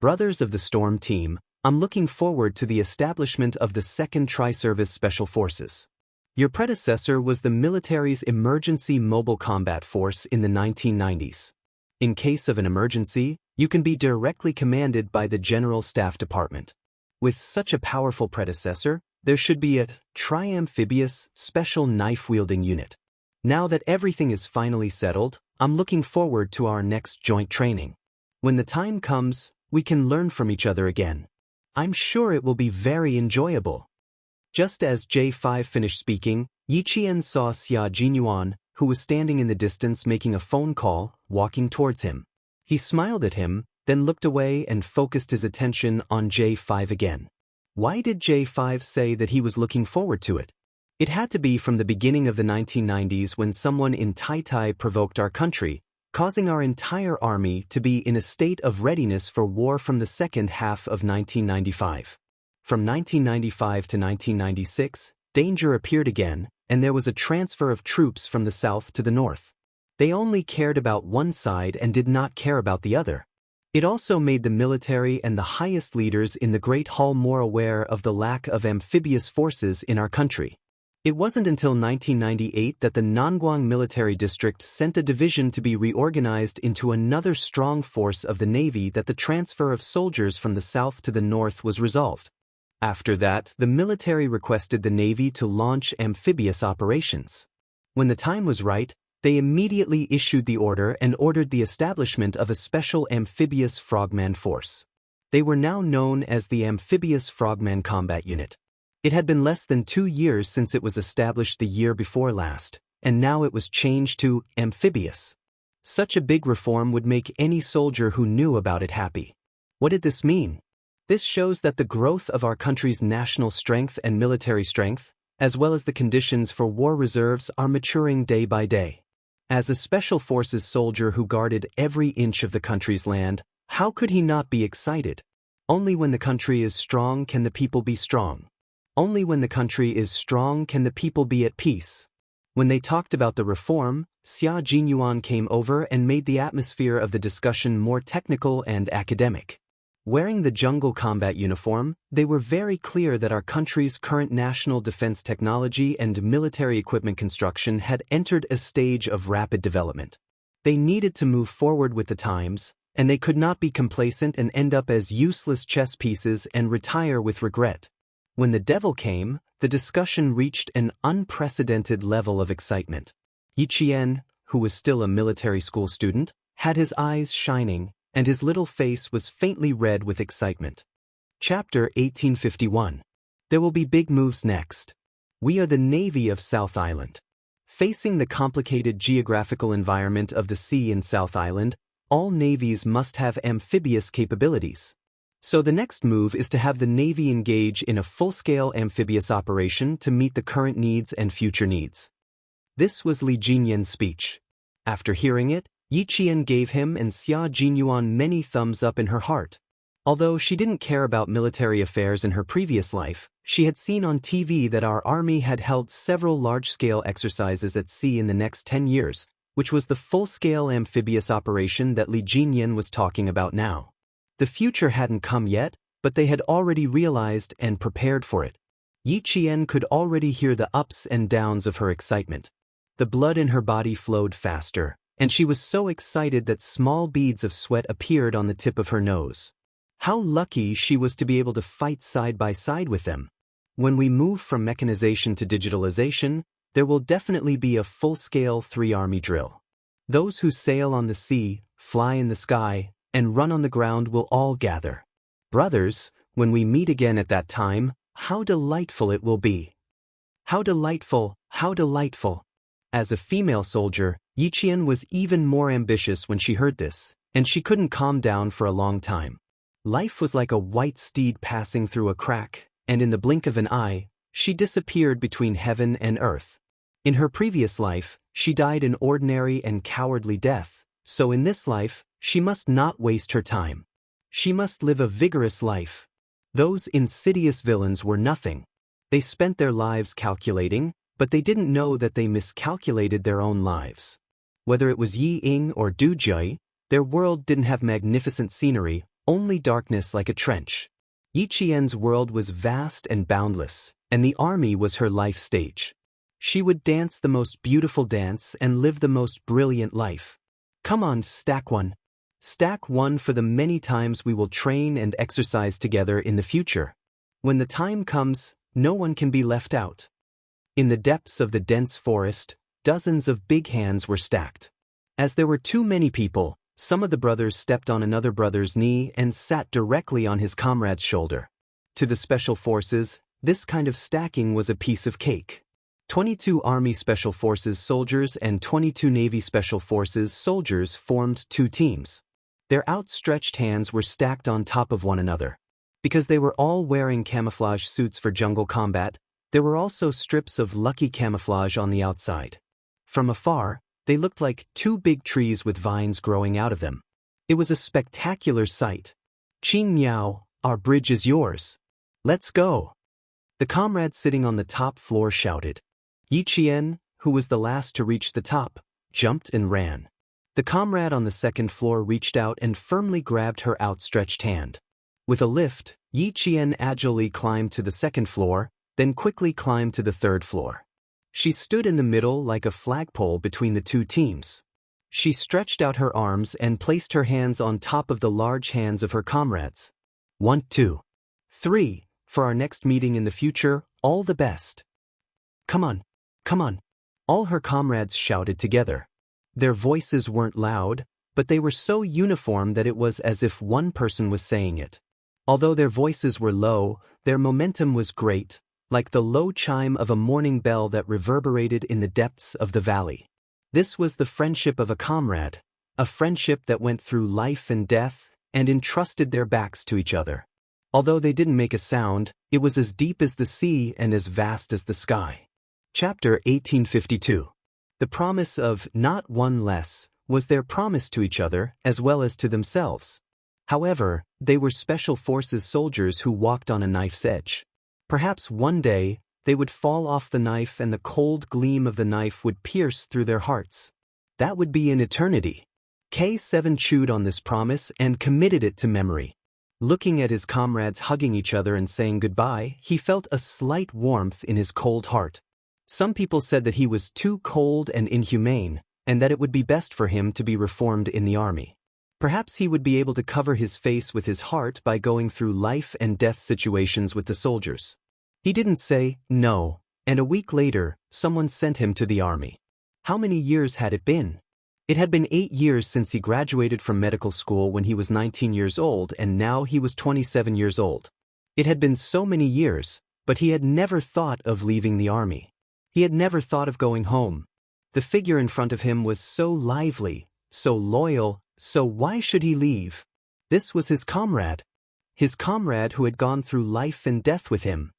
Brothers of the Storm Team, I'm looking forward to the establishment of the 2nd Tri-Service Special Forces. Your predecessor was the military's Emergency Mobile Combat Force in the 1990s. In case of an emergency, you can be directly commanded by the General Staff Department. With such a powerful predecessor, there should be a tri-amphibious special knife-wielding unit. Now that everything is finally settled, I'm looking forward to our next joint training. When the time comes, we can learn from each other again. I'm sure it will be very enjoyable. Just as J5 finished speaking, Yi Qian saw Xia Jinyuan, who was standing in the distance making a phone call, walking towards him. He smiled at him, then looked away and focused his attention on J5 again. Why did J5 say that he was looking forward to it? It had to be from the beginning of the 1990s when someone in Tai provoked our country, causing our entire army to be in a state of readiness for war from the second half of 1995. From 1995 to 1996, danger appeared again, and there was a transfer of troops from the south to the north. They only cared about one side and did not care about the other. It also made the military and the highest leaders in the Great Hall more aware of the lack of amphibious forces in our country. It wasn't until 1998 that the Nanguang Military District sent a division to be reorganized into another strong force of the Navy that the transfer of soldiers from the south to the north was resolved. After that, the military requested the Navy to launch amphibious operations. When the time was right, they immediately issued the order and ordered the establishment of a special amphibious frogman force. They were now known as the Amphibious Frogman Combat Unit. It had been less than 2 years since it was established the year before last, and now it was changed to amphibious. Such a big reform would make any soldier who knew about it happy. What did this mean? This shows that the growth of our country's national strength and military strength, as well as the conditions for war reserves, are maturing day by day. As a special forces soldier who guarded every inch of the country's land, how could he not be excited? Only when the country is strong can the people be strong. Only when the country is strong can the people be at peace. When they talked about the reform, Xia Jinyuan came over and made the atmosphere of the discussion more technical and academic. Wearing the jungle combat uniform, they were very clear that our country's current national defense technology and military equipment construction had entered a stage of rapid development. They needed to move forward with the times, and they could not be complacent and end up as useless chess pieces and retire with regret. When the devil came, the discussion reached an unprecedented level of excitement. Yi Qian, who was still a military school student, had his eyes shining, and his little face was faintly red with excitement. Chapter 1851. There will be big moves next. We are the Navy of South Island. Facing the complicated geographical environment of the sea in South Island, all navies must have amphibious capabilities. So the next move is to have the Navy engage in a full-scale amphibious operation to meet the current needs and future needs. This was Li Jinyan's speech. After hearing it, Yi Qian gave him and Xia Jinyuan many thumbs up in her heart. Although she didn't care about military affairs in her previous life, she had seen on TV that our army had held several large-scale exercises at sea in the next 10 years, which was the full-scale amphibious operation that Li Jinyan was talking about now. The future hadn't come yet, but they had already realized and prepared for it. Yi Qian could already hear the ups and downs of her excitement. The blood in her body flowed faster, and she was so excited that small beads of sweat appeared on the tip of her nose. How lucky she was to be able to fight side by side with them. When we move from mechanization to digitalization, there will definitely be a full-scale three-army drill. Those who sail on the sea, fly in the sky, and run on the ground will all gather. Brothers, when we meet again at that time, how delightful it will be. How delightful, how delightful. As a female soldier, Yi Qian was even more ambitious when she heard this, and she couldn't calm down for a long time. Life was like a white steed passing through a crack, and in the blink of an eye, she disappeared between heaven and earth. In her previous life, she died an ordinary and cowardly death, so in this life, she must not waste her time. She must live a vigorous life. Those insidious villains were nothing. They spent their lives calculating, but they didn't know that they miscalculated their own lives. Whether it was Yi Ying or Du Jie, their world didn't have magnificent scenery, only darkness like a trench. Yi Qian's world was vast and boundless, and the army was her life stage. She would dance the most beautiful dance and live the most brilliant life. Come on, stack one. Stack one for the many times we will train and exercise together in the future. When the time comes, no one can be left out. In the depths of the dense forest, dozens of big hands were stacked. As there were too many people, some of the brothers stepped on another brother's knee and sat directly on his comrade's shoulder. To the special forces, this kind of stacking was a piece of cake. 22 Army Special Forces soldiers and 22 Navy Special Forces soldiers formed two teams. Their outstretched hands were stacked on top of one another. Because they were all wearing camouflage suits for jungle combat, there were also strips of lucky camouflage on the outside. From afar, they looked like two big trees with vines growing out of them. It was a spectacular sight. Qing Miao, our bridge is yours. Let's go. The comrade sitting on the top floor shouted. Yi Qian, who was the last to reach the top, jumped and ran. The comrade on the second floor reached out and firmly grabbed her outstretched hand. With a lift, Yi Qian agilely climbed to the second floor, then quickly climbed to the third floor. She stood in the middle like a flagpole between the two teams. She stretched out her arms and placed her hands on top of the large hands of her comrades. 1, 2, 3, for our next meeting in the future, all the best. Come on, come on. All her comrades shouted together. Their voices weren't loud, but they were so uniform that it was as if one person was saying it. Although their voices were low, their momentum was great, like the low chime of a morning bell that reverberated in the depths of the valley. This was the friendship of a comrade, a friendship that went through life and death and entrusted their backs to each other. Although they didn't make a sound, it was as deep as the sea and as vast as the sky. Chapter 1852. The promise of not one less was their promise to each other as well as to themselves. However, they were special forces soldiers who walked on a knife's edge. Perhaps one day, they would fall off the knife and the cold gleam of the knife would pierce through their hearts. That would be in eternity. K7 chewed on this promise and committed it to memory. Looking at his comrades hugging each other and saying goodbye, he felt a slight warmth in his cold heart. Some people said that he was too cold and inhumane, and that it would be best for him to be reformed in the army. Perhaps he would be able to cover his face with his heart by going through life and death situations with the soldiers. He didn't say no, and a week later, someone sent him to the army. How many years had it been? It had been 8 years since he graduated from medical school when he was 19 years old, and now he was 27 years old. It had been so many years, but he had never thought of leaving the army. He had never thought of going home. The figure in front of him was so lively, so loyal, so why should he leave? This was his comrade who had gone through life and death with him.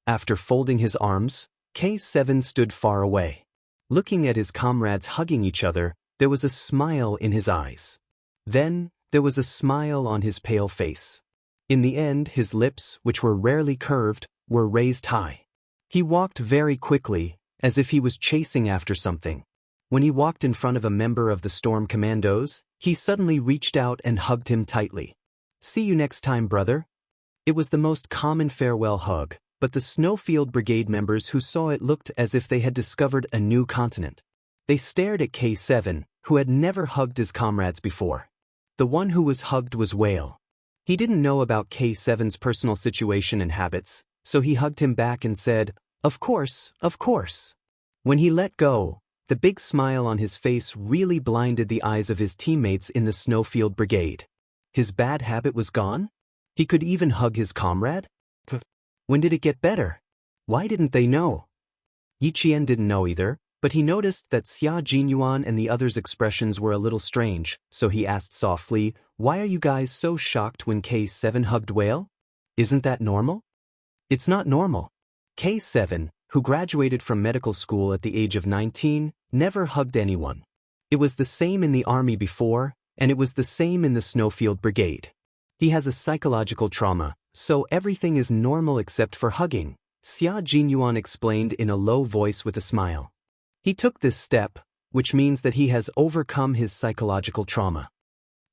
After folding his arms, K7 stood far away. Looking at his comrades hugging each other, there was a smile in his eyes. Then, there was a smile on his pale face. In the end, his lips, which were rarely curved, were raised high. He walked very quickly, as if he was chasing after something. When he walked in front of a member of the Storm Commandos, he suddenly reached out and hugged him tightly. "See you next time, brother." It was the most common farewell hug, but the Snowfield Brigade members who saw it looked as if they had discovered a new continent. They stared at K7, who had never hugged his comrades before. The one who was hugged was Whale. He didn't know about K7's personal situation and habits, so he hugged him back and said, "Of course, of course." When he let go, the big smile on his face really blinded the eyes of his teammates in the Snowfield Brigade. His bad habit was gone? He could even hug his comrade? When did it get better? Why didn't they know? Yi Qian didn't know either, but he noticed that Xia Jinyuan and the others' expressions were a little strange, so he asked softly, "Why are you guys so shocked when K7 hugged Whale? Isn't that normal?" "It's not normal." K7, who graduated from medical school at the age of 19, never hugged anyone. It was the same in the army before, and it was the same in the Snowfield Brigade. He has a psychological trauma, so everything is normal except for hugging, Xia Jinyuan explained in a low voice with a smile. He took this step, which means that he has overcome his psychological trauma.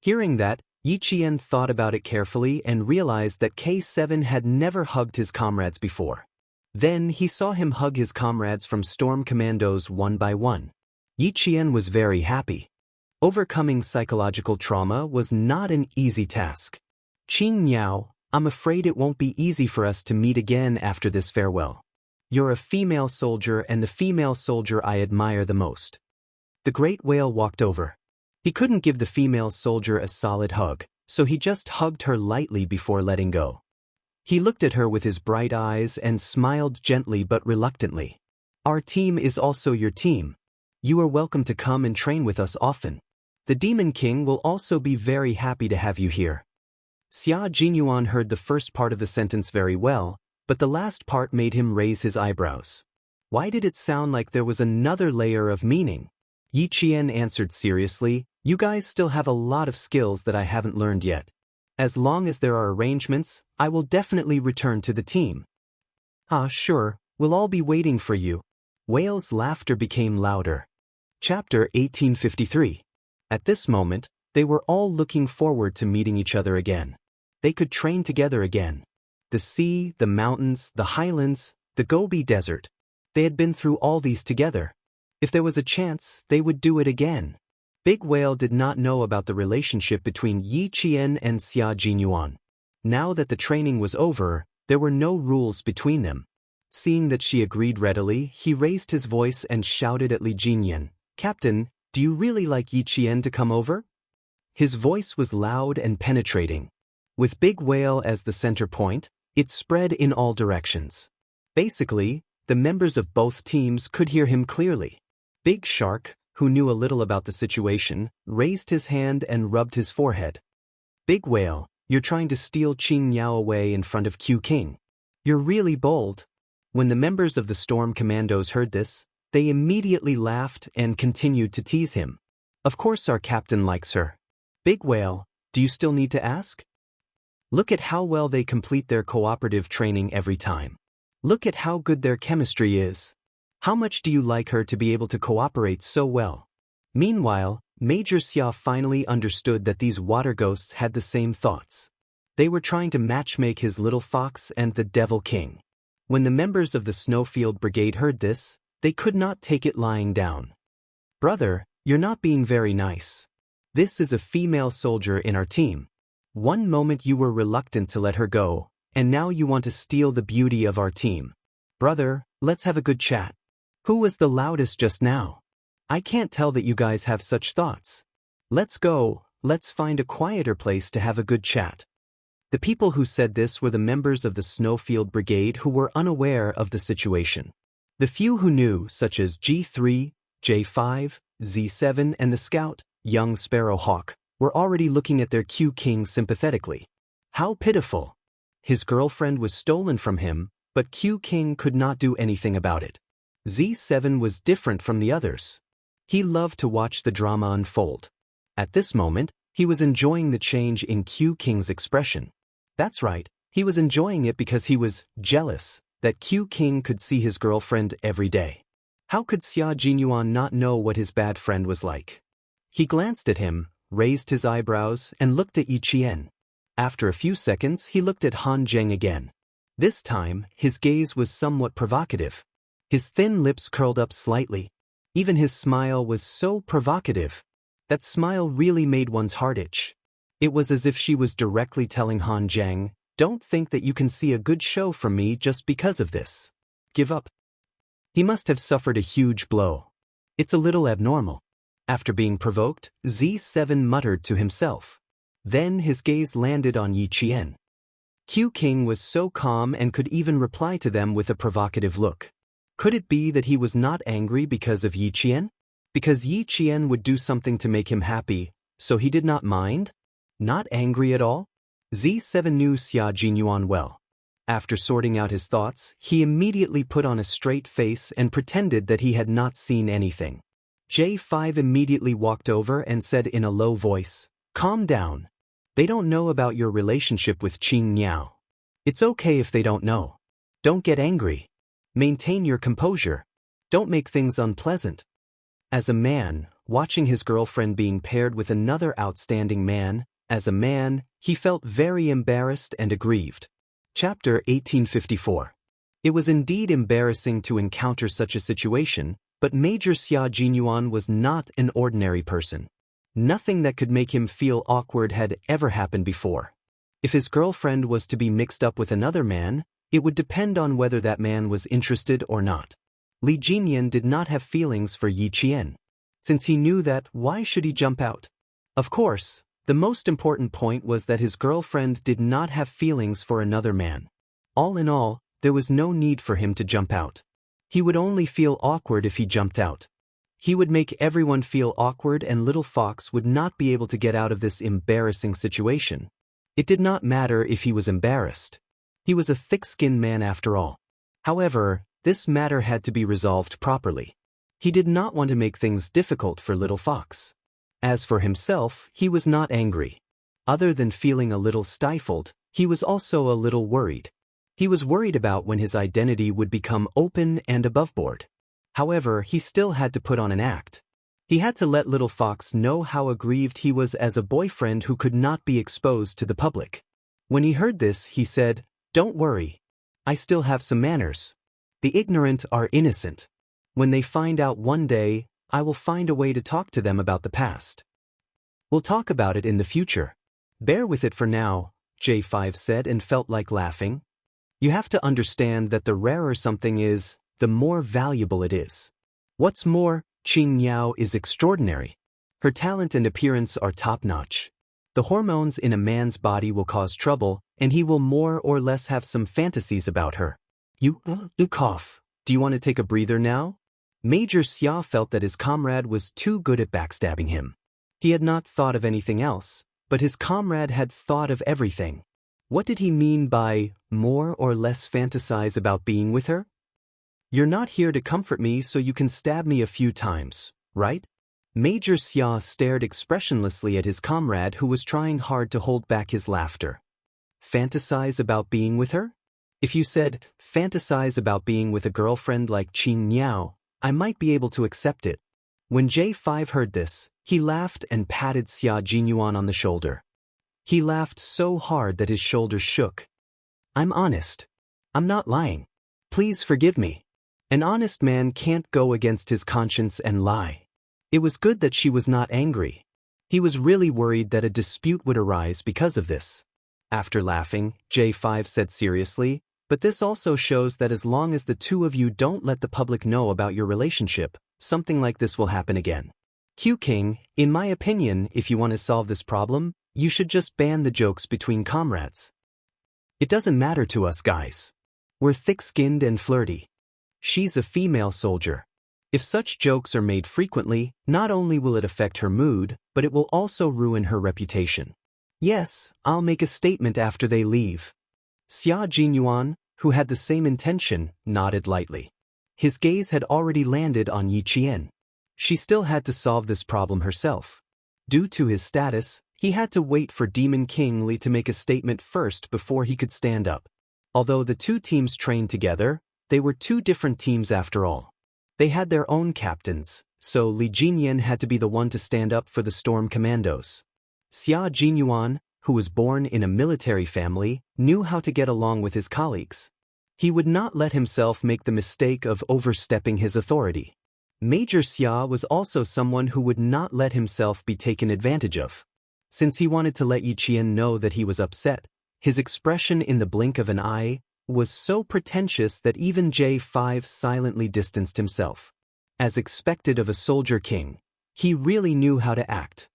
Hearing that, Yi Qian thought about it carefully and realized that K7 had never hugged his comrades before. Then he saw him hug his comrades from Storm Commandos one by one. Yi Qian was very happy. Overcoming psychological trauma was not an easy task. "Qing Niao, I'm afraid it won't be easy for us to meet again after this farewell. You're a female soldier and the female soldier I admire the most." The great Whale walked over. He couldn't give the female soldier a solid hug, so he just hugged her lightly before letting go. He looked at her with his bright eyes and smiled gently but reluctantly. "Our team is also your team. You are welcome to come and train with us often. The Demon King will also be very happy to have you here." Xia Jinyuan heard the first part of the sentence very well, but the last part made him raise his eyebrows. Why did it sound like there was another layer of meaning? Yi Qian answered seriously, "You guys still have a lot of skills that I haven't learned yet. As long as there are arrangements, I will definitely return to the team." "Ah, sure, we'll all be waiting for you." Whale's laughter became louder. Chapter 1853. At this moment, they were all looking forward to meeting each other again. They could train together again. The sea, the mountains, the highlands, the Gobi Desert. They had been through all these together. If there was a chance, they would do it again. Big Whale did not know about the relationship between Yi Qian and Xia Jinyuan. Now that the training was over, there were no rules between them. Seeing that she agreed readily, he raised his voice and shouted at Li Jinyan, "Captain, do you really like Yi Qian to come over?" His voice was loud and penetrating. With Big Whale as the center point, it spread in all directions. Basically, the members of both teams could hear him clearly. Big Shark, who knew a little about the situation, raised his hand and rubbed his forehead. "Big Whale, You're trying to steal Qing Yao away in front of Q King. You're really bold. When the members of the Storm Commandos heard this, they immediately laughed and continued to tease him. Of course our captain likes her. Big Whale, do you still need to ask? Look at how well they complete their cooperative training every time. Look at how good their chemistry is. How much do you like her to be able to cooperate so well? Meanwhile, Major Xia finally understood that these water ghosts had the same thoughts. They were trying to matchmake his little fox and the Devil King. When the members of the Snowfield Brigade heard this, they could not take it lying down. Brother, you're not being very nice. This is a female soldier in our team. One moment you were reluctant to let her go, and now you want to steal the beauty of our team. Brother, let's have a good chat. Who was the loudest just now? I can't tell that you guys have such thoughts. Let's go, let's find a quieter place to have a good chat. The people who said this were the members of the Snowfield Brigade who were unaware of the situation. The few who knew, such as G3, J5, Z7 and the scout, young Sparrowhawk, were already looking at their Q King sympathetically. How pitiful! His girlfriend was stolen from him, but Q King could not do anything about it. Z7 was different from the others. He loved to watch the drama unfold. At this moment, he was enjoying the change in Q King's expression. That's right, he was enjoying it because he was jealous that Q King could see his girlfriend every day. How could Xia Jinyuan not know what his bad friend was like? He glanced at him, raised his eyebrows, and looked at Yi Qian. After a few seconds, he looked at Han Zheng again. This time, his gaze was somewhat provocative. His thin lips curled up slightly. Even his smile was so provocative. That smile really made one's heart itch. It was as if she was directly telling Han Zheng, "Don't think that you can see a good show from me just because of this. Give up." He must have suffered a huge blow. It's a little abnormal. After being provoked, Z7 muttered to himself. Then his gaze landed on Yi Qian. Q King was so calm and could even reply to them with a provocative look. Could it be that he was not angry because of Yi Qian? Because Yi Qian would do something to make him happy, so he did not mind? Not angry at all? Z7 knew Xia Jinyuan well. After sorting out his thoughts, he immediately put on a straight face and pretended that he had not seen anything. J5 immediately walked over and said in a low voice, "Calm down. They don't know about your relationship with Qing Niao. It's okay if they don't know. Don't get angry. Maintain your composure. Don't make things unpleasant." As a man, watching his girlfriend being paired with another outstanding man, as a man, he felt very embarrassed and aggrieved. Chapter 1854. It was indeed embarrassing to encounter such a situation, but Major Xia Jinyuan was not an ordinary person. Nothing that could make him feel awkward had ever happened before. If his girlfriend was to be mixed up with another man, it would depend on whether that man was interested or not. Li Jinyan did not have feelings for Yi Qian. Since he knew that, why should he jump out? Of course, the most important point was that his girlfriend did not have feelings for another man. All in all, there was no need for him to jump out. He would only feel awkward if he jumped out. He would make everyone feel awkward and Little Fox would not be able to get out of this embarrassing situation. It did not matter if he was embarrassed. He was a thick-skinned man after all. However, this matter had to be resolved properly. He did not want to make things difficult for Little Fox. As for himself, he was not angry. Other than feeling a little stifled, he was also a little worried. He was worried about when his identity would become open and aboveboard. However, he still had to put on an act. He had to let Little Fox know how aggrieved he was as a boyfriend who could not be exposed to the public. When he heard this, he said, "Don't worry. I still have some manners. The ignorant are innocent. When they find out one day, I will find a way to talk to them about the past. We'll talk about it in the future. Bear with it for now," J5 said and felt like laughing. You have to understand that the rarer something is, the more valuable it is. What's more, Qing Yao is extraordinary. Her talent and appearance are top-notch. The hormones in a man's body will cause trouble, and he will more or less have some fantasies about her. You cough. Do you want to take a breather now? Major Xia felt that his comrade was too good at backstabbing him. He had not thought of anything else, but his comrade had thought of everything. What did he mean by more or less fantasize about being with her? You're not here to comfort me so you can stab me a few times, right? Major Xia stared expressionlessly at his comrade who was trying hard to hold back his laughter. Fantasize about being with her? If you said, fantasize about being with a girlfriend like Qin Niao, I might be able to accept it. When J5 heard this, he laughed and patted Xia Jinyuan on the shoulder. He laughed so hard that his shoulders shook. I'm honest. I'm not lying. Please forgive me. An honest man can't go against his conscience and lie. It was good that she was not angry. He was really worried that a dispute would arise because of this. After laughing, J5 said seriously, but this also shows that as long as the two of you don't let the public know about your relationship, something like this will happen again. Q King, in my opinion, if you want to solve this problem, you should just ban the jokes between comrades. It doesn't matter to us guys. We're thick-skinned and flirty. She's a female soldier. If such jokes are made frequently, not only will it affect her mood, but it will also ruin her reputation. Yes, I'll make a statement after they leave. Xia Jinyuan, who had the same intention, nodded lightly. His gaze had already landed on Yi Qian. She still had to solve this problem herself. Due to his status, he had to wait for Demon King Li to make a statement first before he could stand up. Although the two teams trained together, they were two different teams after all. They had their own captains, so Li Jinyan had to be the one to stand up for the Storm Commandos. Xia Jinyuan, who was born in a military family, knew how to get along with his colleagues. He would not let himself make the mistake of overstepping his authority. Major Xia was also someone who would not let himself be taken advantage of. Since he wanted to let Yi Qian know that he was upset, his expression in the blink of an eye was so pretentious that even J5 silently distanced himself. As expected of a soldier king, he really knew how to act.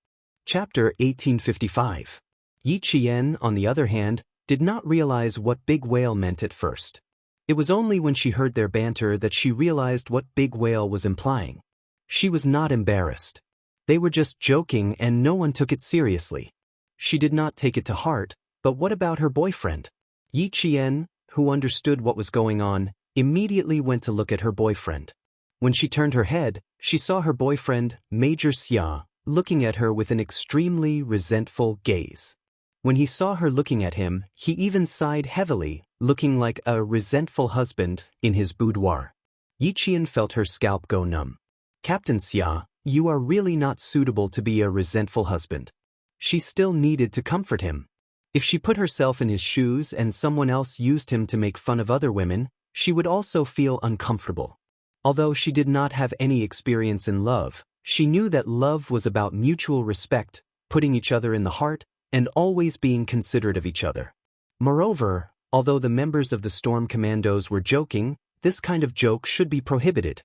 Chapter 1855. Yi Qian, on the other hand, did not realize what big whale meant at first. It was only when she heard their banter that she realized what big whale was implying. She was not embarrassed. They were just joking and no one took it seriously. She did not take it to heart, but what about her boyfriend? Yi Qian, who understood what was going on, immediately went to look at her boyfriend. When she turned her head, she saw her boyfriend, Major Xia, looking at her with an extremely resentful gaze. When he saw her looking at him, he even sighed heavily, looking like a resentful husband in his boudoir. Yi Qian felt her scalp go numb. Captain Xia, you are really not suitable to be a resentful husband. She still needed to comfort him. If she put herself in his shoes and someone else used him to make fun of other women, she would also feel uncomfortable. Although she did not have any experience in love, she knew that love was about mutual respect, putting each other in the heart, and always being considerate of each other. Moreover, although the members of the Storm Commandos were joking, this kind of joke should be prohibited.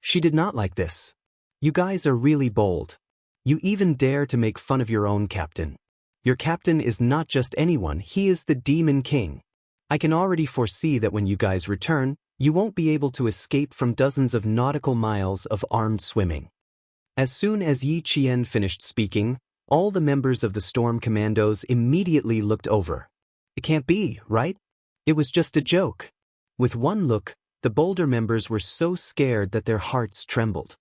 She did not like this. You guys are really bold. You even dare to make fun of your own captain. Your captain is not just anyone, he is the Demon King. I can already foresee that when you guys return, you won't be able to escape from dozens of nautical miles of armed swimming. As soon as Yi Qian finished speaking, all the members of the Storm Commandos immediately looked over. It can't be, right? It was just a joke. With one look, the bolder members were so scared that their hearts trembled.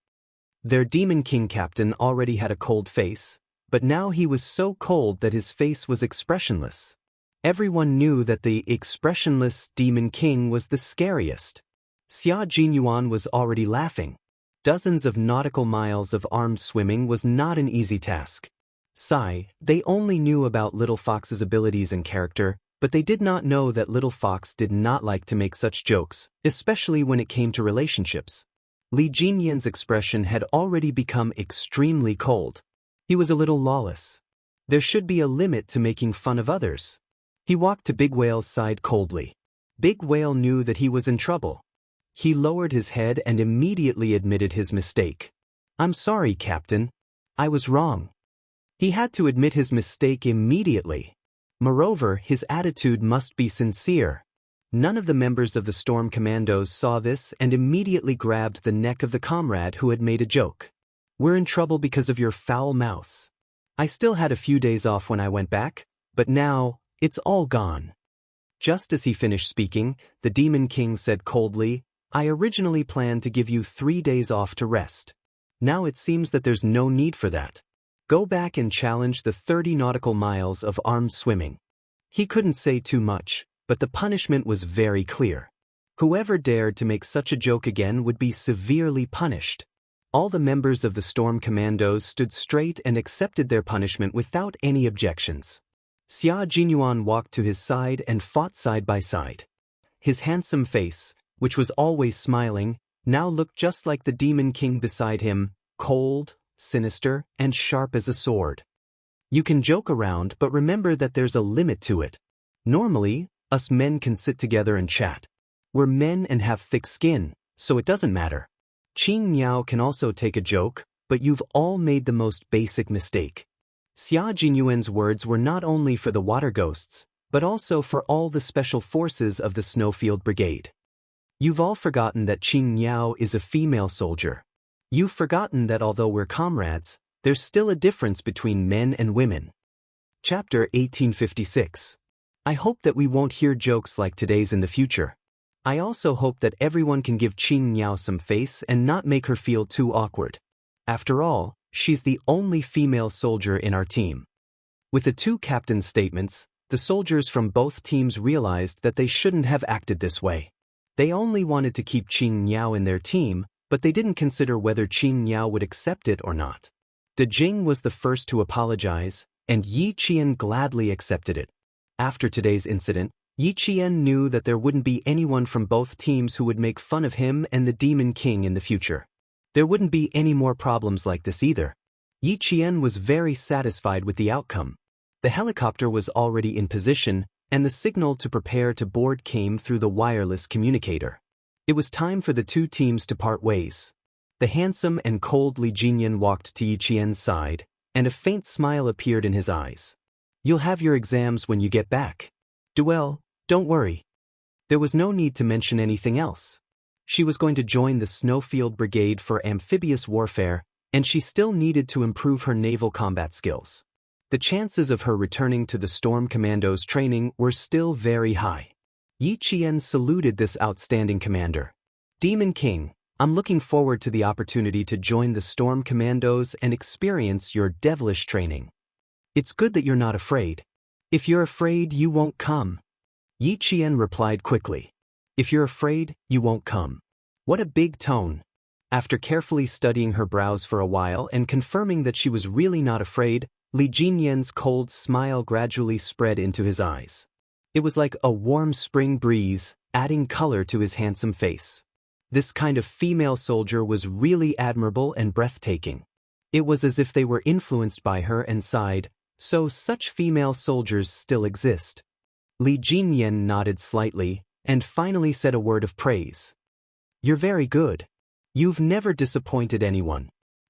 Their Demon King captain already had a cold face, but now he was so cold that his face was expressionless. Everyone knew that the expressionless Demon King was the scariest. Xia Jinyuan was already laughing. Dozens of nautical miles of armed swimming was not an easy task. They only knew about Little Fox's abilities and character, but they did not know that Little Fox did not like to make such jokes, especially when it came to relationships. Li Jinyan's expression had already become extremely cold. He was a little lawless. There should be a limit to making fun of others. He walked to Big Whale's side coldly. Big Whale knew that he was in trouble. He lowered his head and immediately admitted his mistake. I'm sorry, Captain. I was wrong. He had to admit his mistake immediately. Moreover, his attitude must be sincere. None of the members of the Storm Commandos saw this and immediately grabbed the neck of the comrade who had made a joke. We're in trouble because of your foul mouths. I still had a few days off when I went back, but now, it's all gone. Just as he finished speaking, the Demon King said coldly, I originally planned to give you 3 days off to rest. Now it seems that there's no need for that. Go back and challenge the 30 nautical miles of armed swimming. He couldn't say too much, but the punishment was very clear. Whoever dared to make such a joke again would be severely punished. All the members of the Storm Commandos stood straight and accepted their punishment without any objections. Xia Jinyuan walked to his side and fought side by side. His handsome face, which was always smiling, now looked just like the Demon King beside him, cold, sinister, and sharp as a sword. You can joke around, but remember that there's a limit to it. Normally, us men can sit together and chat. We're men and have thick skin, so it doesn't matter. Qin Niao can also take a joke, but you've all made the most basic mistake. Xia Jinyuan's words were not only for the water ghosts, but also for all the special forces of the Snowfield Brigade. You've all forgotten that Qin Niao is a female soldier. You've forgotten that although we're comrades, there's still a difference between men and women. Chapter 1856. I hope that we won't hear jokes like today's in the future. I also hope that everyone can give Qin Niao some face and not make her feel too awkward. After all, she's the only female soldier in our team. With the two captains' statements, the soldiers from both teams realized that they shouldn't have acted this way. They only wanted to keep Qin Niao in their team, but they didn't consider whether Qin Niao would accept it or not. De Jing was the first to apologize, and Yi Qian gladly accepted it. After today's incident, Yi Qian knew that there wouldn't be anyone from both teams who would make fun of him and the Demon King in the future. There wouldn't be any more problems like this either. Yi Qian was very satisfied with the outcome. The helicopter was already in position, and the signal to prepare to board came through the wireless communicator. It was time for the two teams to part ways. The handsome and cold Li Jinyan walked to Yi Qian's side, and a faint smile appeared in his eyes. You'll have your exams when you get back. Duel, don't worry. There was no need to mention anything else. She was going to join the Snowfield Brigade for amphibious warfare, and she still needed to improve her naval combat skills. The chances of her returning to the Storm Commandos training were still very high. Yi Qian saluted this outstanding commander. Demon King, I'm looking forward to the opportunity to join the Storm Commandos and experience your devilish training. It's good that you're not afraid. If you're afraid, you won't come. Yi Qian replied quickly. If you're afraid, you won't come. What a big tone. After carefully studying her brows for a while and confirming that she was really not afraid, Li Jinyan's cold smile gradually spread into his eyes. It was like a warm spring breeze, adding color to his handsome face. This kind of female soldier was really admirable and breathtaking. It was as if they were influenced by her and sighed, so such female soldiers still exist. Li Jinyan nodded slightly, and finally said a word of praise. You're very good. You've never disappointed anyone.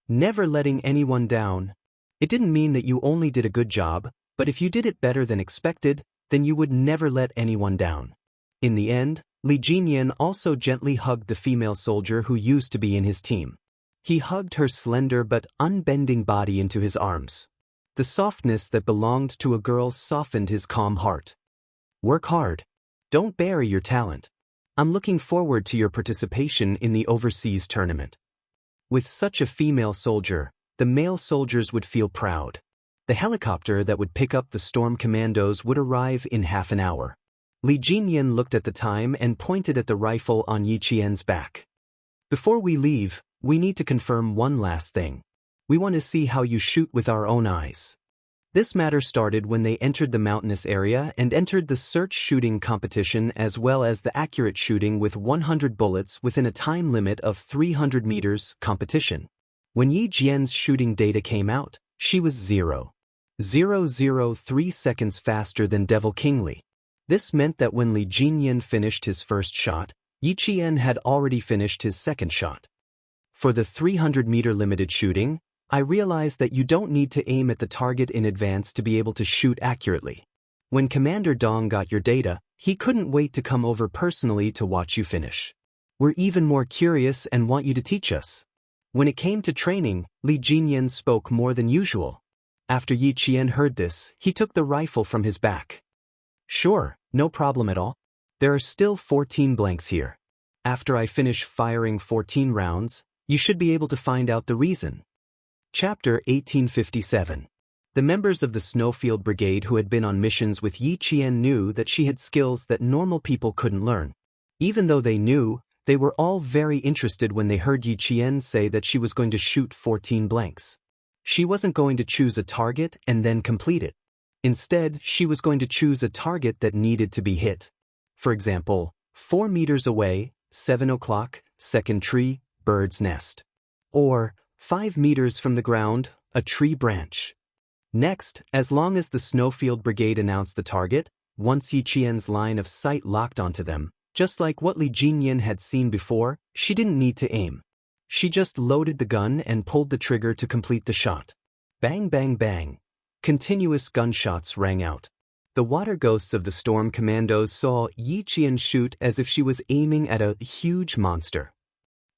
Never letting anyone down. It didn't mean that you only did a good job, but if you did it better than expected, then you would never let anyone down. In the end, Li Jinyan also gently hugged the female soldier who used to be in his team. He hugged her slender but unbending body into his arms. The softness that belonged to a girl softened his calm heart. Work hard. Don't bury your talent. I'm looking forward to your participation in the overseas tournament. With such a female soldier, the male soldiers would feel proud. The helicopter that would pick up the Storm Commandos would arrive in half an hour. Li Jinyan looked at the time and pointed at the rifle on Yi Qian's back. Before we leave, we need to confirm one last thing. We want to see how you shoot with our own eyes. This matter started when they entered the mountainous area and entered the search shooting competition as well as the accurate shooting with 100 bullets within a time limit of 300 meters competition. When Yi Jian's shooting data came out, she was 0.003 seconds faster than Devil King Li. This meant that when Li Jinyan finished his first shot, Yi Qian had already finished his second shot. For the 300-meter limited shooting, I realized that you don't need to aim at the target in advance to be able to shoot accurately. When Commander Dong got your data, he couldn't wait to come over personally to watch you finish. We're even more curious and want you to teach us. When it came to training, Li Jinyan spoke more than usual. After Yi Qian heard this, he took the rifle from his back. Sure, no problem at all. There are still 14 blanks here. After I finish firing 14 rounds, you should be able to find out the reason. Chapter 1857. The members of the Snowfield Brigade who had been on missions with Yi Qian knew that she had skills that normal people couldn't learn. Even though they knew, they were all very interested when they heard Yi Qian say that she was going to shoot 14 blanks. She wasn't going to choose a target and then complete it. Instead, she was going to choose a target that needed to be hit. For example, 4 meters away, 7 o'clock, second tree, bird's nest. Or, 5 meters from the ground, a tree branch. Next, as long as the Snowfield Brigade announced the target, once Yi Qian's line of sight locked onto them, just like what Li Jinyan had seen before, she didn't need to aim. She just loaded the gun and pulled the trigger to complete the shot. Bang bang bang. Continuous gunshots rang out. The water ghosts of the storm commandos saw Yi Qian shoot as if she was aiming at a huge monster.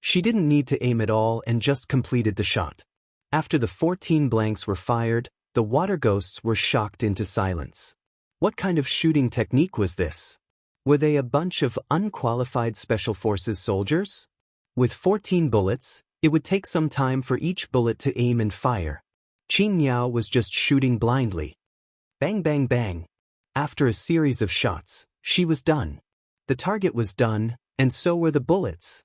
She didn't need to aim at all and just completed the shot. After the 14 blanks were fired, the water ghosts were shocked into silence. What kind of shooting technique was this? Were they a bunch of unqualified Special Forces soldiers? With 14 bullets, it would take some time for each bullet to aim and fire. Qin Yao was just shooting blindly. Bang bang bang. After a series of shots, she was done. The target was done, and so were the bullets.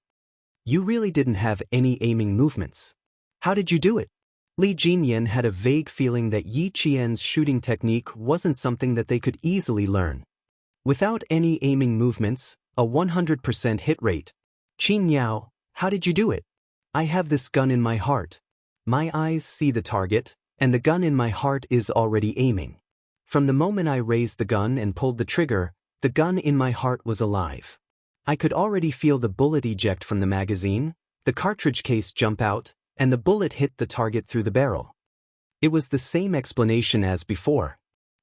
You really didn't have any aiming movements. How did you do it? Li Jinyan had a vague feeling that Yi Qian's shooting technique wasn't something that they could easily learn. Without any aiming movements, a 100% hit rate. Qin Yao, how did you do it? I have this gun in my heart. My eyes see the target, and the gun in my heart is already aiming. From the moment I raised the gun and pulled the trigger, the gun in my heart was alive. I could already feel the bullet eject from the magazine, the cartridge case jump out, and the bullet hit the target through the barrel. It was the same explanation as before.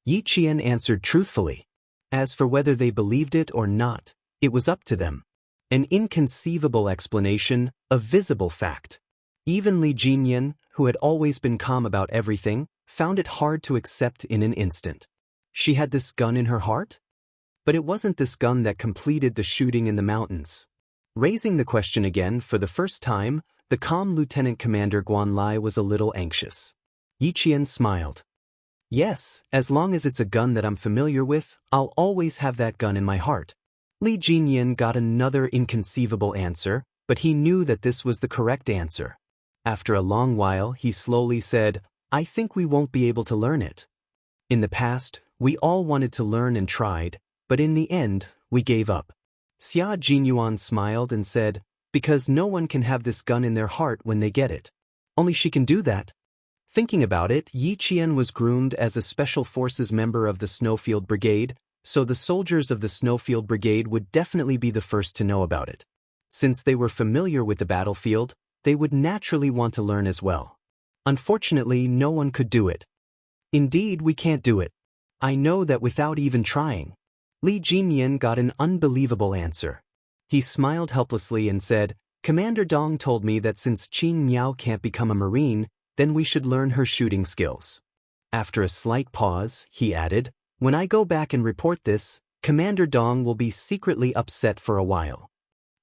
Yi Qian answered truthfully. As for whether they believed it or not, it was up to them. An inconceivable explanation, a visible fact. Even Li Jinyan, who had always been calm about everything, found it hard to accept in an instant. She had this gun in her heart? But it wasn't this gun that completed the shooting in the mountains. Raising the question again for the first time, the calm Lieutenant Commander Guan Lai was a little anxious. Yi Qian smiled. Yes, as long as it's a gun that I'm familiar with, I'll always have that gun in my heart. Li Jinyan got another inconceivable answer, but he knew that this was the correct answer. After a long while, he slowly said, I think we won't be able to learn it. In the past, we all wanted to learn and tried, but in the end, we gave up. Xia Jinyuan smiled and said, because no one can have this gun in their heart when they get it. Only she can do that. Thinking about it, Yi Qian was groomed as a Special Forces member of the Snowfield Brigade, so the soldiers of the Snowfield Brigade would definitely be the first to know about it. Since they were familiar with the battlefield, they would naturally want to learn as well. Unfortunately, no one could do it. Indeed, we can't do it. I know that without even trying. Li Jinyan got an unbelievable answer. He smiled helplessly and said, Commander Dong told me that since Qin Miao can't become a Marine, then we should learn her shooting skills. After a slight pause, he added, when I go back and report this, Commander Dong will be secretly upset for a while.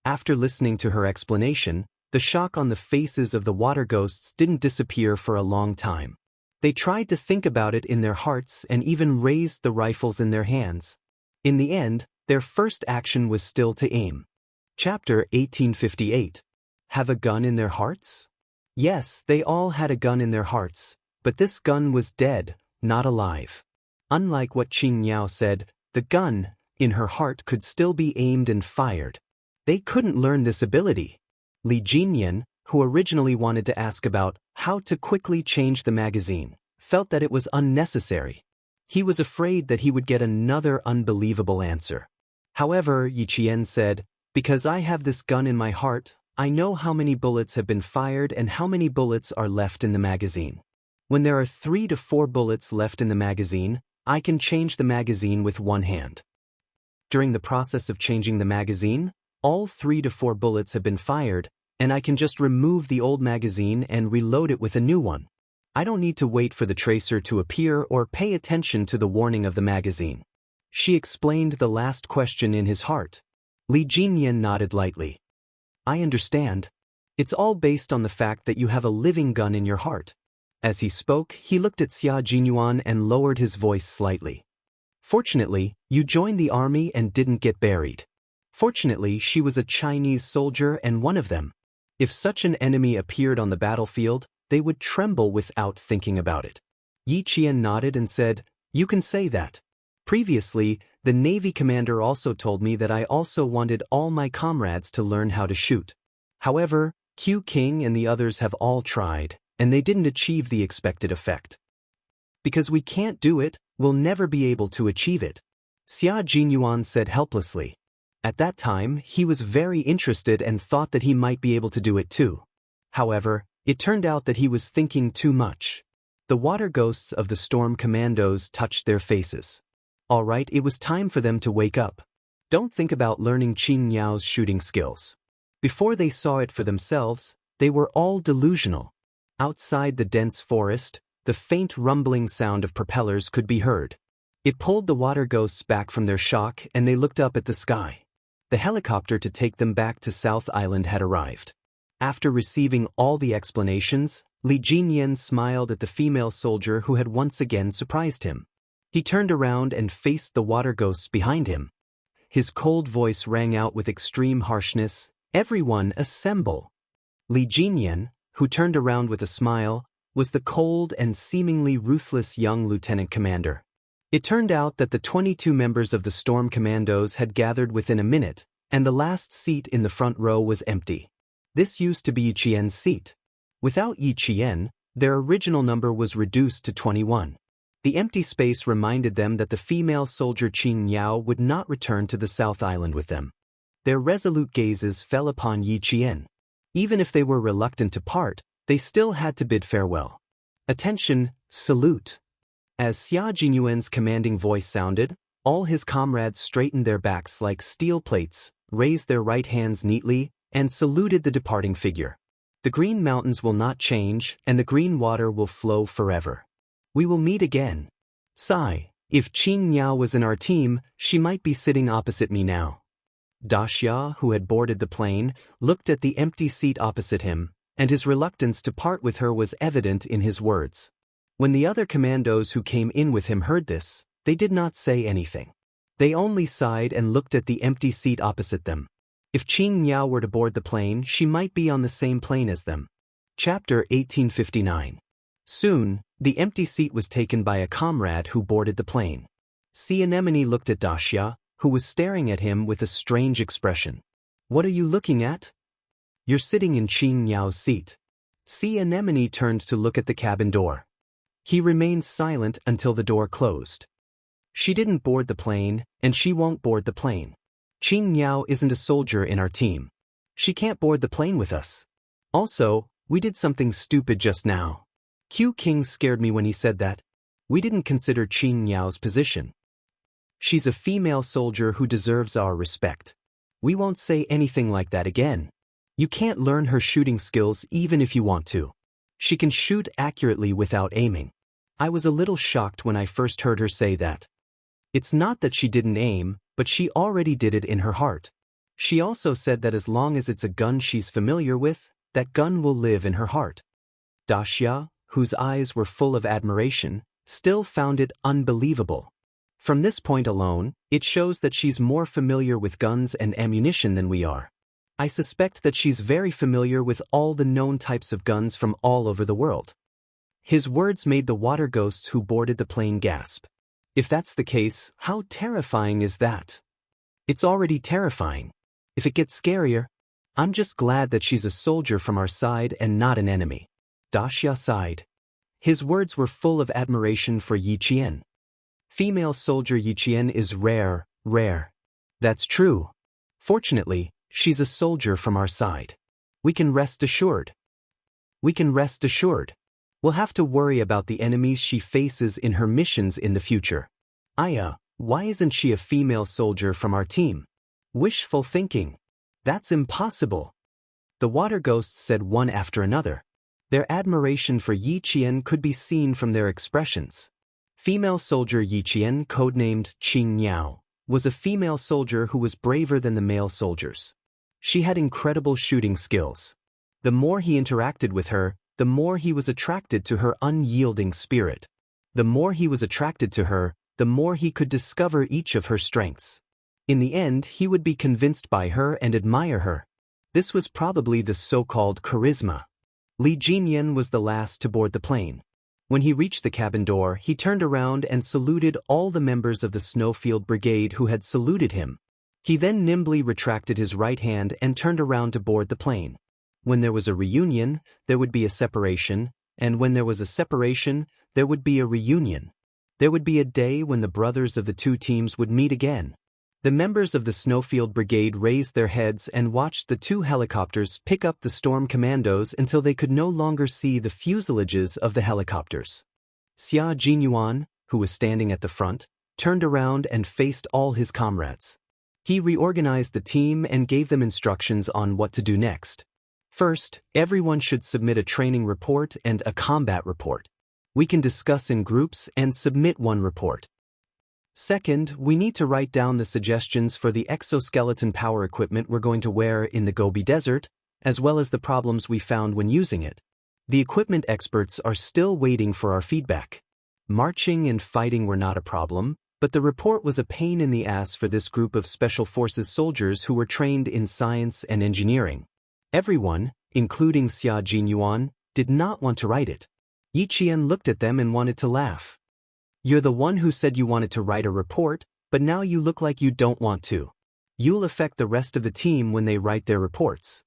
After listening to her explanation, the shock on the faces of the water ghosts didn't disappear for a long time. They tried to think about it in their hearts and even raised the rifles in their hands. In the end, their first action was still to aim. Chapter 1858. Have a gun in their hearts? Yes, they all had a gun in their hearts, but this gun was dead, not alive. Unlike what Qin Yao said, the gun, in her heart, could still be aimed and fired. They couldn't learn this ability. Li Jinyan, who originally wanted to ask about how to quickly change the magazine, felt that it was unnecessary. He was afraid that he would get another unbelievable answer. However, Yi Qian said, because I have this gun in my heart, I know how many bullets have been fired and how many bullets are left in the magazine. When there are 3 to 4 bullets left in the magazine, I can change the magazine with one hand. During the process of changing the magazine, all 3 to 4 bullets have been fired, and I can just remove the old magazine and reload it with a new one. I don't need to wait for the tracer to appear or pay attention to the warning of the magazine. She explained the last question in his heart. Li Jinyan nodded lightly. I understand. It's all based on the fact that you have a living gun in your heart. As he spoke, he looked at Xia Jinyuan and lowered his voice slightly. Fortunately, you joined the army and didn't get buried. Fortunately, she was a Chinese soldier and one of them. If such an enemy appeared on the battlefield, they would tremble without thinking about it. Yi Qian nodded and said, You can say that. Previously, the Navy commander also told me that I also wanted all my comrades to learn how to shoot. However, Q King and the others have all tried, and they didn't achieve the expected effect. Because we can't do it, we'll never be able to achieve it, Xia Jinyuan said helplessly. At that time, he was very interested and thought that he might be able to do it too. However, it turned out that he was thinking too much. The water ghosts of the storm commandos touched their faces. All right, it was time for them to wake up. Don't think about learning Qin Yao's shooting skills. Before they saw it for themselves, they were all delusional. Outside the dense forest, the faint rumbling sound of propellers could be heard. It pulled the water ghosts back from their shock and they looked up at the sky. The helicopter to take them back to South Island had arrived. After receiving all the explanations, Li Jinyan smiled at the female soldier who had once again surprised him. He turned around and faced the water ghosts behind him. His cold voice rang out with extreme harshness, Everyone assemble. Li Jinyan, who turned around with a smile, was the cold and seemingly ruthless young lieutenant commander. It turned out that the 22 members of the Storm Commandos had gathered within a minute, and the last seat in the front row was empty. This used to be Yi Qian's seat. Without Yi Qian, their original number was reduced to 21. The empty space reminded them that the female soldier Qin Yao would not return to the South Island with them. Their resolute gazes fell upon Yi Qian. Even if they were reluctant to part, they still had to bid farewell. Attention, salute. As Xia Jinyuan's commanding voice sounded, all his comrades straightened their backs like steel plates, raised their right hands neatly, and saluted the departing figure. The green mountains will not change, and the green water will flow forever. We will meet again. Sigh, if Qin Yao was in our team, she might be sitting opposite me now. Daxia, who had boarded the plane, looked at the empty seat opposite him, and his reluctance to part with her was evident in his words. When the other commandos who came in with him heard this, they did not say anything. They only sighed and looked at the empty seat opposite them. If Qin Yao were to board the plane, she might be on the same plane as them. Chapter 1859. Soon, the empty seat was taken by a comrade who boarded the plane. Sea Anemone looked at Daxia, who was staring at him with a strange expression. What are you looking at? You're sitting in Qin Yao's seat. Sea Anemone turned to look at the cabin door. He remained silent until the door closed. She didn't board the plane, and she won't board the plane. Qin Yao isn't a soldier in our team. She can't board the plane with us. Also, we did something stupid just now. Q King scared me when he said that. We didn't consider Qin Yao's position. She's a female soldier who deserves our respect. We won't say anything like that again. You can't learn her shooting skills even if you want to. She can shoot accurately without aiming. I was a little shocked when I first heard her say that. It's not that she didn't aim, but she already did it in her heart. She also said that as long as it's a gun she's familiar with, that gun will live in her heart. Daxia, whose eyes were full of admiration, still found it unbelievable. From this point alone, it shows that she's more familiar with guns and ammunition than we are. I suspect that she's very familiar with all the known types of guns from all over the world. His words made the water ghosts who boarded the plane gasp. If that's the case, how terrifying is that? It's already terrifying. If it gets scarier, I'm just glad that she's a soldier from our side and not an enemy. Daxia sighed. His words were full of admiration for Yi Qian. Female soldier Yi Qian is rare. That's true. Fortunately, she's a soldier from our side. We can rest assured. We'll have to worry about the enemies she faces in her missions in the future. Aya, why isn't she a female soldier from our team? Wishful thinking. That's impossible. The water ghosts said one after another. Their admiration for Yi Qian could be seen from their expressions. Female soldier Yi Qian, codenamed Qing Niao, was a female soldier who was braver than the male soldiers. She had incredible shooting skills. The more he interacted with her, the more he was attracted to her unyielding spirit. The more he was attracted to her, the more he could discover each of her strengths. In the end, he would be convinced by her and admire her. This was probably the so-called charisma. Li Jinyan was the last to board the plane. When he reached the cabin door, he turned around and saluted all the members of the Snowfield Brigade who had saluted him. He then nimbly retracted his right hand and turned around to board the plane. When there was a reunion, there would be a separation, and when there was a separation, there would be a reunion. There would be a day when the brothers of the two teams would meet again. The members of the Snowfield Brigade raised their heads and watched the two helicopters pick up the storm commandos until they could no longer see the fuselages of the helicopters. Xia Jinyuan, who was standing at the front, turned around and faced all his comrades. He reorganized the team and gave them instructions on what to do next. First, everyone should submit a training report and a combat report. We can discuss in groups and submit one report. Second, we need to write down the suggestions for the exoskeleton power equipment we're going to wear in the Gobi Desert, as well as the problems we found when using it. The equipment experts are still waiting for our feedback. Marching and fighting were not a problem, but the report was a pain in the ass for this group of Special Forces soldiers who were trained in science and engineering. Everyone, including Xia Jinyuan, did not want to write it. Yi Qian looked at them and wanted to laugh. You're the one who said you wanted to write a report, but now you look like you don't want to. You'll affect the rest of the team when they write their reports.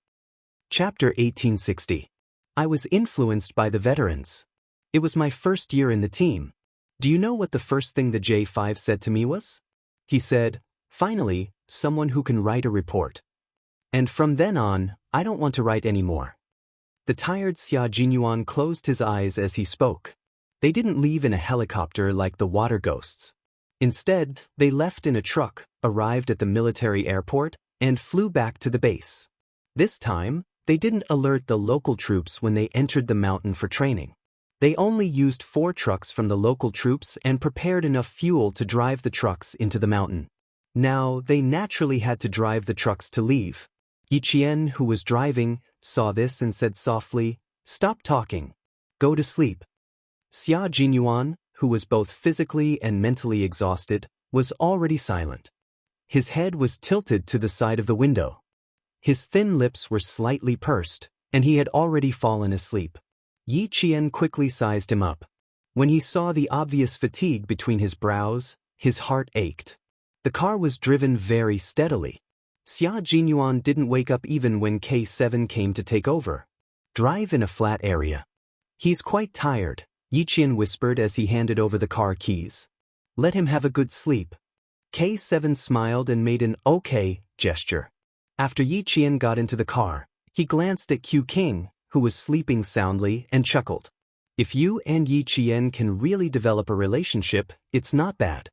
Chapter 1860. I was influenced by the veterans. It was my first year in the team. Do you know what the first thing the J5 said to me was? He said, "Finally, someone who can write a report." And from then on, I don't want to write anymore. The tired Xia Jinyuan closed his eyes as he spoke. They didn't leave in a helicopter like the water ghosts. Instead, they left in a truck, arrived at the military airport, and flew back to the base. This time, they didn't alert the local troops when they entered the mountain for training. They only used 4 trucks from the local troops and prepared enough fuel to drive the trucks into the mountain. Now, they naturally had to drive the trucks to leave. Yi Qian, who was driving, saw this and said softly, "Stop talking. Go to sleep." Xia Jinyuan, who was both physically and mentally exhausted, was already silent. His head was tilted to the side of the window. His thin lips were slightly pursed, and he had already fallen asleep. Yi Qian quickly sized him up. When he saw the obvious fatigue between his brows, his heart ached. The car was driven very steadily. Xia Jinyuan didn't wake up even when K7 came to take over. Drive in a flat area. He's quite tired, Yi Qian whispered as he handed over the car keys. Let him have a good sleep. K7 smiled and made an okay gesture. After Yi Qian got into the car, he glanced at Q King, who was sleeping soundly, and chuckled. If you and Yi Qian can really develop a relationship, it's not bad.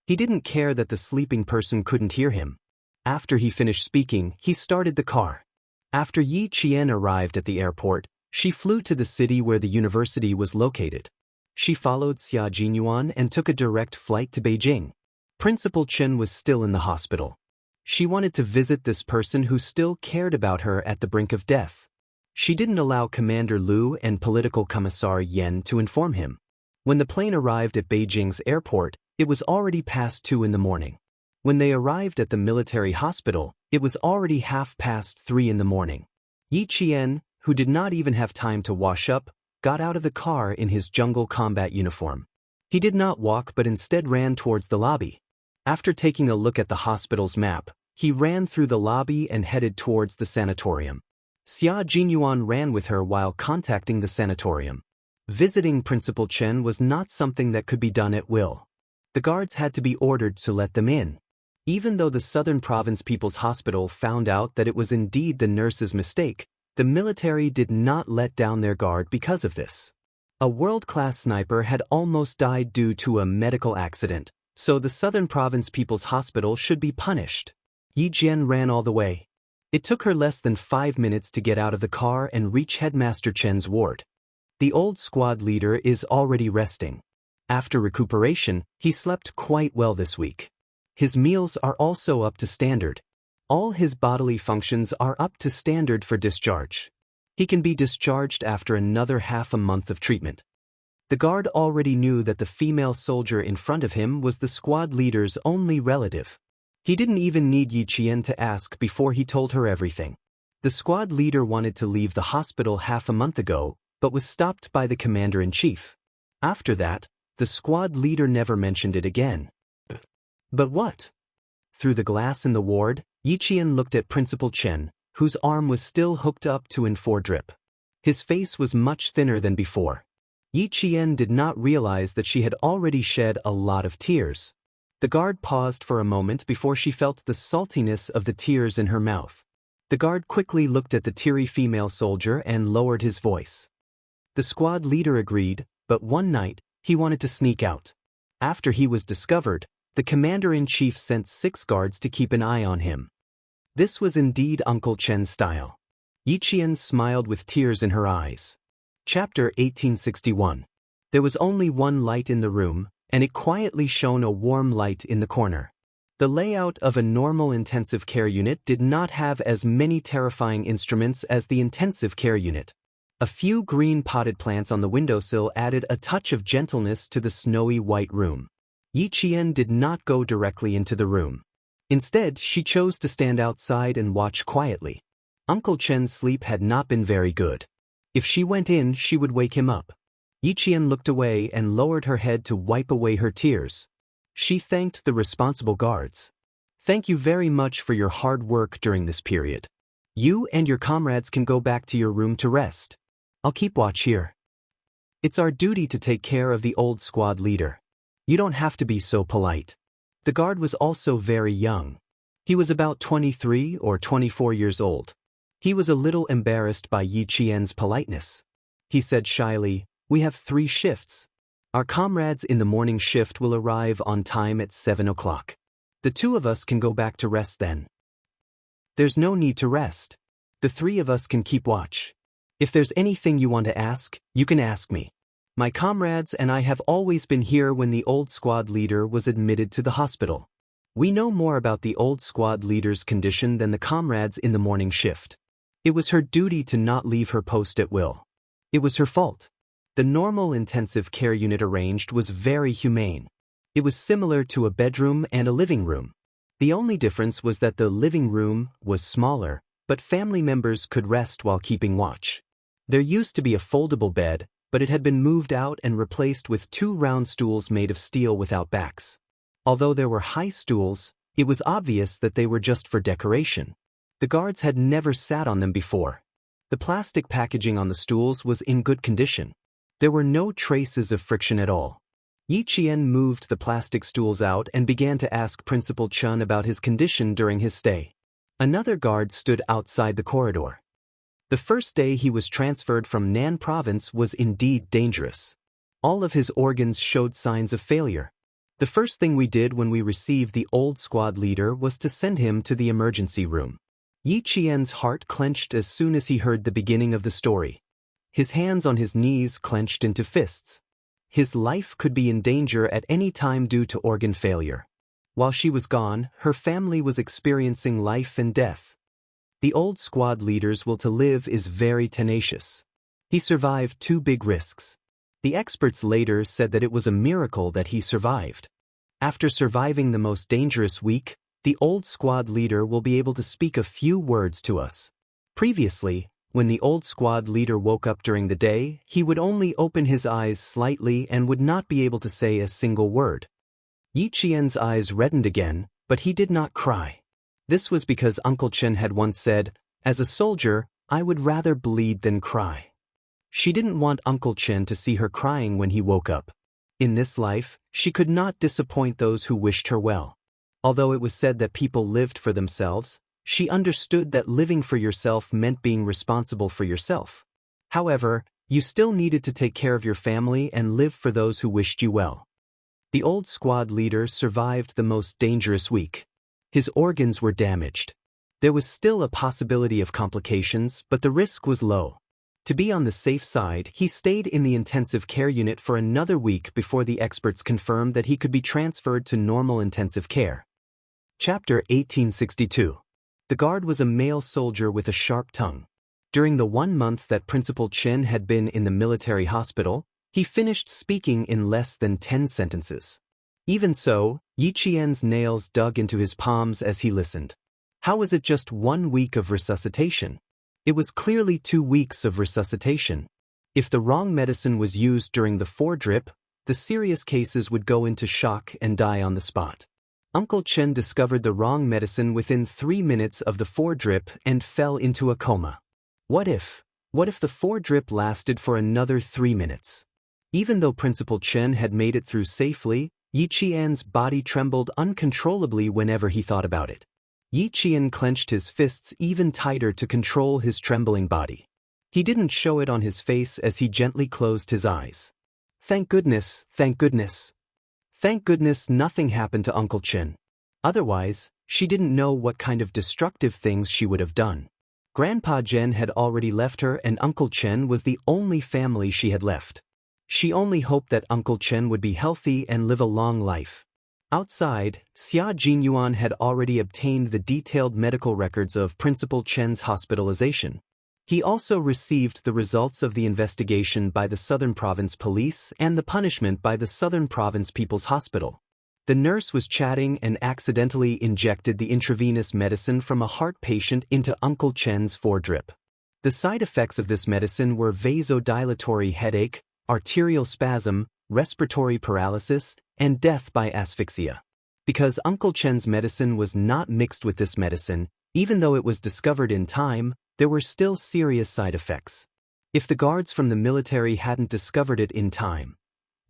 He didn't care that the sleeping person couldn't hear him. After he finished speaking, he started the car. After Yi Qian arrived at the airport, she flew to the city where the university was located. She followed Xia Jinyuan and took a direct flight to Beijing. Principal Chen was still in the hospital. She wanted to visit this person who still cared about her at the brink of death. She didn't allow Commander Liu and Political Commissar Yen to inform him. When the plane arrived at Beijing's airport, it was already past 2 in the morning. When they arrived at the military hospital, it was already 3:30 in the morning. Yi Qian, who did not even have time to wash up, got out of the car in his jungle combat uniform. He did not walk but instead ran towards the lobby. After taking a look at the hospital's map, he ran through the lobby and headed towards the sanatorium. Xia Jinyuan ran with her while contacting the sanatorium. Visiting Principal Chen was not something that could be done at will. The guards had to be ordered to let them in. Even though the Southern Province People's Hospital found out that it was indeed the nurse's mistake, the military did not let down their guard because of this. A world-class sniper had almost died due to a medical accident, so the Southern Province People's Hospital should be punished. Yi Jian ran all the way. It took her less than 5 minutes to get out of the car and reach Headmaster Chen's ward. The old squad leader is already resting. After recuperation, he slept quite well this week. His meals are also up to standard. All his bodily functions are up to standard for discharge. He can be discharged after another half a month of treatment. The guard already knew that the female soldier in front of him was the squad leader's only relative. He didn't even need Yi Qian to ask before he told her everything. The squad leader wanted to leave the hospital half a month ago, but was stopped by the commander-in-chief. After that, the squad leader never mentioned it again. But what? Through the glass in the ward, Yi Qian looked at Principal Chen, whose arm was still hooked up to N4 drip. His face was much thinner than before. Yi Qian did not realize that she had already shed a lot of tears. The guard paused for a moment before she felt the saltiness of the tears in her mouth. The guard quickly looked at the teary female soldier and lowered his voice. The squad leader agreed, but one night, he wanted to sneak out. After he was discovered, the commander-in-chief sent 6 guards to keep an eye on him. This was indeed Uncle Chen's style. Yi Qian smiled with tears in her eyes. Chapter 1861. There was only one light in the room, and it quietly shone a warm light in the corner. The layout of a normal intensive care unit did not have as many terrifying instruments as the intensive care unit. A few green potted plants on the windowsill added a touch of gentleness to the snowy white room. Yi Qian did not go directly into the room. Instead, she chose to stand outside and watch quietly. Uncle Chen's sleep had not been very good. If she went in, she would wake him up. Yi Qian looked away and lowered her head to wipe away her tears. She thanked the responsible guards. "Thank you very much for your hard work during this period. You and your comrades can go back to your room to rest. I'll keep watch here. It's our duty to take care of the old squad leader. You don't have to be so polite." The guard was also very young. He was about 23 or 24 years old. He was a little embarrassed by Yi Qian's politeness. He said shyly, "We have 3 shifts. Our comrades in the morning shift will arrive on time at 7 o'clock. The 2 of us can go back to rest then." "There's no need to rest. The 3 of us can keep watch. If there's anything you want to ask, you can ask me. My comrades and I have always been here when the old squad leader was admitted to the hospital. We know more about the old squad leader's condition than the comrades in the morning shift. It was her duty to not leave her post at will. It was her fault. The normal intensive care unit arranged was very humane. It was similar to a bedroom and a living room. The only difference was that the living room was smaller, but family members could rest while keeping watch. There used to be a foldable bed, but it had been moved out and replaced with 2 round stools made of steel without backs. Although there were high stools, it was obvious that they were just for decoration. The guards had never sat on them before. The plastic packaging on the stools was in good condition. There were no traces of friction at all. Yi Qian moved the plastic stools out and began to ask Principal Chen about his condition during his stay. Another guard stood outside the corridor. The first day he was transferred from Nan province was indeed dangerous. All of his organs showed signs of failure. The first thing we did when we received the old squad leader was to send him to the emergency room. Yi Qian's heart clenched as soon as he heard the beginning of the story. His hands on his knees clenched into fists. His life could be in danger at any time due to organ failure. While she was gone, her family was experiencing life and death. The old squad leader's will to live is very tenacious. He survived 2 big risks. The experts later said that it was a miracle that he survived. After surviving the most dangerous week, the old squad leader will be able to speak a few words to us. Previously, when the old squad leader woke up during the day, he would only open his eyes slightly and would not be able to say a single word. Yi Qian's eyes reddened again, but he did not cry. This was because Uncle Chen had once said, "As a soldier, I would rather bleed than cry." She didn't want Uncle Chen to see her crying when he woke up. In this life, she could not disappoint those who wished her well. Although it was said that people lived for themselves, she understood that living for yourself meant being responsible for yourself. However, you still needed to take care of your family and live for those who wished you well. The old squad leader survived the most dangerous week. His organs were damaged. There was still a possibility of complications, but the risk was low. To be on the safe side, he stayed in the intensive care unit for another week before the experts confirmed that he could be transferred to normal intensive care. Chapter 1862. The guard was a male soldier with a sharp tongue. During the 1 month that Principal Chen had been in the military hospital, he finished speaking in less than 10 sentences. Even so, Yi Qian's nails dug into his palms as he listened. How was it just 1 week of resuscitation? It was clearly 2 weeks of resuscitation. If the wrong medicine was used during the foredrip, the serious cases would go into shock and die on the spot. Uncle Chen discovered the wrong medicine within 3 minutes of the foredrip and fell into a coma. What if the foredrip lasted for another 3 minutes? Even though Principal Chen had made it through safely, Yi Qian's body trembled uncontrollably whenever he thought about it. Yi Qian clenched his fists even tighter to control his trembling body. He didn't show it on his face as he gently closed his eyes. Thank goodness, thank goodness. Thank goodness nothing happened to Uncle Chen. Otherwise, she didn't know what kind of destructive things she would have done. Grandpa Zhen had already left her and Uncle Chen was the only family she had left. She only hoped that Uncle Chen would be healthy and live a long life. Outside, Xia Jinyuan had already obtained the detailed medical records of Principal Chen's hospitalization. He also received the results of the investigation by the Southern Province Police and the punishment by the Southern Province People's Hospital. The nurse was chatting and accidentally injected the intravenous medicine from a heart patient into Uncle Chen's foredrip. The side effects of this medicine were vasodilatory headache, arterial spasm, respiratory paralysis, and death by asphyxia. Because Uncle Chen's medicine was not mixed with this medicine, even though it was discovered in time, there were still serious side effects. If the guards from the military hadn't discovered it in time,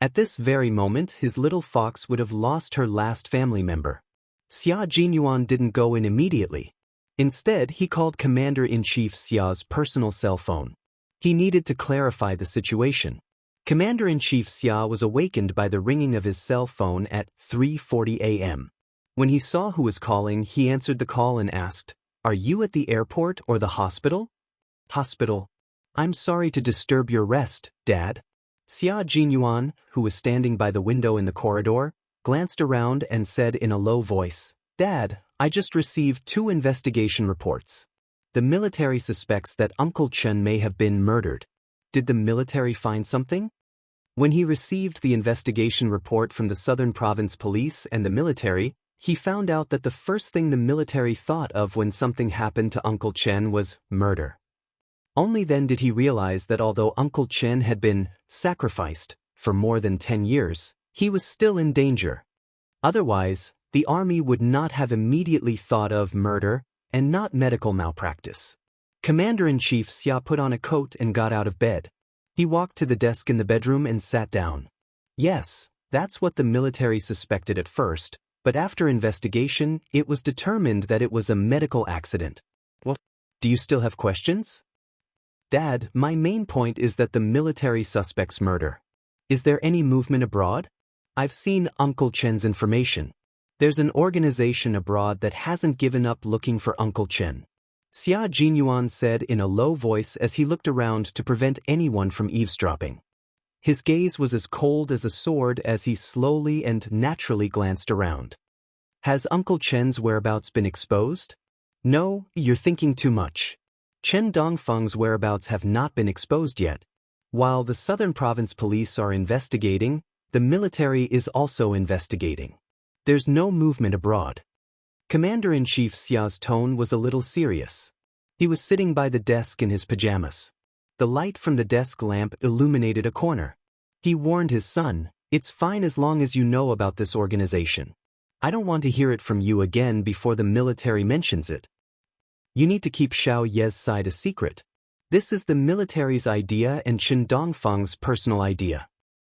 at this very moment his little fox would have lost her last family member. Xia Jinyuan didn't go in immediately. Instead, he called Commander-in-Chief Xia's personal cell phone. He needed to clarify the situation. Commander-in-Chief Xia was awakened by the ringing of his cell phone at 3:40 a.m. When he saw who was calling, he answered the call and asked, "Are you at the airport or the hospital?" "Hospital. I'm sorry to disturb your rest, Dad." Xia Jinyuan, who was standing by the window in the corridor, glanced around and said in a low voice, "Dad, I just received 2 investigation reports. The military suspects that Uncle Chen may have been murdered. Did the military find something?" When he received the investigation report from the Southern Province Police and the military, he found out that the first thing the military thought of when something happened to Uncle Chen was murder. Only then did he realize that although Uncle Chen had been sacrificed for more than 10 years, he was still in danger. Otherwise, the army would not have immediately thought of murder and not medical malpractice. Commander-in-Chief Xia put on a coat and got out of bed. He walked to the desk in the bedroom and sat down. Yes, that's what the military suspected at first, but after investigation, it was determined that it was a medical accident. What? Do you still have questions? Dad, my main point is that the military suspects murder. Is there any movement abroad? I've seen Uncle Chen's information. There's an organization abroad that hasn't given up looking for Uncle Chen. Xia Jinyuan said in a low voice as he looked around to prevent anyone from eavesdropping. His gaze was as cold as a sword as he slowly and naturally glanced around. Has Uncle Chen's whereabouts been exposed? No, you're thinking too much. Chen Dongfeng's whereabouts have not been exposed yet. While the Southern Province Police are investigating, the military is also investigating. There's no movement abroad. Commander-in-Chief Xia's tone was a little serious. He was sitting by the desk in his pajamas. The light from the desk lamp illuminated a corner. He warned his son, "It's fine as long as you know about this organization. I don't want to hear it from you again before the military mentions it. You need to keep Xiao Ye's side a secret. This is the military's idea and Chen Dongfeng's personal idea.